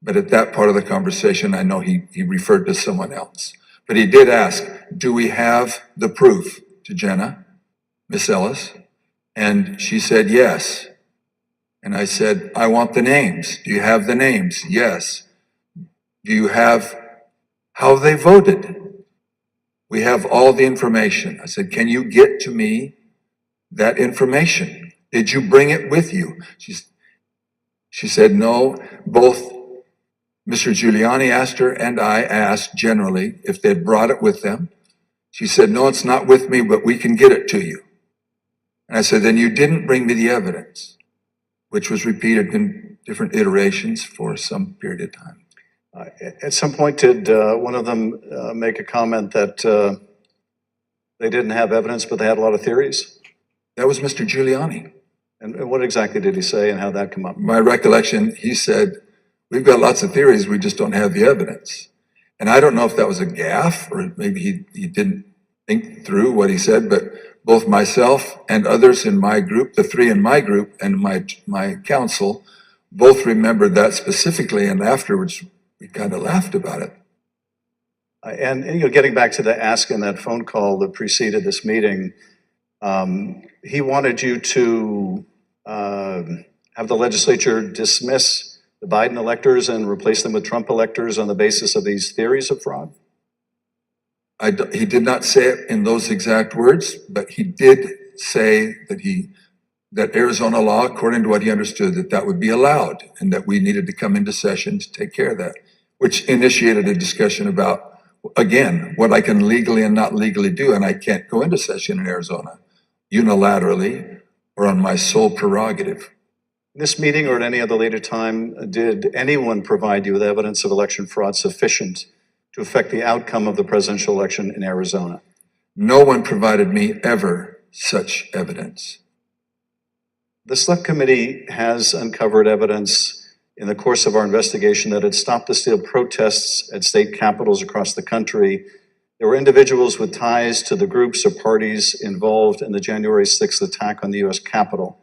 But at that part of the conversation, I know he referred to someone else. But he did ask, do we have the proof, to Jenna, Miss Ellis? And she said, yes. And I said, I want the names. Do you have the names? Yes. Do you have how they voted? We have all the information. I said, can you get to me that information? Did you bring it with you? She said, no. Both Mr. Giuliani asked her and I asked generally if they'd brought it with them. She said, no, it's not with me, but we can get it to you. And I said, then you didn't bring me the evidence, which was repeated in different iterations for some period of time. At some point, did one of them make a comment that they didn't have evidence, but they had a lot of theories? That was Mr. Giuliani. And what exactly did he say and how'd that come up? My recollection, he said, we've got lots of theories, we just don't have the evidence. And I don't know if that was a gaffe or maybe he didn't think through what he said, but both myself and others in my group, the three in my group and my council, both remembered that specifically, and afterwards we kind of laughed about it. And you know, getting back to the ask in that phone call that preceded this meeting, he wanted you to have the legislature dismiss the Biden electors and replace them with Trump electors on the basis of these theories of fraud? He did not say it in those exact words, but he did say that Arizona law, according to what he understood, that would be allowed and that we needed to come into session to take care of that, which initiated a discussion about, again, what I can legally and not legally do. And I can't go into session in Arizona unilaterally or on my sole prerogative. In this meeting or at any other later time, did anyone provide you with evidence of election fraud sufficient to affect the outcome of the presidential election in Arizona? No one provided me ever such evidence. The Select Committee has uncovered evidence in the course of our investigation that had stopped the steal protests at state capitals across the country. There were individuals with ties to the groups or parties involved in the January 6th attack on the U.S. Capitol.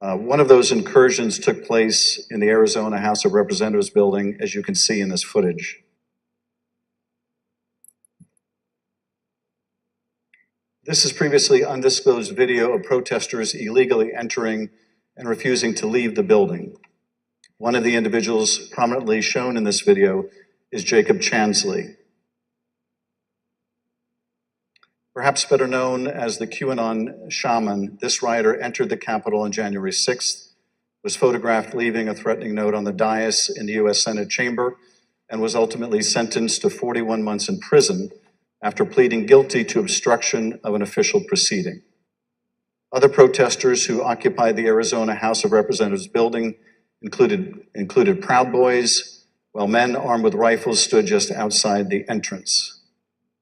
One of those incursions took place in the Arizona House of Representatives building, as you can see in this footage. This is previously undisclosed video of protesters illegally entering and refusing to leave the building. One of the individuals prominently shown in this video is Jacob Chansley. Perhaps better known as the QAnon shaman, this rioter entered the Capitol on January 6th, was photographed leaving a threatening note on the dais in the U.S. Senate chamber, and was ultimately sentenced to 41 months in prison after pleading guilty to obstruction of an official proceeding. Other protesters who occupied the Arizona House of Representatives building included Proud Boys, while men armed with rifles stood just outside the entrance.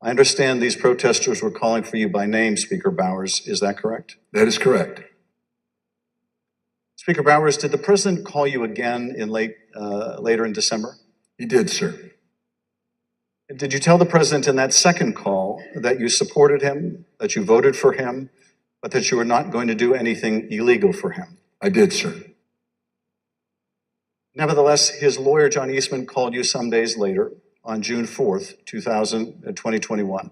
I understand these protesters were calling for you by name, Speaker Bowers. Is that correct? That is correct. Speaker Bowers, did the president call you again in later in December? He did, sir. Did you tell the president in that second call that you supported him, that you voted for him, but that you were not going to do anything illegal for him? I did, sir. Nevertheless, his lawyer, John Eastman, called you some days later on June 4th, 2021.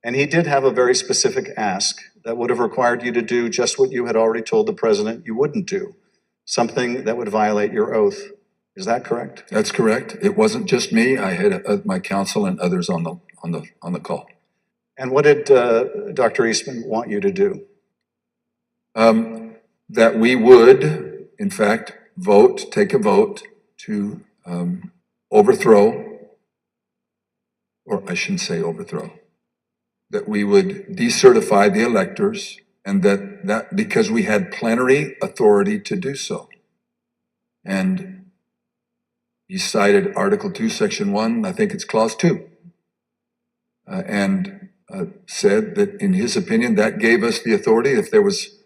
And he did have a very specific ask that would have required you to do just what you had already told the president you wouldn't do, something that would violate your oath. Is that correct? That's correct. It wasn't just me. I had my counsel and others on the call. And what did Dr. Eastman want you to do? That we would, in fact, take a vote to overthrow, or I shouldn't say overthrow, that we would decertify the electors, and that because we had plenary authority to do so. And he cited Article 2, Section 1, I think it's Clause 2, and said that in his opinion that gave us the authority if there was,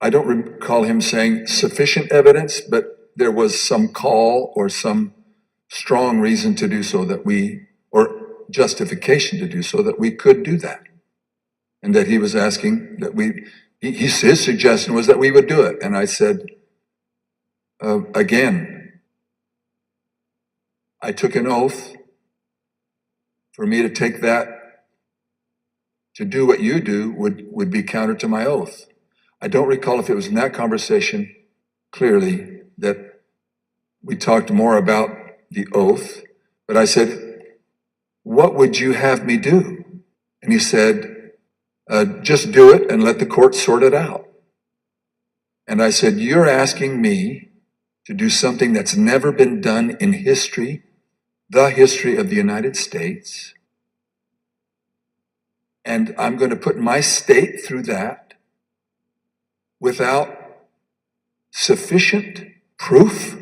I don't recall him saying sufficient evidence, but there was some call or some strong reason to do so or justification to do so that we could do that. And that he was asking that his suggestion was that we would do it. And I said, again, I took an oath. For me to take that, to do what you do would be counter to my oath. I don't recall if it was in that conversation clearly that we talked more about the oath, but I said, what would you have me do? And he said, just do it and let the court sort it out. And I said, you're asking me to do something that's never been done in history, the history of the United States, and I'm going to put my state through that without sufficient proof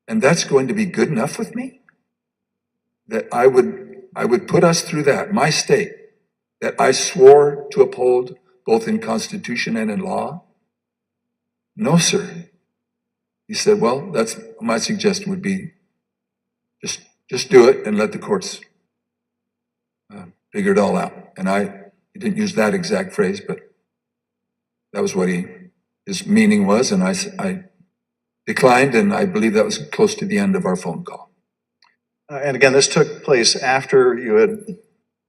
And that's going to be good enough with me? That I would put us through that, my state, that I swore to uphold both in Constitution and in law? No, sir. He said, well, that's my suggestion would be just do it and let the courts figure it all out. And he didn't use that exact phrase, but that was what his meaning was. And I declined, and I believe that was close to the end of our phone call. And again, this took place after you had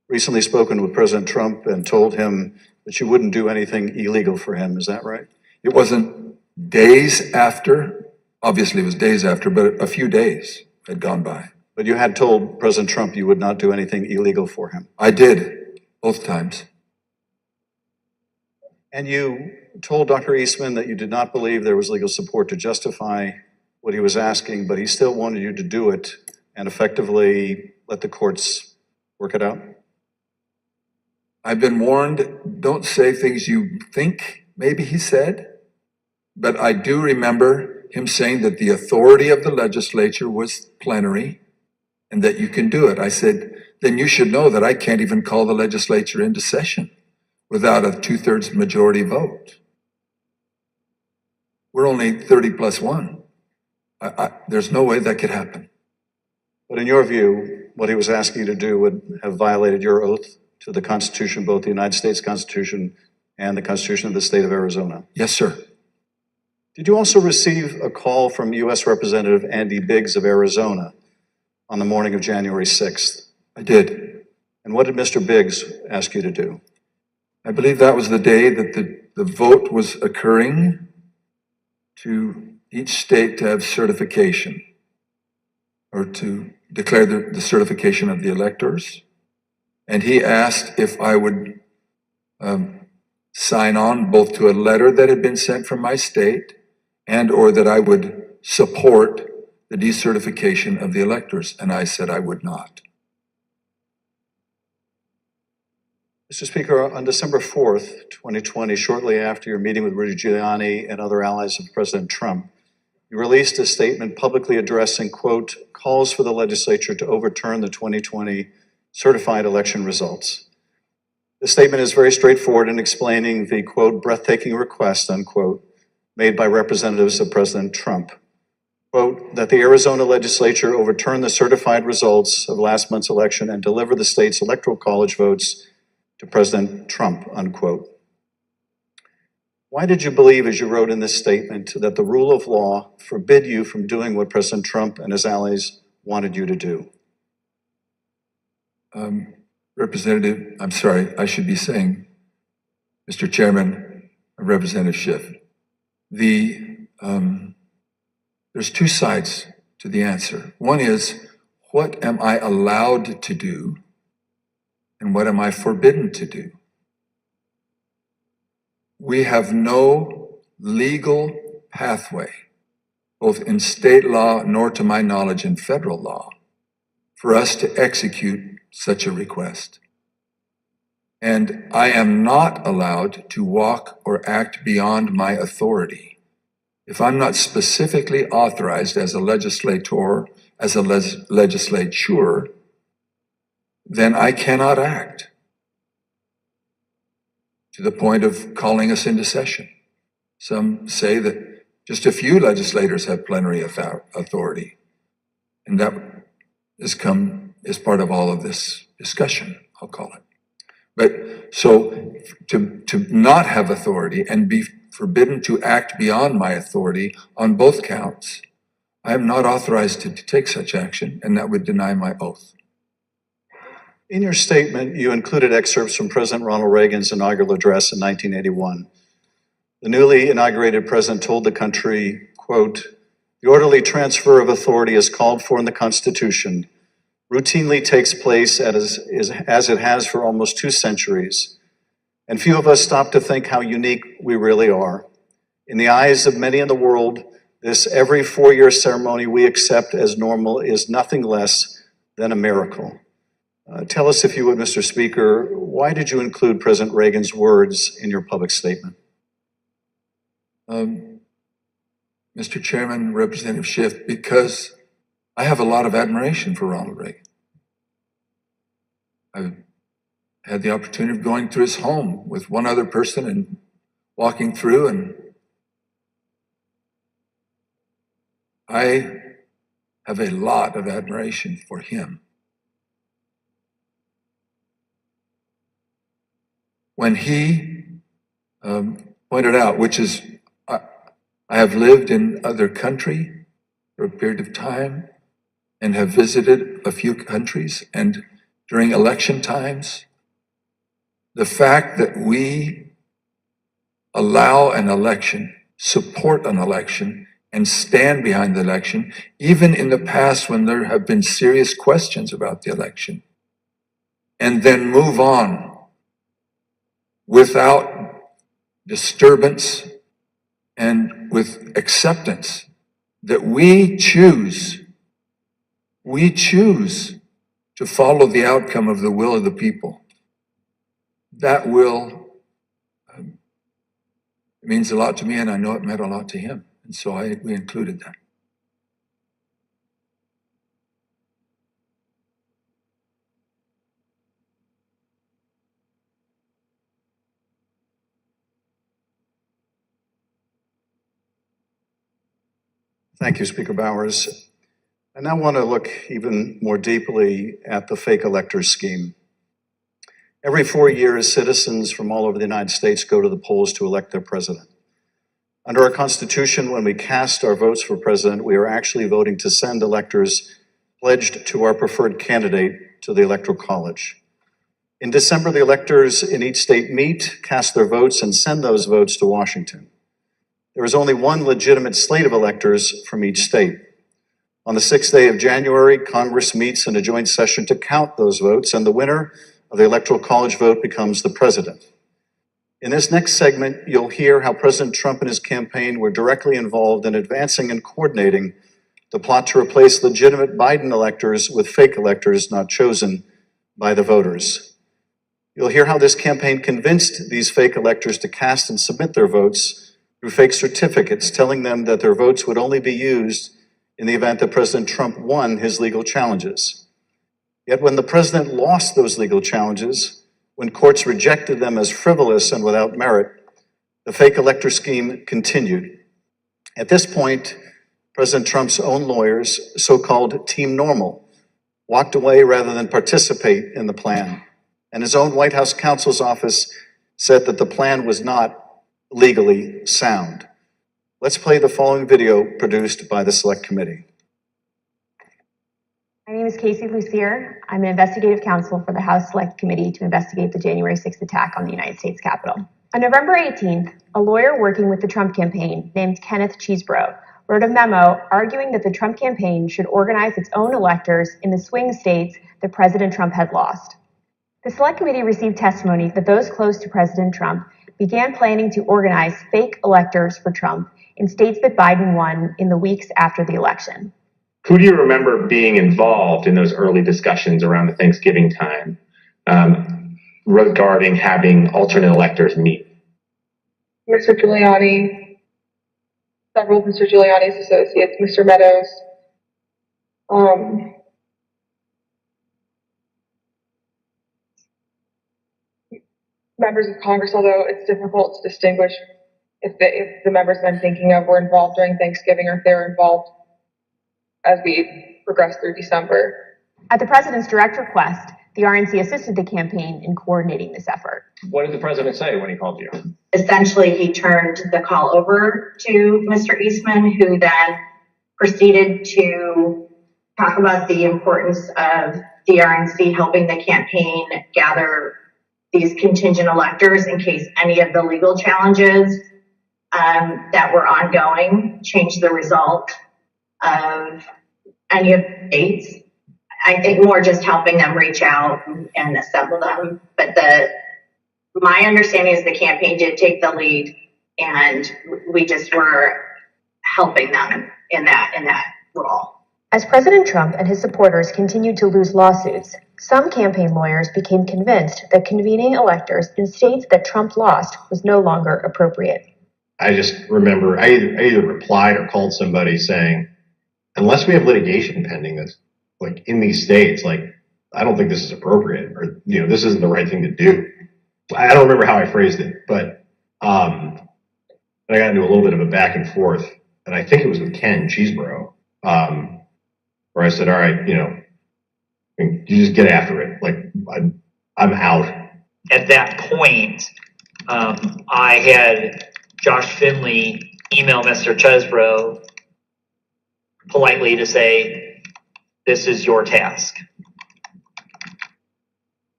recently spoken with President Trump and told him that you wouldn't do anything illegal for him. Is that right? It wasn't days after. Obviously, it was days after, but a few days had gone by. But you had told President Trump you would not do anything illegal for him. I did, both times. And you told Dr. Eastman that you did not believe there was legal support to justify what he was asking, but he still wanted you to do it and effectively let the courts work it out? I've been warned, don't say things you think, maybe he said. But I do remember him saying that the authority of the legislature was plenary and that you can do it. I said, then you should know that I can't even call the legislature into session without a 2/3 majority vote. We're only 30+1. There's no way that could happen. But in your view, what he was asking you to do would have violated your oath to the Constitution, both the United States Constitution and the Constitution of the state of Arizona. Yes, sir. Did you also receive a call from U.S. Representative Andy Biggs of Arizona on the morning of January 6th? I did. And what did Mr. Biggs ask you to do? I believe that was the day that the vote was occurring to each state to have certification or to declare the certification of the electors. And he asked if I would sign on both to a letter that had been sent from my state and or that I would support the decertification of the electors. And I said I would not. Mr. Speaker, on December 4th, 2020, shortly after your meeting with Rudy Giuliani and other allies of President Trump, you released a statement publicly addressing, quote, calls for the legislature to overturn the 2020 certified election results. The statement is very straightforward in explaining the, quote, breathtaking request, unquote, made by representatives of President Trump. Quote, that the Arizona legislature overturn the certified results of last month's election and deliver the state's electoral college votes to President Trump, unquote. Why did you believe, as you wrote in this statement, that the rule of law forbid you from doing what President Trump and his allies wanted you to do? Representative, I'm sorry, I should be saying, Mr. Chairman, Representative Schiff, there's two sides to the answer. One is, what am I allowed to do? And what am I forbidden to do? We have no legal pathway, both in state law nor to my knowledge in federal law, for us to execute such a request. And I am not allowed to walk or act beyond my authority. If I'm not specifically authorized as a legislator, as a legislature, then I cannot act to the point of calling us into session. Some say that just a few legislators have plenary authority, and that has come as part of all of this discussion, I'll call it. But so to not have authority and be forbidden to act beyond my authority on both counts, I am not authorized to take such action, and that would deny my oath. In your statement, you included excerpts from President Ronald Reagan's inaugural address in 1981. The newly inaugurated president told the country, quote, the orderly transfer of authority as called for in the Constitution routinely takes place as it has for almost 2 centuries, and few of us stop to think how unique we really are. In the eyes of many in the world, this every 4-year ceremony we accept as normal is nothing less than a miracle. Tell us, if you would, Mr. Speaker, why did you include President Reagan's words in your public statement? Mr. Chairman, Representative Schiff, because I have a lot of admiration for Ronald Reagan. I've had the opportunity of going through his home with one other person and walking through, and I have a lot of admiration for him. When he pointed out, which is, I have lived in other country for a period of time and have visited a few countries, and during election times, the fact that we allow an election, support an election, and stand behind the election, even in the past when there have been serious questions about the election, and then move on without disturbance and with acceptance that we choose to follow the outcome of the will of the people. That will means a lot to me, and I know it meant a lot to him. And so we included that. Thank you, Speaker Bowers. I now want to look even more deeply at the fake electors scheme. Every 4 years, citizens from all over the United States go to the polls to elect their president. Under our Constitution, when we cast our votes for president, we are actually voting to send electors pledged to our preferred candidate to the Electoral College. In December, the electors in each state meet, cast their votes, and send those votes to Washington. There is only one legitimate slate of electors from each state. On the 6th day of January, Congress meets in a joint session to count those votes, and the winner of the Electoral College vote becomes the president. In this next segment, you'll hear how President Trump and his campaign were directly involved in advancing and coordinating the plot to replace legitimate Biden electors with fake electors not chosen by the voters. You'll hear how this campaign convinced these fake electors to cast and submit their votes through fake certificates, telling them that their votes would only be used in the event that President Trump won his legal challenges. Yet when the president lost those legal challenges, when courts rejected them as frivolous and without merit, the fake elector scheme continued. At this point, President Trump's own lawyers, so-called Team Normal, walked away rather than participate in the plan. And his own White House counsel's office said that the plan was not legally sound. Let's play the following video produced by the Select Committee. My name is Casey Lucier. I'm an investigative counsel for the House Select Committee to investigate the January 6th attack on the United States Capitol. On November 18th, a lawyer working with the Trump campaign named Kenneth Cheesebro wrote a memo arguing that the Trump campaign should organize its own electors in the swing states that President Trump had lost. The Select Committee received testimony that those close to President Trump began planning to organize fake electors for Trump in states that Biden won in the weeks after the election. Who do you remember being involved in those early discussions around the Thanksgiving time regarding having alternate electors meet? Mr. Giuliani, several of Mr. Giuliani's associates, Mr. Meadows, members of Congress, although it's difficult to distinguish if the members that I'm thinking of were involved during Thanksgiving or if they were involved as we progressed through December. At the president's direct request, the RNC assisted the campaign in coordinating this effort. What did the president say when he called you? Essentially, he turned the call over to Mr. Eastman, who then proceeded to talk about the importance of the RNC helping the campaign gather these contingent electors in case any of the legal challenges that were ongoing changed the result of any of the states. I think more just helping them reach out and assemble them. But my understanding is the campaign did take the lead, and we just were helping them in that role. As President Trump and his supporters continued to lose lawsuits, some campaign lawyers became convinced that convening electors in states that Trump lost was no longer appropriate. I just remember I either replied or called somebody saying, unless we have litigation pending that's like in these states, like I don't think this is appropriate, or this isn't the right thing to do. I don't remember how I phrased it, but I got into a little bit of a back and forth, and I think it was with Ken Cheeseborough, where I said, all right, you just get after it. Like I'm out. At that point, I had Josh Finley email Mr. Chesbrough politely to say, this is your task.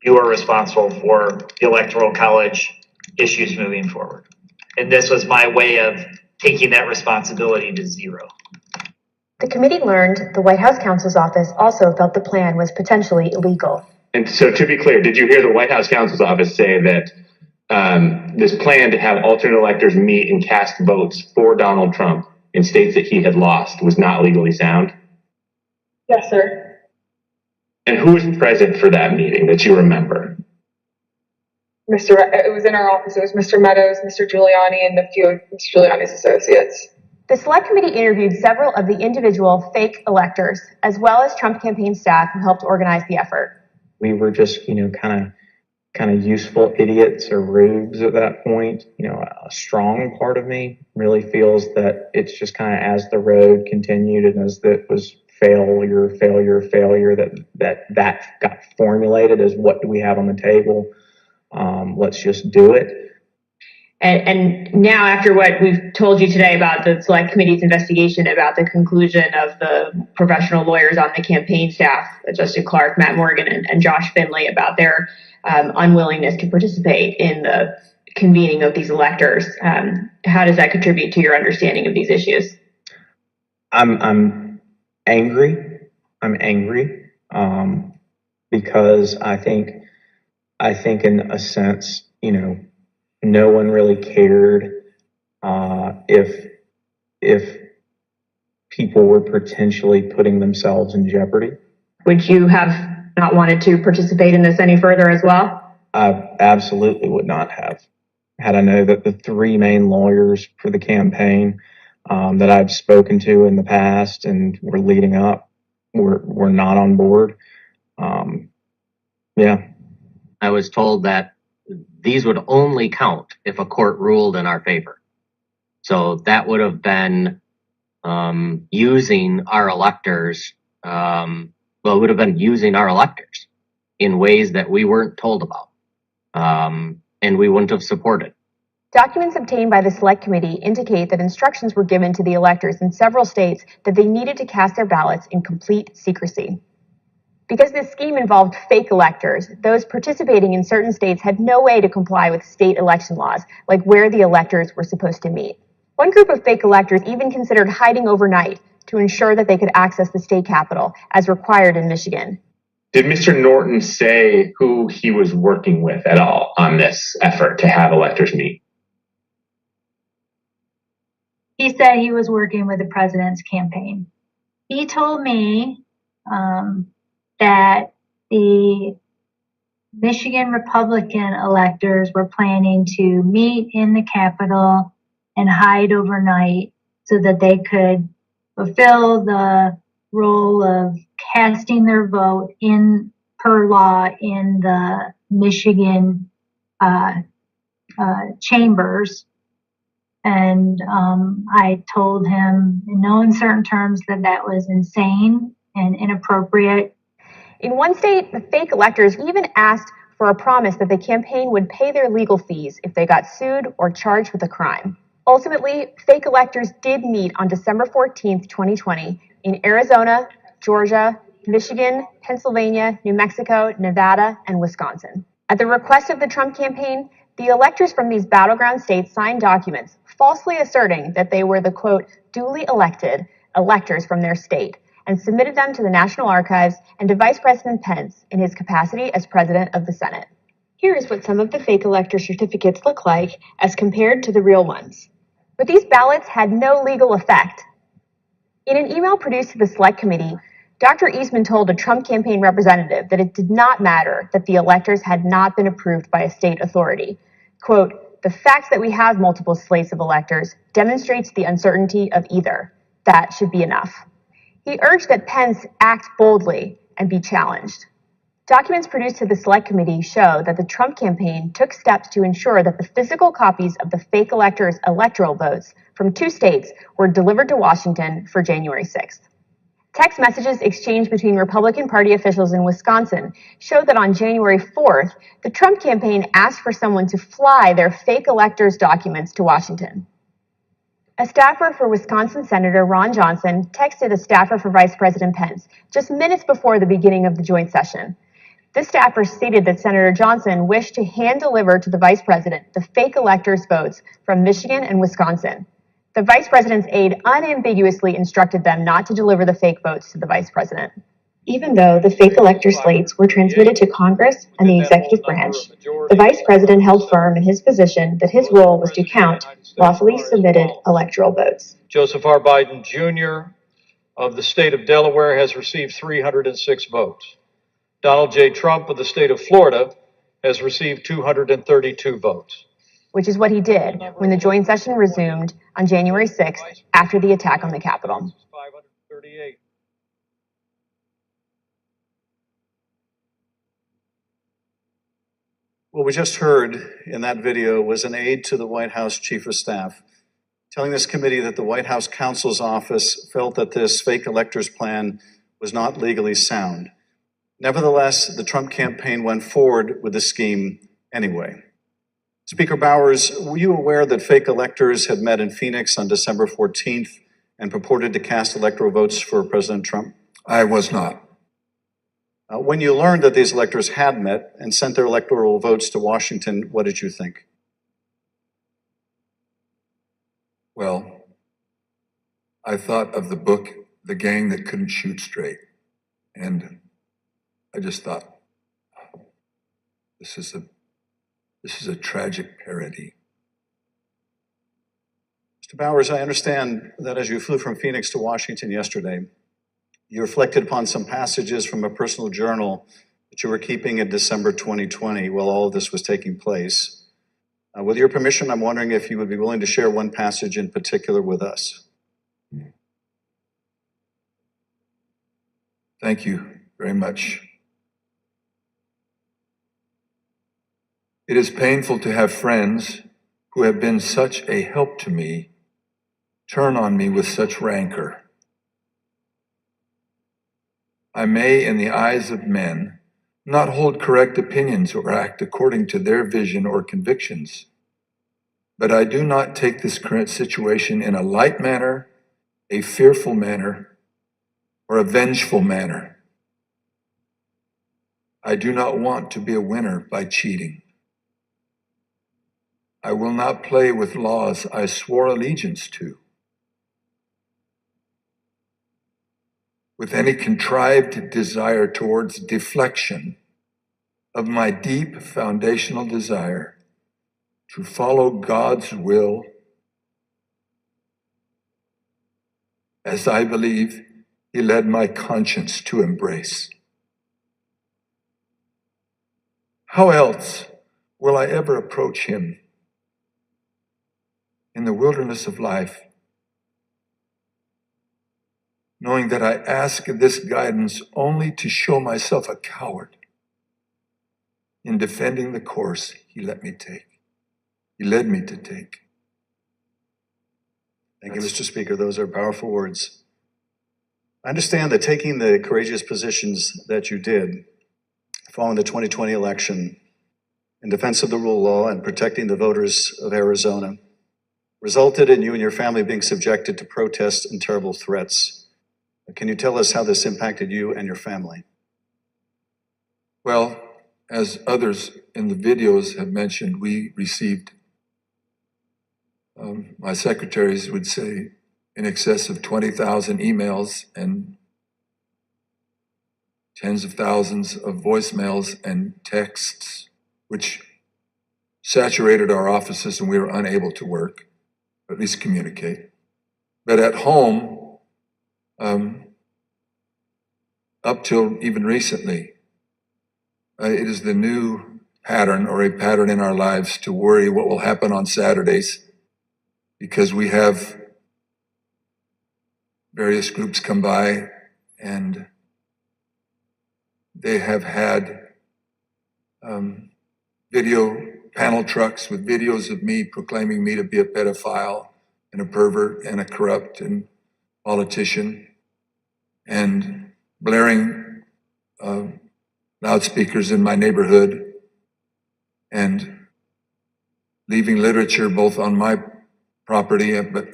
You are responsible for the Electoral College issues moving forward. And this was my way of taking that responsibility to zero. The committee learned the White House counsel's office also felt the plan was potentially illegal. And so, to be clear, did you hear the White House counsel's office say that this plan to have alternate electors meet and cast votes for Donald Trump in states that he had lost was not legally sound? Yes, sir. And who was present for that meeting that you remember? It was in our office. It was Mr. Meadows, Mr. Giuliani, and a few of Mr. Giuliani's associates. The select committee interviewed several of the individual fake electors, as well as Trump campaign staff who helped organize the effort. We were just, kind of useful idiots or rubes at that point. A strong part of me really feels that it's just kind of as the road continued and as it was failure, that got formulated as what do we have on the table? Let's just do it. And now, after what we've told you today about the select committee's investigation about the conclusion of the professional lawyers on the campaign staff, Justin Clark, Matt Morgan, and Josh Finley, about their unwillingness to participate in the convening of these electors, how does that contribute to your understanding of these issues? I'm angry. I'm angry because I think in a sense, no one really cared if people were potentially putting themselves in jeopardy. Would you have not wanted to participate in this any further as well? I absolutely would not have. Had I known that the three main lawyers for the campaign that I've spoken to in the past and were leading up were not on board. I was told that these would only count if a court ruled in our favor. So that would have been using our electors, would have been using our electors in ways that we weren't told about, and we wouldn't have supported. Documents obtained by the Select Committee indicate that instructions were given to the electors in several states that they needed to cast their ballots in complete secrecy. Because this scheme involved fake electors, those participating in certain states had no way to comply with state election laws, like where the electors were supposed to meet. One group of fake electors even considered hiding overnight to ensure that they could access the state capitol, as required in Michigan. Did Mr. Norton say who he was working with at all on this effort to have electors meet? He said he was working with the president's campaign. He told me that the Michigan Republican electors were planning to meet in the Capitol and hide overnight so that they could fulfill the role of casting their vote in per law in the Michigan chambers. And I told him in no uncertain terms that that was insane and inappropriate. In one state, the fake electors even asked for a promise that the campaign would pay their legal fees if they got sued or charged with a crime. Ultimately, fake electors did meet on December 14th, 2020 in Arizona, Georgia, Michigan, Pennsylvania, New Mexico, Nevada, and Wisconsin. At the request of the Trump campaign, the electors from these battleground states signed documents falsely asserting that they were the, quote, duly elected electors from their state, and submitted them to the National Archives and to Vice President Pence in his capacity as President of the Senate. Here is what some of the fake elector certificates look like as compared to the real ones. But these ballots had no legal effect. In an email produced to the Select Committee, Dr. Eastman told a Trump campaign representative that it did not matter that the electors had not been approved by a state authority. Quote, the The fact that we have multiple slates of electors demonstrates the uncertainty of either. That should be enough. He urged that Pence act boldly and be challenged. Documents produced to the Select Committee show that the Trump campaign took steps to ensure that the physical copies of the fake electors' electoral votes from 2 states were delivered to Washington for January 6th. Text messages exchanged between Republican Party officials in Wisconsin showed that on January 4th, the Trump campaign asked for someone to fly their fake electors' documents to Washington. A staffer for Wisconsin Senator Ron Johnson texted a staffer for Vice President Pence just minutes before the beginning of the joint session. This staffer stated that Senator Johnson wished to hand-deliver to the vice president the fake electors' votes from Michigan and Wisconsin. The vice president's aide unambiguously instructed them not to deliver the fake votes to the vice president. Even though the fake elector slates were transmitted to Congress and the executive branch, the vice president held firm in his position that his role was to count lawfully submitted electoral votes. Joseph R. Biden Jr. of the state of Delaware has received 306 votes. Donald J. Trump of the state of Florida has received 232 votes. Which is what he did when the joint session resumed on January 6th after the attack on the Capitol. 538. What we just heard in that video was an aide to the White House Chief of Staff telling this committee that the White House counsel's office felt that this fake electors plan was not legally sound. Nevertheless, the Trump campaign went forward with the scheme anyway. Speaker Bowers, were you aware that fake electors had met in Phoenix on December 14th and purported to cast electoral votes for President Trump? I was not. When you learned that these electors had met and sent their electoral votes to Washington, what did you think? Well, I thought of the book, The Gang That Couldn't Shoot Straight. And I just thought, this is a tragic parody. Mr. Bowers, I understand that as you flew from Phoenix to Washington yesterday, you reflected upon some passages from a personal journal that you were keeping in December 2020 while all of this was taking place. With your permission, I'm wondering if you would be willing to share one passage in particular with us. Thank you very much. It is painful to have friends who have been such a help to me turn on me with such rancor. I may, in the eyes of men, not hold correct opinions or act according to their vision or convictions, but I do not take this current situation in a light manner, a fearful manner, or a vengeful manner. I do not want to be a winner by cheating. I will not play with laws I swore allegiance to, with any contrived desire towards deflection of my deep foundational desire to follow God's will as I believe He led my conscience to embrace. How else will I ever approach Him in the wilderness of life, knowing that I ask this guidance only to show myself a coward in defending the course He let me take. He led me to take. Thank you, Mr. Speaker. Those are powerful words. I understand that taking the courageous positions that you did following the 2020 election in defense of the rule of law and protecting the voters of Arizona resulted in you and your family being subjected to protests and terrible threats. Can you tell us how this impacted you and your family? Well, as others in the videos have mentioned, we received, my secretaries would say, in excess of 20,000 emails and tens of thousands of voicemails and texts, which saturated our offices and we were unable to work, or at least communicate. But at home, up till even recently, it is the new pattern or a pattern in our lives to worry what will happen on Saturdays, because we have various groups come by and they have had video panel trucks with videos of me proclaiming me to be a pedophile and a pervert and a corrupt and politician, and blaring loudspeakers in my neighborhood and leaving literature both on my property, but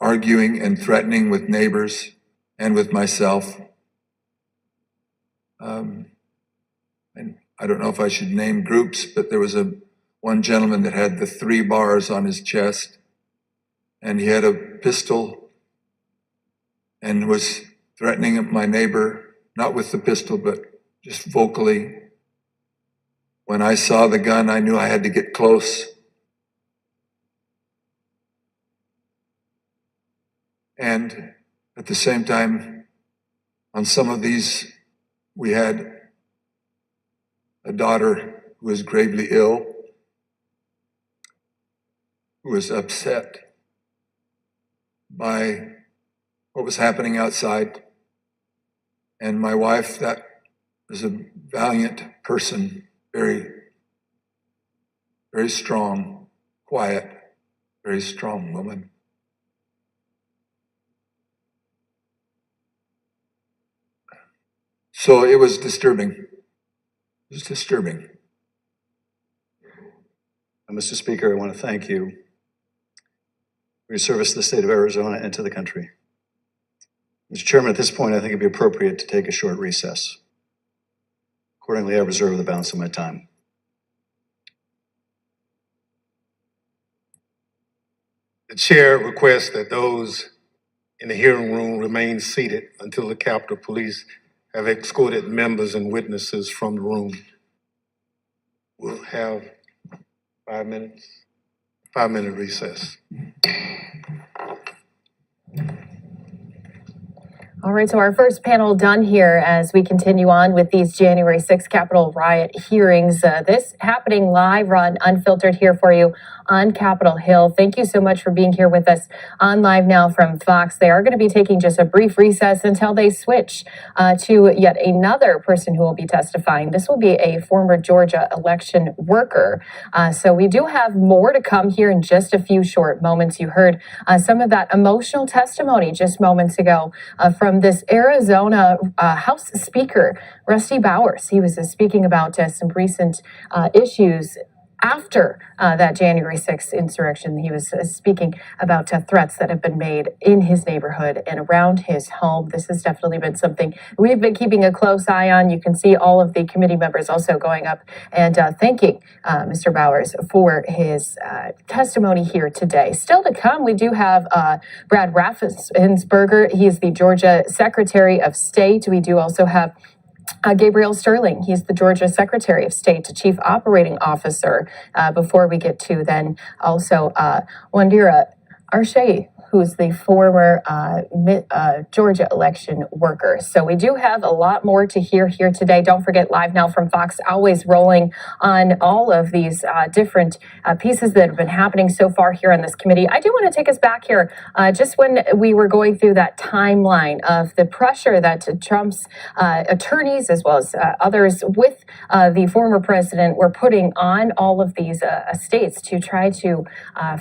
arguing and threatening with neighbors and with myself. And I don't know if I should name groups, but there was one gentleman that had the 3 bars on his chest, and he had a pistol and was threatening my neighbor, not with the pistol, but just vocally. When I saw the gun, I knew I had to get close. And at the same time, on some of these, we had a daughter who was gravely ill, who was upset by what was happening outside. And my wife, that was a valiant person, very, very strong, quiet, very strong woman. So it was disturbing. It was disturbing. Mr. Speaker, I want to thank you for your service to the state of Arizona and to the country. Mr. Chairman, at this point, I think it'd be appropriate to take a short recess. Accordingly, I reserve the balance of my time. The chair requests that those in the hearing room remain seated until the Capitol Police have escorted members and witnesses from the room. We'll have 5 minutes, 5-minute recess. All right, so our first panel done here as we continue on with these January 6th Capitol riot hearings. This happening live, run unfiltered here for you on Capitol Hill. Thank you so much for being here with us on Live Now from Fox. They are going to be taking just a brief recess until they switch to yet another person who will be testifying. This will be a former Georgia election worker. So we do have more to come here in just a few short moments. You heard some of that emotional testimony just moments ago from this Arizona House Speaker, Rusty Bowers. He was speaking about some recent issues after that January 6th insurrection. He was speaking about threats that have been made in his neighborhood and around his home. This has definitely been something we've been keeping a close eye on. You can see all of the committee members also going up and thanking Mr. Bowers for his testimony here today. Still to come, we do have Brad Raffensperger. He is the Georgia Secretary of State. We do also have Gabriel Sterling. He's the Georgia Secretary of State, Chief Operating Officer. Before we get to then also Wandera Arche, who's the former Georgia election worker. So we do have a lot more to hear here today. Don't forget, Live Now from Fox, always rolling on all of these different pieces that have been happening so far here on this committee. I do want to take us back here just when we were going through that timeline of the pressure that Trump's attorneys, as well as others with the former president, were putting on all of these states to try to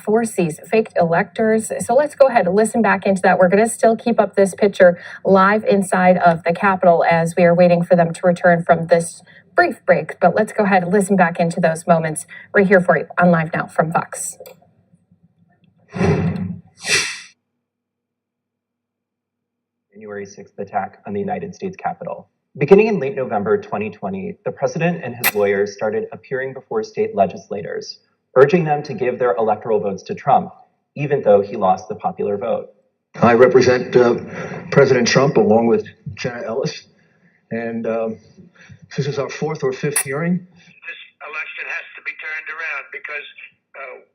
force these fake electors. So let's go ahead and listen back into that. We're going to still keep up this picture live inside of the Capitol as we are waiting for them to return from this brief break. But let's go ahead and listen back into those moments right here for you on Live Now from Fox. January 6th attack on the United States Capitol. Beginning in late November 2020, the president and his lawyers started appearing before state legislators, urging them to give their electoral votes to Trump, even though he lost the popular vote. I represent President Trump along with Jenna Ellis, and this is our 4th or 5th hearing. This election has to be turned around because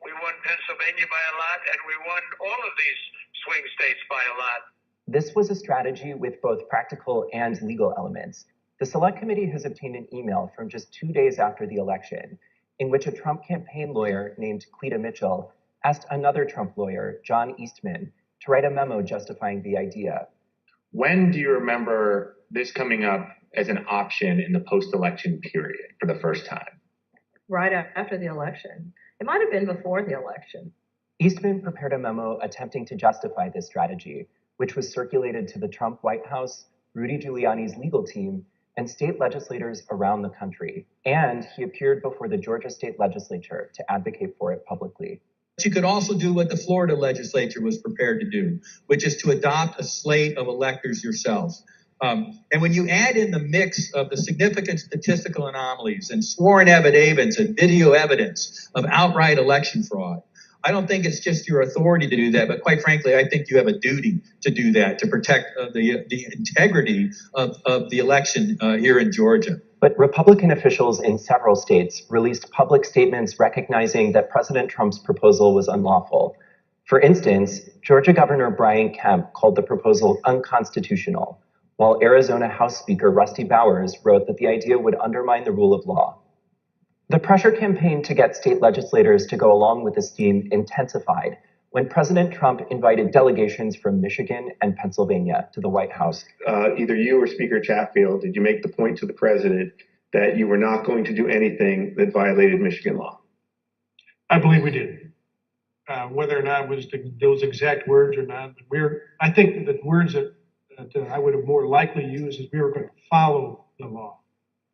we won Pennsylvania by a lot and we won all of these swing states by a lot. This was a strategy with both practical and legal elements. The Select Committee has obtained an email from just 2 days after the election in which a Trump campaign lawyer named Cleta Mitchell asked another Trump lawyer, John Eastman, to write a memo justifying the idea. When do you remember this coming up as an option in the post-election period for the first time? Right after the election. It might have been before the election. Eastman prepared a memo attempting to justify this strategy, which was circulated to the Trump White House, Rudy Giuliani's legal team, and state legislators around the country. And he appeared before the Georgia state legislature to advocate for it publicly. But you could also do what the Florida legislature was prepared to do, which is to adopt a slate of electors yourselves. And when you add in the mix of the significant statistical anomalies and sworn affidavits and video evidence of outright election fraud, I don't think it's just your authority to do that, but quite frankly, I think you have a duty to do that, to protect the integrity of the election here in Georgia. But Republican officials in several states released public statements recognizing that President Trump's proposal was unlawful. For instance, Georgia Governor Brian Kemp called the proposal unconstitutional, while Arizona House Speaker Rusty Bowers wrote that the idea would undermine the rule of law. The pressure campaign to get state legislators to go along with the scheme intensified when President Trump invited delegations from Michigan and Pennsylvania to the White House. Either you or Speaker Chatfield, did you make the point to the president that you were not going to do anything that violated Michigan law? I believe we did. Whether or not it was those exact words or not, I think that the words that I would have more likely used is we were going to follow the law.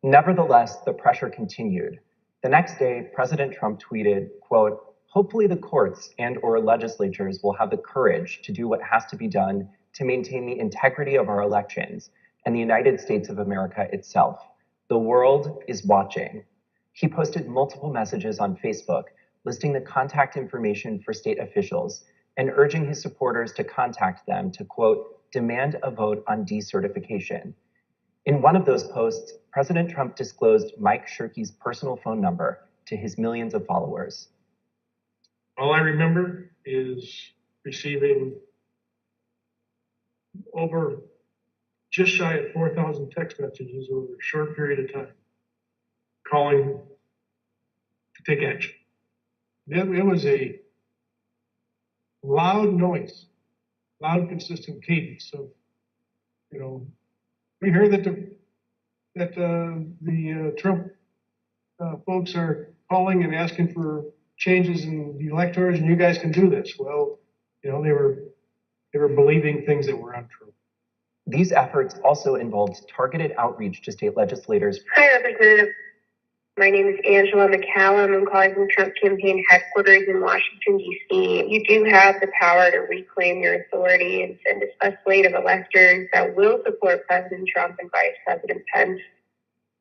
Nevertheless, the pressure continued. The next day, President Trump tweeted, quote, "Hopefully the courts and or legislatures will have the courage to do what has to be done to maintain the integrity of our elections and the United States of America itself. The world is watching." He posted multiple messages on Facebook listing the contact information for state officials and urging his supporters to contact them to, quote, "demand a vote on decertification." In one of those posts, President Trump disclosed Mike Shirkey's personal phone number to his millions of followers. All I remember is receiving over just shy of 4,000 text messages over a short period of time, calling to take action. It was a loud noise, loud, consistent cadence of, we heard that the Trump folks are calling and asking for changes in the electors, and you guys can do this. Well, they were believing things that were untrue. These efforts also involved targeted outreach to state legislators. Hi, Representative. My name is Angela McCallum. I'm calling from Trump campaign headquarters in Washington, D.C. You do have the power to reclaim your authority and send a slate of electors that will support President Trump and Vice President Pence.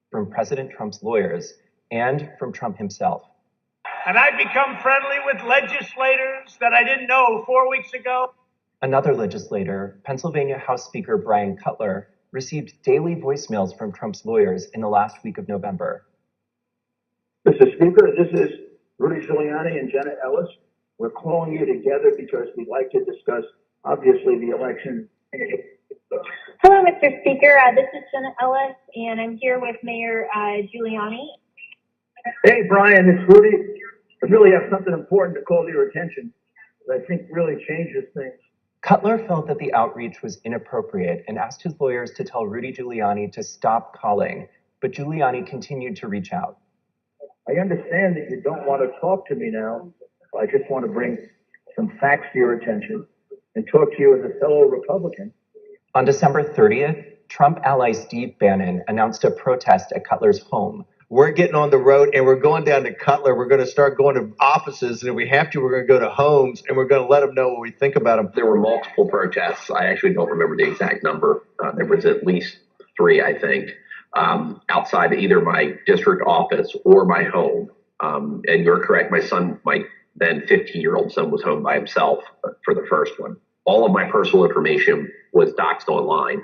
From President Trump's lawyers and from Trump himself. And I've become friendly with legislators that I didn't know 4 weeks ago. Another legislator, Pennsylvania House Speaker Brian Cutler, received daily voicemails from Trump's lawyers in the last week of November. Mr. Speaker, this is Rudy Giuliani and Jenna Ellis. We're calling you together because we'd like to discuss, obviously, the election. Hello, Mr. Speaker. This is Jenna Ellis, and I'm here with Mayor Giuliani. Hey, Brian, it's Rudy. I really have something important to call to your attention that I think really changes things. Cutler felt that the outreach was inappropriate and asked his lawyers to tell Rudy Giuliani to stop calling, but Giuliani continued to reach out. I understand that you don't want to talk to me now. I just want to bring some facts to your attention and talk to you as a fellow Republican. On December 30th, Trump ally Steve Bannon announced a protest at Cutler's home. We're getting on the road and we're going down to Cutler. We're going to start going to offices, and if we have to, we're going to go to homes, and we're going to let them know what we think about them. There were multiple protests. I actually don't remember the exact number. There was at least 3, I think, outside either my district office or my home. And you're correct, my son, my then 15-year-old son, was home by himself for the first one. All of my personal information was doxed online.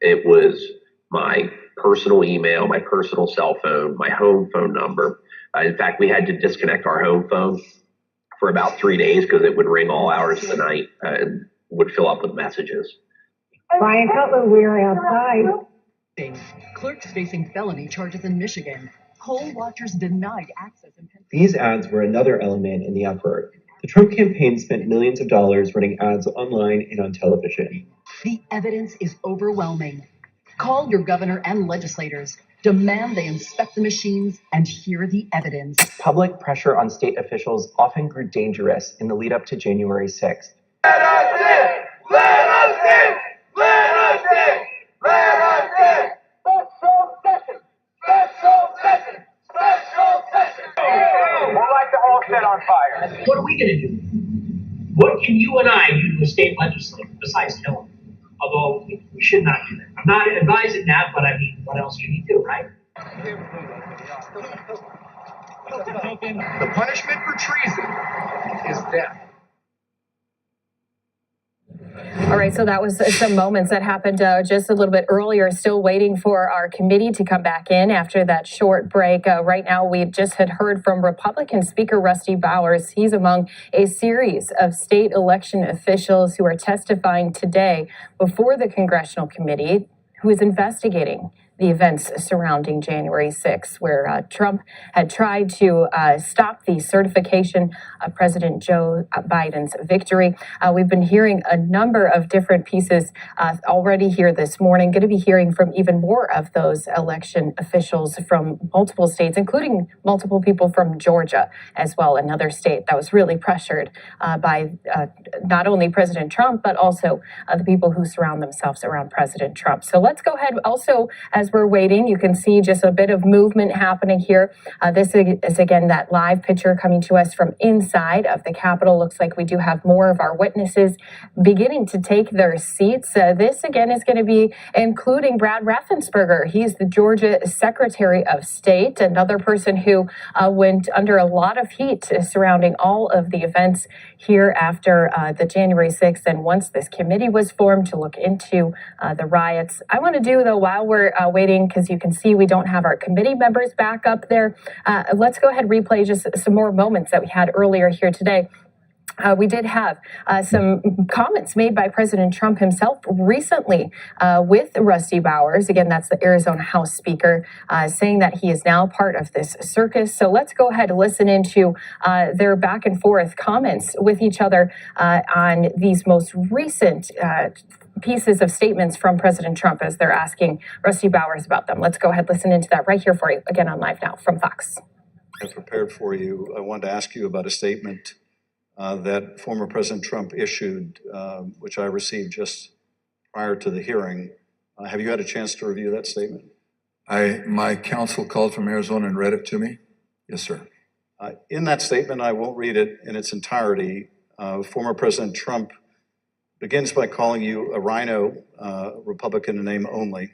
It was my personal email, my personal cell phone, my home phone number. In fact, we had to disconnect our home phone for about 3 days because it would ring all hours of the night and would fill up with messages. Brian Cutler, we're outside. Clerks facing felony charges in Michigan. Poll watchers denied access in Pennsylvania. These ads were another element in the effort. The Trump campaign spent millions of dollars running ads online and on television. The evidence is overwhelming. Call your governor and legislators. Demand they inspect the machines and hear the evidence. Public pressure on state officials often grew dangerous in the lead up to January 6th. Let us in! Let us in! Let us in! Let us in! Special session! Special session! Special session! We'll light the whole set on fire. What are we going to do? What can you and I do to a state legislator besides kill them? Although we should not do that. I'm not advising that, but I mean, what else can you do, right? The punishment for treason is death. All right, so that was some moments that happened just a little bit earlier. Still waiting for our committee to come back in after that short break. Right now, we just had heard from Republican Speaker Rusty Bowers. He's among a series of state election officials who are testifying today before the congressional committee who is investigating the events surrounding January 6th, where Trump had tried to stop the certification of President Joe Biden's victory. We've been hearing a number of different pieces already here this morning. Going to be hearing from even more of those election officials from multiple states, including multiple people from Georgia as well, another state that was really pressured by not only President Trump, but also the people who surround themselves around President Trump. So let's go ahead also, as we're waiting, you can see just a bit of movement happening here. This is again that live picture coming to us from inside of the Capitol. Looks like we do have more of our witnesses beginning to take their seats. This again is going to be including Brad Raffensperger. He's the Georgia Secretary of State, another person who went under a lot of heat surrounding all of the events here after the January 6th. And once this committee was formed to look into the riots, I want to do though, while we're waiting, because you can see we don't have our committee members back up there. Let's go ahead and replay just some more moments that we had earlier here today. We did have some comments made by President Trump himself recently with Rusty Bowers. Again, that's the Arizona House Speaker, saying that he is now part of this circus. So let's go ahead and listen into their back and forth comments with each other on these most recent pieces of statements from President Trump as they're asking Rusty Bowers about them. Let's go ahead and listen into that right here for you, again on Live Now from Fox. I prepared for you. I wanted to ask you about a statement that former President Trump issued, which I received just prior to the hearing. Have you had a chance to review that statement? My counsel called from Arizona and read it to me. Yes, sir. In that statement, I won't read it in its entirety. Former President Trump begins by calling you a rhino, Republican in name only.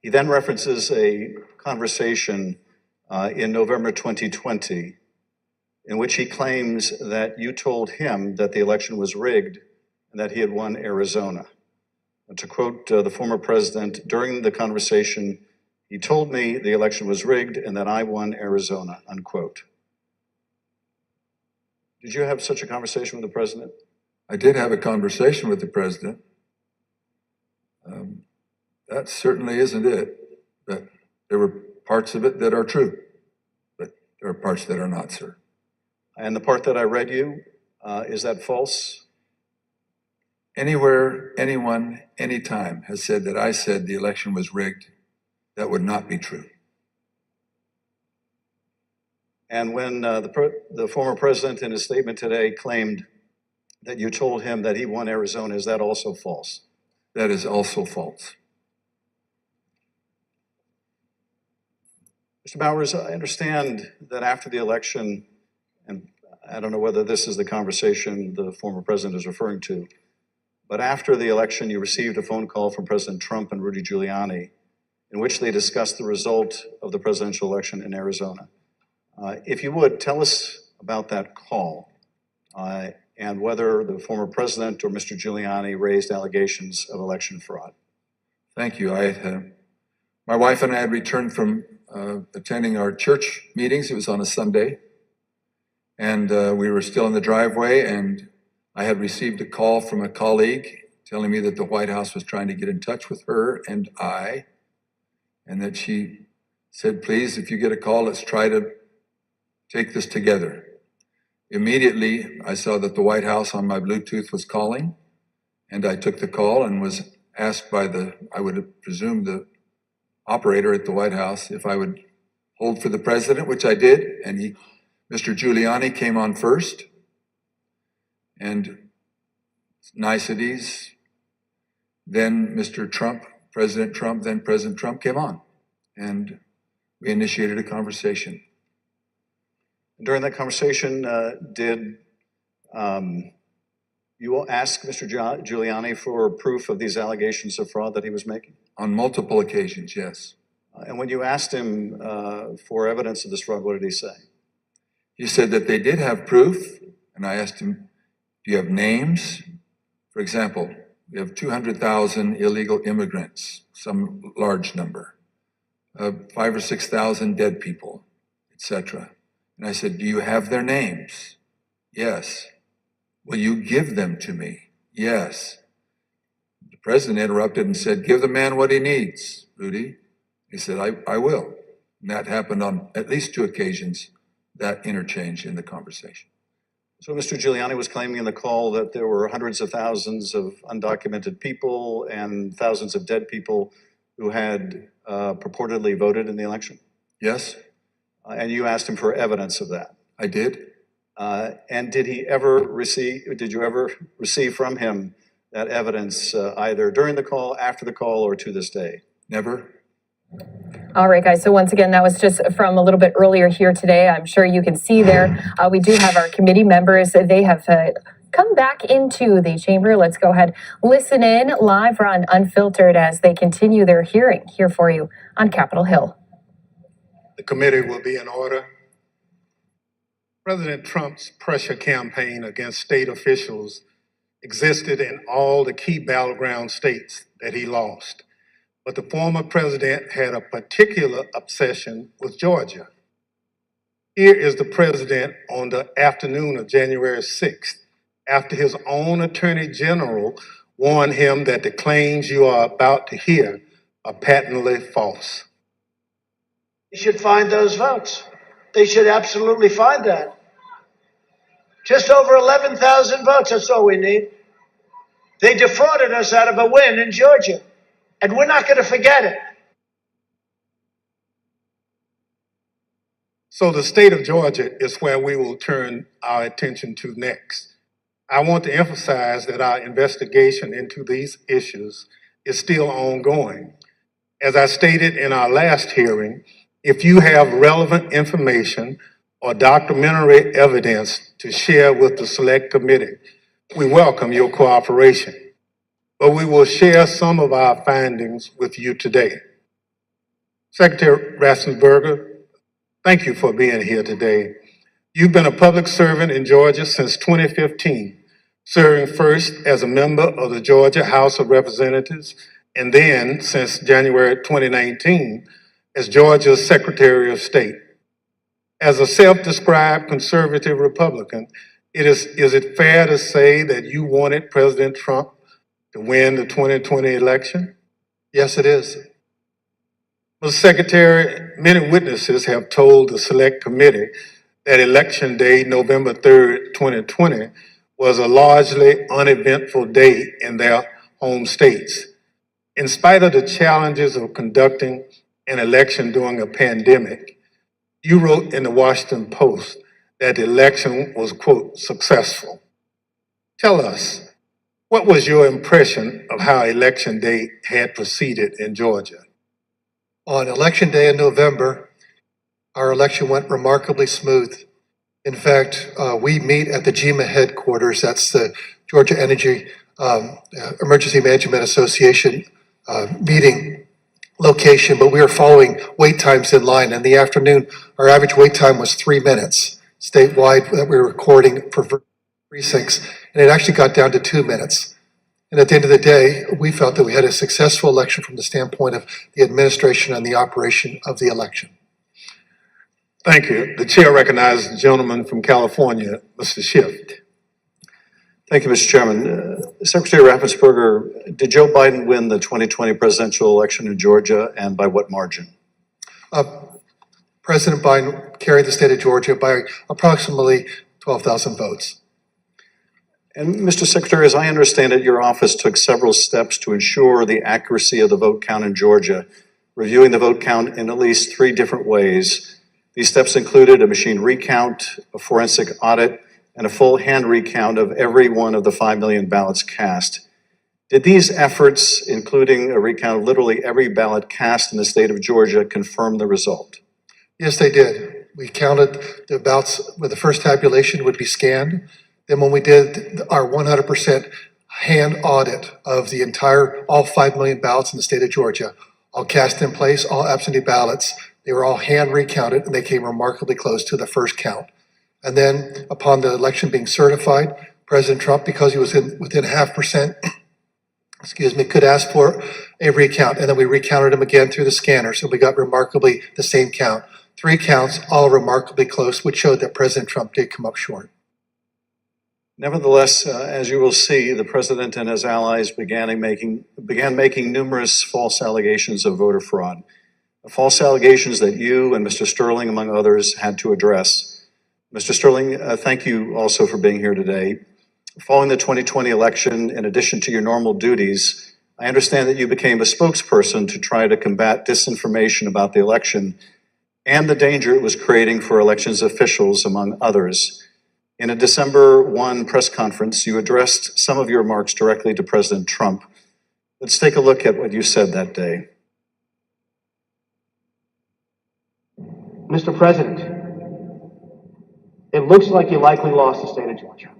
He then references a conversation in November 2020 in which he claims that you told him that the election was rigged and that he had won Arizona. And to quote the former president, during the conversation, he told me the election was rigged and that I won Arizona, unquote. Did you have such a conversation with the president? I did have a conversation with the president. That certainly isn't it, but there were parts of it that are true, but there are parts that are not, sir. And the part that I read you, is that false? Anywhere, anyone, anytime has said that I said the election was rigged, that would not be true. And when the former president in his statement today claimed that you told him that he won Arizona, is that also false? That is also false. Mr. Bowers, I understand that after the election, and I don't know whether this is the conversation the former president is referring to, but after the election, you received a phone call from President Trump and Rudy Giuliani in which they discussed the result of the presidential election in Arizona. If you would, tell us about that call and whether the former president or Mr. Giuliani raised allegations of election fraud. Thank you. My wife and I had returned from attending our church meetings. It was on a Sunday. And we were still in the driveway, and I had received a call from a colleague telling me that the White House was trying to get in touch with her and I, and that she said, please, if you get a call, let's try to take this together. Immediately, I saw that the White House on my Bluetooth was calling, and I took the call and was asked by I would presume the operator at the White House if I would hold for the president, which I did, and Mr. Giuliani came on first, and niceties, then Mr. Trump, President Trump, then President Trump came on, and we initiated a conversation. During that conversation, did you will ask Mr. Giuliani for proof of these allegations of fraud that he was making? On multiple occasions, yes. And when you asked him for evidence of this fraud, what did he say? He said that they did have proof, and I asked him, do you have names? For example, we have 200,000 illegal immigrants, some large number, 5,000 or 6,000 dead people, etc. And I said, do you have their names? Yes. Will you give them to me? Yes. The president interrupted and said, give the man what he needs, Rudy. He said, I will. And that happened on at least 2 occasions, that interchange in the conversation. So Mr. Giuliani was claiming in the call that there were hundreds of thousands of undocumented people and thousands of dead people who had purportedly voted in the election? Yes. And you asked him for evidence of that? I did. And did you ever receive from him that evidence either during the call, after the call, or to this day? Never. All right, guys. So once again, that was just from a little bit earlier here today. I'm sure you can see there. We do have our committee members. They have come back into the chamber. Let's go ahead, listen in live on Unfiltered as they continue their hearing here for you on Capitol Hill. The committee will be in order. President Trump's pressure campaign against state officials existed in all the key battleground states that he lost. But the former president had a particular obsession with Georgia. Here is the president on the afternoon of January 6th, after his own attorney general warned him that the claims you are about to hear are patently false. They should find those votes. They should absolutely find that. Just over 11,000 votes, that's all we need. They defrauded us out of a win in Georgia, and we're not going to forget it. So the state of Georgia is where we will turn our attention to next. I want to emphasize that our investigation into these issues is still ongoing. As I stated in our last hearing, if you have relevant information or documentary evidence to share with the Select Committee, we welcome your cooperation. But we will share some of our findings with you today. Secretary Raffensperger, thank you for being here today. You've been a public servant in Georgia since 2015, serving first as a member of the Georgia House of Representatives, and then since January 2019 as Georgia's Secretary of State. As a self-described conservative Republican, is it fair to say that you wanted President Trump to win the 2020 election? Yes, it is. Mr. Secretary, many witnesses have told the Select Committee that Election Day, November 3rd, 2020, was a largely uneventful day in their home states. In spite of the challenges of conducting an election during a pandemic, you wrote in the Washington Post that the election was, quote, successful. Tell us, what was your impression of how Election Day had proceeded in Georgia? On Election Day in November, our election went remarkably smooth. In fact, we meet at the GEMA headquarters. That's the Georgia Energy Emergency Management Association meeting location, but we were following wait times in line. In the afternoon, our average wait time was 3 minutes statewide that we were recording for precincts, and it actually got down to 2 minutes. And at the end of the day, we felt that we had a successful election from the standpoint of the administration and the operation of the election. Thank you. The chair recognizes the gentleman from California, Mr. Schiff. Thank you, Mr. Chairman. Secretary Raffensperger, did Joe Biden win the 2020 presidential election in Georgia, and by what margin? President Biden carried the state of Georgia by approximately 12,000 votes. And Mr. Secretary, as I understand it, your office took several steps to ensure the accuracy of the vote count in Georgia, reviewing the vote count in at least 3 different ways. These steps included a machine recount, a forensic audit, and a full hand recount of every one of the 5 million ballots cast. Did these efforts, including a recount of literally every ballot cast in the state of Georgia, confirm the result? Yes, they did. We counted the ballots where the first tabulation would be scanned. Then when we did our 100% hand audit of the all 5 million ballots in the state of Georgia, all cast in place, all absentee ballots, they were all hand recounted and they came remarkably close to the first count. And then upon the election being certified, President Trump, because he was within 0.5%, could ask for a recount. And then we recounted them again through the scanner. So we got remarkably the same count. 3 counts, all remarkably close, which showed that President Trump did come up short. Nevertheless, as you will see, the president and his allies began making numerous false allegations of voter fraud. False allegations that you and Mr. Sterling, among others, had to address. Mr. Sterling, thank you also for being here today. Following the 2020 election, in addition to your normal duties, I understand that you became a spokesperson to try to combat disinformation about the election and the danger it was creating for elections officials, among others. In a December 1 press conference, you addressed some of your remarks directly to President Trump. Let's take a look at what you said that day. Mr. President, it looks like you likely lost the state of Georgia.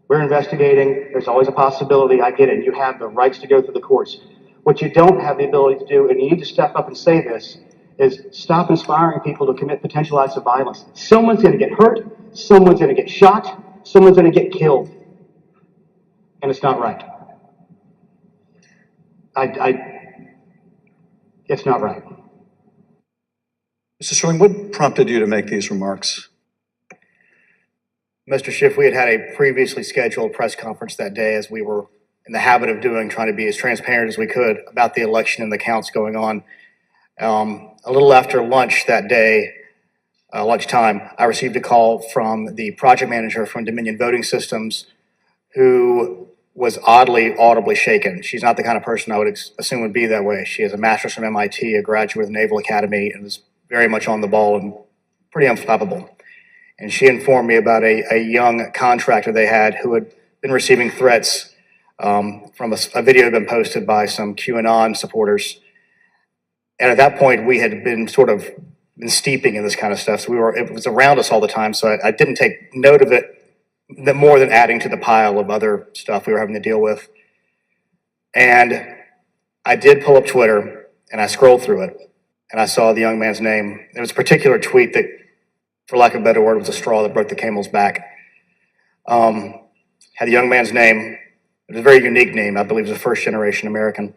We're investigating. There's always a possibility. I get it. You have the rights to go through the courts. What you don't have the ability to do, and you need to step up and say this, is stop inspiring people to commit potential acts of violence. Someone's going to get hurt. Someone's going to get shot. Someone's going to get killed. And it's not right. It's not right. Mr. Sterling, what prompted you to make these remarks? Mr. Schiff, we had a previously scheduled press conference that day, as we were in the habit of doing, trying to be as transparent as we could about the election and the counts going on. A little after lunch that day, lunchtime, I received a call from the project manager from Dominion Voting Systems, who was oddly, audibly shaken. She's not the kind of person I would assume would be that way. She has a master's from MIT, a graduate of the Naval Academy, and is very much on the ball and pretty unflappable. And she informed me about a young contractor they had who had been receiving threats from a video had been posted by some QAnon supporters. And at that point, we had been steeping in this kind of stuff. So it was around us all the time. So I didn't take note of it more than adding to the pile of other stuff we were having to deal with. And I did pull up Twitter and I scrolled through it and I saw the young man's name. There was a particular tweet that, for lack of a better word, was a straw that broke the camel's back. Had the young man's name. It was a very unique name. I believe it was a first-generation American.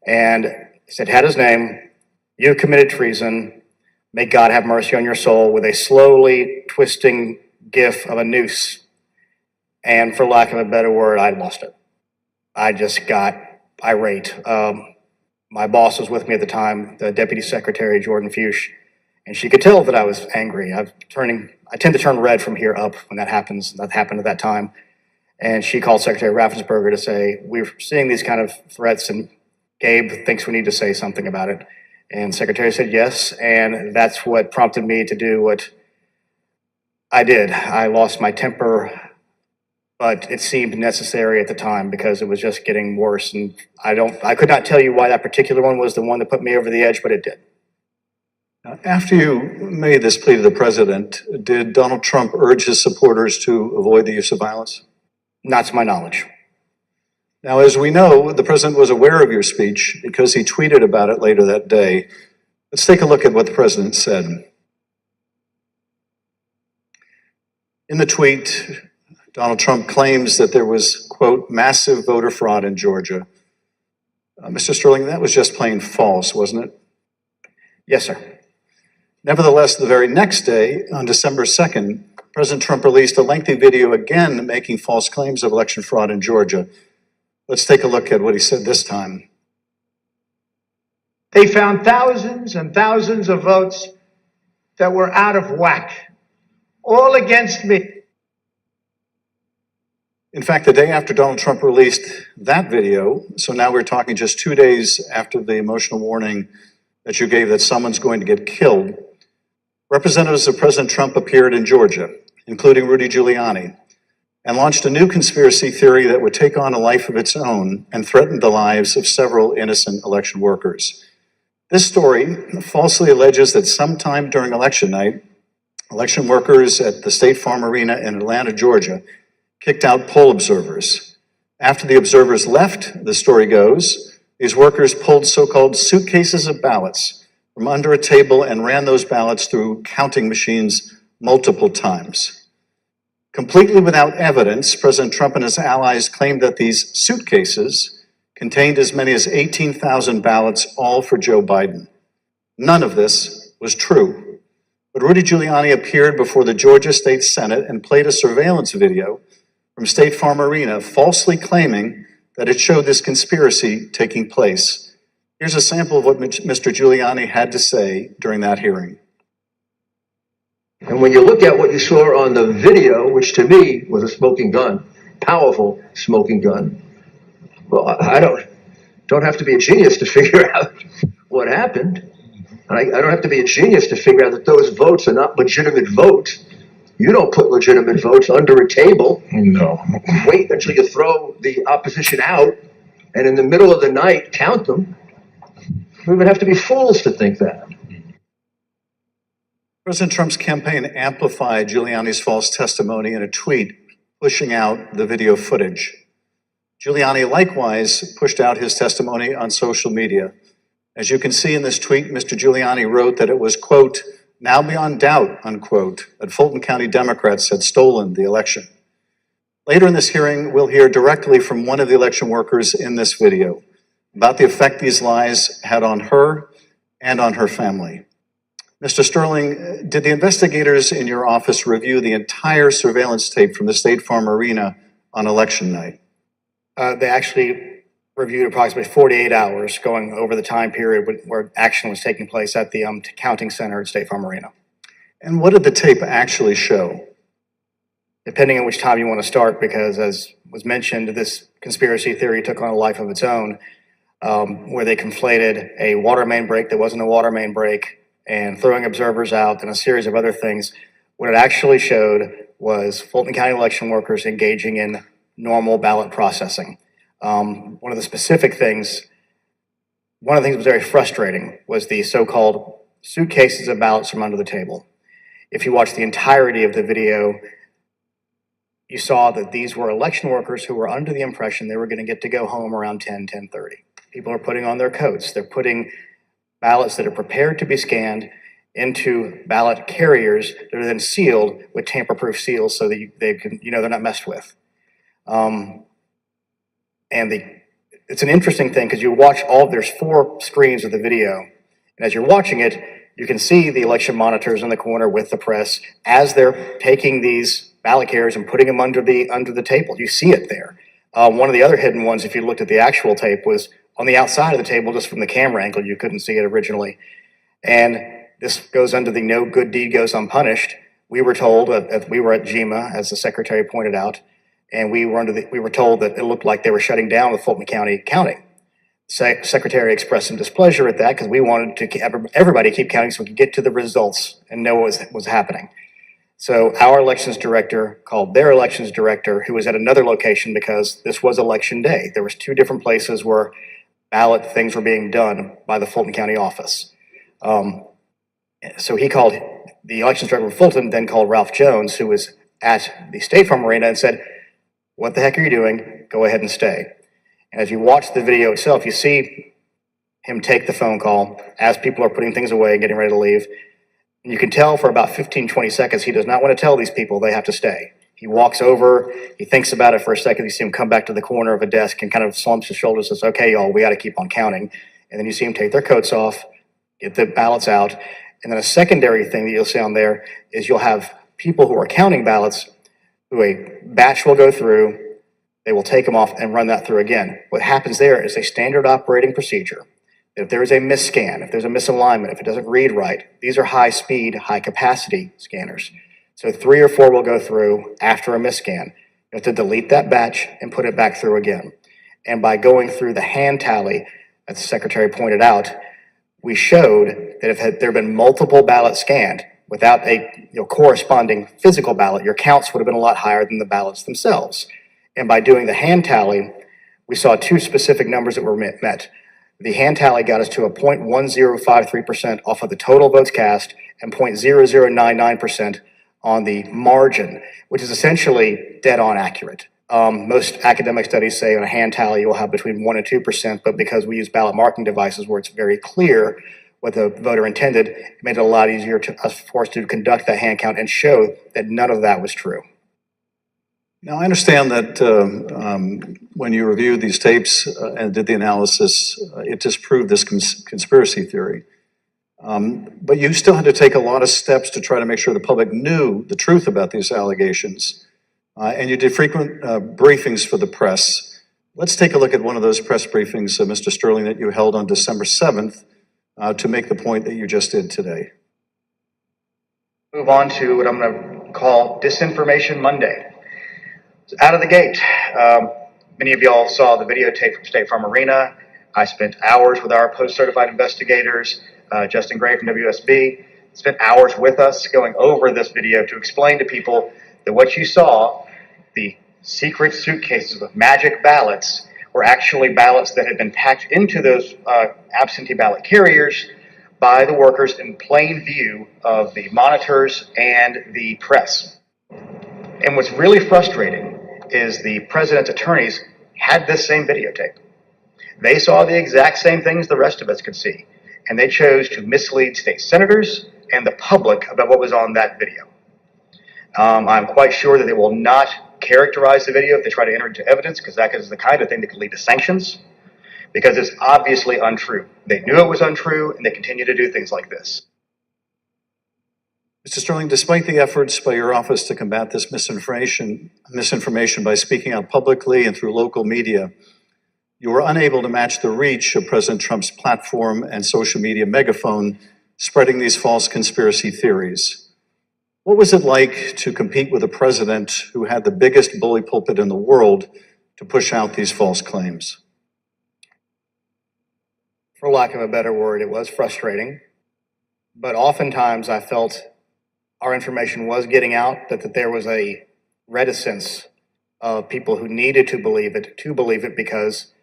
And he said, had his name, "You committed treason. May God have mercy on your soul," with a slowly twisting gif of a noose. And for lack of a better word, I lost it. I just got irate. My boss was with me at the time, the Deputy Secretary, Jordan Fuchs, and she could tell that I was angry. I tend to turn red from here up when that happens. That happened at that time. And she called Secretary Raffensperger to say, "We're seeing these kind of threats and Gabe thinks we need to say something about it." And Secretary said yes, and that's what prompted me to do what I did. I lost my temper, but it seemed necessary at the time because it was just getting worse. And I could not tell you why that particular one was the one that put me over the edge, but it did. After you made this plea to the president, did Donald Trump urge his supporters to avoid the use of violence? Not to my knowledge. Now, as we know, the president was aware of your speech because he tweeted about it later that day. Let's take a look at what the president said. In the tweet, Donald Trump claims that there was, quote, "massive voter fraud in Georgia." Mr. Sterling, that was just plain false, wasn't it? Yes, sir. Nevertheless, the very next day, on December 2nd, President Trump released a lengthy video again making false claims of election fraud in Georgia. Let's take a look at what he said this time. They found thousands and thousands of votes that were out of whack, all against me. In fact, the day after Donald Trump released that video, so now we're talking just 2 days after the emotional warning that you gave that someone's going to get killed, representatives of President Trump appeared in Georgia, including Rudy Giuliani, and launched a new conspiracy theory that would take on a life of its own and threaten the lives of several innocent election workers. This story falsely alleges that sometime during election night, election workers at the State Farm Arena in Atlanta, Georgia, kicked out poll observers. After the observers left, the story goes, these workers pulled so-called suitcases of ballots from under a table and ran those ballots through counting machines multiple times. Completely without evidence, President Trump and his allies claimed that these suitcases contained as many as 18,000 ballots, all for Joe Biden. None of this was true. But Rudy Giuliani appeared before the Georgia State Senate and played a surveillance video from State Farm Arena, falsely claiming that it showed this conspiracy taking place. Here's a sample of what Mr. Giuliani had to say during that hearing. And when you look at what you saw on the video, which to me was a smoking gun, powerful smoking gun, well, I don't have to be a genius to figure out what happened. I don't have to be a genius to figure out that those votes are not legitimate votes. You don't put legitimate votes under a table. No. Wait until you throw the opposition out, and in the middle of the night, count them. We would have to be fools to think that. President Trump's campaign amplified Giuliani's false testimony in a tweet pushing out the video footage. Giuliani likewise pushed out his testimony on social media. As you can see in this tweet, Mr. Giuliani wrote that it was, quote, now beyond doubt, unquote, that Fulton County Democrats had stolen the election. Later in this hearing, we'll hear directly from one of the election workers in this video about the effect these lies had on her and on her family. Mr. Sterling, did the investigators in your office review the entire surveillance tape from the State Farm Arena on election night? They actually reviewed approximately 48 hours going over the time period where action was taking place at the counting center at State Farm Arena. And what did the tape actually show? Depending on which time you want to start, because as was mentioned, this conspiracy theory took on a life of its own, where they conflated a water main break that wasn't a water main break and throwing observers out and a series of other things. What it actually showed was Fulton County election workers engaging in normal ballot processing. One of the things that was very frustrating was the so-called suitcases of ballots from under the table. If you watch the entirety of the video, you saw that these were election workers who were under the impression they were going to get to go home around 10:30. People are putting on their coats. They're putting ballots that are prepared to be scanned into ballot carriers that are then sealed with tamper-proof seals so that they're not messed with. It's an interesting thing because you watch there's 4 screens of the video, and as you're watching it, you can see the election monitors in the corner with the press as they're taking these ballot carriers and putting them under the table. You see it there. One of the other hidden ones, if you looked at the actual tape, was on the outside of the table, just from the camera angle. You couldn't see it originally. And this goes under the no good deed goes unpunished. We were told that we were at GEMA, as the secretary pointed out, and we were told that it looked like they were shutting down the Fulton County counting. Secretary expressed some displeasure at that because we wanted to everybody keep counting so we could get to the results and know what was happening. So our elections director called their elections director, who was at another location because this was election day. There was 2 different places where ballot things were being done by the Fulton County office. So he called the elections director of Fulton, then called Ralph Jones, who was at the State Farm Arena, and said, "What the heck are you doing? Go ahead and stay." And as you watch the video itself, you see him take the phone call as people are putting things away and getting ready to leave. And you can tell for about 15, 20 seconds, he does not want to tell these people they have to stay. He walks over, he thinks about it for a second, you see him come back to the corner of a desk and kind of slumps his shoulders and says, "Okay, y'all, we got to keep on counting." And then you see him take their coats off, get the ballots out. And then a secondary thing that you'll see on there is you'll have people who are counting ballots who a batch will go through. They will take them off and run that through again. What happens there is a standard operating procedure. If there is a misscan, if there's a misalignment, if it doesn't read right, these are high speed, high capacity scanners. So 3 or 4 will go through after a misscan. You have to delete that batch and put it back through again. And by going through the hand tally, as the secretary pointed out, we showed that if there had been multiple ballots scanned without a corresponding physical ballot, your counts would have been a lot higher than the ballots themselves. And by doing the hand tally, we saw 2 specific numbers that were met. The hand tally got us to a 0.1053% off of the total votes cast and 0.0099% on the margin, which is essentially dead on accurate. Most academic studies say on a hand tally you'll have between 1% and 2%, but because we use ballot marking devices where it's very clear what the voter intended, it made it a lot easier for us to conduct that hand count and show that none of that was true. Now, I understand that when you reviewed these tapes and did the analysis, it disproved this conspiracy theory. But you still had to take a lot of steps to try to make sure the public knew the truth about these allegations. And you did frequent briefings for the press. Let's take a look at one of those press briefings, Mr. Sterling, that you held on December 7th to make the point that you just did today. Move on to what I'm going to call Disinformation Monday. Out of the gate, many of y'all saw the videotape from State Farm Arena. I spent hours with our post-certified investigators, Justin Gray from WSB, spent hours with us going over this video to explain to people that what you saw, the secret suitcases with magic ballots, were actually ballots that had been packed into those absentee ballot carriers by the workers in plain view of the monitors and the press. And what's really frustrating is the president's attorneys had this same videotape. They saw the exact same things the rest of us could see, and they chose to mislead state senators and the public about what was on that video. I'm quite sure that they will not characterize the video if they try to enter into evidence, because that is the kind of thing that could lead to sanctions, because it's obviously untrue. They knew it was untrue, and they continue to do things like this. Mr. Sterling, despite the efforts by your office to combat this misinformation by speaking out publicly and through local media, you were unable to match the reach of President Trump's platform and social media megaphone spreading these false conspiracy theories. What was it like to compete with a president who had the biggest bully pulpit in the world to push out these false claims? For lack of a better word, it was frustrating, but oftentimes I felt our information was getting out, that there was a reticence of people who needed to believe it because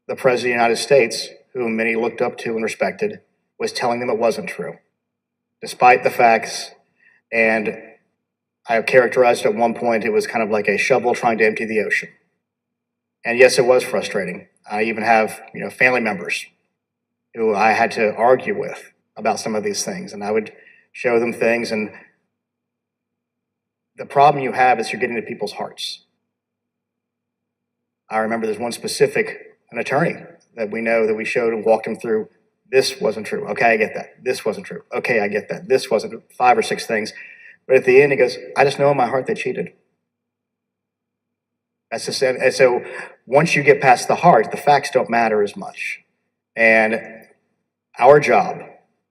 the President of the United States, whom many looked up to and respected, was telling them it wasn't true, despite the facts. And I have characterized at one point, it was kind of like a shovel trying to empty the ocean. And yes, it was frustrating. I even have, family members who I had to argue with about some of these things, and I would show them things, and the problem you have is you're getting to people's hearts. I remember there's one specific, an attorney that we know that we showed and walked him through. This wasn't true. Okay, I get that. This wasn't true. Okay, I get that. This wasn't 5 or 6 things. But at the end, he goes, I just know in my heart they cheated. That's just, and so once you get past the heart, the facts don't matter as much. And our job,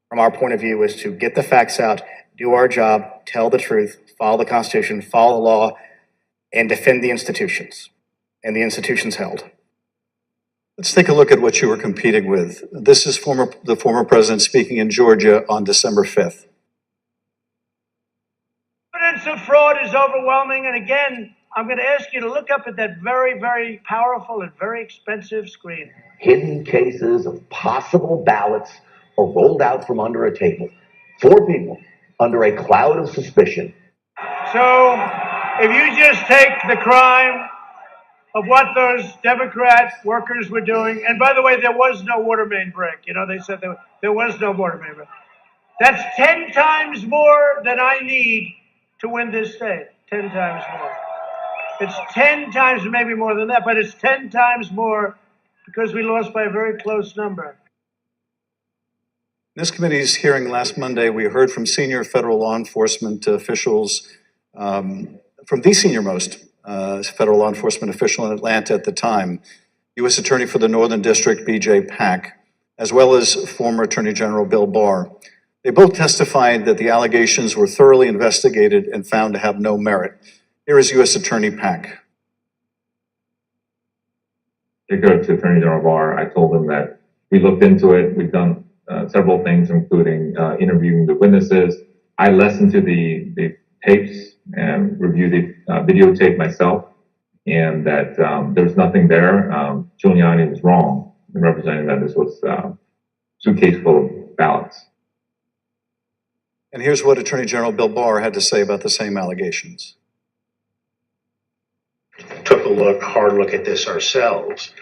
from our point of view, is to get the facts out, do our job, tell the truth, follow the Constitution, follow the law, and defend the institutions and the institutions held. Let's take a look at what you were competing with. This is the former president speaking in Georgia on December 5th. Evidence of fraud is overwhelming, and again, I'm going to ask you to look up at that very, very powerful and very expensive screen. Hidden cases of possible ballots are rolled out from under a table. 4 people under a cloud of suspicion. So, if you just take the crime of what those Democrat workers were doing, and by the way, there was no water main break. They said there was no water main break. That's 10 times more than I need to win this state. 10 times more. It's 10 times, maybe more than that, but it's 10 times more because we lost by a very close number. In this committee's hearing last Monday, we heard from senior federal law enforcement officials, from the senior-most federal law enforcement official in Atlanta at the time, U.S. Attorney for the Northern District, B.J. Pack, as well as former Attorney General Bill Barr. They both testified that the allegations were thoroughly investigated and found to have no merit. Here is U.S. Attorney Pack. To go to Attorney General Barr, I told him that we looked into it. We've done several things, including interviewing the witnesses. I listened to the tapes and reviewed the videotape myself, and that there's nothing there. Giuliani was wrong in representing that this was a suitcase full of ballots. And here's what Attorney General Bill Barr had to say about the same allegations. Took a hard look at this ourselves,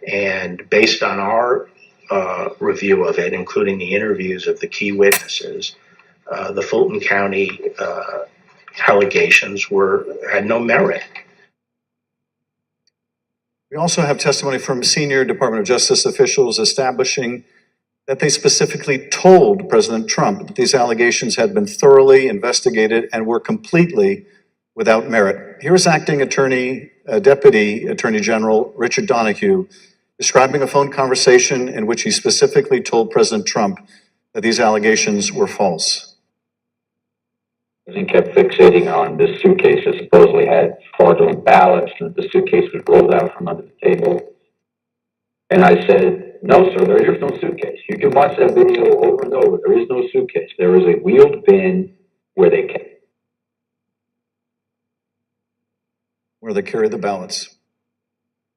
and based on our review of it, including the interviews of the key witnesses, the Fulton County allegations had no merit. We also have testimony from senior Department of Justice officials establishing that they specifically told President Trump that these allegations had been thoroughly investigated and were completely without merit. Here is Acting Deputy Attorney General Richard Donoghue describing a phone conversation in which he specifically told President Trump that these allegations were false. He kept fixating on this suitcase that supposedly had fraudulent ballots, and that the suitcase was rolled out from under the table. And I said, no, sir, there is no suitcase. You can watch that video over and over. There is no suitcase. There is a wheeled bin where they carry the ballots.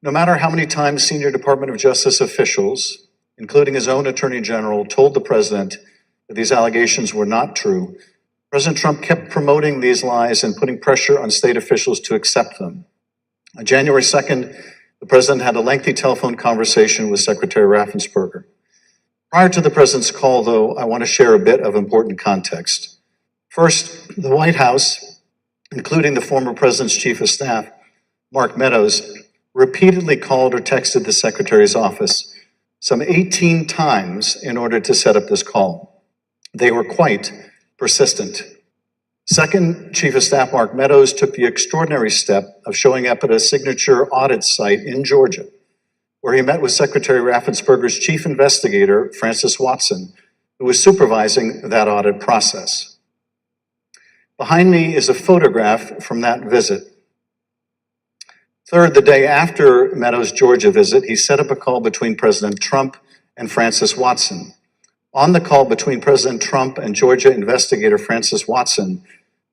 No matter how many times senior Department of Justice officials, including his own Attorney General, told the president that these allegations were not true, President Trump kept promoting these lies and putting pressure on state officials to accept them. On January 2nd, the president had a lengthy telephone conversation with Secretary Raffensperger. Prior to the president's call, though, I want to share a bit of important context. First, the White House, including the former president's chief of staff, Mark Meadows, repeatedly called or texted the secretary's office some 18 times in order to set up this call. They were quite persistent. Second, Chief of Staff Mark Meadows took the extraordinary step of showing up at a signature audit site in Georgia, where he met with Secretary Raffensperger's chief investigator, Francis Watson, who was supervising that audit process. Behind me is a photograph from that visit. Third, the day after Meadows' Georgia visit, he set up a call between President Trump and Francis Watson. On the call between President Trump and Georgia investigator Francis Watson,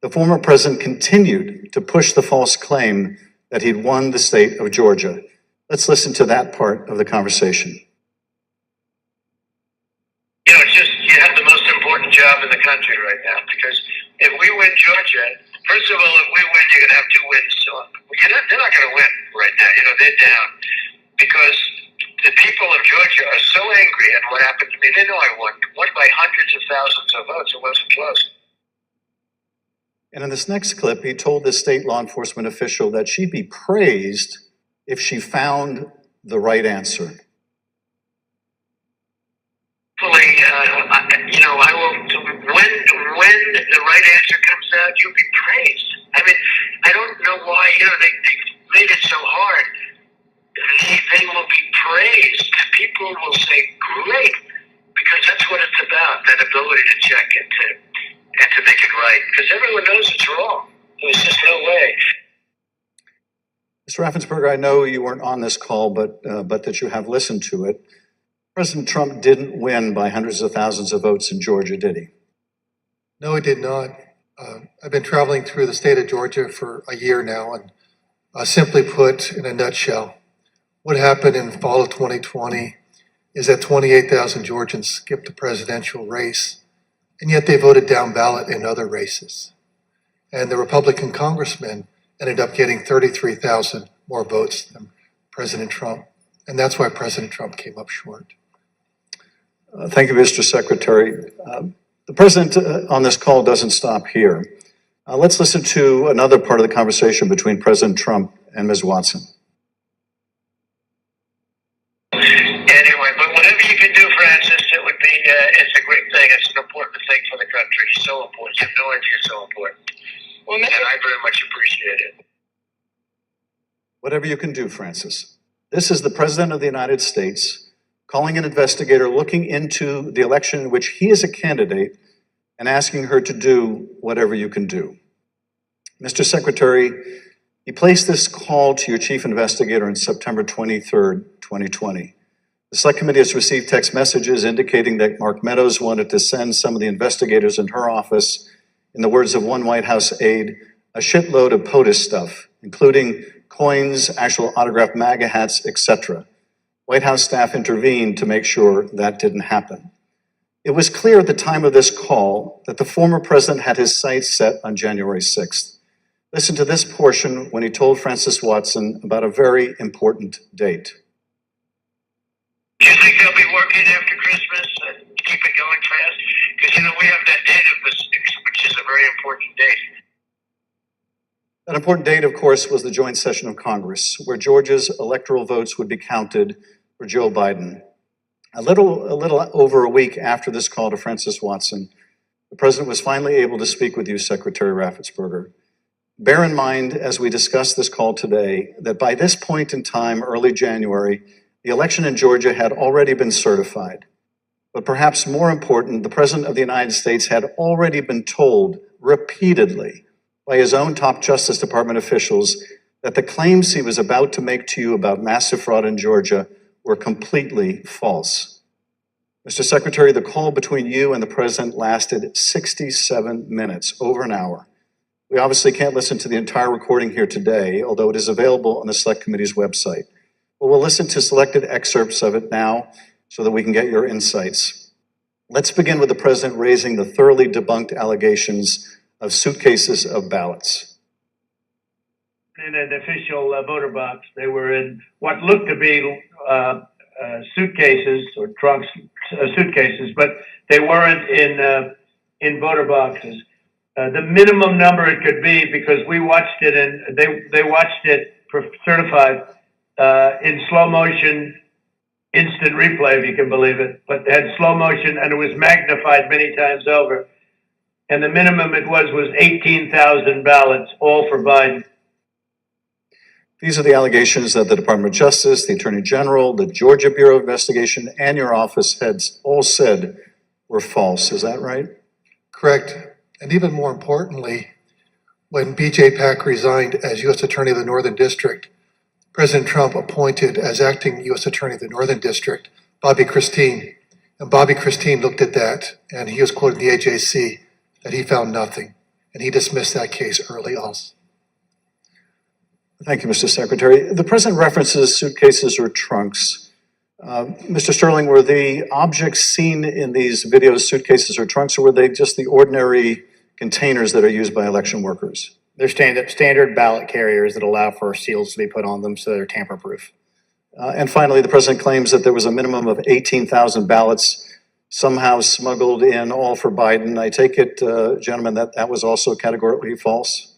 the former president continued to push the false claim that he'd won the state of Georgia. Let's listen to that part of the conversation. You know, you have the most important job in the country right now, because if we win Georgia, first of all, if we win, you're going to have two wins. So they're not going to win right now. You know, they're down because the people of Georgia are so angry at what happened to me. They know I won by hundreds of thousands of votes. It wasn't close. And in this next clip, he told this state law enforcement official that she'd be praised if she found the right answer. Hopefully, I will. When the right answer comes out, you'll be praised. I mean, I don't know why. They made it so hard. They will be praised. People will say, "Great," because that's what it's about. That ability to check and to make it right, because everyone knows it's wrong. There's just no way. Mr. Raffensperger, I know you weren't on this call, but that you have listened to it. President Trump didn't win by hundreds of thousands of votes in Georgia, did he? No, he did not. I've been traveling through the state of Georgia for a year now, and simply put, in a nutshell, what happened in fall of 2020 is that 28,000 Georgians skipped the presidential race, and yet they voted down ballot in other races. And the Republican congressman ended up getting 33,000 more votes than President Trump. And that's why President Trump came up short. Thank you, Mr. Secretary. The president on this call doesn't stop here. Let's listen to another part of the conversation between President Trump and Ms. Watson. Anyway, but whatever you can do, Francis, it would be, it's a great thing. It's an important thing for the country. So important. You have no idea, so important. Well, and I very much appreciate it. Whatever you can do, Francis. This is the President of the United States calling an investigator looking into the election in which he is a candidate and asking her to do whatever you can do. Mr. Secretary, you placed this call to your chief investigator on September 23rd, 2020. The Select Committee has received text messages indicating that Mark Meadows wanted to send some of the investigators in her office, in the words of one White House aide, a shitload of POTUS stuff, including coins, actual autographed MAGA hats, etc. White House staff intervened to make sure that didn't happen. It was clear at the time of this call that the former president had his sights set on January 6th. Listen to this portion when he told Francis Watson about a very important date. Do you think they'll be working after Christmas and keep it going fast? Because, we have that date of the 6th, which is a very important date. That important date, of course, was the joint session of Congress, where Georgia's electoral votes would be counted for Joe Biden. A little over a week after this call to Francis Watson, the president was finally able to speak with you, Secretary Raffensperger. Bear in mind, as we discuss this call today, that by this point in time, early January, the election in Georgia had already been certified. But perhaps more important, the President of the United States had already been told repeatedly by his own top Justice Department officials that the claims he was about to make to you about massive fraud in Georgia were completely false. Mr. Secretary, the call between you and the President lasted 67 minutes, over an hour. We obviously can't listen to the entire recording here today, although it is available on the Select Committee's website. But we'll listen to selected excerpts of it now so that we can get your insights. Let's begin with the President raising the thoroughly debunked allegations of suitcases of ballots. In an official voter box, they were in what looked to be suitcases or trunks, suitcases, but they weren't in voter boxes. The minimum number it could be, because we watched it and they watched it certified in slow motion, instant replay, if you can believe it, but they had slow motion and it was magnified many times over. And the minimum it was 18,000 ballots, all for Biden. These are the allegations that the Department of Justice, the Attorney General, the Georgia Bureau of Investigation, and your office heads all said were false. Is that right? Correct. And even more importantly, when B.J. Pak resigned as U.S. Attorney of the Northern District, President Trump appointed as acting U.S. Attorney of the Northern District, Bobby Christine. And Bobby Christine looked at that, and he was quoted in the AJC that he found nothing, and he dismissed that case early also. Thank you, Mr. Secretary. The President references suitcases or trunks. Mr. Sterling, were the objects seen in these videos suitcases or trunks, or were they just the ordinary containers that are used by election workers? They're standard ballot carriers that allow for seals to be put on them so they're tamper-proof. And finally, the President claims that there was a minimum of 18,000 ballots somehow smuggled in, all for Biden. I take it, gentlemen, that was also categorically false?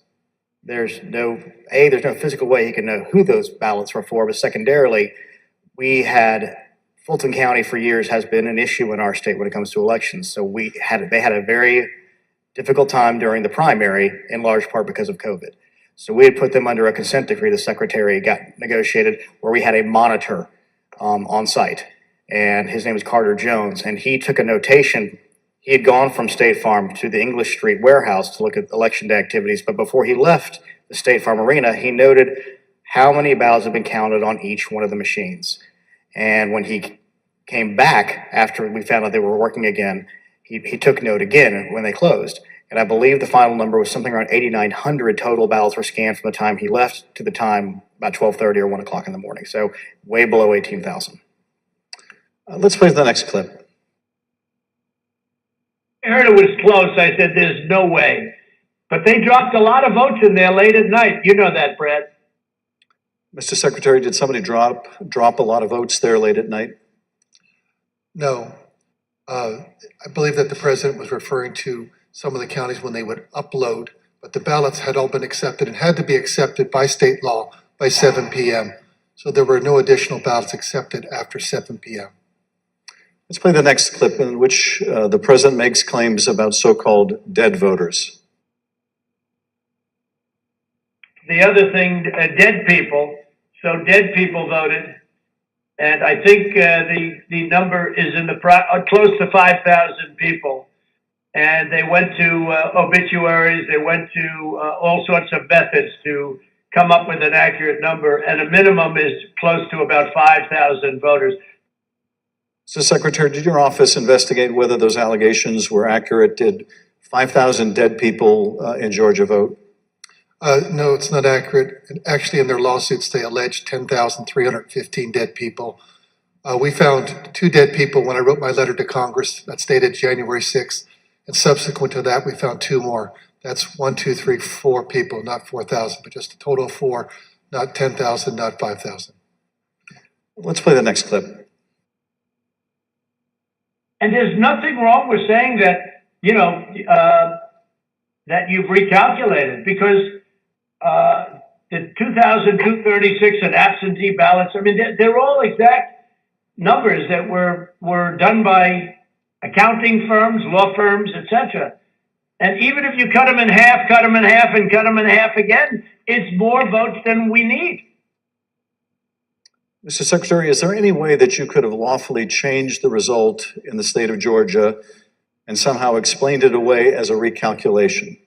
There's no physical way he can know who those ballots were for, but secondarily, Fulton County for years has been an issue in our state when it comes to elections. So they had a very difficult time during the primary, in large part because of COVID. So we had put them under a consent decree the Secretary got negotiated, where we had a monitor on site. And his name is Carter Jones, and he took a notation. He had gone from State Farm to the English Street warehouse to look at election day activities, but before he left the State Farm arena, he noted how many ballots had been counted on each one of the machines. And when he came back after we found out they were working again, he took note again when they closed. And I believe the final number was something around 8,900 total ballots were scanned from the time he left to the time about 12:30 or 1 o'clock in the morning. So way below 18,000. Let's play the next clip. I heard it was close. I said, there's no way. But they dropped a lot of votes in there late at night. You know that, Brad. Mr. Secretary, did somebody drop a lot of votes there late at night? No. I believe that the president was referring to some of the counties when they would upload, but the ballots had all been accepted and had to be accepted by state law by 7 p.m. So there were no additional ballots accepted after 7 p.m. Let's play the next clip in which the president makes claims about so-called dead voters. The other thing, dead people So dead people voted. And I think the number is in the close to 5,000 people. And they went to obituaries. They went to all sorts of methods to come up with an accurate number. And a minimum is close to about 5,000 voters. So, Secretary, did your office investigate whether those allegations were accurate? Did 5,000 dead people in Georgia vote? No, it's not accurate. And actually, in their lawsuits, they allege 10,315 dead people. We found 2 dead people when I wrote my letter to Congress. That's dated January 6th. And subsequent to that, we found 2 more. That's 1, 2, 3, 4 people, not 4,000, but just a total of 4, not 10,000, not 5,000. Let's play the next clip. And there's nothing wrong with saying that, that you've recalculated, because the 2,236 and absentee ballots, I mean, they're all exact numbers that were done by accounting firms, law firms, etc. And even if you cut them in half, cut them in half, and cut them in half again, it's more votes than we need. Mr. Secretary, is there any way that you could have lawfully changed the result in the state of Georgia and somehow explained it away as a recalculation?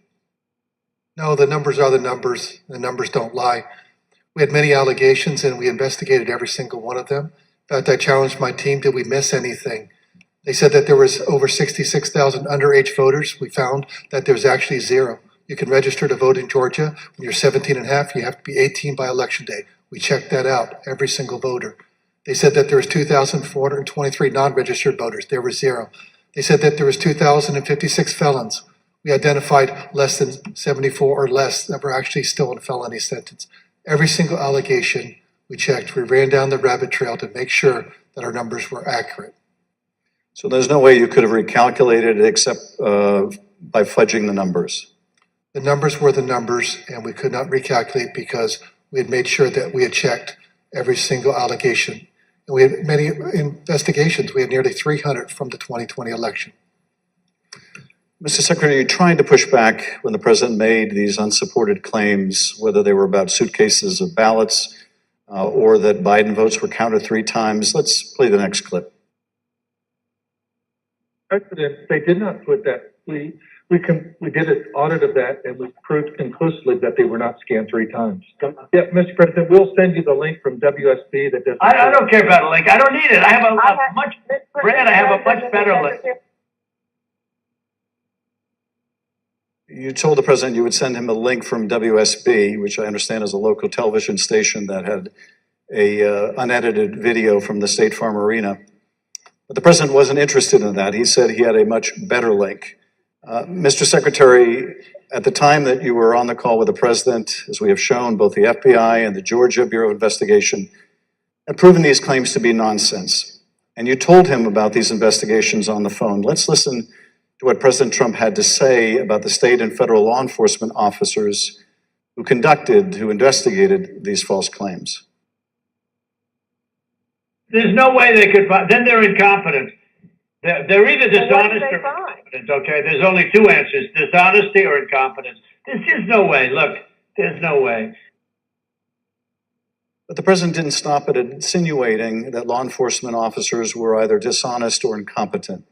No, the numbers are the numbers. The numbers don't lie. We had many allegations and we investigated every single one of them. In fact, I challenged my team, did we miss anything? They said that there was over 66,000 underage voters. We found that there's actually 0. You can register to vote in Georgia. When you're 17 and a half, you have to be 18 by election day. We checked that out, every single voter. They said that there was 2,423 non-registered voters. There were 0. They said that there was 2,056 felons. We identified less than 74 or less that were actually still in felony sentence. Every single allegation we checked, we ran down the rabbit trail to make sure that our numbers were accurate. So there's no way you could have recalculated it except by fudging the numbers? The numbers were the numbers, and we could not recalculate because we had made sure that we had checked every single allegation. And we had many investigations. We had nearly 300 from the 2020 election. Mr. Secretary, you tried to push back when the president made these unsupported claims, whether they were about suitcases of ballots or that Biden votes were counted 3 times. Let's play the next clip. President, they did not put that. We did an audit of that, and we proved conclusively that they were not scanned 3 times. Yeah, Mr. President, we'll send you the link from WSB that does. I don't care about a link. I don't need it. I have a much better link. You told the president you would send him a link from WSB, which I understand is a local television station that had a unedited video from the State Farm Arena. But the president wasn't interested in that. He said he had a much better link. Mr. Secretary, at the time that you were on the call with the president, as we have shown, both the FBI and the Georgia Bureau of Investigation have proven these claims to be nonsense. And you told him about these investigations on the phone. Let's listen to what President Trump had to say about the state and federal law enforcement officers who investigated these false claims. There's no way they could find, then they're incompetent. They're either dishonest or incompetent, okay? There's only 2 answers, dishonesty or incompetence. There's just no way, look, there's no way. But the president didn't stop at insinuating that law enforcement officers were either dishonest or incompetent.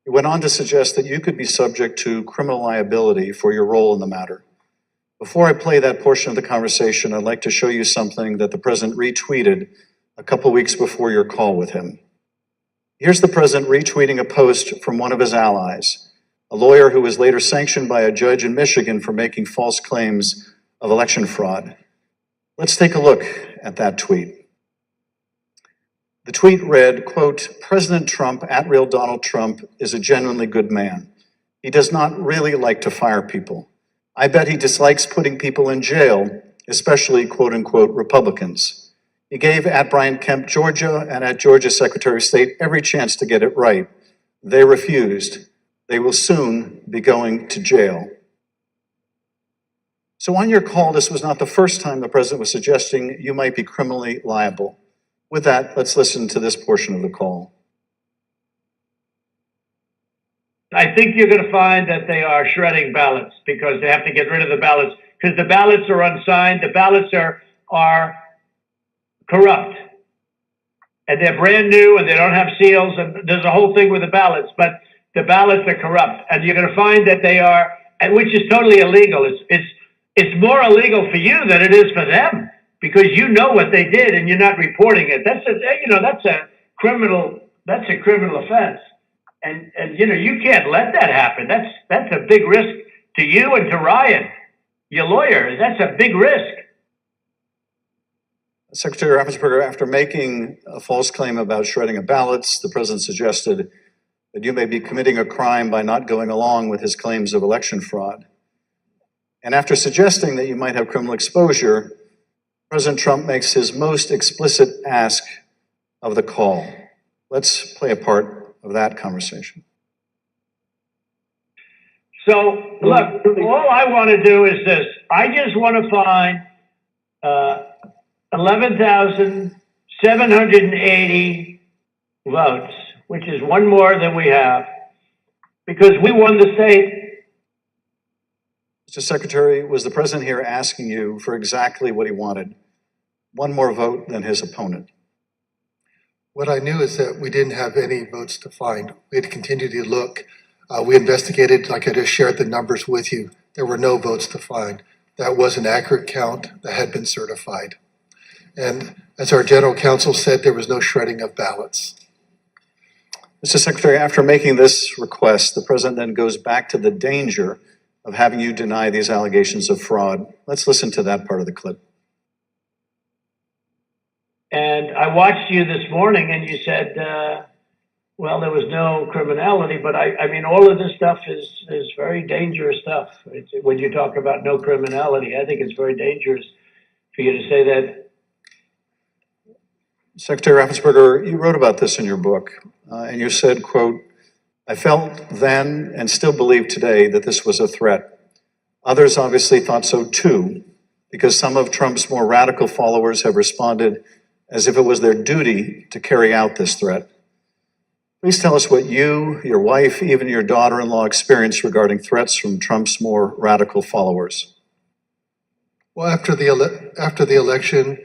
He went on to suggest that you could be subject to criminal liability for your role in the matter. Before I play that portion of the conversation, I'd like to show you something that the president retweeted a couple weeks before your call with him. Here's the president retweeting a post from one of his allies, a lawyer who was later sanctioned by a judge in Michigan for making false claims of election fraud. Let's take a look at that tweet. The tweet read, quote, President Trump, @real Donald Trump, is a genuinely good man. He does not really like to fire people. I bet he dislikes putting people in jail, especially quote unquote Republicans. He gave @Brian Kemp, Georgia, and @Georgia Secretary of State every chance to get it right. They refused. They will soon be going to jail. So on your call, this was not the first time the president was suggesting you might be criminally liable. With that, let's listen to this portion of the call. I think you're going to find that they are shredding ballots because they have to get rid of the ballots because the ballots are unsigned. The ballots are corrupt. And they're brand new and they don't have seals, and there's a whole thing with the ballots, but the ballots are corrupt. And you're going to find that they are, and which is totally illegal. It's more illegal for you than it is for them, because you know what they did and you're not reporting it. That's a criminal offense. And you can't let that happen. That's a big risk to you and to Ryan, your lawyer. That's a big risk. Secretary Raffensperger, after making a false claim about shredding of ballots, the president suggested that you may be committing a crime by not going along with his claims of election fraud. And after suggesting that you might have criminal exposure, President Trump makes his most explicit ask of the call. Let's play a part of that conversation. So, look, all I want to do is this. I just want to find 11,780 votes, which is one more than we have, because we won the state. Mr. Secretary, was the president here asking you for exactly what he wanted? One more vote than his opponent. What I knew is that we didn't have any votes to find. We had to continue to look. We investigated, like I just shared the numbers with you. There were no votes to find. That was an accurate count that had been certified. And as our general counsel said, there was no shredding of ballots. Mr. Secretary, after making this request, the president then goes back to the danger of having you deny these allegations of fraud. Let's listen to that part of the clip. And I watched you this morning and you said, well, there was no criminality, but I mean, all of this stuff is very dangerous stuff. When you talk about no criminality, I think it's very dangerous for you to say that. Secretary Raffensperger, you wrote about this in your book, and you said, quote, "I felt then and still believe today that this was a threat. Others obviously thought so too, because some of Trump's more radical followers have responded as if it was their duty to carry out this threat. Please tell us what you, your wife, even your daughter-in-law experienced regarding threats from Trump's more radical followers." Well, after the election,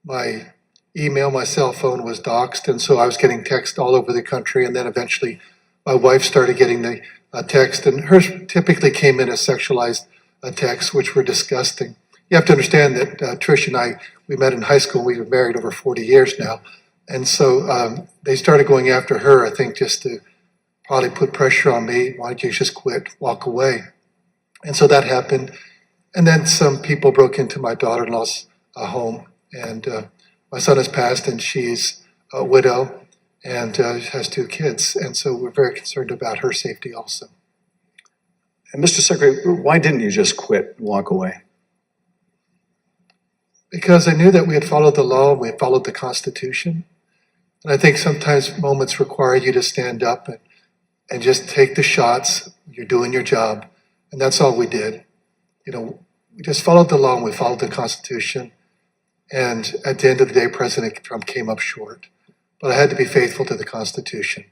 my email, my cell phone was doxxed, and so I was getting text all over the country. And then eventually, my wife started getting the text, and hers typically came in as sexualized texts, which were disgusting. You have to understand that Trish and I, we met in high school. We've been married over 40 years now, and so they started going after her. I think just to probably put pressure on me. Why don't you just quit, walk away? And so that happened. And then some people broke into my daughter-in-law's home. And my son has passed, and she's a widow and has 2 kids. And so we're very concerned about her safety also. And Mr. Secretary, why didn't you just quit and walk away? Because I knew that we had followed the law, and we had followed the Constitution. And I think sometimes moments require you to stand up and just take the shots. You're doing your job. And that's all we did. We just followed the law, and we followed the Constitution. And at the end of the day, President Trump came up short. But I had to be faithful to the Constitution.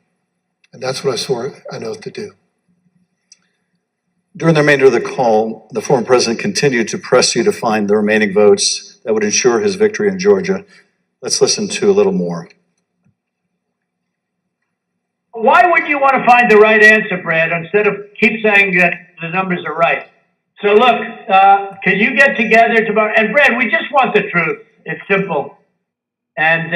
And that's what I swore an oath to do. During the remainder of the call, the former president continued to press you to find the remaining votes that would ensure his victory in Georgia. Let's listen to a little more. Why wouldn't you want to find the right answer, Brad, instead of keep saying that the numbers are right? So look, can you get together tomorrow? And Brad, we just want the truth. It's simple. And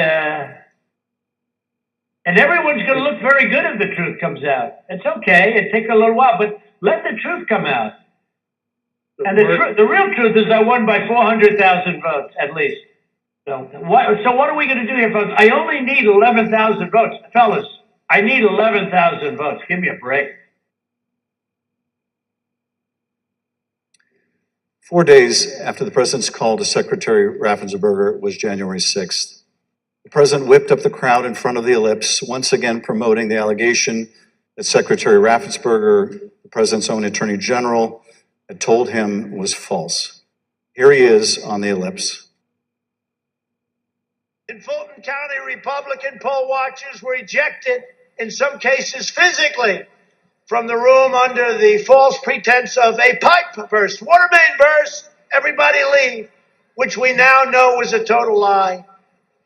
everyone's going to look very good if the truth comes out. It's okay. It takes a little while, but let the truth come out. And the real truth is I won by 400,000 votes, at least. So what are we going to do here, folks? I only need 11,000 votes. Fellas, I need 11,000 votes. Give me a break. 4 days after the president's call to Secretary Raffensperger was January 6th. The president whipped up the crowd in front of the ellipse, once again promoting the allegation that Secretary Raffensperger, the president's own attorney general, had told him was false. Here he is on the ellipse. In Fulton County, Republican poll watchers were ejected, in some cases physically, from the room under the false pretense of a pipe burst, water main burst. Everybody leave. which we now know was a total lie.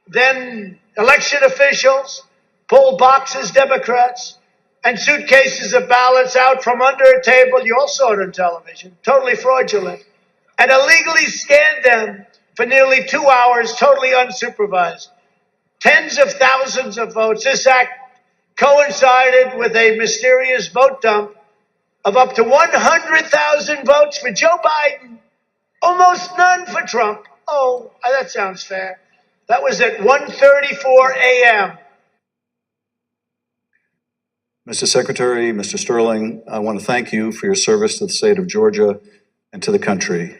Then election officials pulled boxes, Democrats, and suitcases of ballots out from under a table. You all saw it on television, totally fraudulent, and illegally scanned them for nearly 2 hours, totally unsupervised. Tens of thousands of votes. This act coincided with a mysterious vote dump of up to 100,000 votes for Joe Biden, almost none for Trump. Oh, that sounds fair. That was at 1:34 a.m. Mr. Secretary, Mr. Sterling, I want to thank you for your service to the state of Georgia and to the country.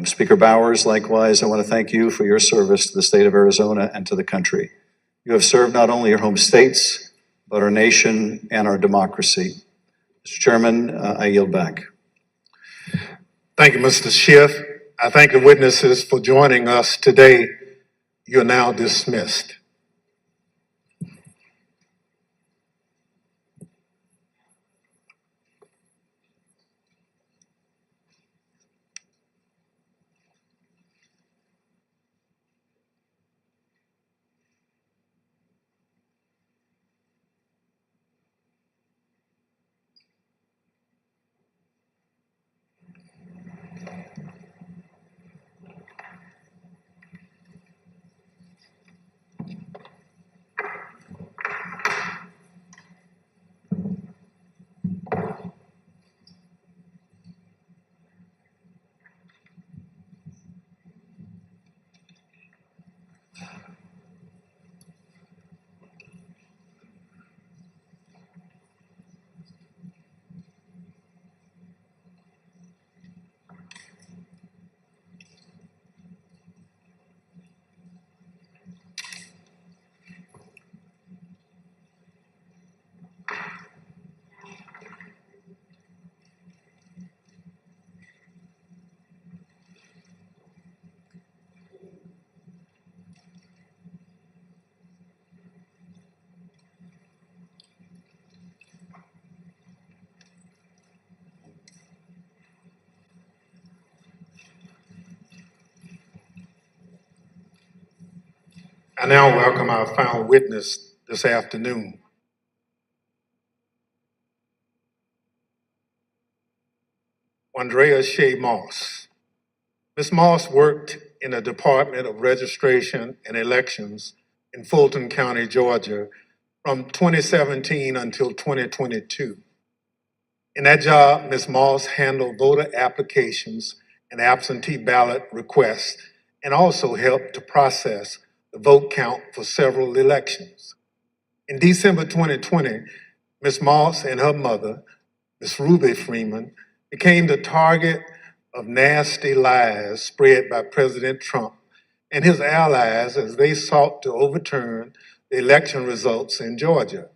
Speaker Bowers, likewise, I want to thank you for your service to the state of Arizona and to the country. You have served not only your home states, but our nation and our democracy. Mr. Chairman, I yield back. Thank you, Mr. Schiff. I thank the witnesses for joining us today. You're now dismissed. I now welcome our final witness this afternoon. Andrea Shea Moss. Ms. Moss worked in the Department of Registration and Elections in Fulton County, Georgia, from 2017 until 2022. In that job, Ms. Moss handled voter applications and absentee ballot requests and also helped to process the vote count for several elections. In December 2020, Ms. Moss and her mother, Ms. Ruby Freeman, became the target of nasty lies spread by President Trump and his allies as they sought to overturn the election results in Georgia.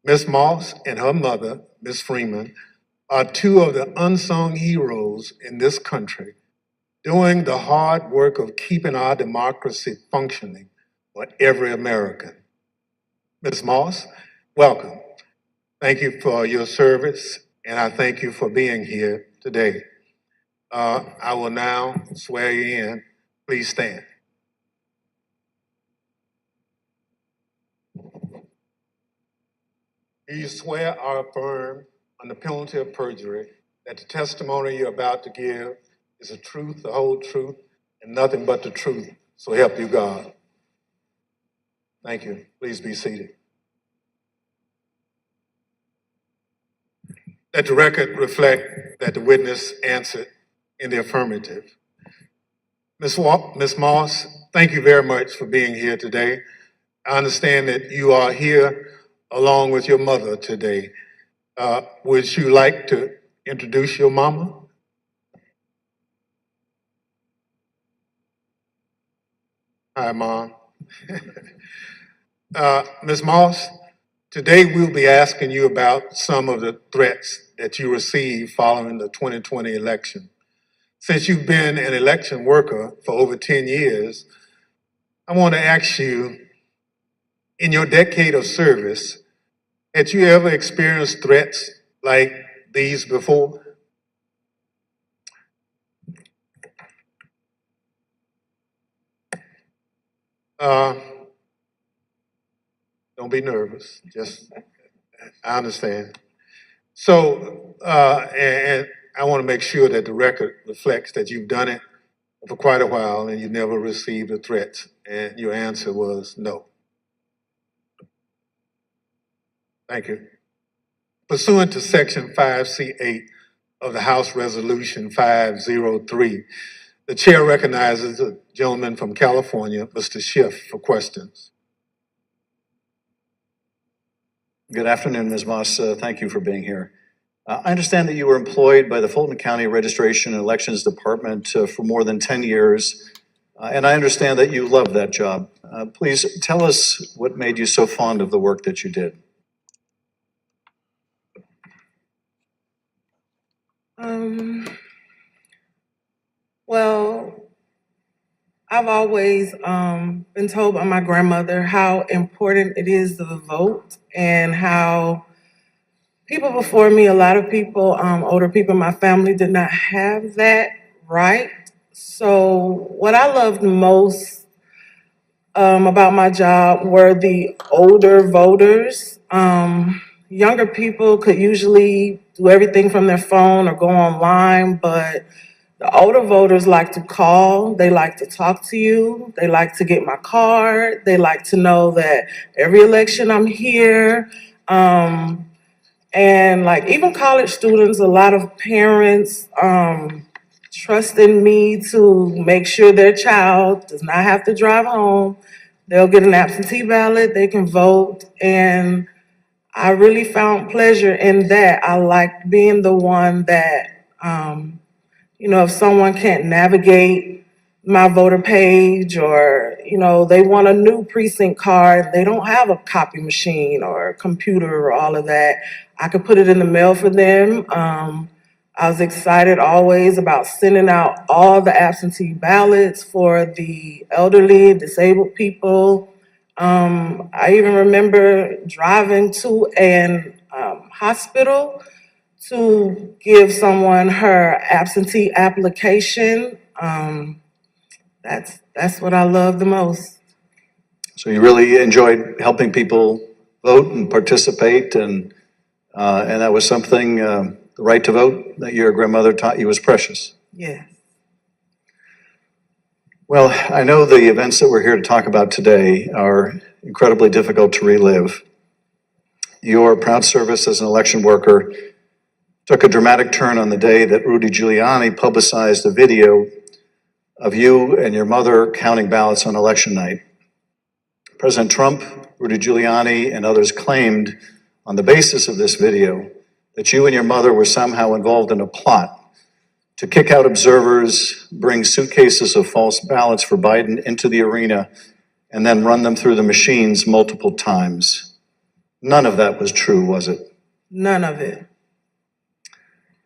Ms. Moss and her mother, Ms. Freeman, are two of the unsung heroes in this country, doing the hard work of keeping our democracy functioning for every American. Ms. Moss, welcome. Thank you for your service, and I thank you for being here today. I will now swear you in. Please stand. Do you swear or affirm on the penalty of perjury that the testimony you're about to give is the truth, the whole truth, and nothing but the truth, so help you God? Thank you. Please be seated. Let the record reflect that the witness answered in the affirmative. Ms. Moss, thank you very much for being here today. I understand that you are here along with your mother today. Would you like to introduce your mama? Hi, Mom. Ms. Moss, today we'll be asking you about some of the threats that you received following the 2020 election. Since you've been an election worker for over 10 years, I want to ask you, in your decade of service, had you ever experienced threats like these before? Uh, don't be nervous. I understand. So, and I want to make sure that the record reflects that you've done it for quite a while and you never received a threat. And your answer was no. Thank you. Pursuant to Section 5C8 of the House Resolution 503, the chair recognizes the gentleman from California, Mr. Schiff, for questions. Good afternoon, Ms. Moss. Thank you for being here. I understand that you were employed by the Fulton County Registration and Elections Department for more than 10 years, and I understand that you love that job. Please tell us what made you so fond of the work that you did. Well, I've always been told by my grandmother how important it is to vote and how people before me, a lot of people, older people in my family did not have that right. So what I loved most about my job were the older voters. Younger people could usually do everything from their phone or go online, but the older voters like to call, they like to talk to you, they like to get my card, they like to know that every election I'm here. And like even college students, a lot of parents trust in me to make sure their child does not have to drive home. They'll get an absentee ballot, they can vote, and I really found pleasure in that. I liked being the one that if someone can't navigate my voter page or, they want a new precinct card, they don't have a copy machine or a computer or all of that, I could put it in the mail for them. I was excited always about sending out all the absentee ballots for the elderly, disabled people. I even remember driving to an hospital to give someone her absentee application. That's what I love the most. So you really enjoyed helping people vote and participate, and that was something, the right to vote that your grandmother taught you was precious. Yeah. Well, I know the events that we're here to talk about today are incredibly difficult to relive. Your proud service as an election worker took a dramatic turn on the day that Rudy Giuliani publicized a video of you and your mother counting ballots on election night. President Trump, Rudy Giuliani, and others claimed on the basis of this video that you and your mother were somehow involved in a plot to kick out observers, bring suitcases of false ballots for Biden into the arena, and then run them through the machines multiple times. None of that was true, was it? None of it.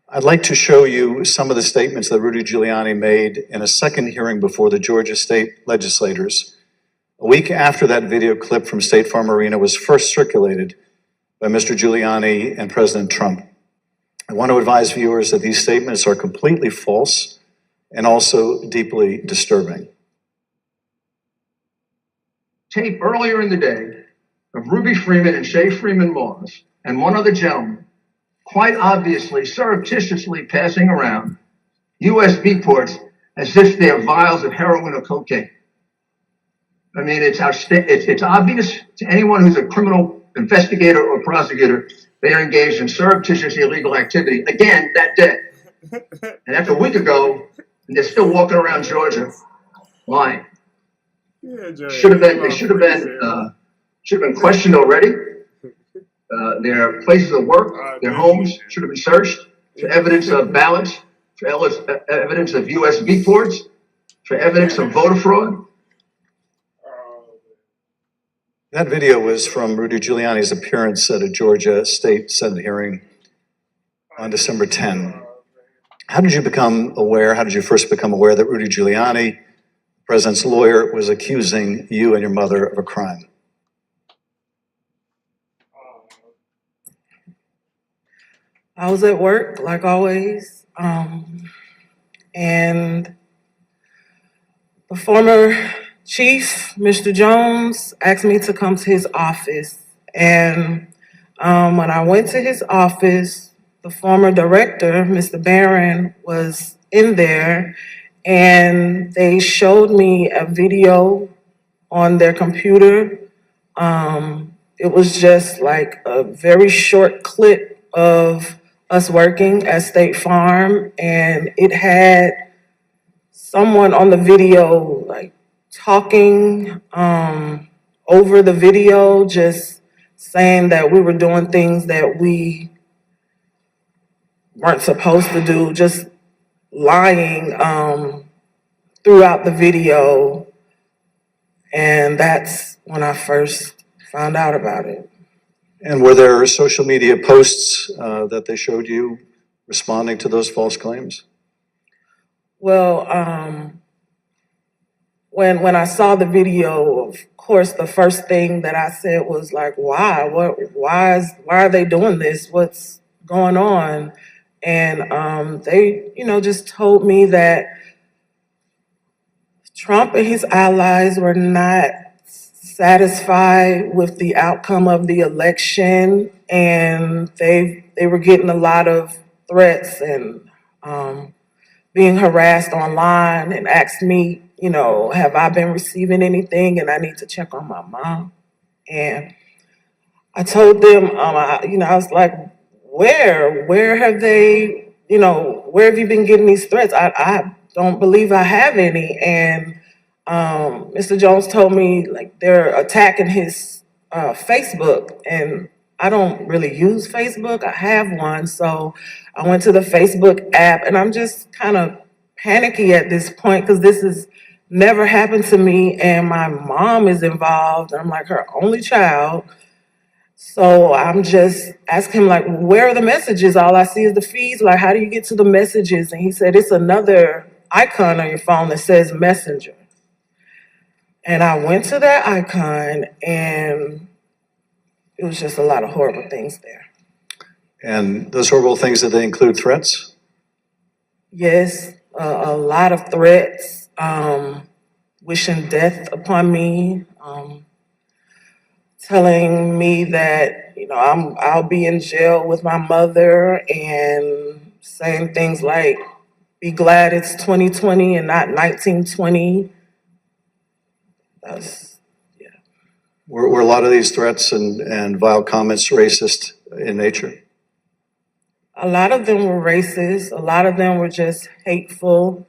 I'd like to show you some of the statements that Rudy Giuliani made in a second hearing before the Georgia state legislators, a week after that video clip from State Farm Arena was first circulated by Mr. Giuliani and President Trump. I want to advise viewers that these statements are completely false and also deeply disturbing. Tape earlier in the day of Ruby Freeman and Shay Freeman Moss and one other gentleman quite obviously surreptitiously passing around USB ports as if they're vials of heroin or cocaine. I mean, it's obvious to anyone who's a criminal investigator or prosecutor they are engaged in surreptitious illegal activity again that day. And that's a week ago, and they're still walking around Georgia lying. They should have been questioned already. Their places of work, their homes should have been searched for evidence of ballots, for evidence of USB ports, for evidence of voter fraud. That video was from Rudy Giuliani's appearance at a Georgia state Senate hearing on December 10. How did you first become aware that Rudy Giuliani, the president's lawyer, was accusing you and your mother of a crime? I was at work, like always, and the former Chief, Mr. Jones, asked me to come to his office. And when I went to his office, the former director, Mr. Barron, was in there, and they showed me a video on their computer. It was just like a very short clip of us working at State Farm, and it had someone on the video like talking over the video, just saying that we were doing things that we weren't supposed to do, just lying throughout the video. And that's when I first found out about it. And were there social media posts that they showed you responding to those false claims? Well, when I saw the video, of course, the first thing that I said was like, why? Why are they doing this? What's going on? And they, just told me that Trump and his allies were not satisfied with the outcome of the election, and they were getting a lot of threats and being harassed online, and asked me, have I been receiving anything, and I need to check on my mom. And I told them, I was like, where have they, where have you been getting these threats? I don't believe I have any. And Mr. Jones told me like they're attacking his Facebook, and I don't really use Facebook. I have one, so I went to the Facebook app, and I'm just kind of panicky at this point because this has never happened to me, and my mom is involved. I'm like her only child. So I'm just asking him, like, where are the messages? All I see is the feeds. Like, how do you get to the messages? And he said, it's another icon on your phone that says Messenger. And I went to that icon, and it was just a lot of horrible things there. And those horrible things, did they include threats? Yes, a lot of threats, wishing death upon me, telling me that, I'll be in jail with my mother, and saying things like, be glad it's 2020 and not 1920. Were a lot of these threats and vile comments racist in nature? A lot of them were racist. A lot of them were just hateful.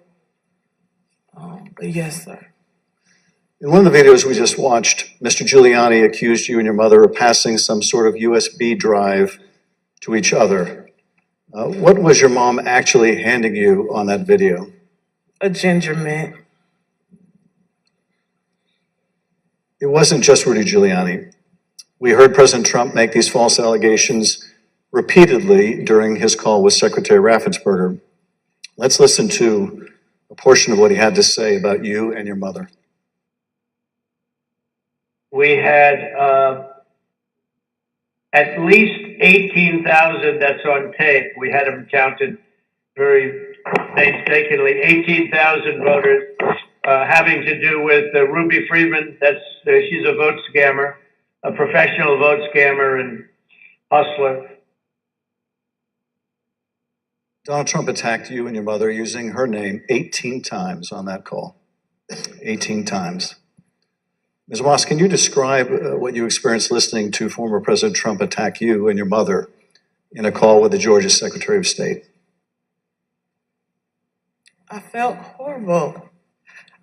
But yes, sir. In one of the videos we just watched, Mr. Giuliani accused you and your mother of passing some sort of USB drive to each other. What was your mom actually handing you on that video? A ginger mint. It wasn't just Rudy Giuliani. We heard President Trump make these false allegations repeatedly during his call with Secretary Raffensperger. Let's listen to a portion of what he had to say about you and your mother. We had at least 18,000, that's on tape. We had them counted very painstakingly, 18,000 voters having to do with Ruby Freeman. She's a vote scammer, a professional vote scammer and hustler. Donald Trump attacked you and your mother using her name 18 times on that call. 18 times. Ms. Moss, can you describe what you experienced listening to former President Trump attack you and your mother in a call with the Georgia Secretary of State? I felt horrible.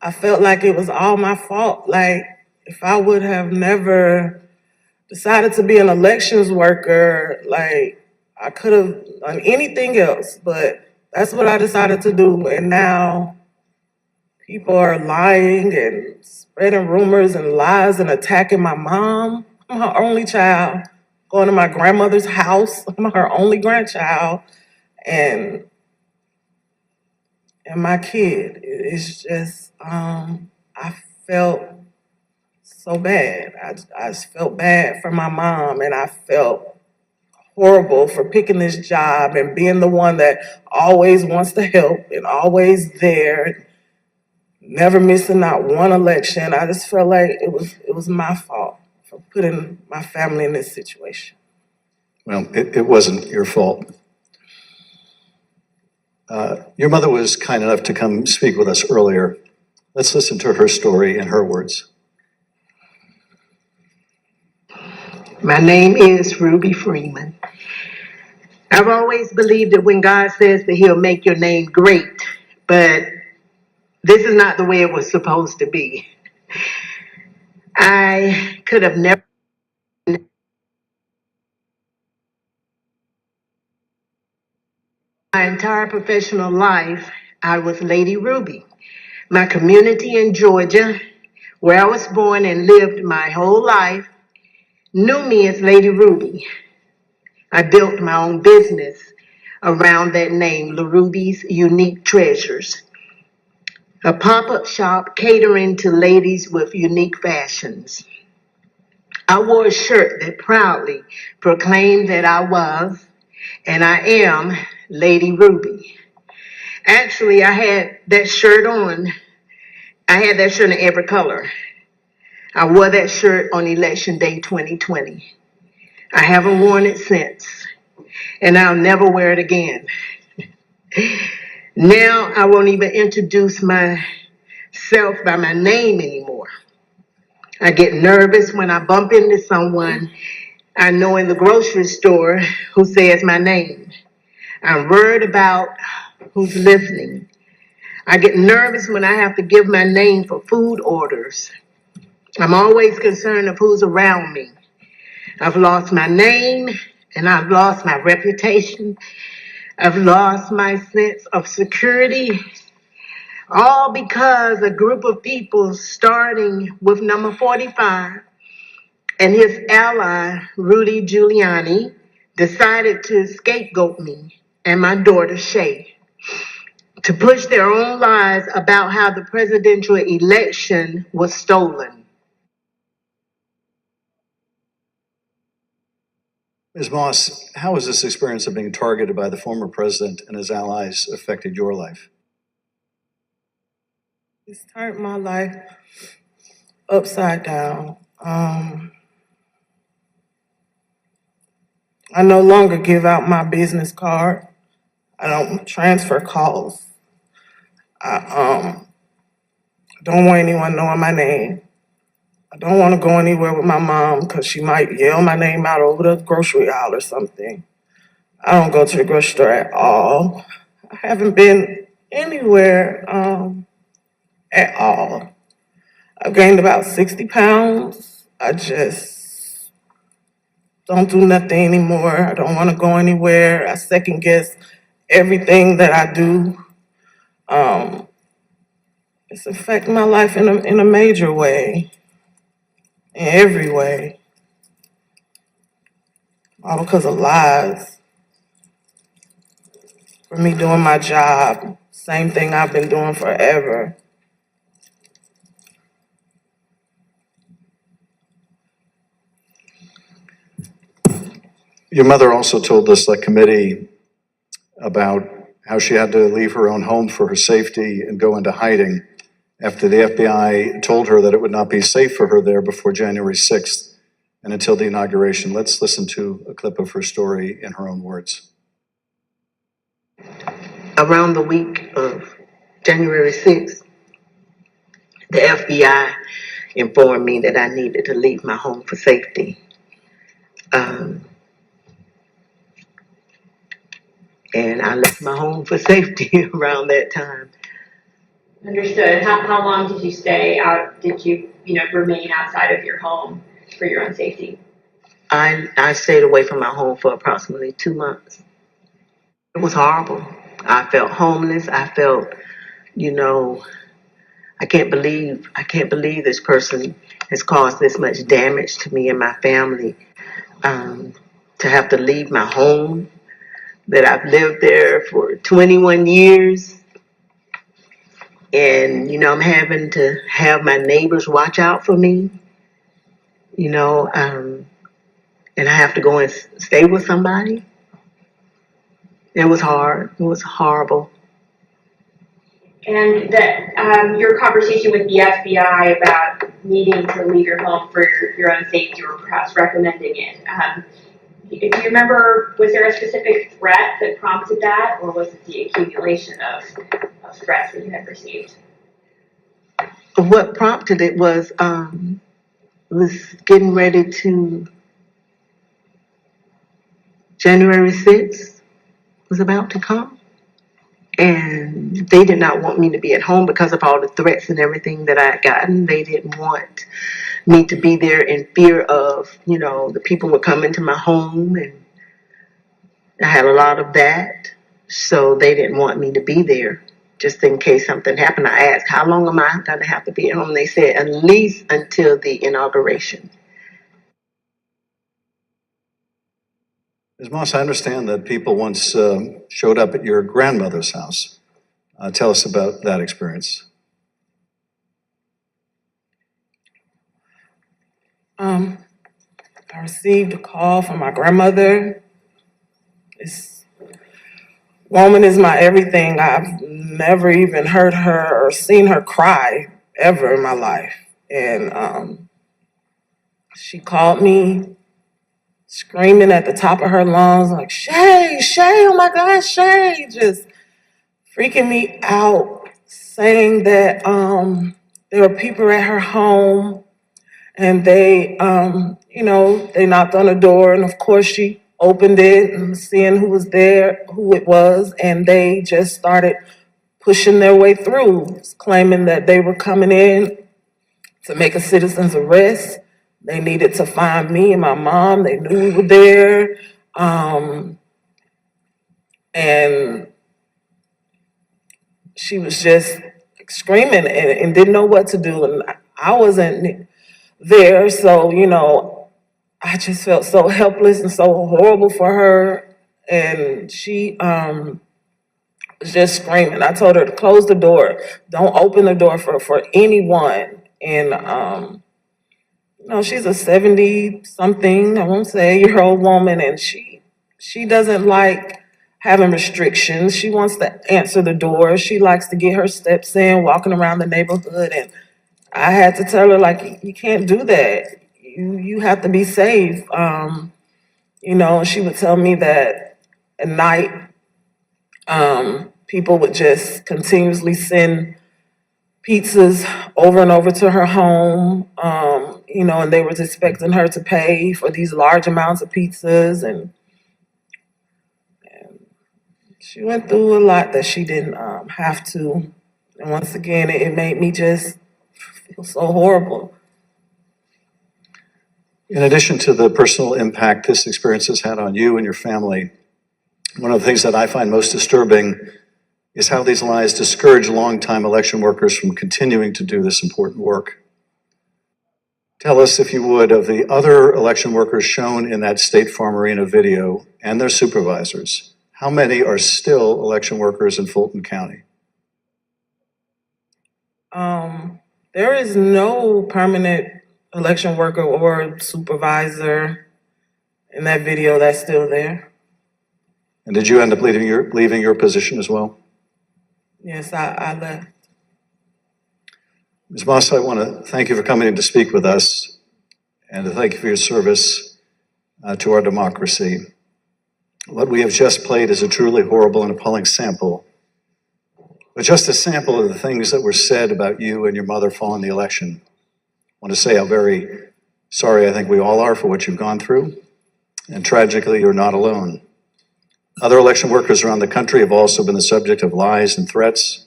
I felt like it was all my fault. Like, if I would have never decided to be an elections worker, like, I could have done anything else, but that's what I decided to do. And now people are lying and spreading rumors and lies and attacking my mom. I'm her only child. Going to my grandmother's house. I'm her only grandchild. And my kid. It's just, I felt so bad. I just felt bad for my mom, and I felt horrible for picking this job and being the one that always wants to help and always there. never missing not one election. I just felt like it was my fault for putting my family in this situation. Well, it wasn't your fault. Your mother was kind enough to come speak with us earlier. Let's listen to her story in her words. My name is Ruby Freeman. I've always believed that when God says that he'll make your name great, but this is not the way it was supposed to be. I could have never. My entire professional life, I was Lady Ruby. My community in Georgia, where I was born and lived my whole life, knew me as Lady Ruby. I built my own business around that name, LaRuby's Unique Treasures, a pop-up shop catering to ladies with unique fashions. I wore a shirt that proudly proclaimed that I was, and I am, Lady Ruby. Actually, I had that shirt on. I had that shirt in every color. I wore that shirt on Election Day 2020. I haven't worn it since, and I'll never wear it again. Now I won't even introduce myself by my name anymore. I get nervous when I bump into someone I know in the grocery store who says my name. I'm worried about who's listening. I get nervous when I have to give my name for food orders. I'm always concerned of who's around me. I've lost my name and I've lost my reputation. I've lost my sense of security, all because a group of people starting with number 45 and his ally, Rudy Giuliani, decided to scapegoat me and my daughter, Shay, to push their own lies about how the presidential election was stolen. Ms. Moss, how has this experience of being targeted by the former president and his allies affected your life? It's turned my life upside down. I no longer give out my business card. I don't transfer calls. I don't want anyone knowing my name. I don't want to go anywhere with my mom because she might yell my name out over the grocery aisle or something. I don't go to the grocery store at all. I haven't been anywhere at all. I've gained about 60 pounds. I just don't do nothing anymore. I don't want to go anywhere. I second guess everything that I do. It's affecting my life in a major way, in every way. All because of lies. For me doing my job, same thing I've been doing forever. Your mother also told this committee about how she had to leave her own home for her safety and go into hiding after the FBI told her that it would not be safe for her there before January 6th and until the inauguration. Let's listen to a clip of her story in her own words. Around the week of January 6th, the FBI informed me that I needed to leave my home for safety. And I left my home for safety around that time. Understood. How long did you stay out? Did you, remain outside of your home for your own safety? I stayed away from my home for approximately 2 months. It was horrible. I felt homeless. I felt, I can't believe this person has caused this much damage to me and my family. To have to leave my home that I've lived there for 21 years. And, I'm having to have my neighbors watch out for me, and I have to go and stay with somebody. It was hard. It was horrible. And that your conversation with the FBI about needing to leave your home for your own safety, or perhaps recommending it. Do you remember, was there a specific threat that prompted that, or was it the accumulation of threats that you had received? What prompted it was getting ready to January 6th was about to come. And they did not want me to be at home because of all the threats and everything that I had gotten. They didn't want me to be there in fear of, the people would come into my home, and I had a lot of that. So they didn't want me to be there just in case something happened. I asked, how long am I going to have to be at home? They said at least until the inauguration. Ms. Moss, I understand that people once showed up at your grandmother's house. Tell us about that experience. I received a call from my grandmother. This woman is my everything. I've never even heard her or seen her cry ever in my life. And she called me screaming at the top of her lungs, like, Shay, oh my God, Shay, just freaking me out, saying that there were people at her home, and they, they knocked on the door, and of course she opened it and seeing who was there, who it was, and they just started pushing their way through, claiming that they were coming in to make a citizen's arrest. They needed to find me and my mom. They knew we were there. And she was just screaming and didn't know what to do. And I wasn't there. So, I just felt so helpless and so horrible for her. And she was just screaming. I told her to close the door. Don't open the door for anyone. And, she's a 70-something, I won't say, year-old woman, and she doesn't like having restrictions. She wants to answer the door. She likes to get her steps in, walking around the neighborhood, and I had to tell her, like, you can't do that. You have to be safe. And she would tell me that at night, people would just continuously send pizzas over and over to her home, and they were expecting her to pay for these large amounts of pizzas, and she went through a lot that she didn't have to. And once again, it made me just feel so horrible. In addition to the personal impact this experience has had on you and your family, one of the things that I find most disturbing is how these lies discourage longtime election workers from continuing to do this important work. Tell us, if you would, of the other election workers shown in that State Farm Arena video and their supervisors. How many are still election workers in Fulton County? There is no permanent election worker or supervisor in that video that's still there. And did you end up leaving your position as well? Yes, I left. Ms. Moss, I want to thank you for coming in to speak with us and to thank you for your service to our democracy. What we have just played is a truly horrible and appalling sample, but just a sample of the things that were said about you and your mother following the election. I want to say how very sorry I think we all are for what you've gone through, and tragically, you're not alone. Other election workers around the country have also been the subject of lies and threats.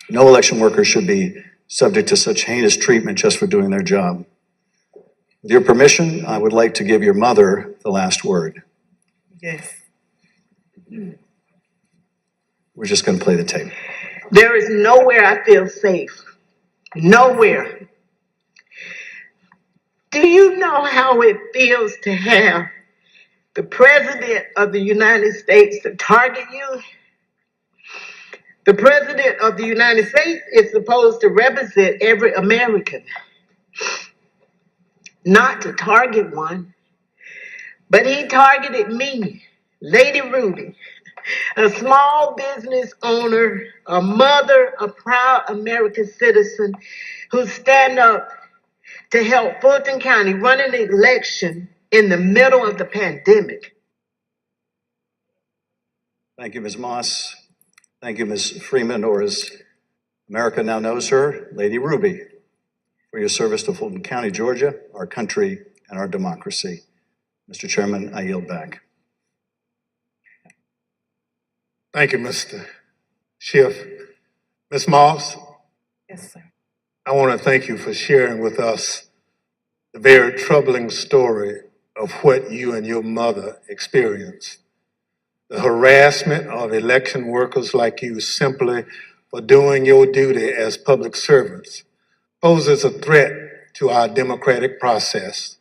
No election worker should be subject to such heinous treatment just for doing their job. With your permission, I would like to give your mother the last word. Yes. We're just going to play the tape. There is nowhere I feel safe. Nowhere. Do you know how it feels to have the President of the United States to target you? The President of the United States is supposed to represent every American, not to target one. But he targeted me, Lady Ruby, a small business owner, a mother, a proud American citizen who stand up to help Fulton County run an election in the middle of the pandemic. Thank you, Ms. Moss. Thank you, Ms. Freeman, or as America now knows her, Lady Ruby, for your service to Fulton County, Georgia, our country, and our democracy. Mr. Chairman, I yield back. Thank you, Mr. Schiff. Ms. Moss, Yes, sir. I want to thank you for sharing with us the very troubling story of what you and your mother experienced. The harassment of election workers like you simply for doing your duty as public servants poses a threat to our democratic process.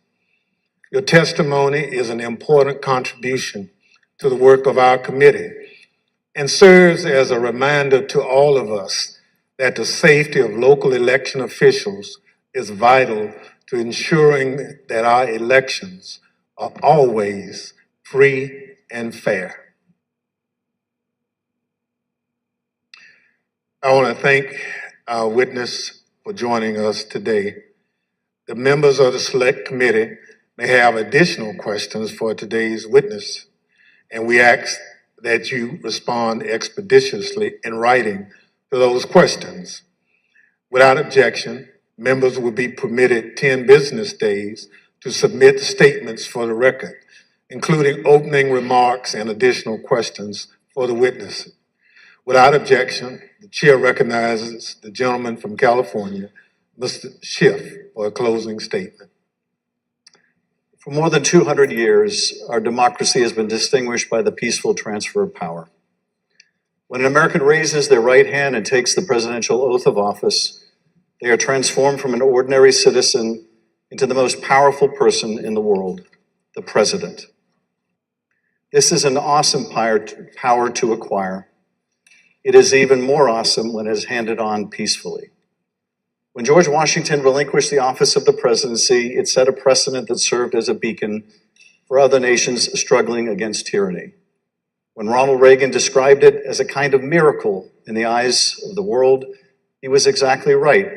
Your testimony is an important contribution to the work of our committee and serves as a reminder to all of us that the safety of local election officials is vital to ensuring that our elections are always free and fair. I want to thank our witness for joining us today. The members of the Select Committee may have additional questions for today's witness, and we ask that you respond expeditiously in writing to those questions. Without objection, members will be permitted 10 business days to submit statements for the record, including opening remarks and additional questions for the witness. Without objection, the chair recognizes the gentleman from California, Mr. Schiff, for a closing statement. For more than 200 years, our democracy has been distinguished by the peaceful transfer of power. When an American raises their right hand and takes the presidential oath of office, they are transformed from an ordinary citizen into the most powerful person in the world, the president. This is an awesome power to acquire. It is even more awesome when it is handed on peacefully. When George Washington relinquished the office of the presidency, it set a precedent that served as a beacon for other nations struggling against tyranny. When Ronald Reagan described it as a kind of miracle in the eyes of the world, he was exactly right.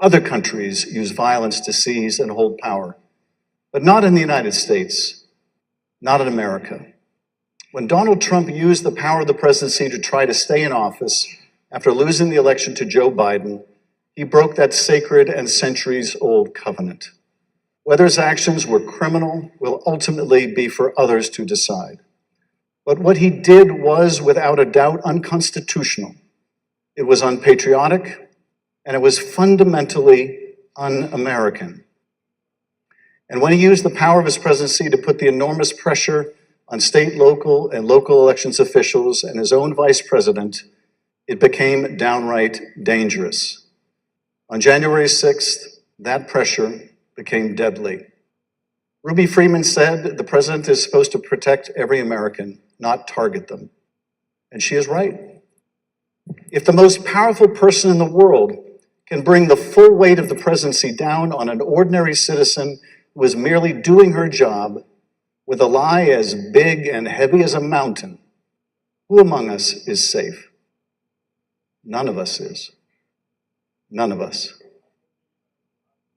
Other countries use violence to seize and hold power, but not in the United States, not in America. When Donald Trump used the power of the presidency to try to stay in office after losing the election to Joe Biden, he broke that sacred and centuries-old covenant. Whether his actions were criminal will ultimately be for others to decide. But what he did was, without a doubt, unconstitutional. It was unpatriotic, and it was fundamentally un-American. And when he used the power of his presidency to put the enormous pressure on state, local, and local elections officials and his own vice president, it became downright dangerous. On January 6th, that pressure became deadly. Ruby Freeman said the president is supposed to protect every American, not target them. And she is right. If the most powerful person in the world can bring the full weight of the presidency down on an ordinary citizen who is merely doing her job with a lie as big and heavy as a mountain, who among us is safe? None of us is. None of us.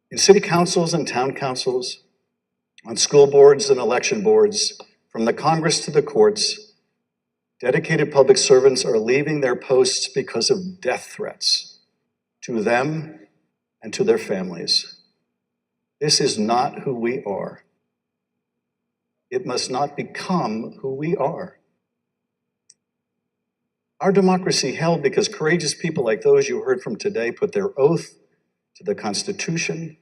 In city councils and town councils, on school boards and election boards, from the Congress to the courts, dedicated public servants are leaving their posts because of death threats to them and to their families. This is not who we are. It must not become who we are. Our democracy held because courageous people like those you heard from today put their oath to the Constitution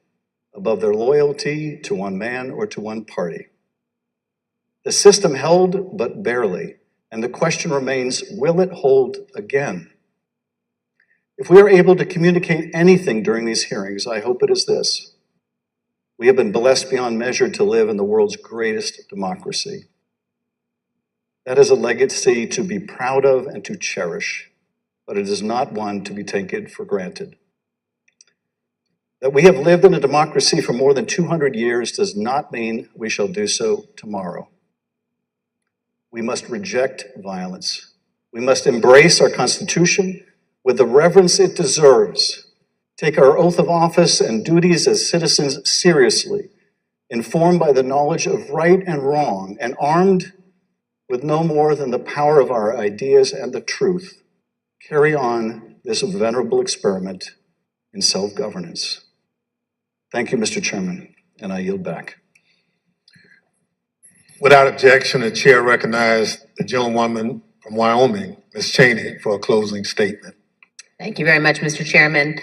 above their loyalty to one man or to one party. The system held, but barely, and the question remains, will it hold again? If we are able to communicate anything during these hearings, I hope it is this. We have been blessed beyond measure to live in the world's greatest democracy. That is a legacy to be proud of and to cherish, but it is not one to be taken for granted. That we have lived in a democracy for more than 200 years does not mean we shall do so tomorrow. We must reject violence. We must embrace our Constitution with the reverence it deserves, take our oath of office and duties as citizens seriously, informed by the knowledge of right and wrong, and armed with no more than the power of our ideas and the truth, carry on this venerable experiment in self-governance. Thank you, Mr. Chairman, and I yield back. Without objection, the chair recognizes the gentlewoman from Wyoming, Ms. Cheney, for a closing statement. Thank you very much, Mr. Chairman.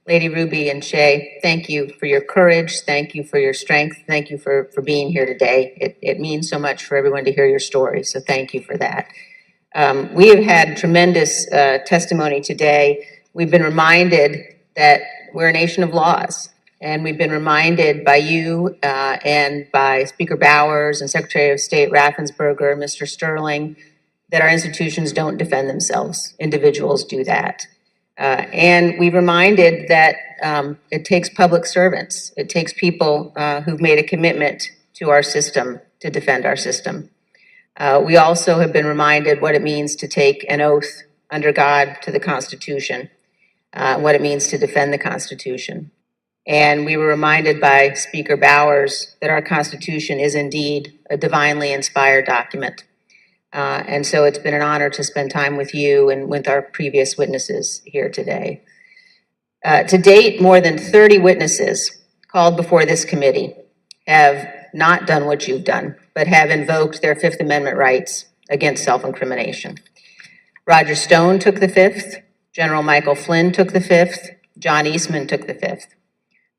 Lady Ruby and Shay, thank you for your courage. Thank you for your strength. Thank you for being here today. It means so much for everyone to hear your story, so thank you for that. We have had tremendous testimony today. We've been reminded that we're a nation of laws, and we've been reminded by you and by Speaker Bowers and Secretary of State Raffensperger, Mr. Sterling, that our institutions don't defend themselves. Individuals do that. And we reminded that it takes public servants. It takes people who've made a commitment to our system to defend our system. We also have been reminded what it means to take an oath under God to the Constitution, what it means to defend the Constitution. And we were reminded by Speaker Bowers that our Constitution is indeed a divinely inspired document. And so it's been an honor to spend time with you and with our previous witnesses here today. To date, more than 30 witnesses called before this committee have not done what you've done, but have invoked their Fifth Amendment rights against self-incrimination. Roger Stone took the fifth, General Michael Flynn took the fifth, John Eastman took the fifth.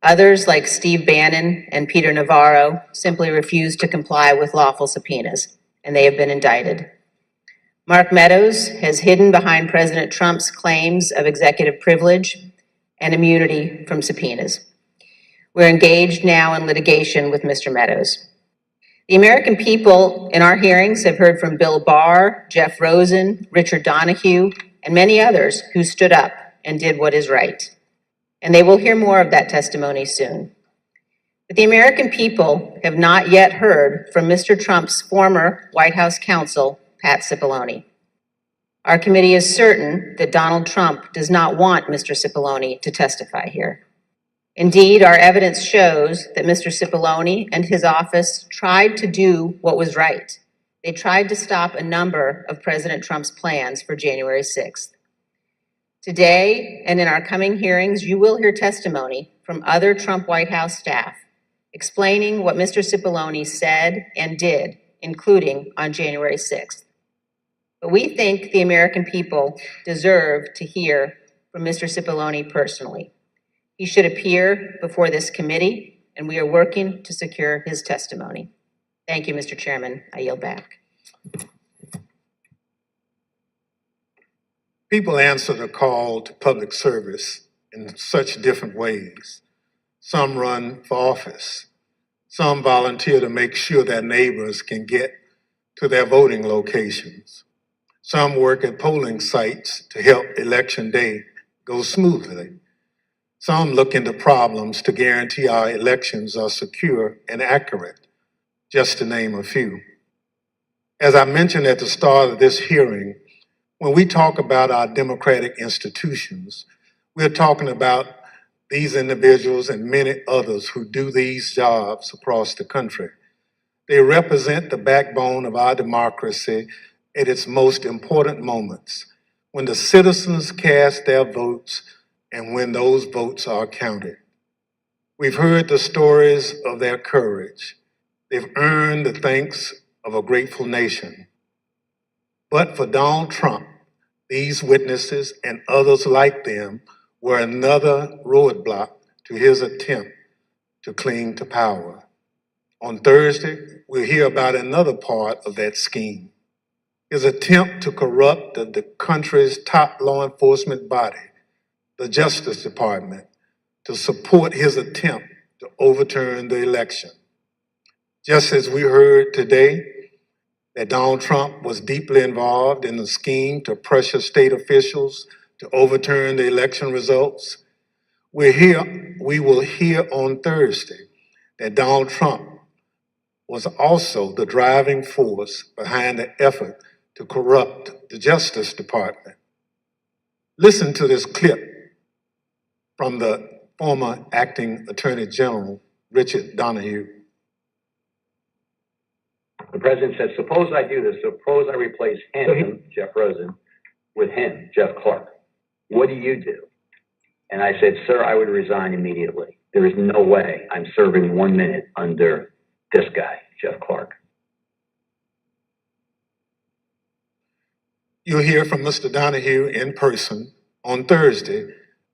Others, like Steve Bannon and Peter Navarro, simply refused to comply with lawful subpoenas, and they have been indicted. Mark Meadows has hidden behind President Trump's claims of executive privilege and immunity from subpoenas. We're engaged now in litigation with Mr. Meadows. The American people in our hearings have heard from Bill Barr, Jeff Rosen, Richard Donahue, and many others who stood up and did what is right. And they will hear more of that testimony soon. But the American people have not yet heard from Mr. Trump's former White House counsel, Pat Cipollone. Our committee is certain that Donald Trump does not want Mr. Cipollone to testify here. Indeed, our evidence shows that Mr. Cipollone and his office tried to do what was right. They tried to stop a number of President Trump's plans for January 6th. Today, and in our coming hearings, you will hear testimony from other Trump White House staff explaining what Mr. Cipollone said and did, including on January 6th. But we think the American people deserve to hear from Mr. Cipollone personally. He should appear before this committee, and we are working to secure his testimony. Thank you, Mr. Chairman. I yield back. People answer the call to public service in such different ways. Some run for office. Some volunteer to make sure their neighbors can get to their voting locations. Some work at polling sites to help election day go smoothly. Some look into problems to guarantee our elections are secure and accurate, just to name a few. As I mentioned at the start of this hearing, when we talk about our democratic institutions, we're talking about these individuals and many others who do these jobs across the country. They represent the backbone of our democracy at its most important moments, when the citizens cast their votes and when those votes are counted. We've heard the stories of their courage. They've earned the thanks of a grateful nation. But for Donald Trump, these witnesses and others like them were another roadblock to his attempt to cling to power. On Thursday, we'll hear about another part of that scheme, his attempt to corrupt the country's top law enforcement body, the Justice Department, to support his attempt to overturn the election. Just as we heard today that Donald Trump was deeply involved in the scheme to pressure state officials to overturn the election results, we will hear on Thursday that Donald Trump was also the driving force behind the effort to corrupt the Justice Department. Listen to this clip from the former acting Attorney General, Richard Donahue. The president said, suppose I do this, suppose I replace him, Jeff Rosen, with him, Jeff Clark. What do you do? And I said, sir, I would resign immediately. There is no way I'm serving 1 minute under this guy, Jeff Clark. You'll hear from Mr. Donahue in person on Thursday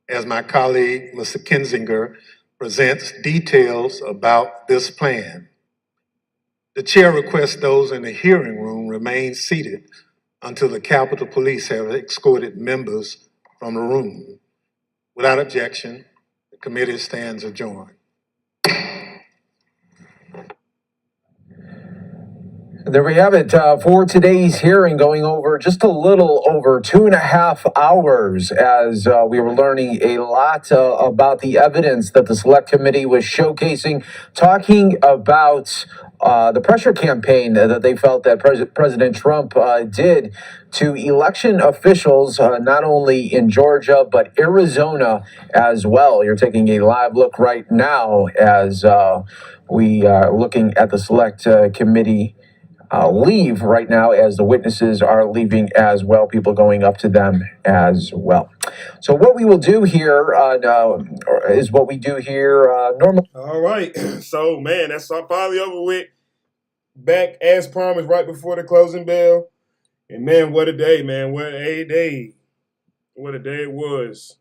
as my colleague, Mr. Kinzinger, presents details about this plan. The chair requests those in the hearing room remain seated until the Capitol Police have escorted members from the room. Without objection, the committee stands adjourned. There we have it for today's hearing, going over just a little over 2.5 hours as we were learning a lot about the evidence that the Select Committee was showcasing, talking about the pressure campaign that they felt that President Trump did to election officials, not only in Georgia, but Arizona as well. You're taking a live look right now as we are looking at the Select Committee leave right now as the witnesses are leaving as well, people going up to them as well. So what we will do here is what we do here normally. All right. So, man, that's finally over with. Back as promised right before the closing bell. And, man, what a day, man. What a day. What a day it was.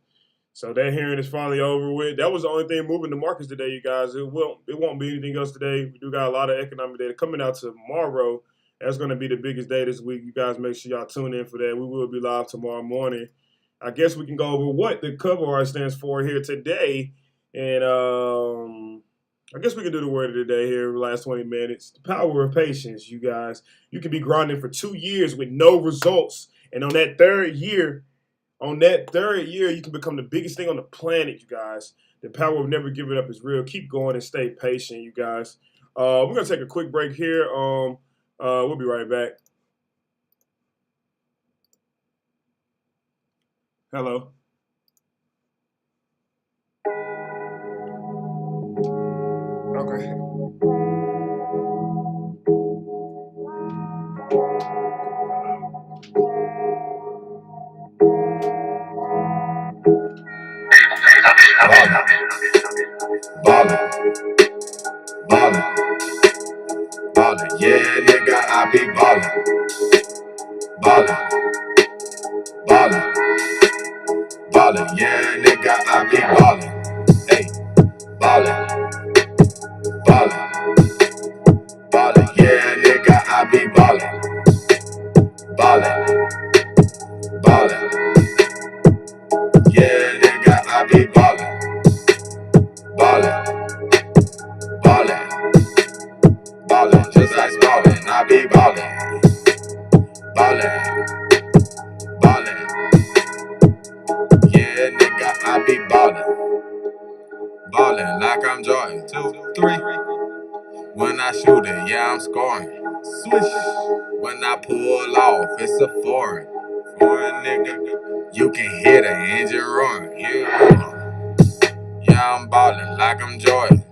So that hearing is finally over with. That was the only thing moving the markets today, you guys. It won't be anything else today. We do got a lot of economic data coming out tomorrow. That's going to be the biggest day this week. You guys make sure y'all tune in for that. We will be live tomorrow morning. I guess we can go over what the cover art stands for here today. And I guess we can do the word of the day here in the last 20 minutes. The power of patience, you guys. You can be grinding for 2 years with no results. And on that third year, you can become the biggest thing on the planet, you guys. The power of never giving up is real. Keep going and stay patient, you guys. We're going to take a quick break here. We'll be right back. Hello. Okay. Ballin', yeah, nigga, I be ballin'. Ballin', yeah, nigga, I be ballin'. Hey, ballin', yeah, nigga, I be ballin'. Ballin', yeah, nigga, I be ballin'. Ballin', just like ballin', I be ballin'. Ballin', yeah, nigga, I be ballin'. Ballin' like I'm Jordan, 2, 3. When I shoot it, yeah, I'm scoring. Swish. When I pull off, it's a foreign. Nigga, you can hear the engine run. Yeah, I'm ballin' like I'm Jordan.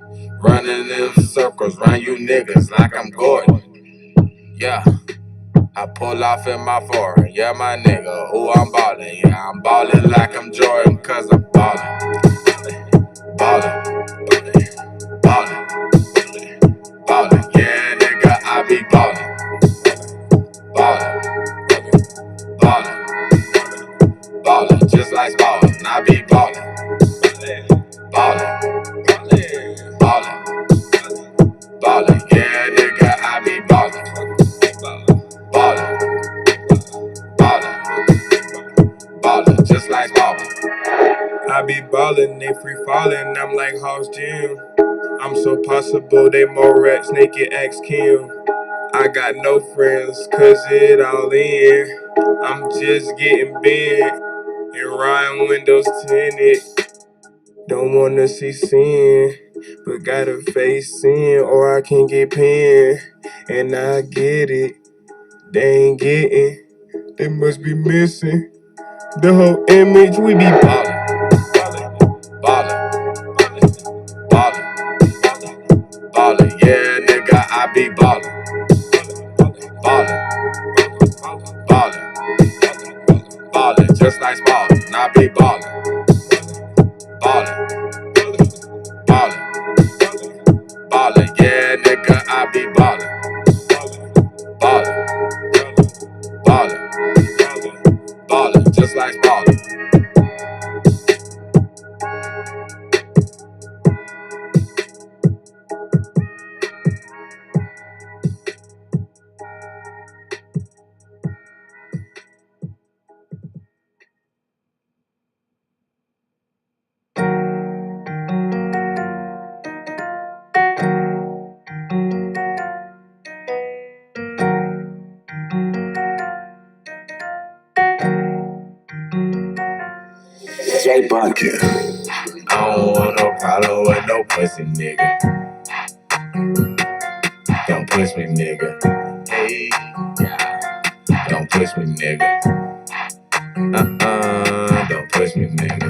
Running in circles round you niggas like I'm Gordon. Yeah, I pull off in my foreign. Yeah, my nigga, who I'm ballin'. Yeah, I'm ballin' like I'm Jordan, cause I'm ballin'. Ballin', yeah, nigga, I be ballin'. Ballin', just like ballin', I be ballin'. Ballin', yeah, nigga, I be ballin'. Ballin', just like ballin'. I be ballin', they free fallin', I'm like House Jim. I'm so possible, they more rats, naked axe Kim. I got no friends, cause it all in. I'm just getting big and riding windows tinted. Don't wanna see sin. but gotta face in or I can get pinned. And I get it, they ain't getting, they must be missing the whole image. We be ballin', ballin', ballin', ballin', yeah, nigga, I be ballin', ballin', ballin', ballin', just like ballin', I be ballin', ballin', ballin', ballin', yeah, nigga, I be ballin', ballin', ballin', ballin', just like ballin'. J Bunker. I don't want no problem with no pussy, nigga. Don't push me, nigga. Hey, don't push me, nigga. Don't push me, nigga.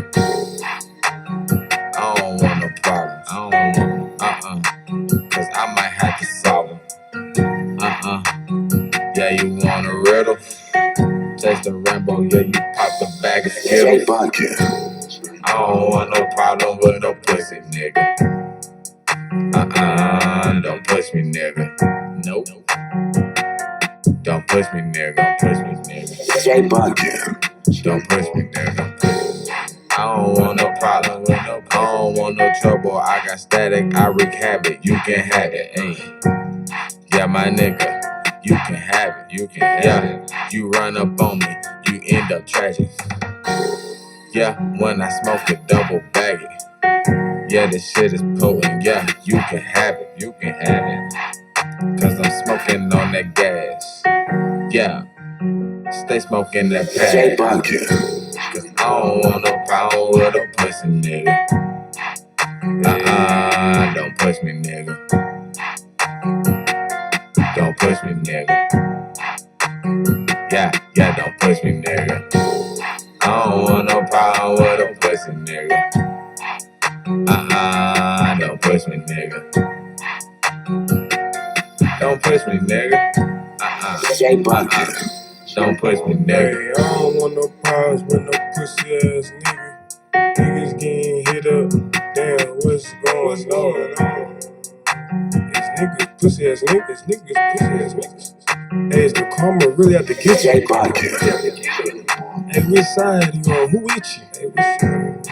I don't want no problems. I don't want, cause I might have to solve them. Yeah, you want a riddle? Taste the Rambo, yeah, you pop the bag of Skittles. J Bunker. I don't want no problem with no pussy, nigga. Don't push me, nigga. Nope. Don't push me, nigga. Don't push me, nigga. J Bunker. Don't push me, nigga. I don't want no problem with no. I don't want no trouble. I got static. I wreak havoc. You can have it, yeah, my nigga. You can have it. You can have it. You run up on me, you end up tragic. Yeah, when I smoke a double bag it. Yeah, this shit is potent. Yeah, you can have it. You can have it. Cause I'm smoking on that gas. Yeah, stay smoking that pack. J Bunker. Cause I don't want no problem with a pussy, nigga. Don't push me, nigga. Don't push me, nigga. Yeah, don't push me, nigga. I don't want no problem with a pussy, nigga. Don't push me, nigga. Don't push me, nigga. J Bunker. Don't push me, nigga. I don't want no problems with no pussy ass nigga. Niggas getting hit up. Damn, what's going on? It's niggas, pussy ass niggas, pussy ass niggas. Hey, is the karma really out the kitchen? J Bunker. Hey, which side you on? Who with you? Hey, which side?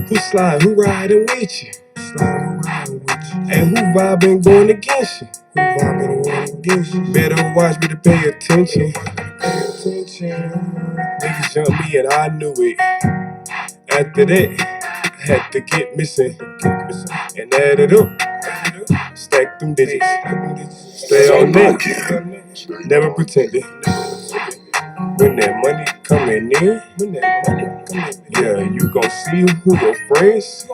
Who slide? Who riding with you? Slide, who riding with you? Hey, who vibing going against you? Who vibing going against you? Better watch me to pay attention. Niggas jumped me and I knew it. After that, I had to get missing and add it up. Stack them digits. Stay on that. Never pretended. When that money coming in, yeah, you gon' see who your friends.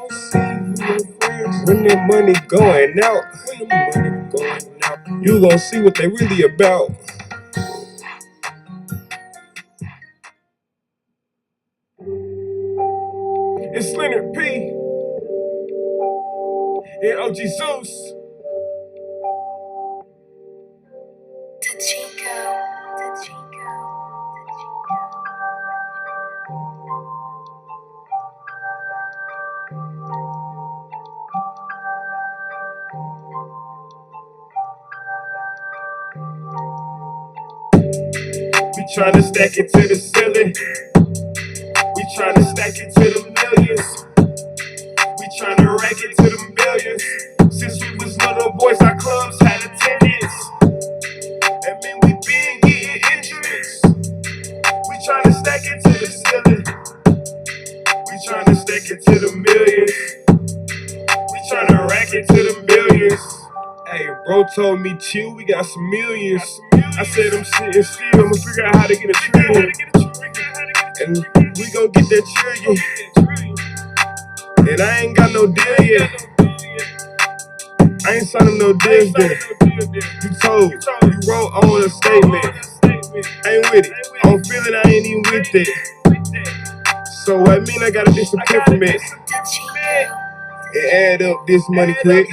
When that money going out, you gon' see what they really about. It's Leonard P. and OG Zeus. We tryna stack it to the ceiling. We tryna stack it to the millions. We tryna rack it to the millions. Since we was little boys, our clubs had attendance. That mean we been getting injuries. We tryna stack it to the ceiling. We tryna stack it to the millions. We tryna rack it to the millions. Hey, bro told me chill, we got some millions. I said I'm sitting still, I'ma figure out how to get a trillion. And we gon' get that trillion. And I ain't got no deal yet. I ain't signing no deals there. You told, you wrote on a statement. I ain't with it. I don't feel it, I ain't even with it. So I mean I gotta disappear from it. And add up this money quick.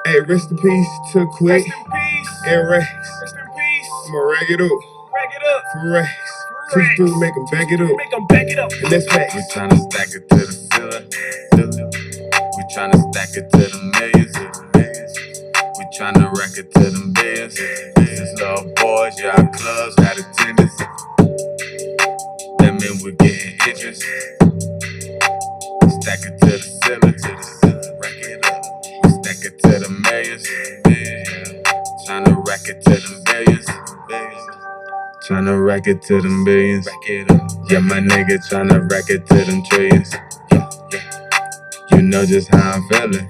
Hey, rest in peace to Quick. And Rex. I'ma rag it up. For Rex. 2-3, make 'em back it up. And that's facts. We tryna stack it to the ceiling. We tryna stack it to the millions. We tryna rack it to them bills. This is love boys, y'all clubs had attendance. That mean we getting interest. Stack it to the ceiling, rack it up. We stack it to the millions. Tryna rack it to them billions. Tryna rack it to them billions. Yeah, my nigga tryna rack it to them trillions. You know just how I'm feeling.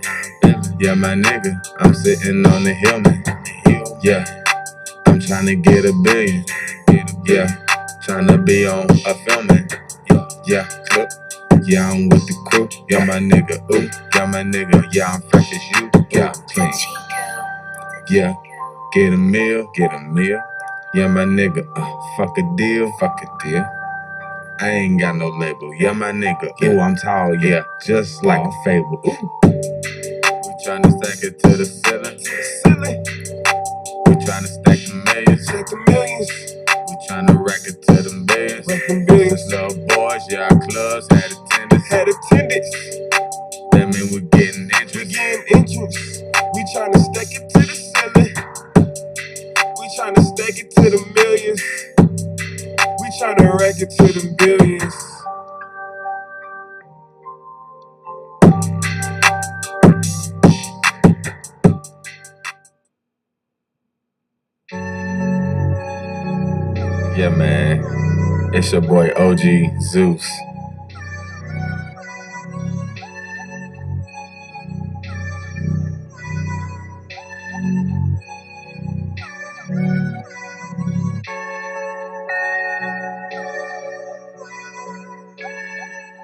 Yeah, my nigga, I'm sitting on the hill, man. Yeah, I'm tryna get a billion. Yeah, tryna be on a filming. Yeah, clip. Yeah, I'm with the crew. Yeah, my nigga, ooh. Yeah, my nigga, yeah, I'm fresh as you. Yeah, clean. Yeah, get a meal. Yeah, my nigga, fuck a deal. I ain't got no label. Yeah, my nigga, ooh, I'm tall, yeah, just like a fable. Ooh. We tryna stack it to the ceiling. We tryna stack the millions. We tryna rack it to them bills. This little boys, yeah, our clubs had attendance. That mean we getting interest. We tryna stack it to the ceiling. We tryna stack it to the millions. We tryna rack it to them billions. Yeah, man, it's your boy OG Zeus.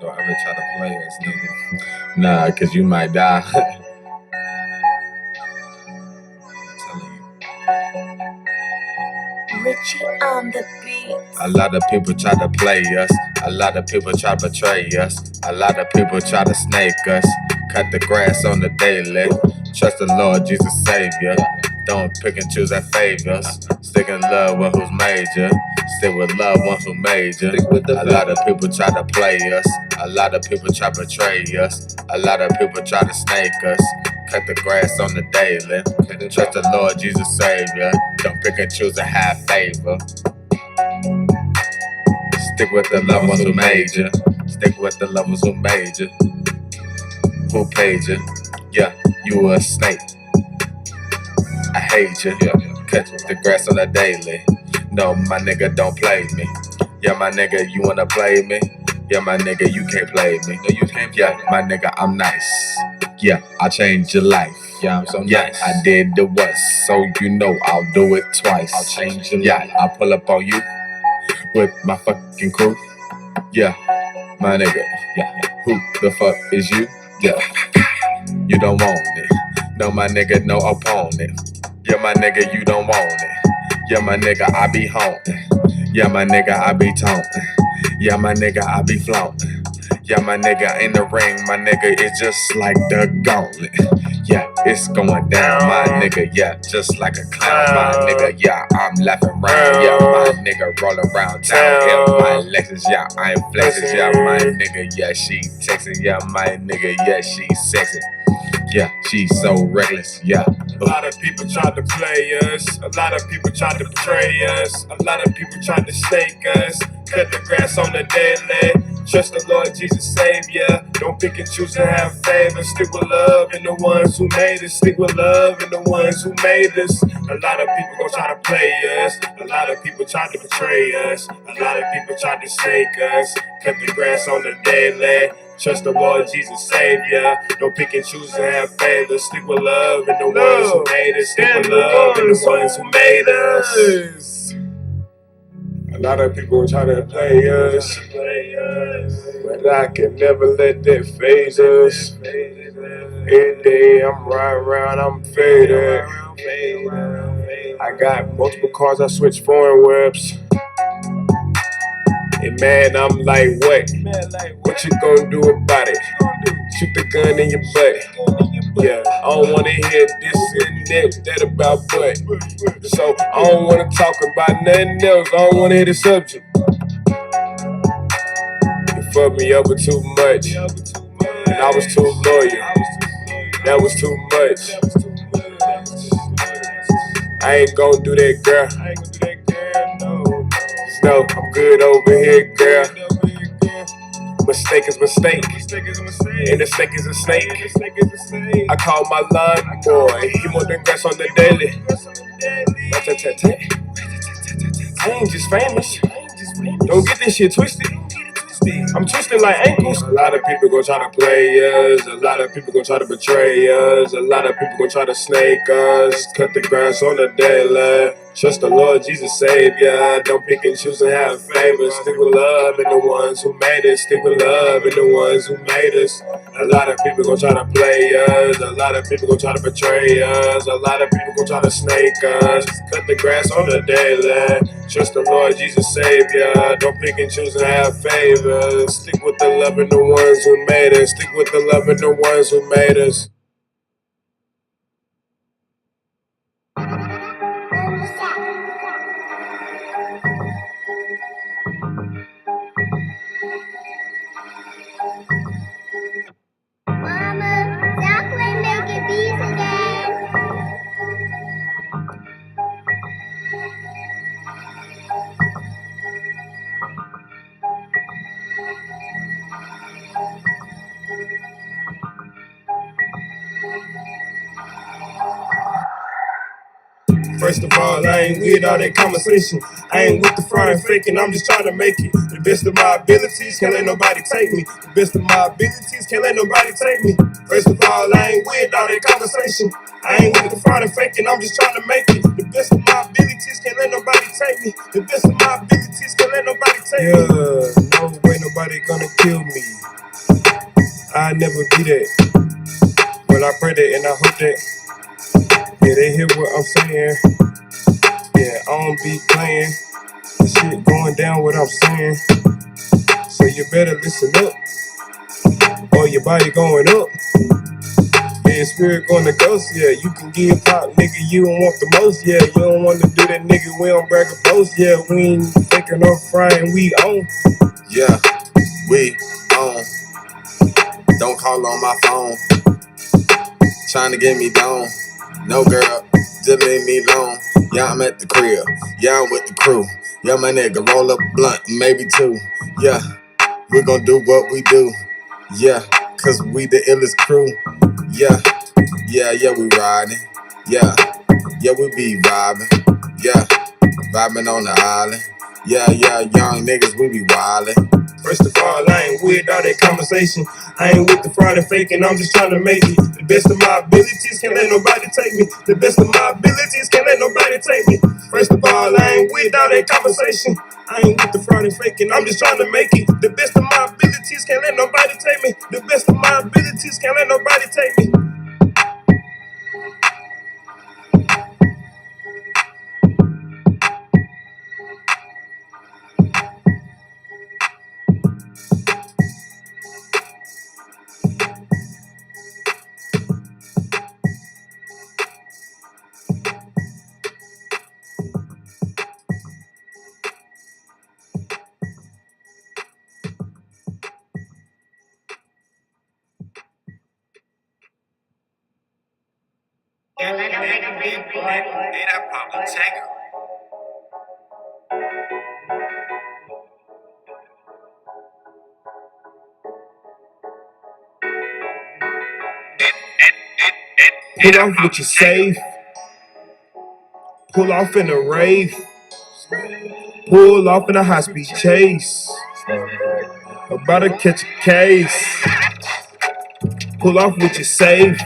Don't ever try to play us, nigga. Nah, cause you might die. Richie on the beat. A lot of people try to play us. A lot of people try to betray us. A lot of people try to snake us. Cut the grass on the daily. Trust the Lord Jesus Savior. Don't pick and choose that favors. Stick in love with who's major. Stick with love one who major. A lot of people try to play us. A lot of people try to betray us. A lot of people try to snake us. Cut the grass on the daily. Trust the Lord Jesus Savior. Don't pick and choose a high favor. Stick with the lovers who major. Stick with the lovers who major. Who paid you? Yeah, you a snake. I hate you. Yeah, cut the grass on the daily. No, my nigga, don't play me. Yeah, my nigga, you wanna play me? Yeah, my nigga, you can't play me. No, you can't. Yeah, my nigga, I'm nice. Yeah, I changed your life. Yeah, I'm so nice. I did the once, so you know I'll do it twice. I'll change your life. Yeah, I'll pull up on you with my fucking crew. Yeah, my nigga. Yeah, who the fuck is you? Yeah, you don't want it. No, my nigga, no opponent. Yeah, my nigga, you don't want it. Yeah, my nigga, I be haunting. Yeah, my nigga, I be taunting. Yeah, my nigga, I be flaunting. Yeah, my nigga, in the ring, my nigga, it's just like the gauntlet. Yeah, it's going down, my nigga, yeah, just like a clown, my nigga, yeah, I'm laughing round, yeah, my nigga roll around town, yeah, my Lexus, yeah, I'm flexing, yeah, my nigga, yeah, she texting, yeah, my nigga, yeah, she sexy. Yeah, she's so reckless, yeah. A lot of people tried to play us. A lot of people tried to betray us. A lot of people tried to snake us. Cut the grass on the daily. Trust the Lord Jesus Savior. Don't pick and choose to have favor. Stick with love and the ones who made us. Stick with love and the ones who made us. A lot of people gon' try to play us. A lot of people tried to betray us. A lot of people tried to snake us. Cut the grass on the daily. Trust the Lord Jesus Savior. Don't pick and choose to have favor. Stick with love and the ones who made us. Stick with love and the ones who made us. A lot of people try to play us, but I can never let that phase us. Every day I'm riding around, I'm faded. I got multiple cars, I switch foreign whips. And man, I'm like, what? What you gonna do about it? Shoot the gun in your butt. Yeah, I don't wanna hear this and that about butt. So I don't wanna talk about nothing else. I don't wanna hear the subject. You fucked me over too much, and I was too loyal. That was too much. I ain't gon' do that, girl. No, I'm good over here, girl. Mistake is mistake, and the snake is a snake. I call my line boy, he more than grass on the daily. I ain't just famous, don't get this shit twisted. I'm twisting like ankles. A lot of people gon' try to play us. A lot of people gon' try to betray us. A lot of people gon' try to snake us. Cut the grass on the daily. Trust the Lord Jesus Savior. Don't pick and choose and have favors. Stick with love and the ones who made us. Stick with love and the ones who made us. A lot of people gon' try to play us. A lot of people gon' try to betray us. A lot of people gon' try to snake us. Cut the grass on the daily. Trust the Lord Jesus Savior. Don't pick and choose and have favors. Stick with the love and the ones who made us. Stick with the love and the ones who made us. Mama, stop playing making bees again. First of all, I ain't with all that conversation. I ain't with the fraud and faking, I'm just trying to make it. The best of my abilities, can't let nobody take me. The best of my abilities, can't let nobody take me. First of all, I ain't with all that conversation. I ain't with the fraud and faking, I'm just trying to make it. The best of my abilities, can't let nobody take me. The best of my abilities, can't let nobody take me. No way nobody gonna kill me. I never be that. But I pray that and I hope that. Yeah, they hear what I'm saying. Yeah, I don't be playing. The shit going down what I'm saying. So you better listen up, or your body going up. Yeah, spirit going to ghost. Yeah, you can get pop, nigga. You don't want the most. Yeah, you don't want to do that, nigga. We don't brag a boast. Yeah, we ain't taking no frying. We own. Yeah, we on. Don't call on my phone. Trying to get me down. No girl, just leave me alone. Yeah, I'm at the crib. Yeah, I'm with the crew. Yeah, my nigga, roll up a blunt, maybe two. Yeah, we gon' do what we do. Yeah, cause we the illest crew. Yeah, we riding. Yeah, we be vibing. Yeah, vibing on the island. Yeah, young niggas, we be wildin'. First of all, I ain't with all that conversation. I ain't with the fraud and faking, I'm just trying to make it. The best of my abilities, can't let nobody take me. The best of my abilities, can't let nobody take me. First of all, I ain't with all that conversation. I ain't with the fraud and faking, I'm just trying to make it. The best of my abilities, can't let nobody take me. The best of my abilities, can't let nobody take me. Pull off with your safe. Pull off in a rave. Pull off in a high-speed chase. About to catch a case. Pull off with your safe.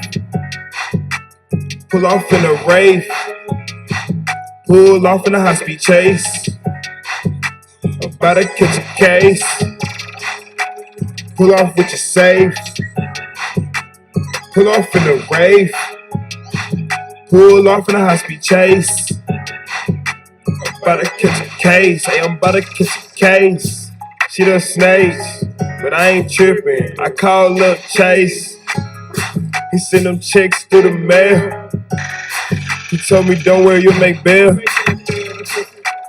Pull off in a rave. Pull off in a high-speed chase. about to catch a case. Pull off with your safe. Pull off in the rave. Pull off in a high-speed chase. About to catch a case. Hey, I'm about to catch a case. She done snakes, but I ain't tripping. I call up Chase. He send them checks through the mail. He told me, don't worry, you'll make bail.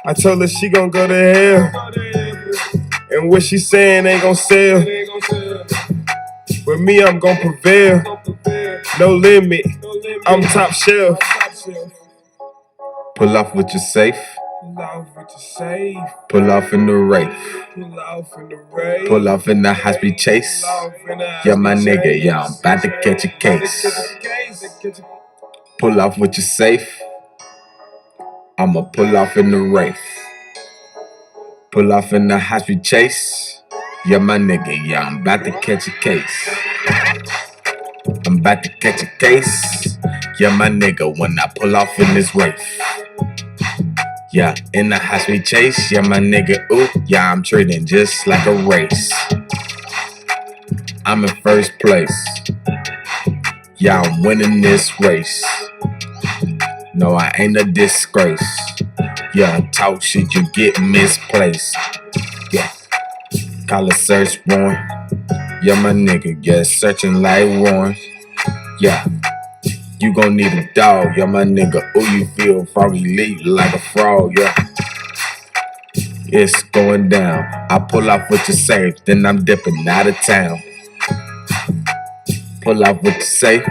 I told her she gon' go to hell. And what she saying ain't gon' sell. With me, I'm gon' prevail. No limit, I'm top shelf. Pull off with your safe. Pull off with your safe. Pull off in the Wraith. Pull off in the rain. Pull off in the high-speed chase. Yeah, my nigga, yeah, I'm about to catch a case. Pull off with your safe. I'ma pull off in the Wraith. Pull off in the high-speed chase. Yeah, my nigga, yeah, I'm about to catch a case. I'm about to catch a case. Yeah, my nigga, when I pull off in this Wraith. Yeah, in the high-speed chase. Yeah, my nigga, ooh, yeah, I'm trading just like a race. I'm in first place. Yeah, I'm winning this race. No, I ain't a disgrace. Yeah, talk shit, you get misplaced. Yeah, call a search warrant. Yeah, my nigga, yeah, searching like Warren. Yeah, you gon' need a dog. Yeah, my nigga, ooh, you feel froggy leap like a frog. Yeah, it's going down. I pull off with your safe, then I'm dipping out of town. Pull off with the safe.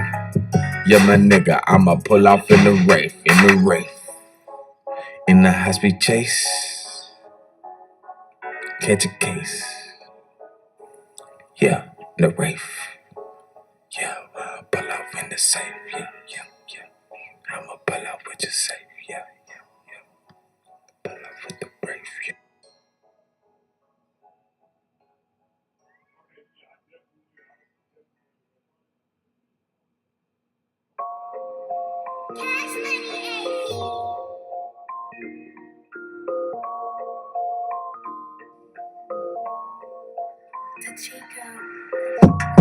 Yeah, my nigga, I'ma pull off in the Wraith, in the Wraith. In the high-speed chase. Catch a case. Yeah, in the Wraith. Yeah, pull off in the safe. Yeah, yeah, yeah. I'ma pull off with your safe. Yeah, yeah, yeah. Pull off with the Wraith. Yeah.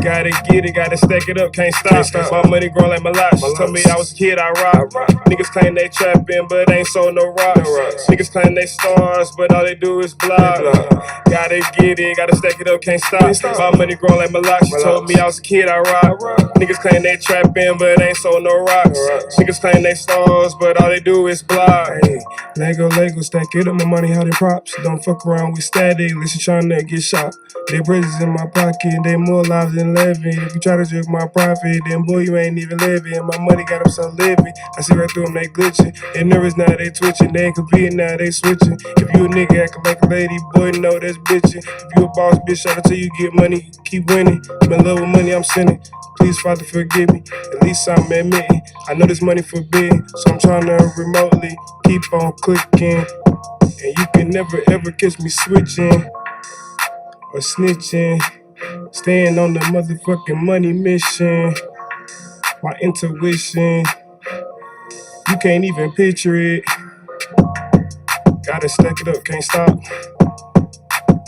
Gotta get it, gotta stack it up, can't stop. My money growing like my life. She told me I was a kid, I rock. Niggas claim they trapping, but ain't sold no rocks. Niggas claim they stars, but all they do is block. Gotta get it, gotta stack it up, can't stop. My money growing like my life. She told me I was a kid, I rock. Niggas claim they trapping, but ain't sold no rocks. Niggas claim they stars, but all they do is block. Hey, Lego, stack it up, my money held in props. Don't fuck around with static, listen tryna get shot. They bridges in my pocket, they more lives than living. If you try to jerk my profit, then boy, you ain't even living. My money got them so living. I see right through them, they glitching. They nervous now, they twitching. They ain't competing now, they switching. If you a nigga acting like a lady, boy, no, that's bitching. If you a boss, bitch, shout out till you get money. Keep winning. I'm in love with money, I'm sinning. Please, Father, forgive me. At least I'm admitting. I know this money forbidden, so I'm trying to remotely keep on clicking. And you can never ever catch me switching or snitching. Staying on the motherfucking money mission. My intuition, you can't even picture it. Gotta stack it up, can't stop.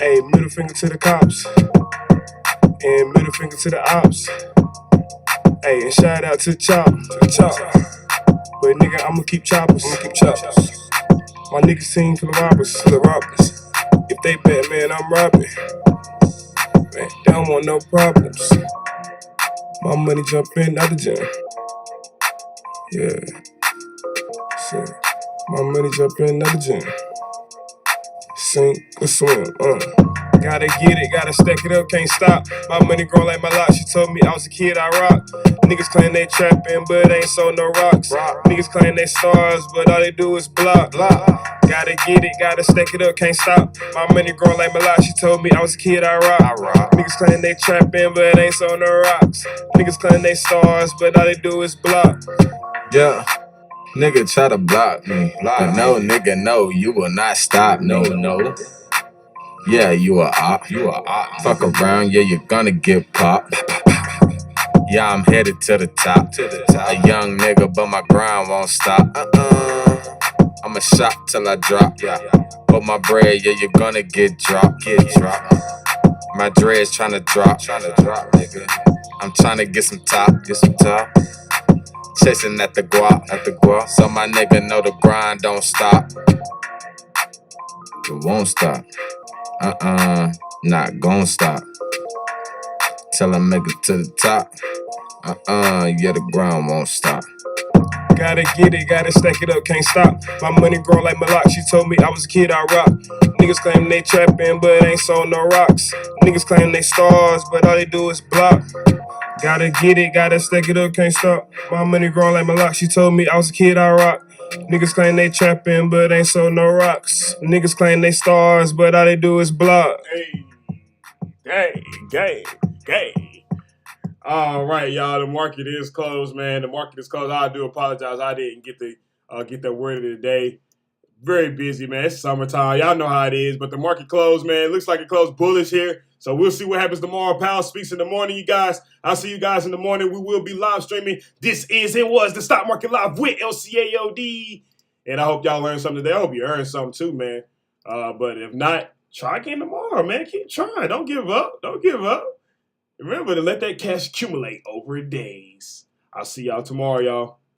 Ayy, middle finger to the cops. And middle finger to the ops. Ayy, and shout out to Chop. But nigga, I'ma keep choppers. My niggas team full of robbers. If they bet, man, I'm robbing. Man, they don't want no problems. My money jump in, not the gym. Yeah. So, my money jump in, not the gym. Sink or swim, Gotta get it, gotta stack it up, can't stop. My money growing like my lot. She told me I was a kid, I rock. Niggas claim they trapping, but ain't sold no rocks. Niggas claim they stars, but all they do is block. Gotta get it, gotta stack it up, can't stop. My money growing like my lot. She told me I was a kid, I rock. Niggas claim they trapping, but ain't sold no rocks. Niggas claim they stars, but all they do is block. Yeah. Nigga try to block me. But no, nigga, no, you will not stop. No. Yeah, you a op. Fuck around, yeah, you're gonna get popped. Yeah, I'm headed to the top. A young nigga, but my grind won't stop. I'ma shop till I drop, yeah. Put my bread, yeah, you're gonna get dropped, My dreads tryna drop, nigga. I'm tryna get some top, Chasing at the guap, So my nigga know the grind don't stop. It won't stop. Not gon' stop. Till I make it to the top. Yeah, the grind won't stop. Gotta get it, gotta stack it up, can't stop. My money grow like Malak, she told me I was a kid, I rock. Niggas claim they trappin', but ain't sold no rocks. Niggas claim they stars, but all they do is block. Gotta get it, gotta stack it up, can't stop. My money grow like Malak, she told me I was a kid, I rock. Niggas claim they trappin', but ain't sold no rocks. Niggas claim they stars, but all they do is block. Hey. All right, y'all. The market is closed, man. The market is closed. I do apologize. I didn't get that word of the day. Very busy, man. It's summertime. Y'all know how it is. But the market closed, man. It looks like it closed bullish here. So we'll see what happens tomorrow. Powell speaks in the morning, you guys. I'll see you guys in the morning. We will be live streaming. It was the Stock Market Live with LCAOD. And I hope y'all learned something today. I hope you earned something too, man. But if not, try again tomorrow, man. Keep trying. Don't give up. Remember to let that cash accumulate over days. I'll see y'all tomorrow, y'all.